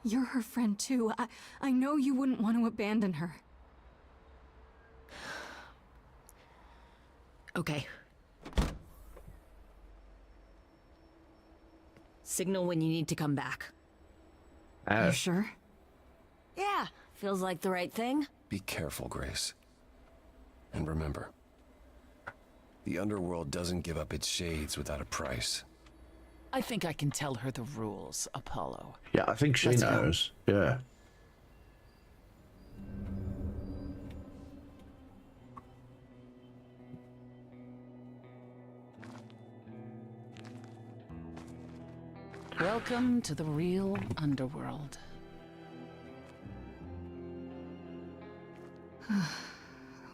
You're her friend too. I know you wouldn't want to abandon her. Okay. Signal when you need to come back. You sure? Yeah, feels like the right thing. Be careful, Grace. And remember, the underworld doesn't give up its shades without a price. I think I can tell her the rules, Apollo. Yeah, I think she knows. Yeah. Welcome to the real underworld.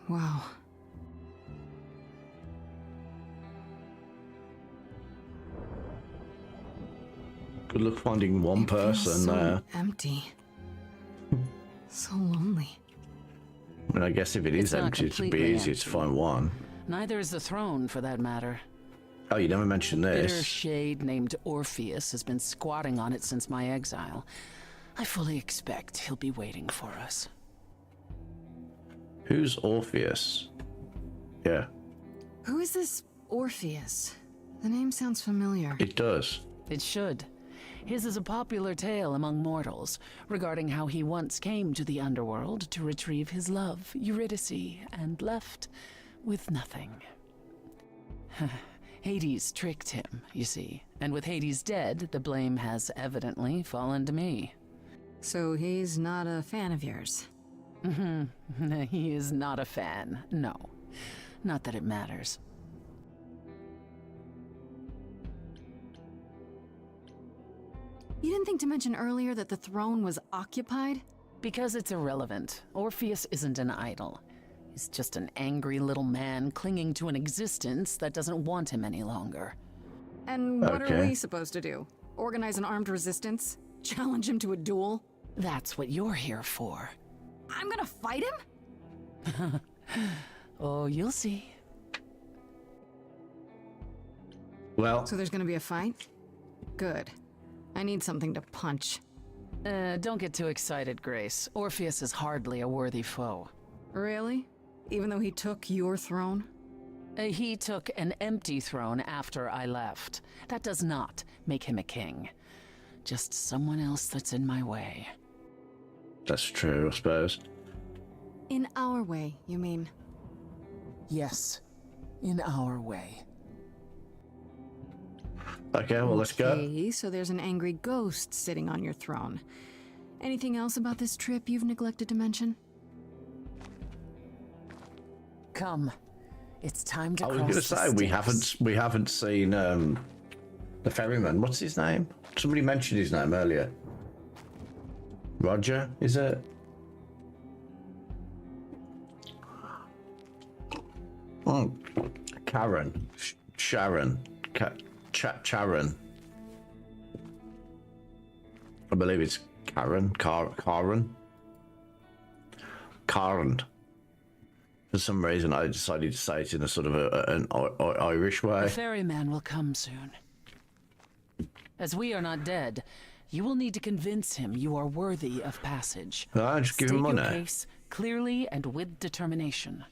Wow. Good luck finding one person so there. Empty. So lonely. I mean, I guess if it is It's not empty, it'd be completely easier to find one. Neither is the throne, for that matter. Oh, you never mentioned Bitter this. shade named Orpheus has been squatting on it since my exile. I fully expect he'll be waiting for us. Who's Orpheus? Yeah, Who is this Orpheus? The name sounds familiar. it does. It should. His is a popular tale among mortals regarding how he once came to the underworld to retrieve his love, Eurydice, and left with nothing. Hades tricked him, you see, and with Hades dead, the blame has evidently fallen to me. So he's not a fan of yours? He is not a fan, no. Not that it matters. You didn't think to mention earlier that the throne was occupied? Because it's irrelevant. Orpheus isn't an idol. He's just an angry little man clinging to an existence that doesn't want him any longer. And what are we supposed to do? Organize an armed resistance? Challenge him to a duel? That's what you're here for. I'm gonna fight him? Oh, you'll see. Well... So there's gonna be a fight? Good. I need something to punch. Don't get too excited, Grace. Orpheus is hardly a worthy foe. Really? Even though he took your throne? He took an empty throne after I left. That does not make him a king. Just someone else that's in my way. That's true, I suppose. In our way, you mean? Yes, in our way. Okay, well, let's go. Okay, so there's an angry ghost sitting on your throne. Anything else about this trip you've neglected to mention? Come. It's time to I was cross going to say we haven't seen the ferryman. What's his name? Somebody mentioned his name earlier. Roger, is it? Oh, Karen, Sharon, Charon. I believe it's Karen. Karen. For some reason, I decided to say it in a sort of an Irish way. The ferryman will come soon. As we are not dead, you will need to convince him you are worthy of passage. I'll just give him State money. your case clearly and with determination.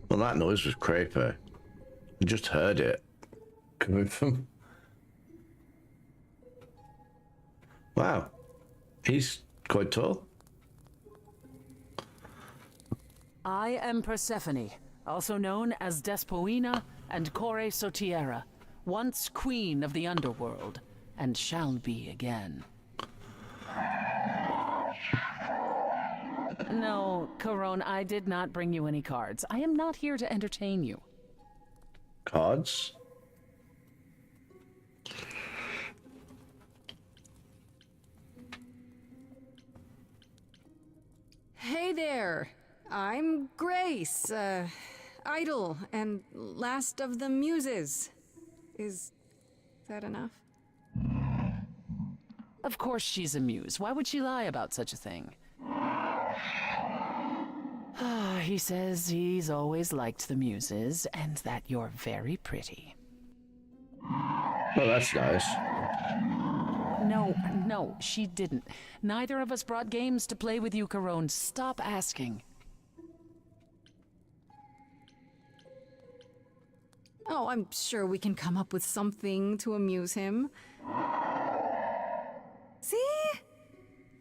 Well, that noise was creepy. I just heard it coming from. Wow, he's quite tall. I am Persephone, also known as Despoina and Core Sotiera, once queen of the underworld, and shall be again. No, Corone, I did not bring you any cards. I am not here to entertain you. Cards? Hey there. I'm Grace, Idol and last of the Muses. Is that enough? Of course she's a muse. Why would she lie about such a thing? He says he's always liked the Muses and that you're very pretty. Well, that's nice. No, she didn't. Neither of us brought games to play with you, Carone. Stop asking. Oh, I'm sure we can come up with something to amuse him. See?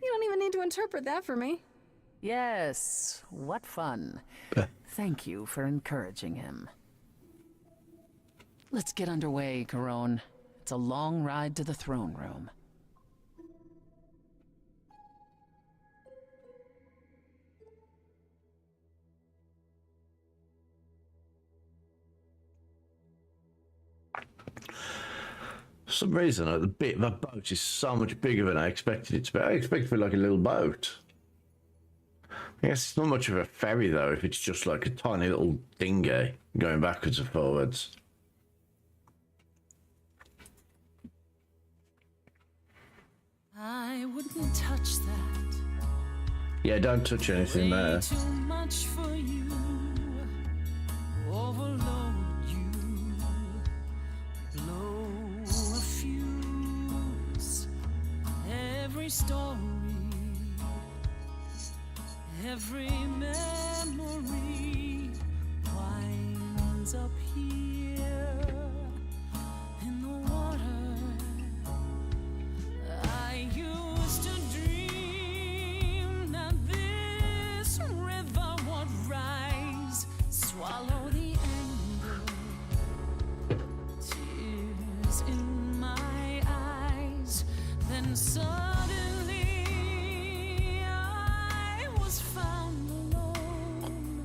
You don't even need to interpret that for me. Yes, what fun. Thank you for encouraging him. Let's get underway, Carone. It's a long ride to the throne room. For some reason, the bit of a boat is so much bigger than I expected it to be. I expected it to be like a little boat. I guess it's not much of a ferry, though, if it's just like a tiny little dinghy going backwards and forwards. I wouldn't touch that. Yeah, don't touch anything there. Too much for you. Overload you. Blow a fuse. Every story. Every memory winds up here in the water. I used to dream that this river would rise, swallow the anger, tears in my eyes, then suddenly I was found alone.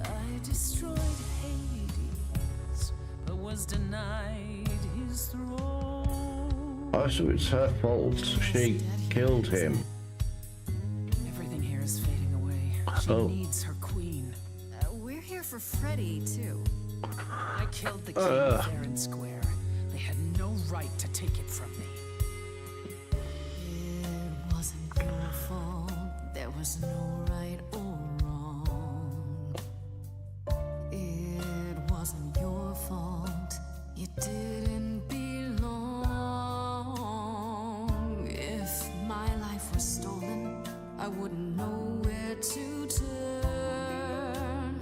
I destroyed Hades, but was denied his throne. Oh, so it's her fault. She killed him. Everything here is fading away. She needs her queen. We're here for Freddy, too. I killed the king fair and square. They had no right to take it from me. It wasn't your fault. There was no right or wrong. It wasn't your fault. You didn't belong. If my life was stolen, I wouldn't know where to turn.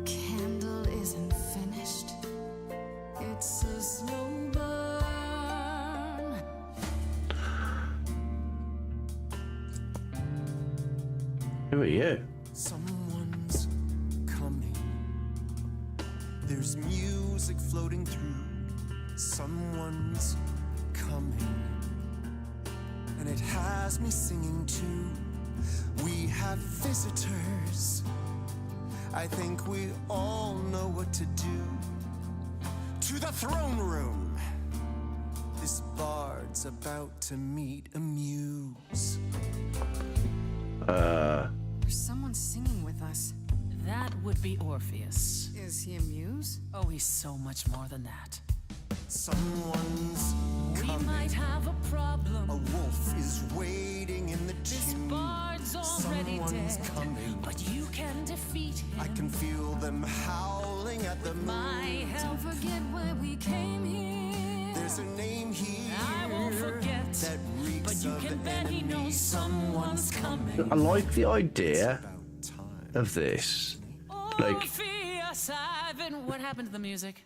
Candle isn't finished. It's a slow burn. Who are you? Someone's coming. There's music floating through. Someone's coming. And it has me singing too. We have visitors. I think we all know what to do. To the throne room. This bard's about to meet a muse. There's someone singing with us. That would be Orpheus. Is he a muse? Oh, he's so much more than that. Someone's coming. We might have a problem. A wolf is waiting in the This tomb. bard's already Someone's dead, coming. but you can defeat him. I can feel them howling at the moon. My help. Don't forget why we came here. There's a name here I won't forget, that reeks but you of can the bet he enemy. knows someone's coming. I like the idea of this. Like, Orpheus, I've been. What happened to the music?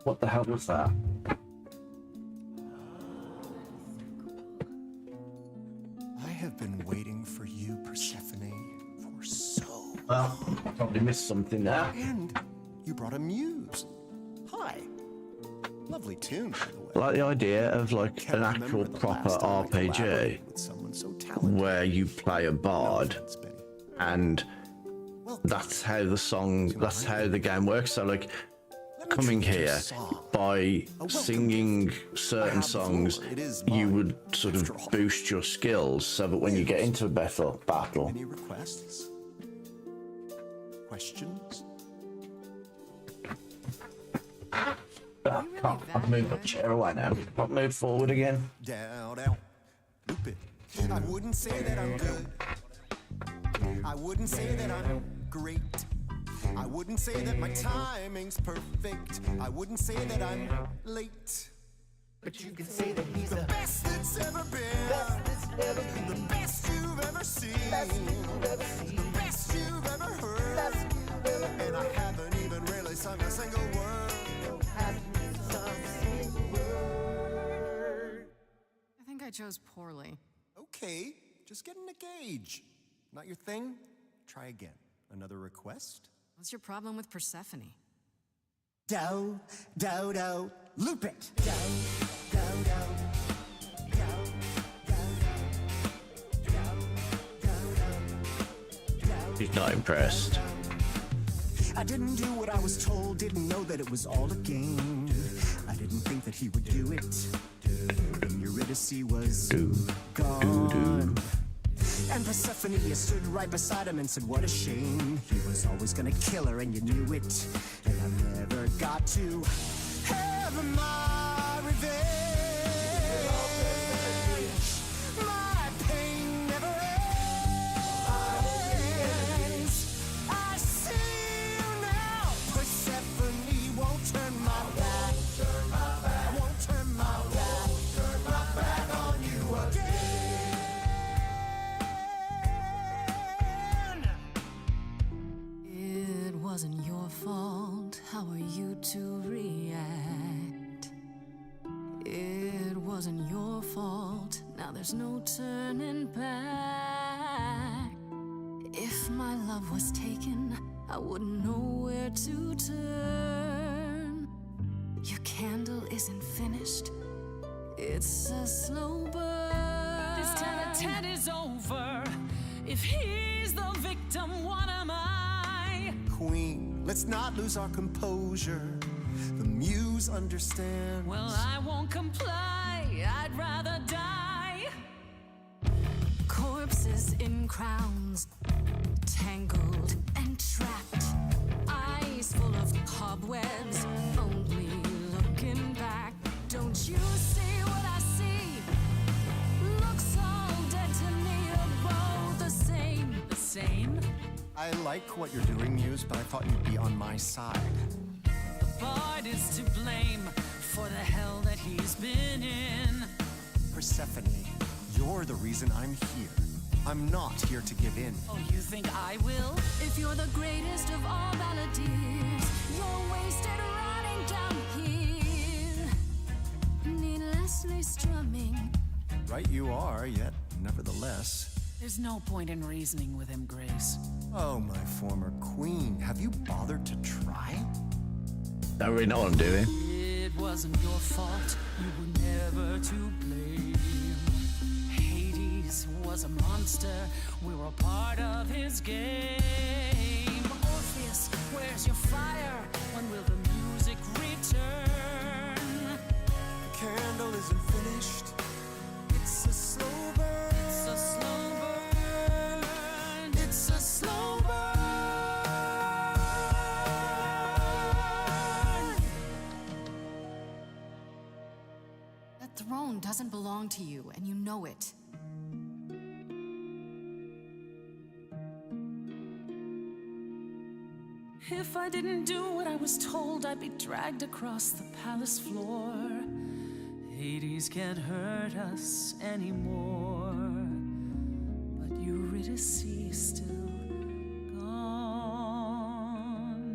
what the hell was that? I have been waiting for you, Persephone, for so Well, probably missed something there. And you brought a muse. Hi. Lovely tune, by the way. I like the idea of like an actual proper RPG where you play a bard and that's how the song, that's how the game works. So like coming here by singing certain songs, you would sort of boost your skills so that when you get into a battle. Any requests? Questions? I've moved my chair away now. I'll move forward again. Down, loop it. I wouldn't say that I'm good. I wouldn't say that I'm great. I wouldn't say that my timing's perfect. I wouldn't say that I'm late. But you can say that he's the best that's ever been. The best you've ever seen. The best you've ever heard. And I haven't even really sung a single word. I think I chose poorly. Okay, just getting a gauge. Not your thing? Try again. Another request? What's your problem with Persephone? Do, loop it. He's not impressed. I didn't do what I was told, didn't know that it was all a game. I didn't think that he would do it. And Eurydice was gone. And Persephone, you stood right beside him and said, what a shame. He was always gonna kill her and you knew it. And I never got to have my revenge. My pain never ends. I see you now. Persephone won't turn my back. Won't turn my back on you again. It wasn't your fault. How are you to react? It wasn't your fault. Now there's no turning back. If my love was taken, I wouldn't know where to turn. Your candle isn't finished. It's a slow burn. This tete-a-tete is over. If he's the victim, what am I? Queen, let's not lose our composure. The muse understands. Well, I won't comply. I'd rather die. Corpses in crowns, tangled and trapped. Eyes full of cobwebs, only looking back. Don't you see what I see? Looks all dead to me, are both the same. The same? I like what you're doing, Muse, but I thought you'd be on my side. The bard is to blame for the hell that he's been in. Persephone, you're the reason I'm here. I'm not here to give in. Oh, you think I will? If you're the greatest of all balladeers, you're wasted running down here, needlessly strumming. Right you are, yet nevertheless. There's no point in reasoning with him, Grace. Oh, my former queen, have you bothered to try? Don't really know what I'm doing. It wasn't your fault. You were never to blame. Hades was a monster. We were part of his game. Orpheus, where's your fire? When will the music return? The candle isn't finished. It's a slow burn. It's a slow burn. It's a slow burn. That throne doesn't belong to you, and you know it. If I didn't do what I was told, I'd be dragged across the palace floor. Hades can't hurt us anymore. But Eurydice is still gone.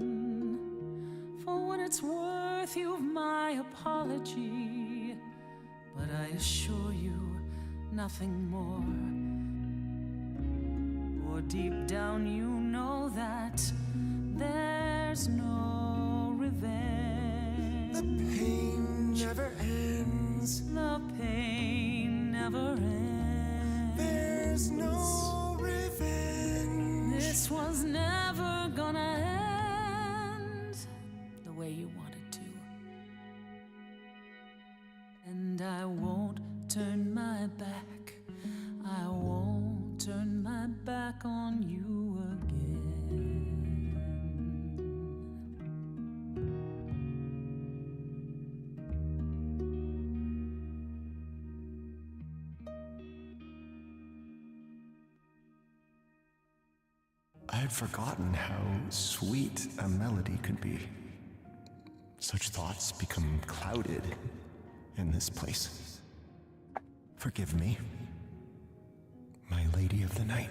For what it's worth, you've my apology. But I assure you, nothing more. For deep down you know that there's no revenge. The pain never ends. The pain never ends. There's no revenge. This was never gonna end the way you wanted and I won't turn my back. I won't turn my back on you again. I had forgotten how sweet a melody could be. Such thoughts become clouded in this place. Forgive me, my lady of the night.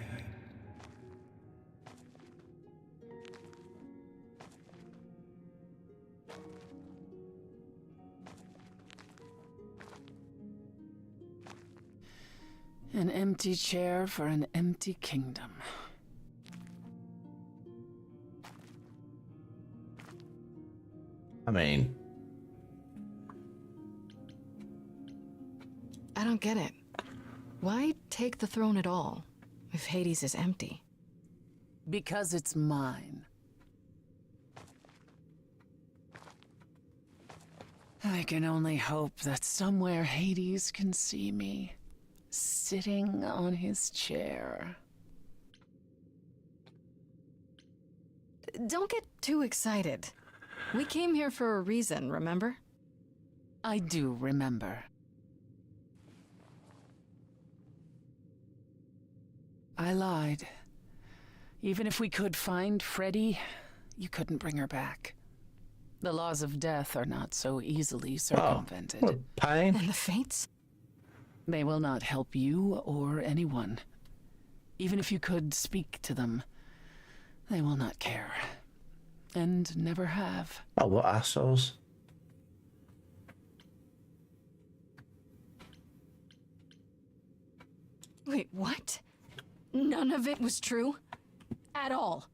An empty chair for an empty kingdom. I mean, I don't get it. Why take the throne at all, if Hades is empty? Because it's mine. I can only hope that somewhere Hades can see me, sitting on his chair. Don't get too excited. We came here for a reason, remember? I do remember. I lied. Even if we could find Freddy, you couldn't bring her back. The laws of death are not so easily circumvented. What pain. And the fates? They will not help you or anyone. Even if you could speak to them, they will not care. And never have. Oh, what assholes. Wait, what? None of it was true? At all?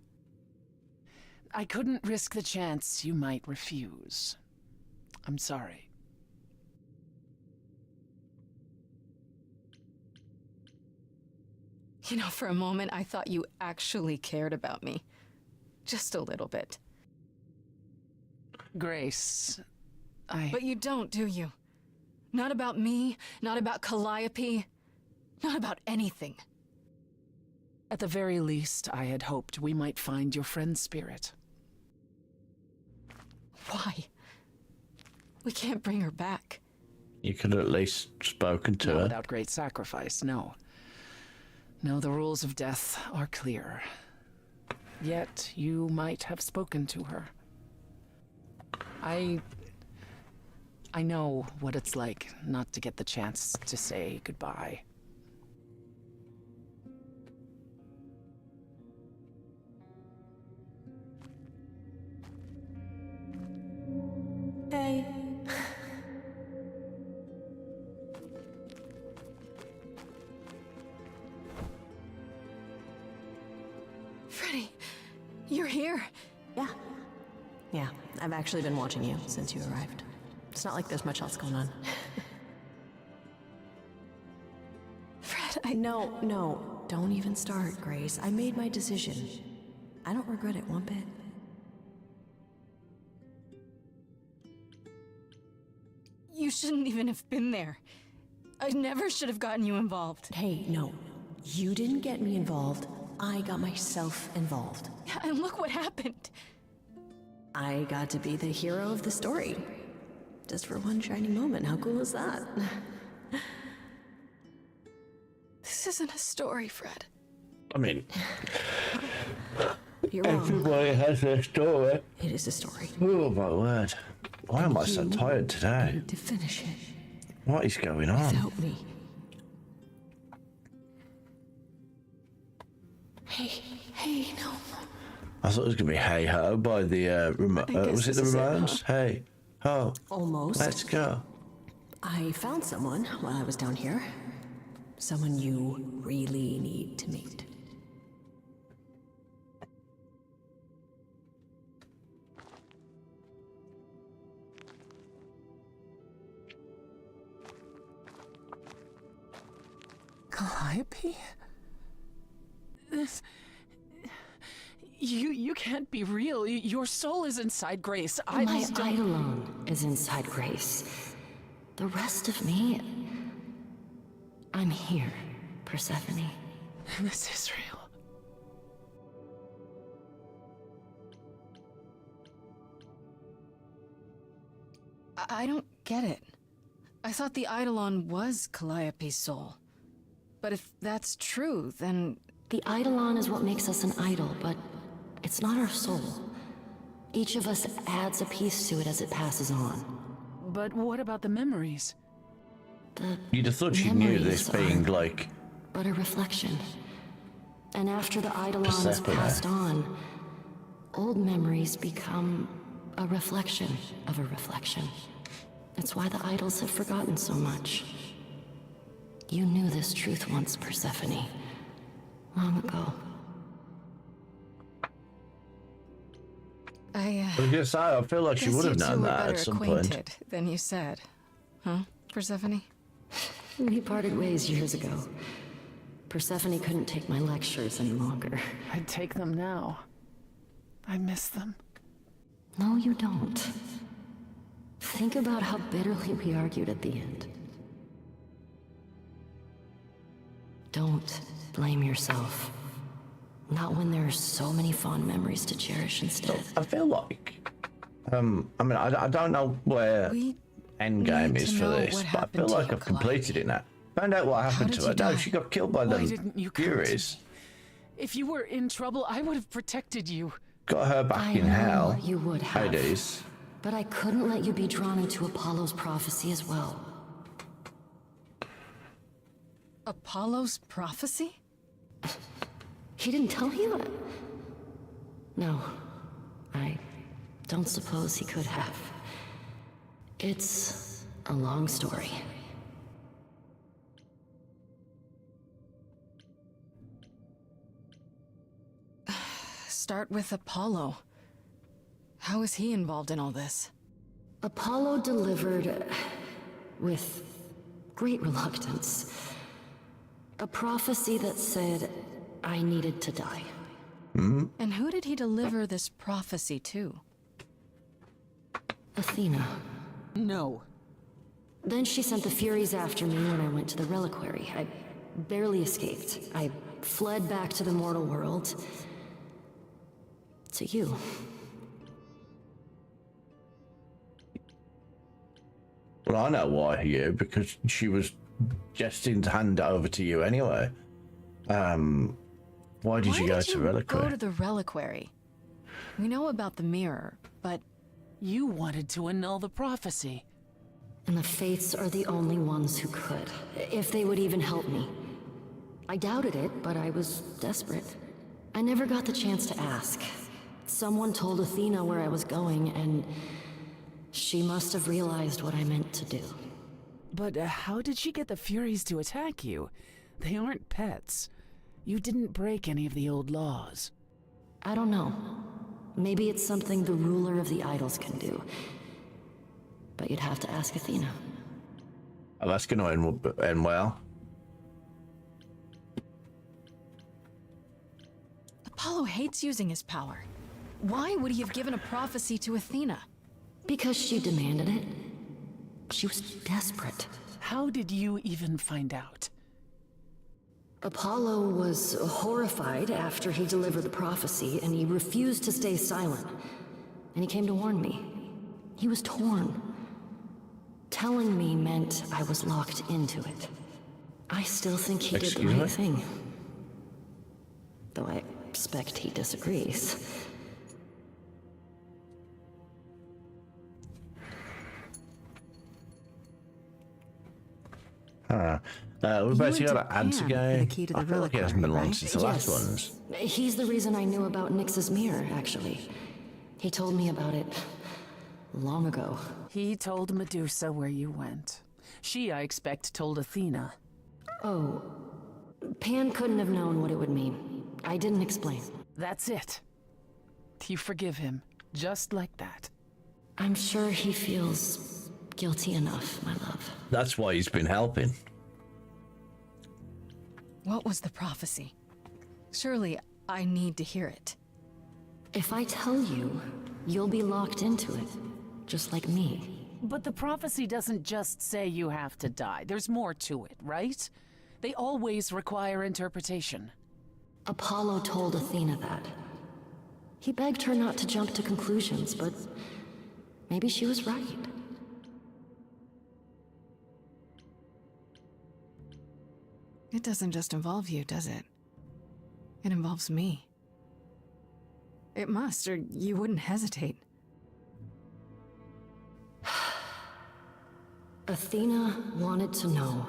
I couldn't risk the chance you might refuse. I'm sorry. You know, for a moment I thought you actually cared about me. Just a little bit. Grace, But you don't, do you? Not about me, not about Calliope, not about anything. At the very least, I had hoped we might find your friend's spirit. Why? We can't bring her back. You could have at least spoken to Not her. without great sacrifice, no. No, the rules of death are clear. Yet you might have spoken to her. I know what it's like not to get the chance to say goodbye. Hey. Freddy, you're here. Yeah. Yeah, I've actually been watching you since you arrived. It's not like there's much else going on. Fred, No, don't even start, Grace. I made my decision. I don't regret it one bit. You shouldn't even have been there. I never should have gotten you involved. Hey, no. You didn't get me involved. I got myself involved. And look what happened. I got to be the hero of the story. Just for one shining moment. How cool is that? This isn't a story, Fred. I mean, You're wrong. everybody has their story. It is a story. Oh my word. Why am I so tired today? To finish it. What is going on? Without me. Hey, no. I thought it was going to be Hey Ho by the, was it the Ramones? Hey Ho. Almost. Let's go. I found someone while I was down here. Someone you really need to meet. Calliope? You can't be real. Your soul is inside Grace. My Eidolon is inside Grace. the rest of me, I'm here, Persephone. This is real. I don't get it. I thought the Eidolon was Calliope's soul. But if that's true, then... The Eidolon is what makes us an idol, but it's not our soul. Each of us adds a piece to it as it passes on. But what about the memories? You'd have thought she knew this being like... But a reflection. And after the Eidolon is Persephone. passed on, old memories become a reflection of a reflection. That's why the idols have forgotten so much. You knew this truth once, Persephone. Long ago. I was gonna say, I feel like she guess would have you two known were that better at some acquainted point. than you said. Huh, Persephone? We parted ways years ago. Persephone couldn't take my lectures any longer. I'd take them now. I miss them. No, you don't. Think about how bitterly we argued at the end. Don't blame yourself. Not when there are so many fond memories to cherish instead. I feel like... I mean, I don't know where endgame is for this, but I feel like I've completed it now. Found out what happened to her. No, she got killed by Why them didn't you come to Furies. If you were in trouble, I would have protected you. Got her back I in know hell. you would have. Hades. But I couldn't let you be drawn into Apollo's prophecy as well. Apollo's prophecy? He didn't tell you? No. I don't suppose he could have. It's a long story. Start with Apollo. How is he involved in all this? Apollo delivered, with great reluctance, a prophecy that said I needed to die. And who did he deliver this prophecy to? Athena. No. Then she sent the Furies after me when I went to the reliquary. I barely escaped. I fled back to the mortal world. To you. Well, I know why you, because she was destined to hand it over to you anyway. Why did you go to reliquary? Go to the reliquary. We know about the mirror, but you wanted to annul the prophecy. And the Fates are the only ones who could, if they would even help me. I doubted it, but I was desperate. I never got the chance to ask. Someone told Athena where I was going, and she must have realized what I meant to do. But how did she get the Furies to attack you? They aren't pets. You didn't break any of the old laws. I don't know. Maybe it's something the ruler of the idols can do. But you'd have to ask Athena. Oh, that's going to end well. Apollo hates using his power. Why would he have given a prophecy to Athena? Because she demanded it. She was desperate. How did you even find out? Apollo was horrified after he delivered the prophecy, and he refused to stay silent. And he came to warn me. He was torn. Telling me meant I was locked into it. I still think he did the right thing. Though I expect he disagrees. We're about to go to ads again. key to the I feel like it hasn't been long since the last Yes. ones. He's the reason I knew about Nyx's mirror, actually. He told me about it long ago. He told Medusa where you went. She, I expect, told Athena. Oh, Pan couldn't have known what it would mean. I didn't explain. That's it. You forgive him, just like that. I'm sure he feels guilty enough, my love. That's why he's been helping. What was the prophecy? Surely I need to hear it. If I tell you, you'll be locked into it, just like me. But the prophecy doesn't just say you have to die. There's more to it, right? They always require interpretation. Apollo told Athena that. He begged her not to jump to conclusions, but maybe she was right. It doesn't just involve you, does it? It involves me. It must, or you wouldn't hesitate. Athena wanted to know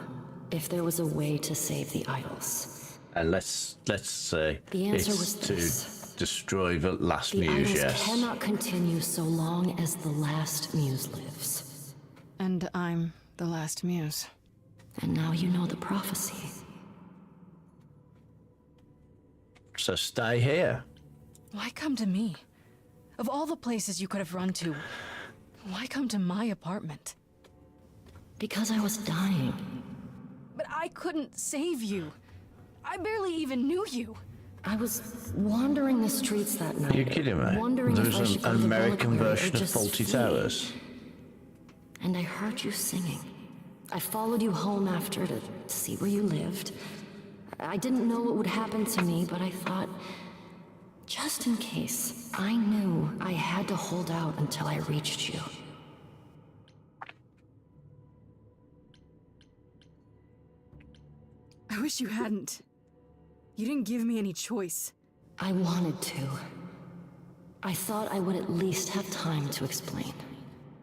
if there was a way to save the idols. And let's say The answer it's was to this. destroy the last The muse, idols yes. cannot continue so long as the last muse lives. And I'm the last muse. And now you know the prophecy. So stay here. Why come to me? Of all the places you could have run to, why come to my apartment? Because I was dying. But I couldn't save you. I barely even knew you. I was wandering the streets that night. You're kidding me? Wondering if I There's should an go to the American reliquary or version of just Faulty flee. Towers. And I heard you singing. I followed you home after to see where you lived. I didn't know what would happen to me, but I thought, just in case, I knew I had to hold out until I reached you. I wish you hadn't. You didn't give me any choice. I wanted to. I thought I would at least have time to explain.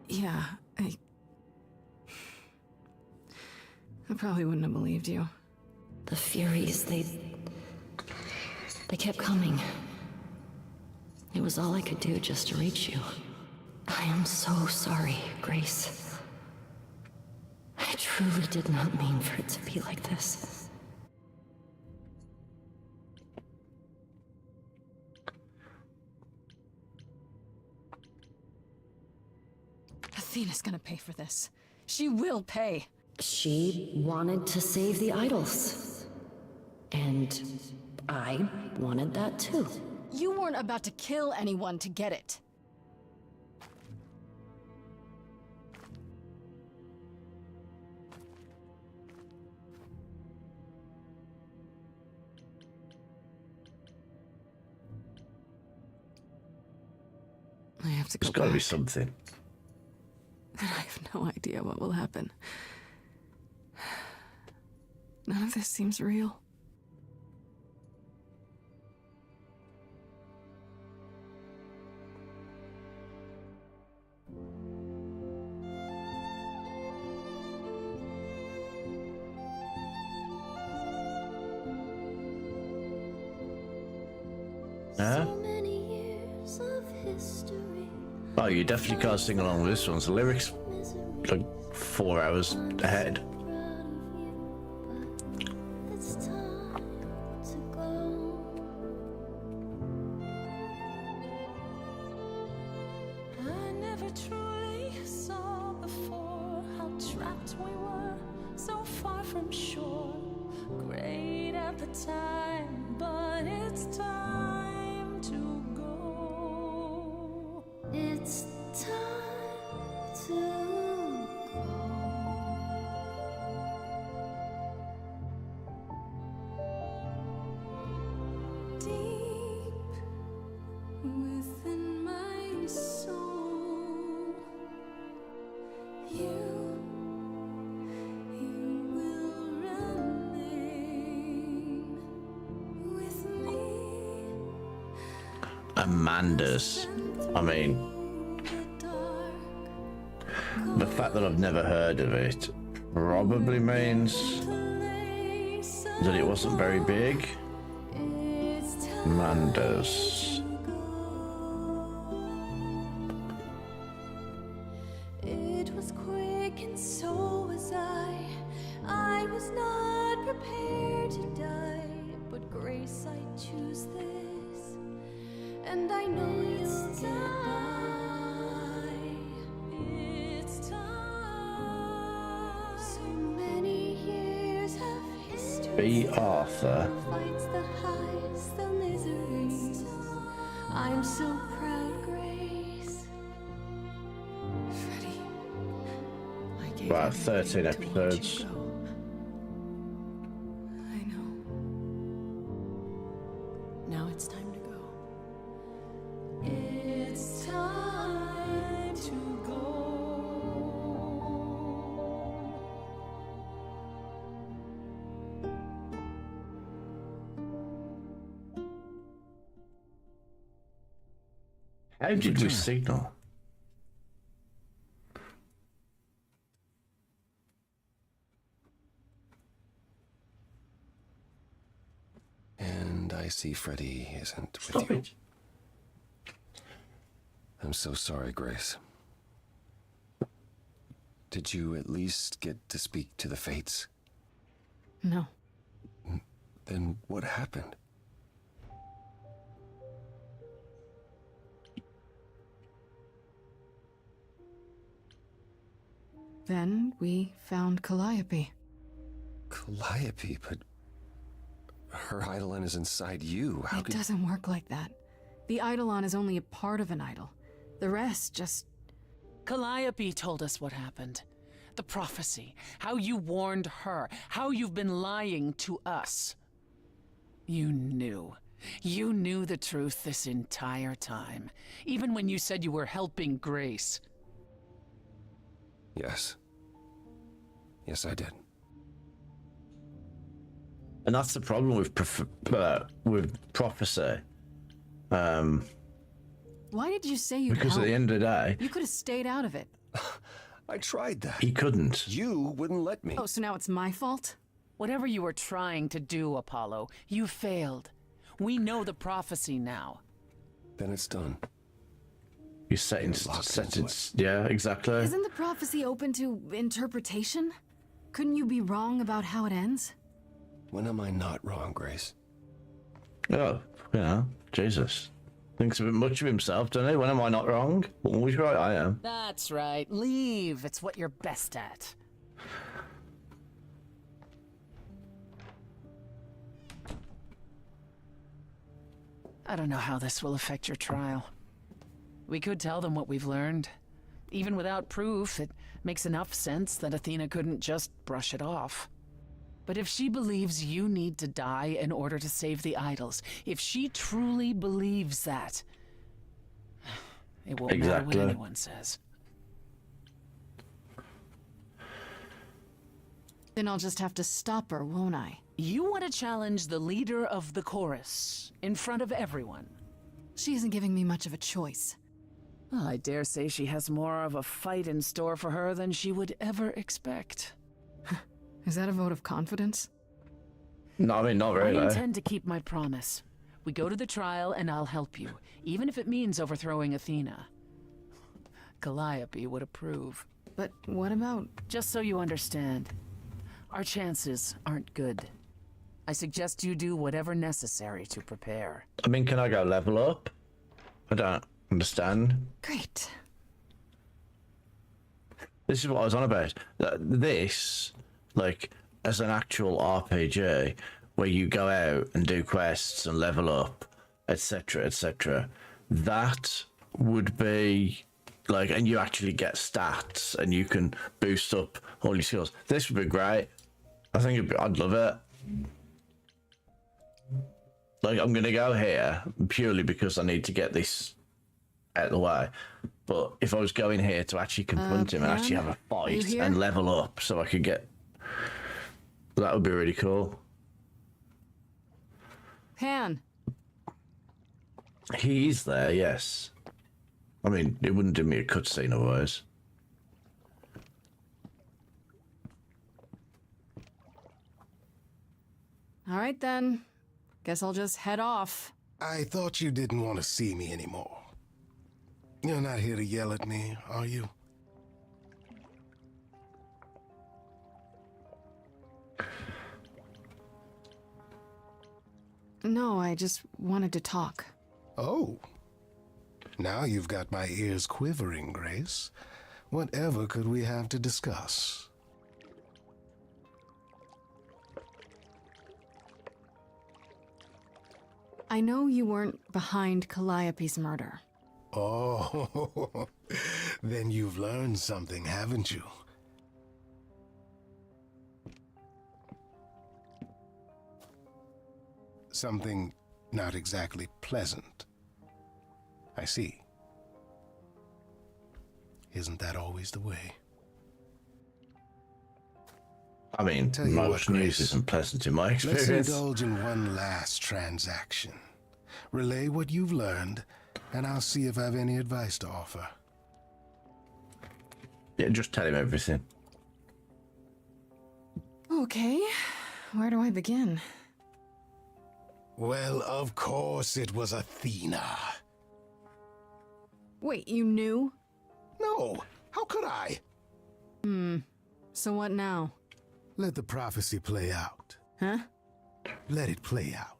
Yeah, I probably wouldn't have believed you. The Furies, they kept coming. It was all I could do just to reach you. I am so sorry, Grace. I truly did not mean for it to be like this. Athena's gonna pay for this. She will pay. She wanted to save the idols. And I wanted that too. You weren't about to kill anyone to get it. I have to go There's got to be back. something. And I have no idea what will happen. None of this seems real. Huh? Oh, you definitely can't sing along with this one. The lyrics like 4 hours ahead. I never truly saw before how trapped we were, so far from shore. Great at the time, but it's time to go. It's time to Deep within my soul, you will remain with me. Amanda's. I mean, the fact that I've never heard of it probably means that it wasn't very big. Amanda's. It was quick and so was I. I was not prepared to die, but Grace, I choose this, and I know you'll get by. It's time. So many years of history. B. Arthur. Fights the highs, the miseries. I'm so proud, Grace. Freddie, About 13 episodes. I know. Now it's time to go. It's time to go. How did we signal? And I see Freddy isn't with Stop you. it. I'm so sorry, Grace. Did you at least get to speak to the Fates? No. Then what happened? Then we found Calliope. Calliope, but her Eidolon is inside you. How It could... doesn't work like that. The Eidolon is only a part of an idol. The rest just... Calliope told us what happened. The prophecy, how you warned her, how you've been lying to us. You knew. You knew the truth this entire time, even when you said you were helping Grace. Yes. Yes, I did. And that's the problem with prophecy. Why did you say you'd Because help? at the end of the day, You could have stayed out of it. I tried that. he couldn't. You wouldn't let me. Oh, so now it's my fault? Whatever you were trying to do, Apollo, you failed. We know the prophecy now. Then it's done. You sentenced. Yeah, exactly. Isn't the prophecy open to interpretation? Couldn't you be wrong about how it ends? When am I not wrong, Grace? Oh, you know, Jesus. Thinks a bit much of himself, doesn't he? When am I not wrong? Always right, I am. That's right. Leave. It's what you're best at. I don't know how this will affect your trial. We could tell them what we've learned. Even without proof, it makes enough sense that Athena couldn't just brush it off. But if she believes you need to die in order to save the idols, if she truly believes that, it won't matter what anyone says. Then I'll just have to stop her, won't I? You want to challenge the leader of the chorus in front of everyone. She isn't giving me much of a choice. Well, I dare say she has more of a fight in store for her than she would ever expect. Is that a vote of confidence? No, I mean, not really. I intend to keep my promise. We go to the trial and I'll help you, even if it means overthrowing Athena. Calliope would approve. But what about... Just so you understand, our chances aren't good. I suggest you do whatever necessary to prepare. I mean, can I go level up? I don't understand. Great. This is what I was on about. This, like, as an actual RPG, where you go out and do quests and level up, etc., that would be, like, and you actually get stats and you can boost up all your skills. This would be great. I think I'd love it. Like, I'm going to go here purely because I need to get this out of the way. But if I was going here to actually confront him and actually have a fight and level up so I could get... That would be really cool. Pan. He's there, yes. I mean, it wouldn't do me a cutscene otherwise. All right, then. Guess I'll just head off. I thought you didn't want to see me anymore. You're not here to yell at me, are you? No, I just wanted to talk. Oh. Now you've got my ears quivering, Grace. Whatever could we have to discuss? I know you weren't behind Calliope's murder. Oh, then you've learned something, haven't you? Something not exactly pleasant. I see. Isn't that always the way? I mean, Tell you most what, news Grace. isn't pleasant in my Let's experience. indulge in one last transaction. Relay what you've learned, and I'll see if I have any advice to offer. Yeah, just tell him everything. Okay, where do I begin? Well, of course it was Athena. Wait, you knew? No, how could I? So what now? Let the prophecy play out. Huh? Let it play out.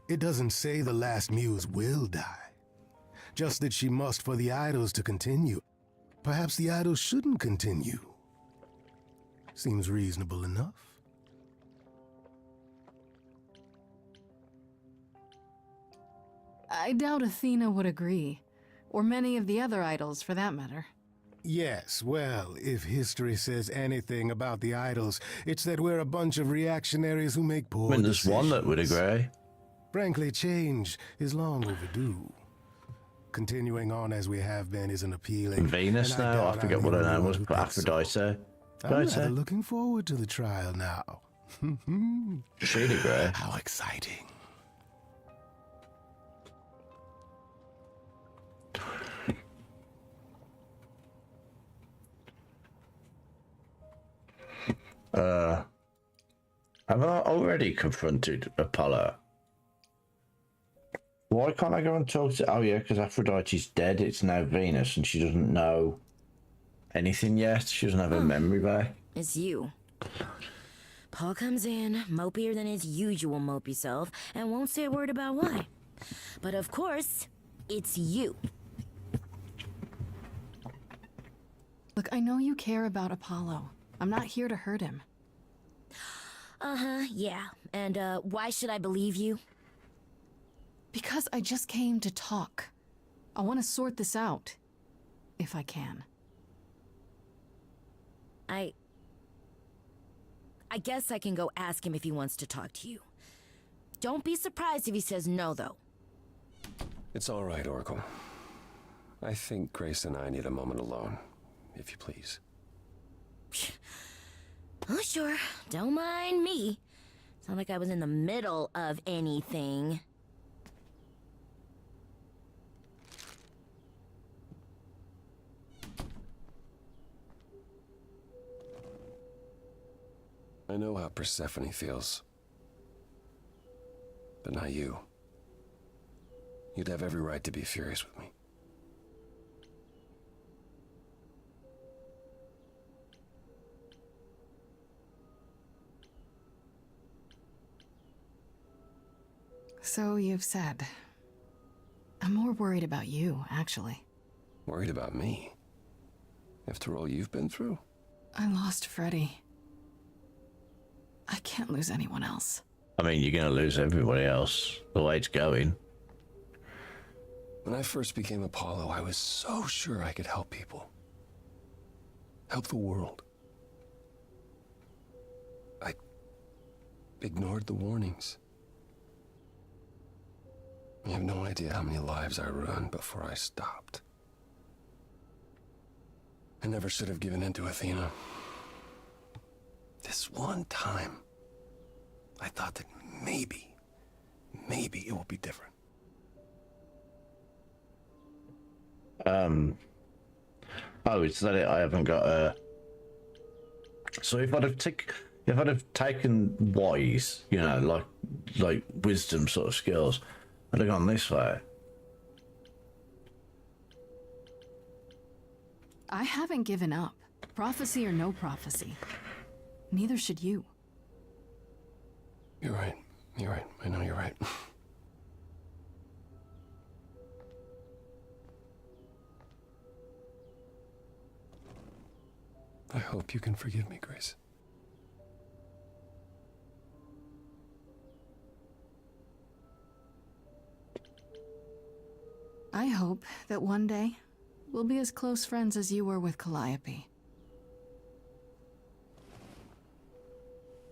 It doesn't say the last muse will die. Just that she must for the idols to continue. Perhaps the idols shouldn't continue. Seems reasonable enough. I doubt Athena would agree. Or many of the other idols, for that matter. Yes, well, if history says anything about the idols, it's that we're a bunch of reactionaries who make poor I mean, there's one that would agree. Frankly, change is long overdue. Continuing on as we have been isn't appealing. Venus and now? I doubt forget I'm what her the name only was, one but who thinks so. Aphrodite. I'm rather looking forward to the trial now. She'd agree. How exciting. Have I already confronted Apollo? Why can't I go and talk to... Oh, yeah, because Aphrodite's dead. It's now Venus, and she doesn't know anything yet. She doesn't have her memory back. It's you. Paul comes in, mopier than his usual mopey self, and won't say a word about why. But of course, it's you. Look, I know you care about Apollo. I'm not here to hurt him. Uh-huh, yeah. And, why should I believe you? Because I just came to talk. I want to sort this out. If I can. I guess I can go ask him if he wants to talk to you. Don't be surprised if he says no, though. It's all right, Oracle. I think Grace and I need a moment alone, if you please. Oh, sure. Don't mind me. It's not like I was in the middle of anything. I know how Persephone feels. But not you. You'd have every right to be furious with me. So you've said. I'm more worried about you, actually. Worried about me? After all you've been through? I lost Freddy. I can't lose anyone else. I mean, you're going to lose everybody else, the way it's going. When I first became Apollo, I was so sure I could help people. Help the world. I ignored the warnings. You have no idea how many lives I ruined before I stopped. I never should have given in to Athena. This one time, I thought that maybe it will be different. Oh, it's that I haven't got a... So if I'd have taken wise, you know, like wisdom sort of skills, I'd have gone this way. I haven't given up. Prophecy or no prophecy. Neither should you. You're right. You're right. I know you're right. I hope you can forgive me, Grace. I hope that one day we'll be as close friends as you were with Calliope.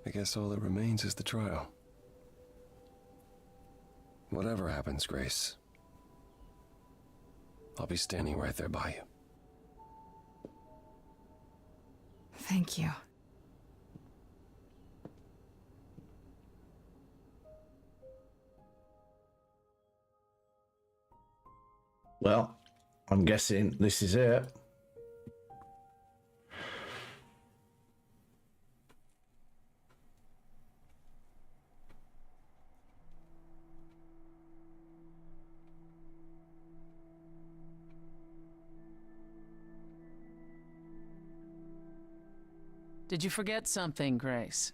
I guess all that remains is the trial. Whatever happens, Grace, I'll be standing right there by you. Thank you. Well, I'm guessing this is it. Did you forget something, Grace?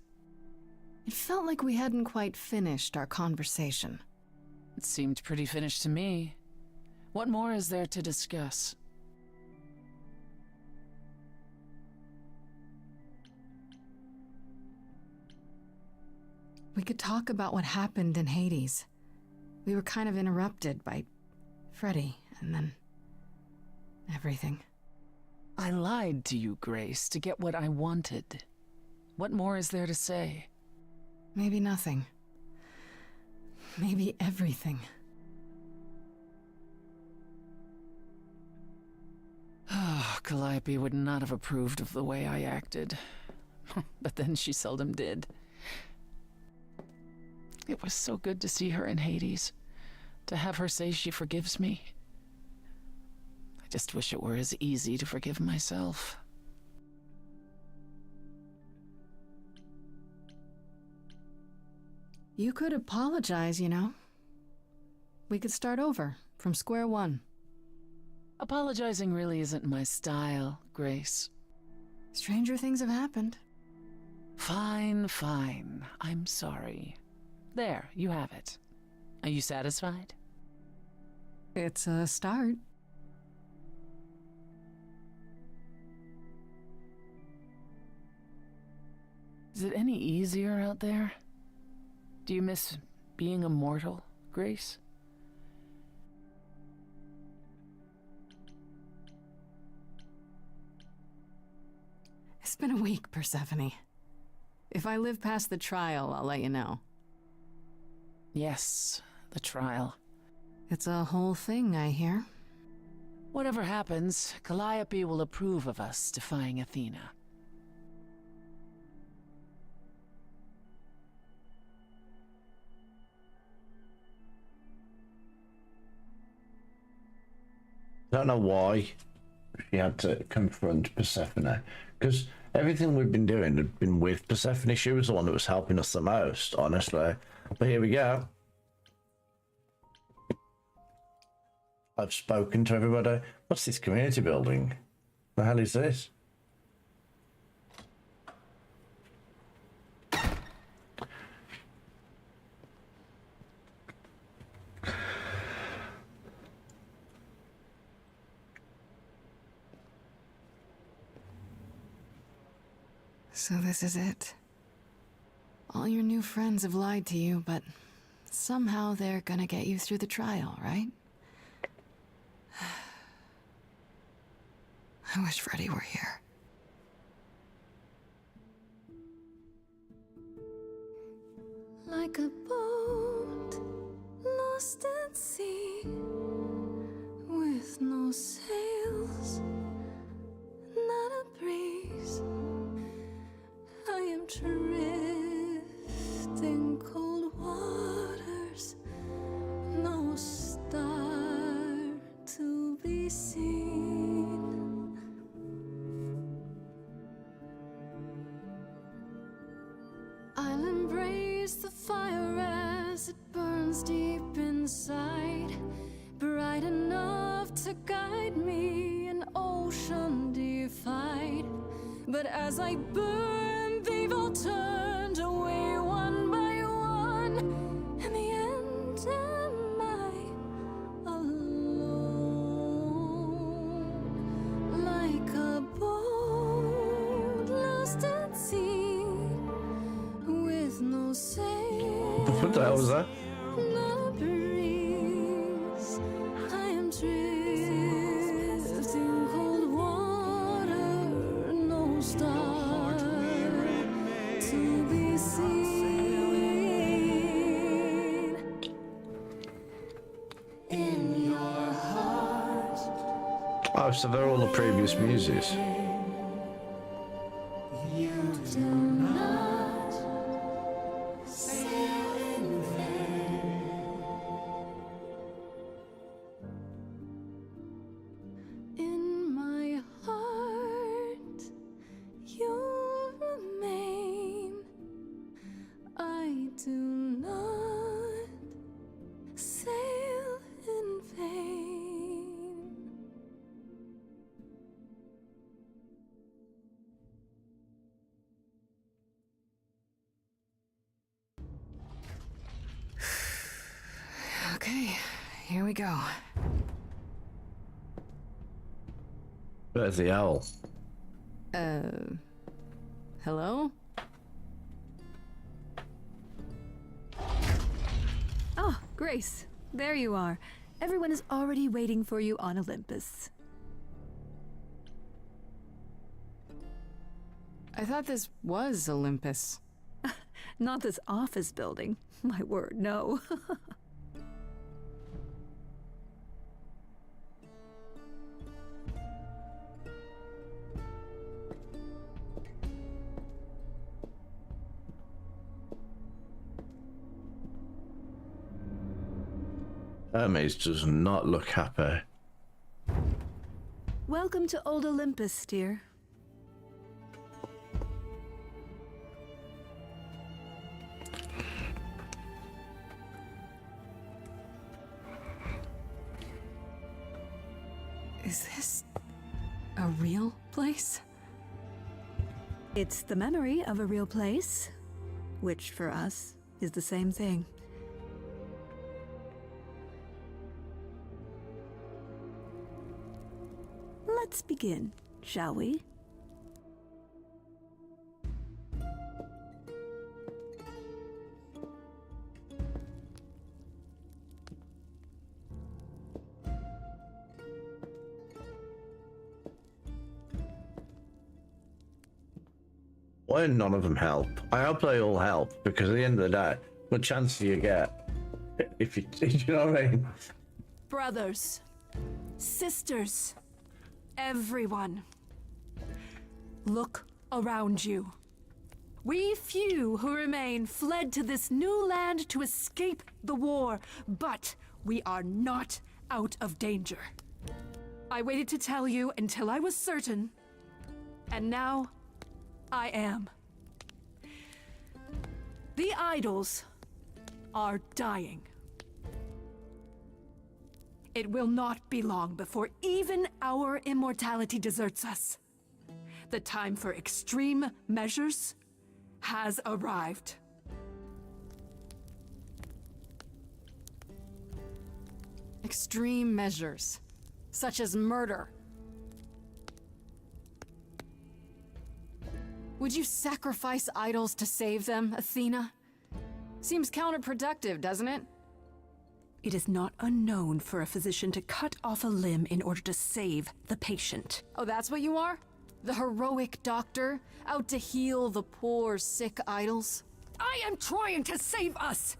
It felt like we hadn't quite finished our conversation. It seemed pretty finished to me. What more is there to discuss? We could talk about what happened in Hades. We were kind of interrupted by Freddy, and then everything. I lied to you, Grace, to get what I wanted. What more is there to say? Maybe nothing. Maybe everything. Calliope would not have approved of the way I acted. But then she seldom did. It was so good to see her in Hades. To have her say she forgives me. I just wish it were as easy to forgive myself. You could apologize, you know. We could start over, from square one. Apologizing really isn't my style, Grace. Stranger things have happened. Fine, fine. I'm sorry. There, you have it. Are you satisfied? It's a start. Is it any easier out there? Do you miss being a mortal, Grace? It's been a week, Persephone. If I live past the trial, I'll let you know. Yes, the trial. It's a whole thing, I hear. Whatever happens, Calliope will approve of us defying Athena. I don't know why she had to confront Persephone, because everything we've been doing had been with Persephone. She was the one that was helping us the most, honestly. But here we go. I've spoken to everybody. What's this community building? The hell is this? So this is it. All your new friends have lied to you, but somehow they're gonna get you through the trial, right? I wish Freddy were here. Like a boat lost at sea, with no sails, not a breeze. I am drifting cold waters, no star to be seen. I'll embrace the fire as it burns deep inside, bright enough to guide me, an ocean defied. But as I burn, they've all turned away one by one. In the end, am I alone? Like a boat lost at sea, with no sail. What the hell was that? Not a breeze. I am drifting cold water, no star to be seen. Oh, so they're all the previous muses. You do not sail in vain. In my heart, you remain. I do not sail in vain. Okay, here we go. Where's the owl? Hello? Oh, Grace, there you are. Everyone is already waiting for you on Olympus. I thought this was Olympus. Not this office building. My word, no. Hermes does not look happy. Welcome to Old Olympus, dear. Is this a real place? It's the memory of a real place, which for us is the same thing. Let's begin, shall we? Why none of them help? I hope they all help, because at the end of the day, what chance do you get if you, you know what I mean? Brothers, sisters, everyone, look around you. We few who remain fled to this new land to escape the war, but we are not out of danger. I waited to tell you until I was certain, and now I am. The idols are dying. It will not be long before even our immortality deserts us. The time for extreme measures has arrived. Extreme measures, such as murder. Would you sacrifice idols to save them, Athena? Seems counterproductive, doesn't it? It is not unknown for a physician to cut off a limb in order to save the patient. Oh, that's what you are? The heroic doctor, out to heal the poor, sick idols? I am trying to save us!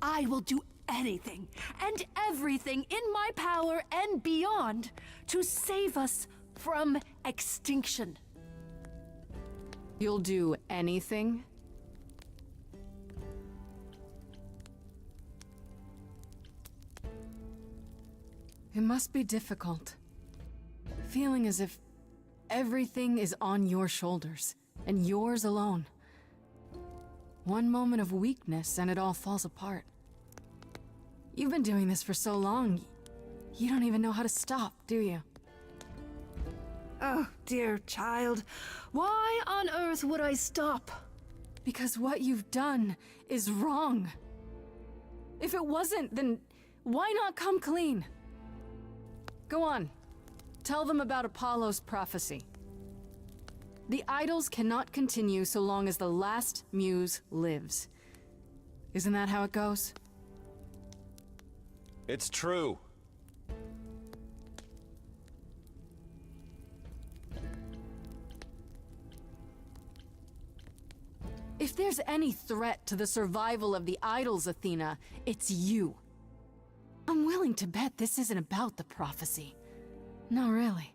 I will do anything and everything in my power and beyond to save us from extinction. You'll do anything? It must be difficult. Feeling as if everything is on your shoulders, and yours alone. One moment of weakness and it all falls apart. You've been doing this for so long, you don't even know how to stop, do you? Oh, dear child, why on earth would I stop? Because what you've done is wrong. If it wasn't, then why not come clean? Go on. Tell them about Apollo's prophecy. The idols cannot continue so long as the last muse lives. Isn't that how it goes? It's true. If there's any threat to the survival of the idols, Athena, it's you. I'm willing to bet this isn't about the prophecy. Not really.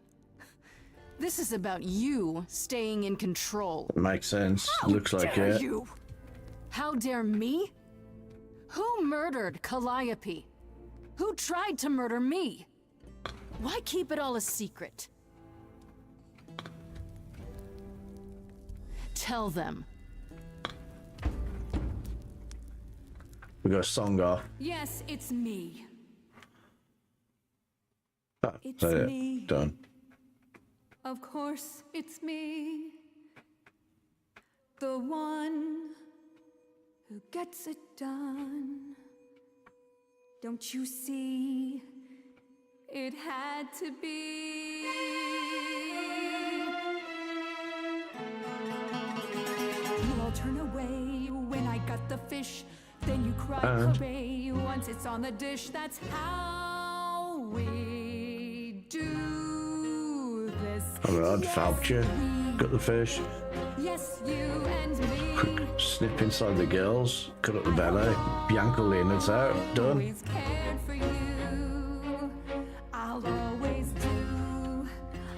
This is about you staying in control. Makes sense. How Looks like dare it. you? How dare me? Who murdered Calliope? Who tried to murder me? Why keep it all a secret? Tell them. We got a song off. Yes, it's me. Oh, It's so yeah, me. done. Of course, it's me. The one who gets it done. Don't you see? It had to be. You all turn away when I got the fish. Then you cry hooray once it's on the dish. That's how we do this. Alright, found you. Got the fish. Yes, you and me. Quick snip inside the girls. Cut up the belly. Yank the Leonard's out. Done. Always cared for you. I'll always do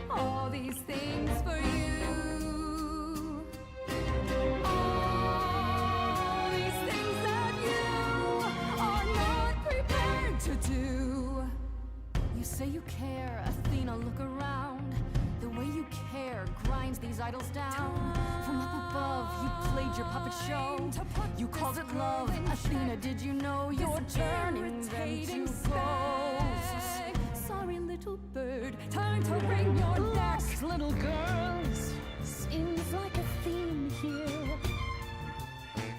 all these things for you. All these things that you are not prepared to do. You say you care, Athena, look around. The way you care grinds these idols down. From up above, you played your puppet show. You called it love. Athena, did you know you're turning them to ghosts? Sorry, little bird, time to wring your neck. Lost little girls. Seems like a theme here.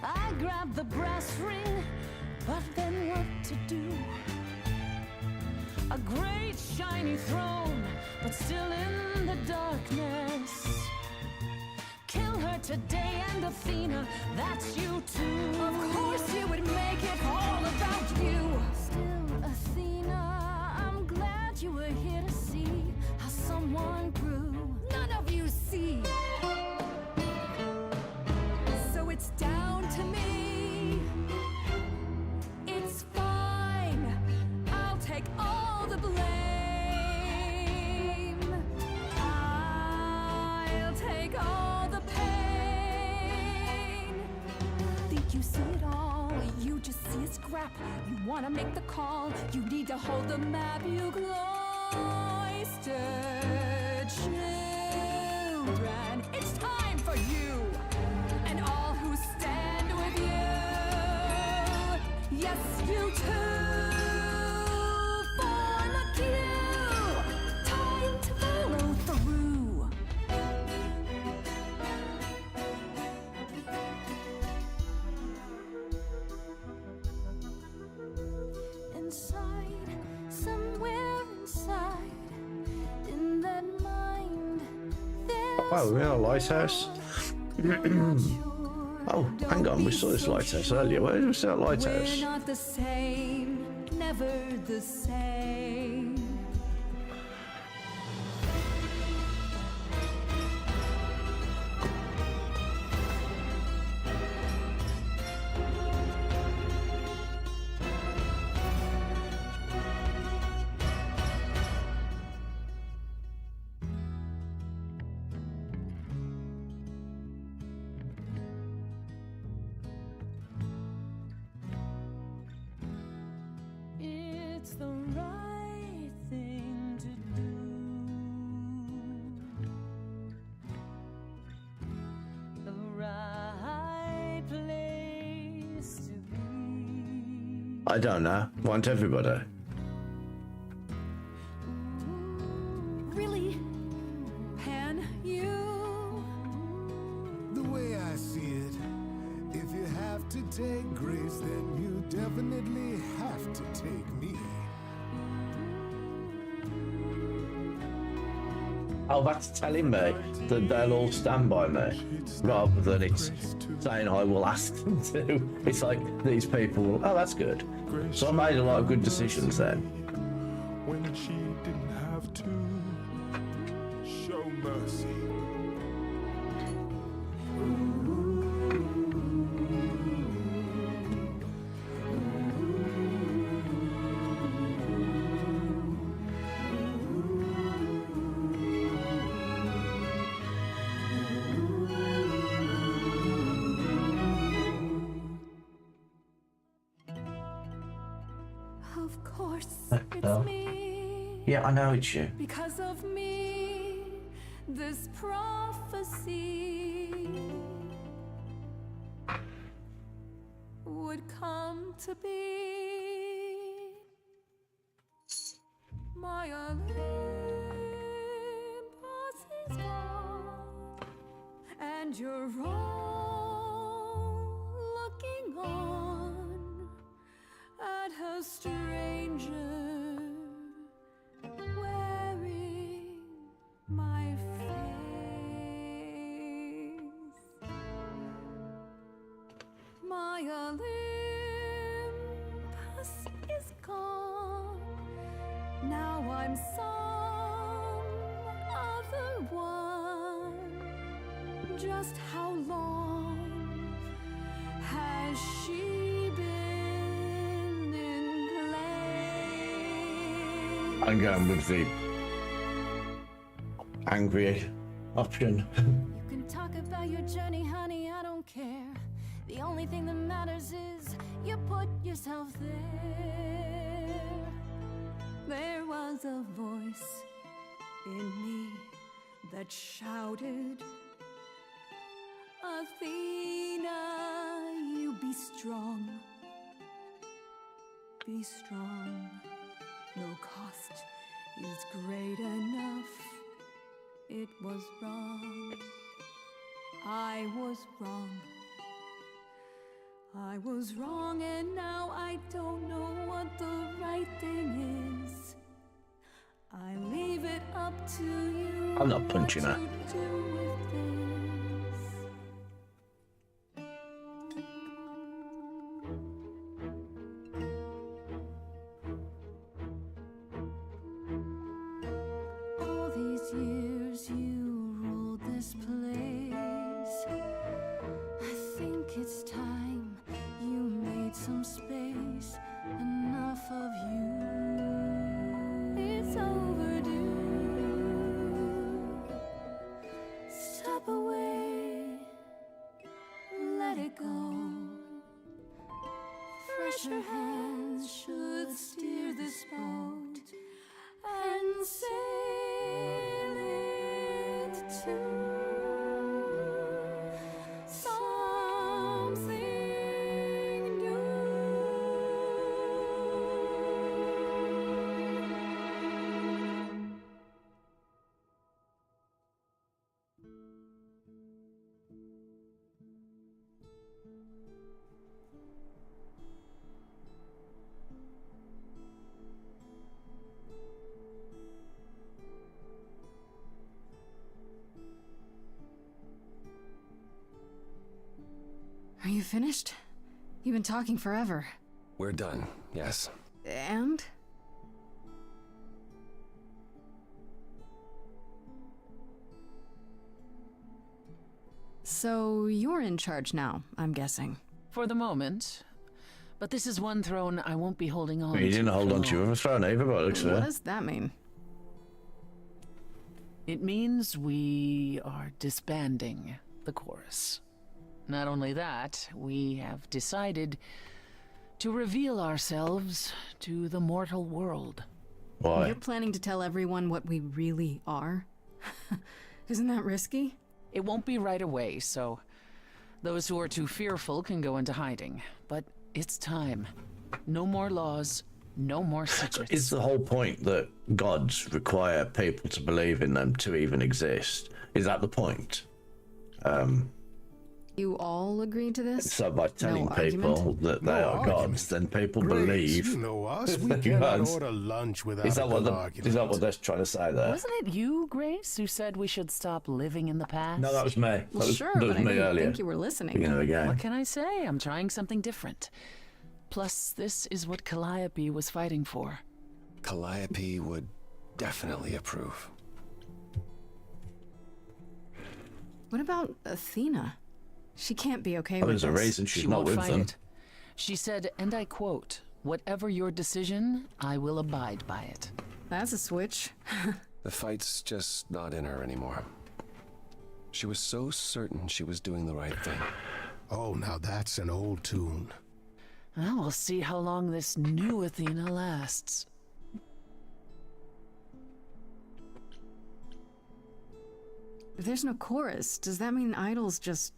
I grabbed the brass ring, but then what to do? A great shiny throne, but still in the darkness. Kill her today, and Athena, that's you too. Of course you would make it all about you. Still, Athena, I'm glad you were here to see how someone grew. None of you see. So it's down to me. It's fine. I'll take all the blame. I'll take all the pain. Think you see it all? You just see a scrap. You wanna make the call. You need to hold the map. You cloistered children. It's time for you and all who stand with you. Yes, you too. Form a queue. Time to follow through. Inside, somewhere inside, in that mind, Wow, we're in a lighthouse. Oh, hang on, we saw this lighthouse earlier. Where did we see that lighthouse? We're not the same, never the same. It's the right thing to do. The right place to be. I don't know. Want everybody? Really? Pan, you? The way I see it, if you have to take Grace, then you definitely have to take me. Oh, that's telling me that they'll all stand by me, rather than it's saying I will ask them to. It's like these people will, oh, that's good. So I made a lot of good decisions then. When she didn't have to show mercy. Of course, What it's the? me. Yeah, I know it's you. Because of me, this prophecy would come to be. My Olympus is gone, and you're all looking on at a stranger wearing my face. My Olympus is gone. Now I'm some other one. Just how long has she been in play? I'm going with the angry option. You can talk about your journey, honey, I don't care. The only thing that matters is you put yourself there. There was a voice in me that shouted, Athena, you be strong. Be strong. No cost is great enough. It was wrong. I was wrong. I was wrong, and now I don't know what the right thing is. I leave it up to you. I'm not punching her. what to do with this. All these years you ruled this place. I think it's time you made some space. Enough of you. It's overdue. Step away. Let it go. Fresher hands should steer this boat and sail it to something new. Are you finished? You've been talking forever. We're done, yes. And? So you're in charge now, I'm guessing. For the moment. But this is one throne I won't be holding on to. You didn't hold for on to long. your throne either, but it looks What fair. does that mean? It means we are disbanding the chorus. Not only that, we have decided to reveal ourselves to the mortal world. Why? You're planning to tell everyone what we really are? Isn't that risky? It won't be right away, so those who are too fearful can go into hiding. But it's time. No more laws, no more secrets. Is the whole point that gods require people to believe in them to even exist? Is that the point? You all agree to this? So by telling No people argument? that they are gods, then people Grace, believe. you know us. We they're cannot gods. order lunch without Is that a what good argument. is that what they're trying to say there? Wasn't it you, Grace, who said we should stop living in the past? No, that was me. That Well, was, sure, that was but I me didn't earlier. think you were listening. Beginning of the game. What can I say? I'm trying something different. Plus, this is what Calliope was fighting for. Calliope would definitely approve. What about Athena? She can't be okay Oh, with there's a this. reason she's She not won't with fight them. it. She said, and I quote, "Whatever your decision, I will abide by it." That's a switch. The fight's just not in her anymore. She was so certain she was doing the right thing. Oh, now that's an old tune. Well, we'll see how long this new Athena lasts. If there's no chorus, does that mean idols just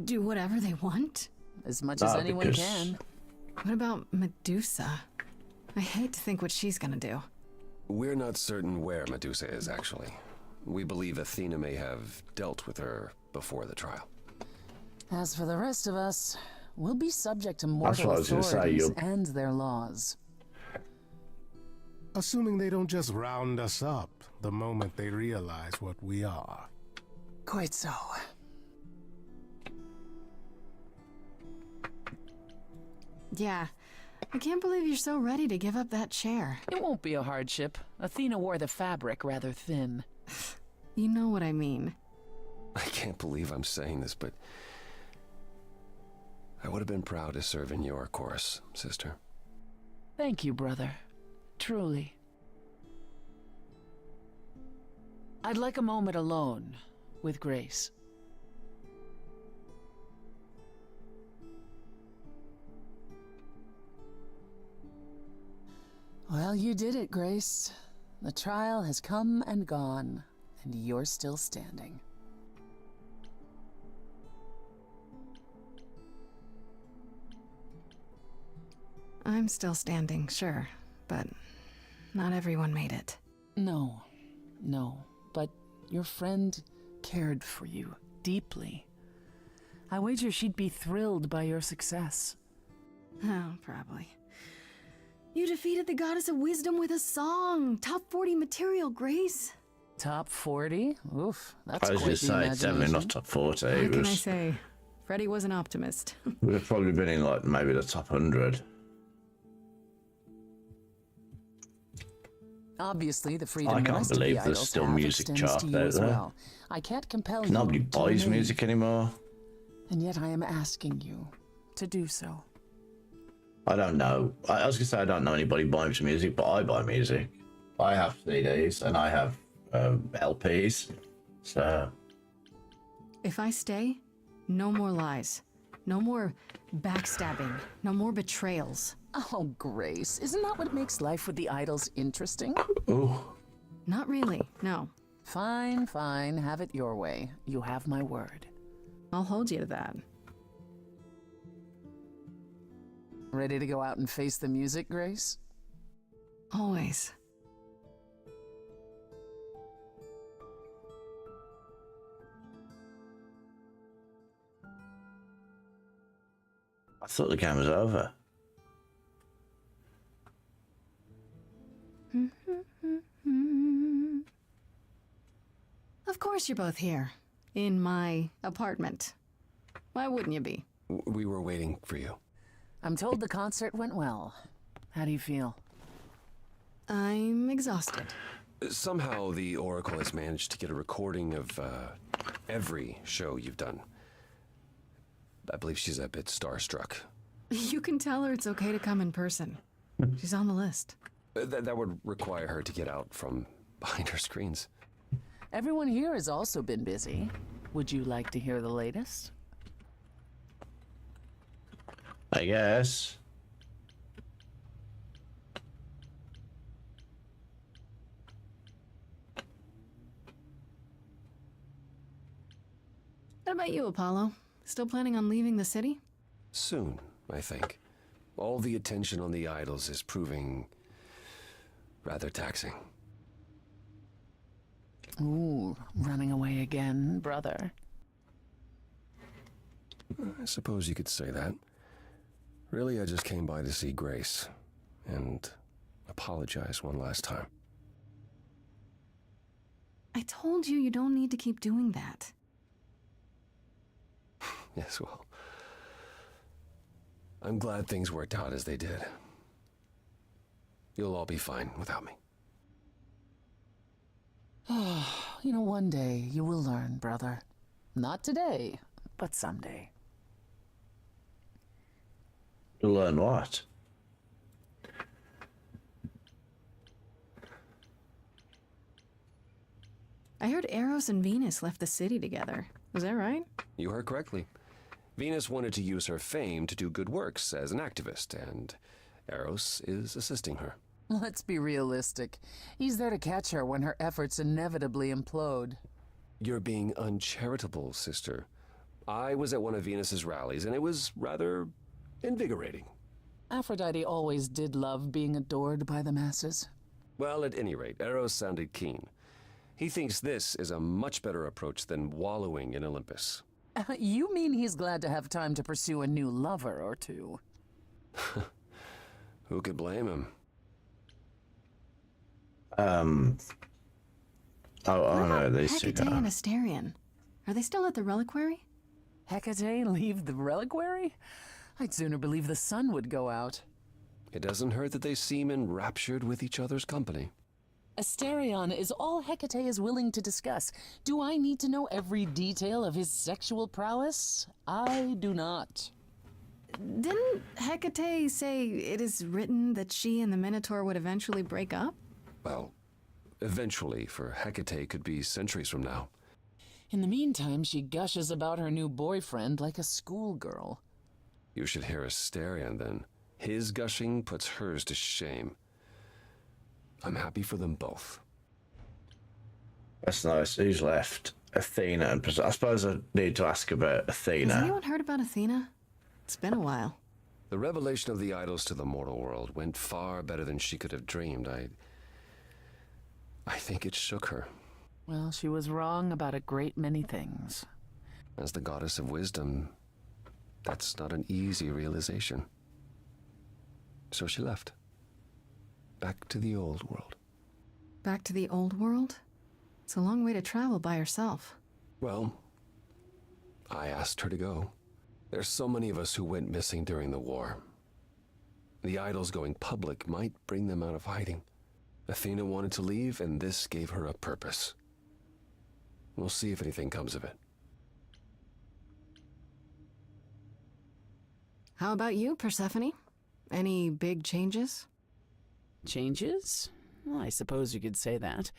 do whatever they want? As much as anyone can. What about Medusa? I hate to think what she's gonna do. We're not certain where Medusa is, actually. We believe Athena may have dealt with her before the trial. As for the rest of us, we'll be subject to That's mortal what I was gonna say, authorities and their laws. Assuming they don't just round us up the moment they realize what we are. Quite so. Yeah, I can't believe you're so ready to give up that chair. It won't be a hardship. Athena wore the fabric rather thin. You know what I mean. I can't believe I'm saying this, but I would have been proud to serve in your course, sister. Thank you, brother. Truly. I'd like a moment alone with Grace. Well, you did it, Grace. The trial has come and gone, and you're still standing. I'm still standing, sure, but not everyone made it. No, but your friend cared for you deeply. I wager she'd be thrilled by your success. Oh, probably. You defeated the goddess of wisdom with a song. Top 40 material, Grace. Top 40? Oof, that's I was quite just the saying, it's definitely not imagination. top 40. What It can I was, say? Freddie was an optimist. would have probably been in like maybe the top 100. Obviously, the freedom I the can't rest of the believe there's idols still have music extends chart to you out as there. well. I can't compel you Nobody to buys remain, music anymore. and yet I am asking you to do so. I don't know. I was gonna say I don't know anybody buying some music, but I buy music. I have CDs and I have LPs. So If I stay, no more lies. No more backstabbing. No more betrayals. Oh, Grace, isn't that what makes life with the idols interesting? Ooh. Not really, no. Fine, have it your way. You have my word. I'll hold you to that. Ready to go out and face the music, Grace? Always. I thought the game was over. Of course you're both here. In my apartment. Why wouldn't you be? We were waiting for you. I'm told the concert went well. How do you feel? I'm exhausted. Somehow the Oracle has managed to get a recording of every show you've done. I believe she's a bit starstruck. You can tell her it's okay to come in person. She's on the list. That would require her to get out from behind her screens. Everyone here has also been busy. Would you like to hear the latest? I guess. What about you, Apollo? Still planning on leaving the city? Soon, I think. All the attention on the idols is proving rather taxing. Ooh, running away again, brother. I suppose you could say that. Really, I just came by to see Grace and apologize one last time. I told you you don't need to keep doing that. Yes, well, I'm glad things worked out as they did. You'll all be fine without me. You know, one day you will learn, brother. Not today, but someday. To learn what? I heard Eros and Venus left the city together. Was that right? You heard correctly. Venus wanted to use her fame to do good works as an activist, and Eros is assisting her. Let's be realistic. He's there to catch her when her efforts inevitably implode. You're being uncharitable, sister. I was at one of Venus's rallies, and it was rather invigorating. Aphrodite always did love being adored by the masses. Well, at any rate, Eros sounded keen. He thinks this is a much better approach than wallowing in Olympus. You mean he's glad to have time to pursue a new lover or two? Who could blame him? Oh no, they see Hecate and Asterion. Are they still at the reliquary? Hecate leave the reliquary? I'd sooner believe the sun would go out. It doesn't hurt that they seem enraptured with each other's company. Asterion is all Hecate is willing to discuss. Do I need to know every detail of his sexual prowess? I do not. Didn't Hecate say it is written that she and the Minotaur would eventually break up? Well, eventually, for Hecate could be centuries from now. In the meantime, she gushes about her new boyfriend like a schoolgirl. You should hear Asterion then. His gushing puts hers to shame. I'm happy for them both. That's nice. Who's left? Athena and I suppose I need to ask about Athena. Has anyone heard about Athena? It's been a while. The revelation of the idols to the mortal world went far better than she could have dreamed. I think it shook her. Well, she was wrong about a great many things. As the goddess of wisdom, that's not an easy realization. So she left. Back to the old world. Back to the old world? It's a long way to travel by herself. Well, I asked her to go. There's so many of us who went missing during the war. The idols going public might bring them out of hiding. Athena wanted to leave, and this gave her a purpose. We'll see if anything comes of it. How about you, Persephone? Any big changes? Changes? Well, I suppose you could say that.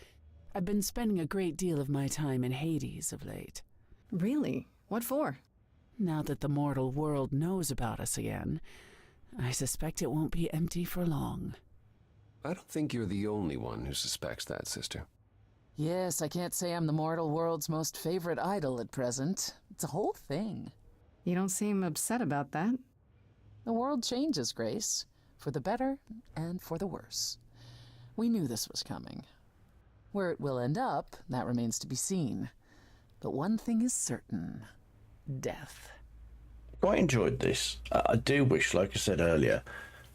I've been spending a great deal of my time in Hades of late. Really? What for? Now that the mortal world knows about us again, I suspect it won't be empty for long. I don't think you're the only one who suspects that, sister. Yes, I can't say I'm the mortal world's most favorite idol at present. It's a whole thing. You don't seem upset about that. The world changes, Grace. For the better and for the worse. We knew this was coming. Where it will end up, that remains to be seen. But one thing is certain. Death. Quite enjoyed this. I do wish, like I said earlier,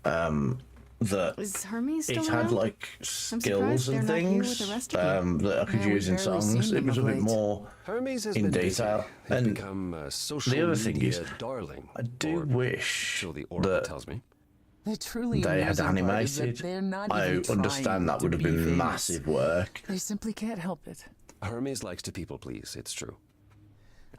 that Is Hermes still it around? had like skills and they're not here things with the rest of you. that I could Yeah, use in we've barely songs. seen It was a them bit of late. more Hermes has in been detail. busy. He's And become a social the other thing media is, darling. I do wish So the oracle that tells me. The truly they had amusing part is that animated. they're not I even trying understand that to would have be been famous. massive work. They simply can't help it. Hermes likes to people please, it's true.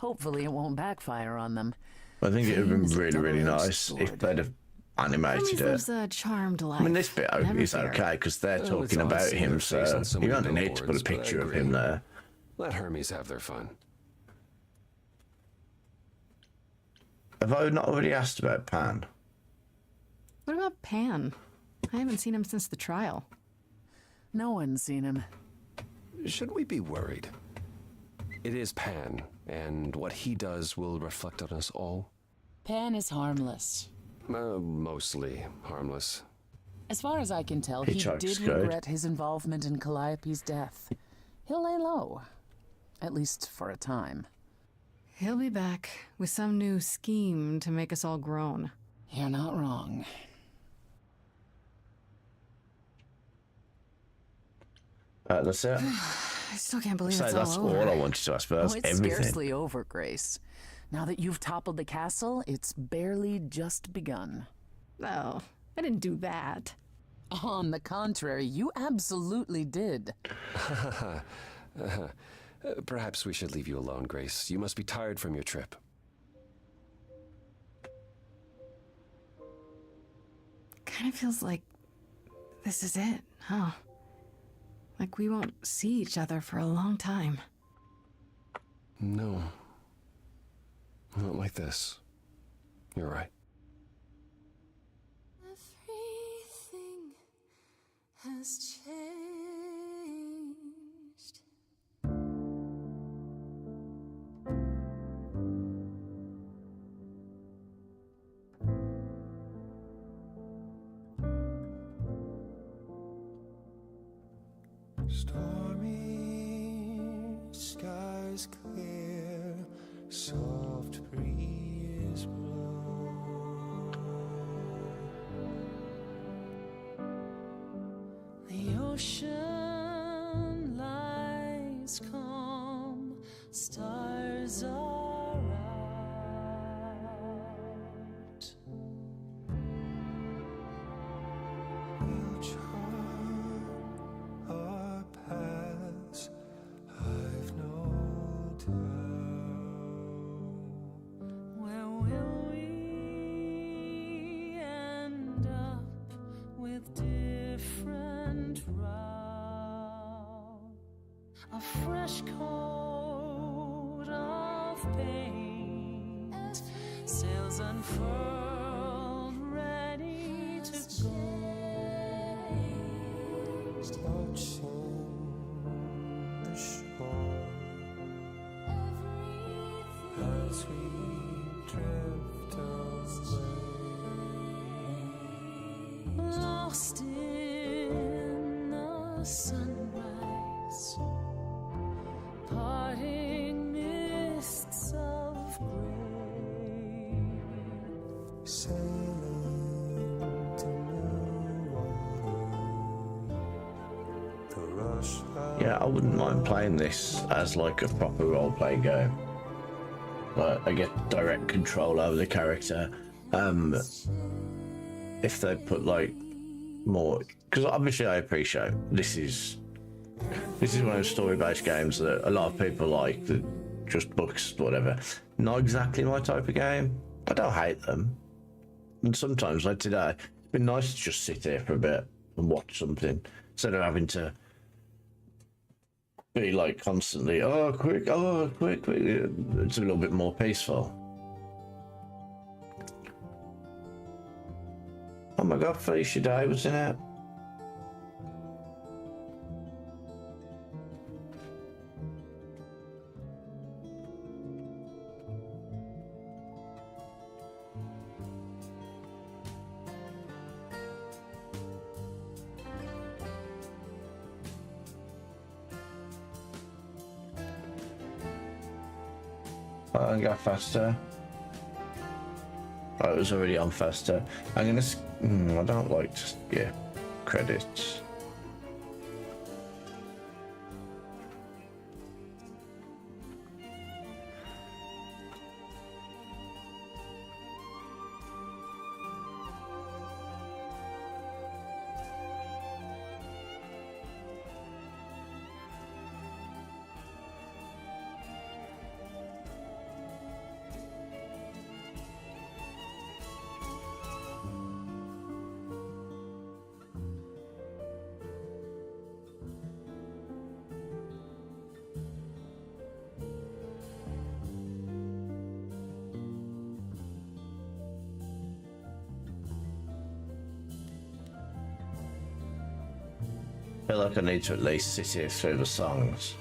Hopefully it won't backfire on them. I think it would have Fame been is a really, really double-edged nice if sword. they'd have animated Hermes it. lives a charmed life. I mean, this bit Never is fear. okay because they're Well, it's talking odd about seeing him, their face so on so you many don't need to put a billboards, but I picture of agree. him there. Let Hermes have their fun. Have I not already asked about Pan? What about Pan? I haven't seen him since the trial. No one's seen him. Should we be worried? It is Pan, and what he does will reflect on us all. Pan is harmless. Mostly harmless. As far as I can tell, He he chucks did good. regret his involvement in Calliope's death. He'll lay low. At least for a time. He'll be back with some new scheme to make us all groan. You're not wrong. That's it. I still can't believe So it's that's all over. all I wanted to ask. But that's Oh, it's everything. scarcely over, Grace. Now that you've toppled the castle, it's barely just begun. Oh, I didn't do that. On the contrary, you absolutely did. Perhaps we should leave you alone, Grace. You must be tired from your trip. Kind of feels like this is it, huh? Like we won't see each other for a long time. No. Not like this. You're right. Everything has changed. Stormy skies clear, soft breeze blow. The ocean lies calm, stars are out. We'll chart our paths, I've no doubt. Where will we end up with different routes? A fresh coat of paint, sails unfurled, ready to go. Watching the shore as we drift away. Lost in the sunrise, parting mists of gray. Sailing to new water. The rush of Yeah, I wouldn't mind playing this as like a proper roleplay game. Like, I get direct control over the character. If they put like more, because obviously I appreciate this is one of those story-based games that a lot of people like, that just books, whatever. Not exactly my type of game. I don't hate them. And sometimes, like today, it'd be nice to just sit here for a bit and watch something instead of having to be like constantly, oh quick, quick. It's a little bit more peaceful. Oh my god, Felicia Day was in it. I got faster. Oh, it was already on faster. I'm gonna. I don't like to skip credits. I feel like I need to at least sit here through the songs.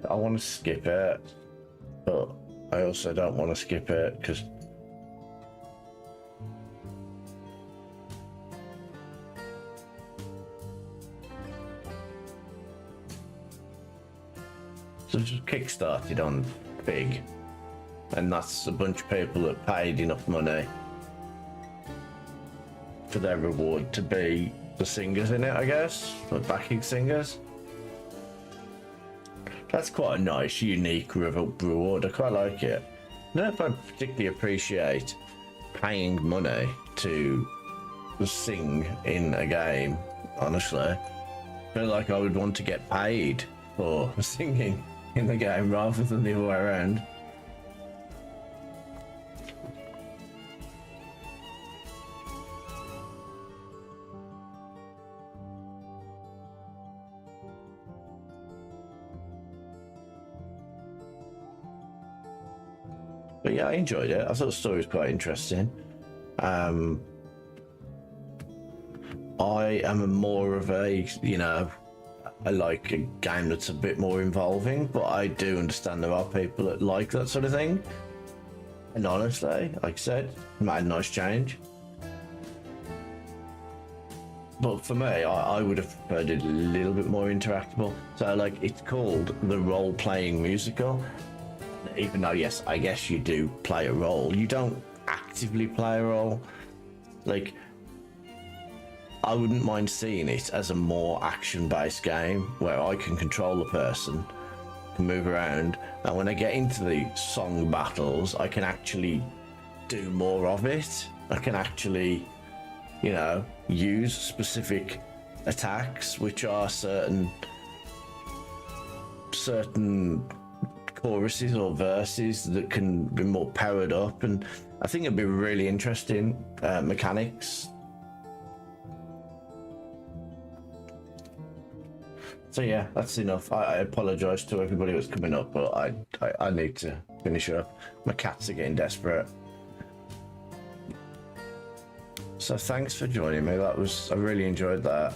I want to skip it, but I also don't want to skip it because so just kickstarted on big, and that's a bunch of people that paid enough money for their reward to be the singers in it, I guess, the backing singers. That's quite a nice, unique reward. I quite like it. I don't know if I particularly appreciate paying money to sing in a game, honestly. I feel like I would want to get paid for singing in the game rather than the other way around. But yeah, I enjoyed it. I thought the story was quite interesting. I am more of a, you know, I like a game that's a bit more involving, but I do understand there are people that like that sort of thing. And honestly, like I said, it made a nice change. But for me, I would have preferred it a little bit more interactable. So like, it's called the role-playing musical. Even though, yes, I guess you do play a role, you don't actively play a role. Like, I wouldn't mind seeing it as a more action-based game where I can control the person, can move around, and when I get into the song battles, I can actually do more of it. I can actually, you know, use specific attacks, which are certain choruses or verses that can be more powered up, and I think it'd be really interesting mechanics. So yeah, that's enough. I apologise to everybody that's coming up, but I need to finish up. My cats are getting desperate. So thanks for joining me. I really enjoyed that.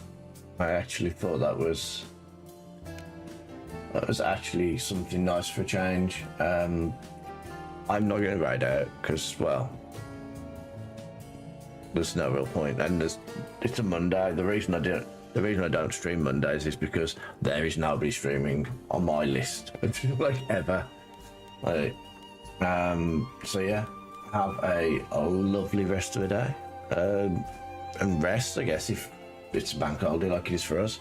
I actually thought that was actually something nice for a change. I'm not going to ride out because, well, there's no real point. And it's a Monday. The reason I don't stream Mondays is because there is nobody streaming on my list, like ever. Like, so yeah, have a lovely rest of the day, and rest, I guess, if it's a bank holiday like it is for us.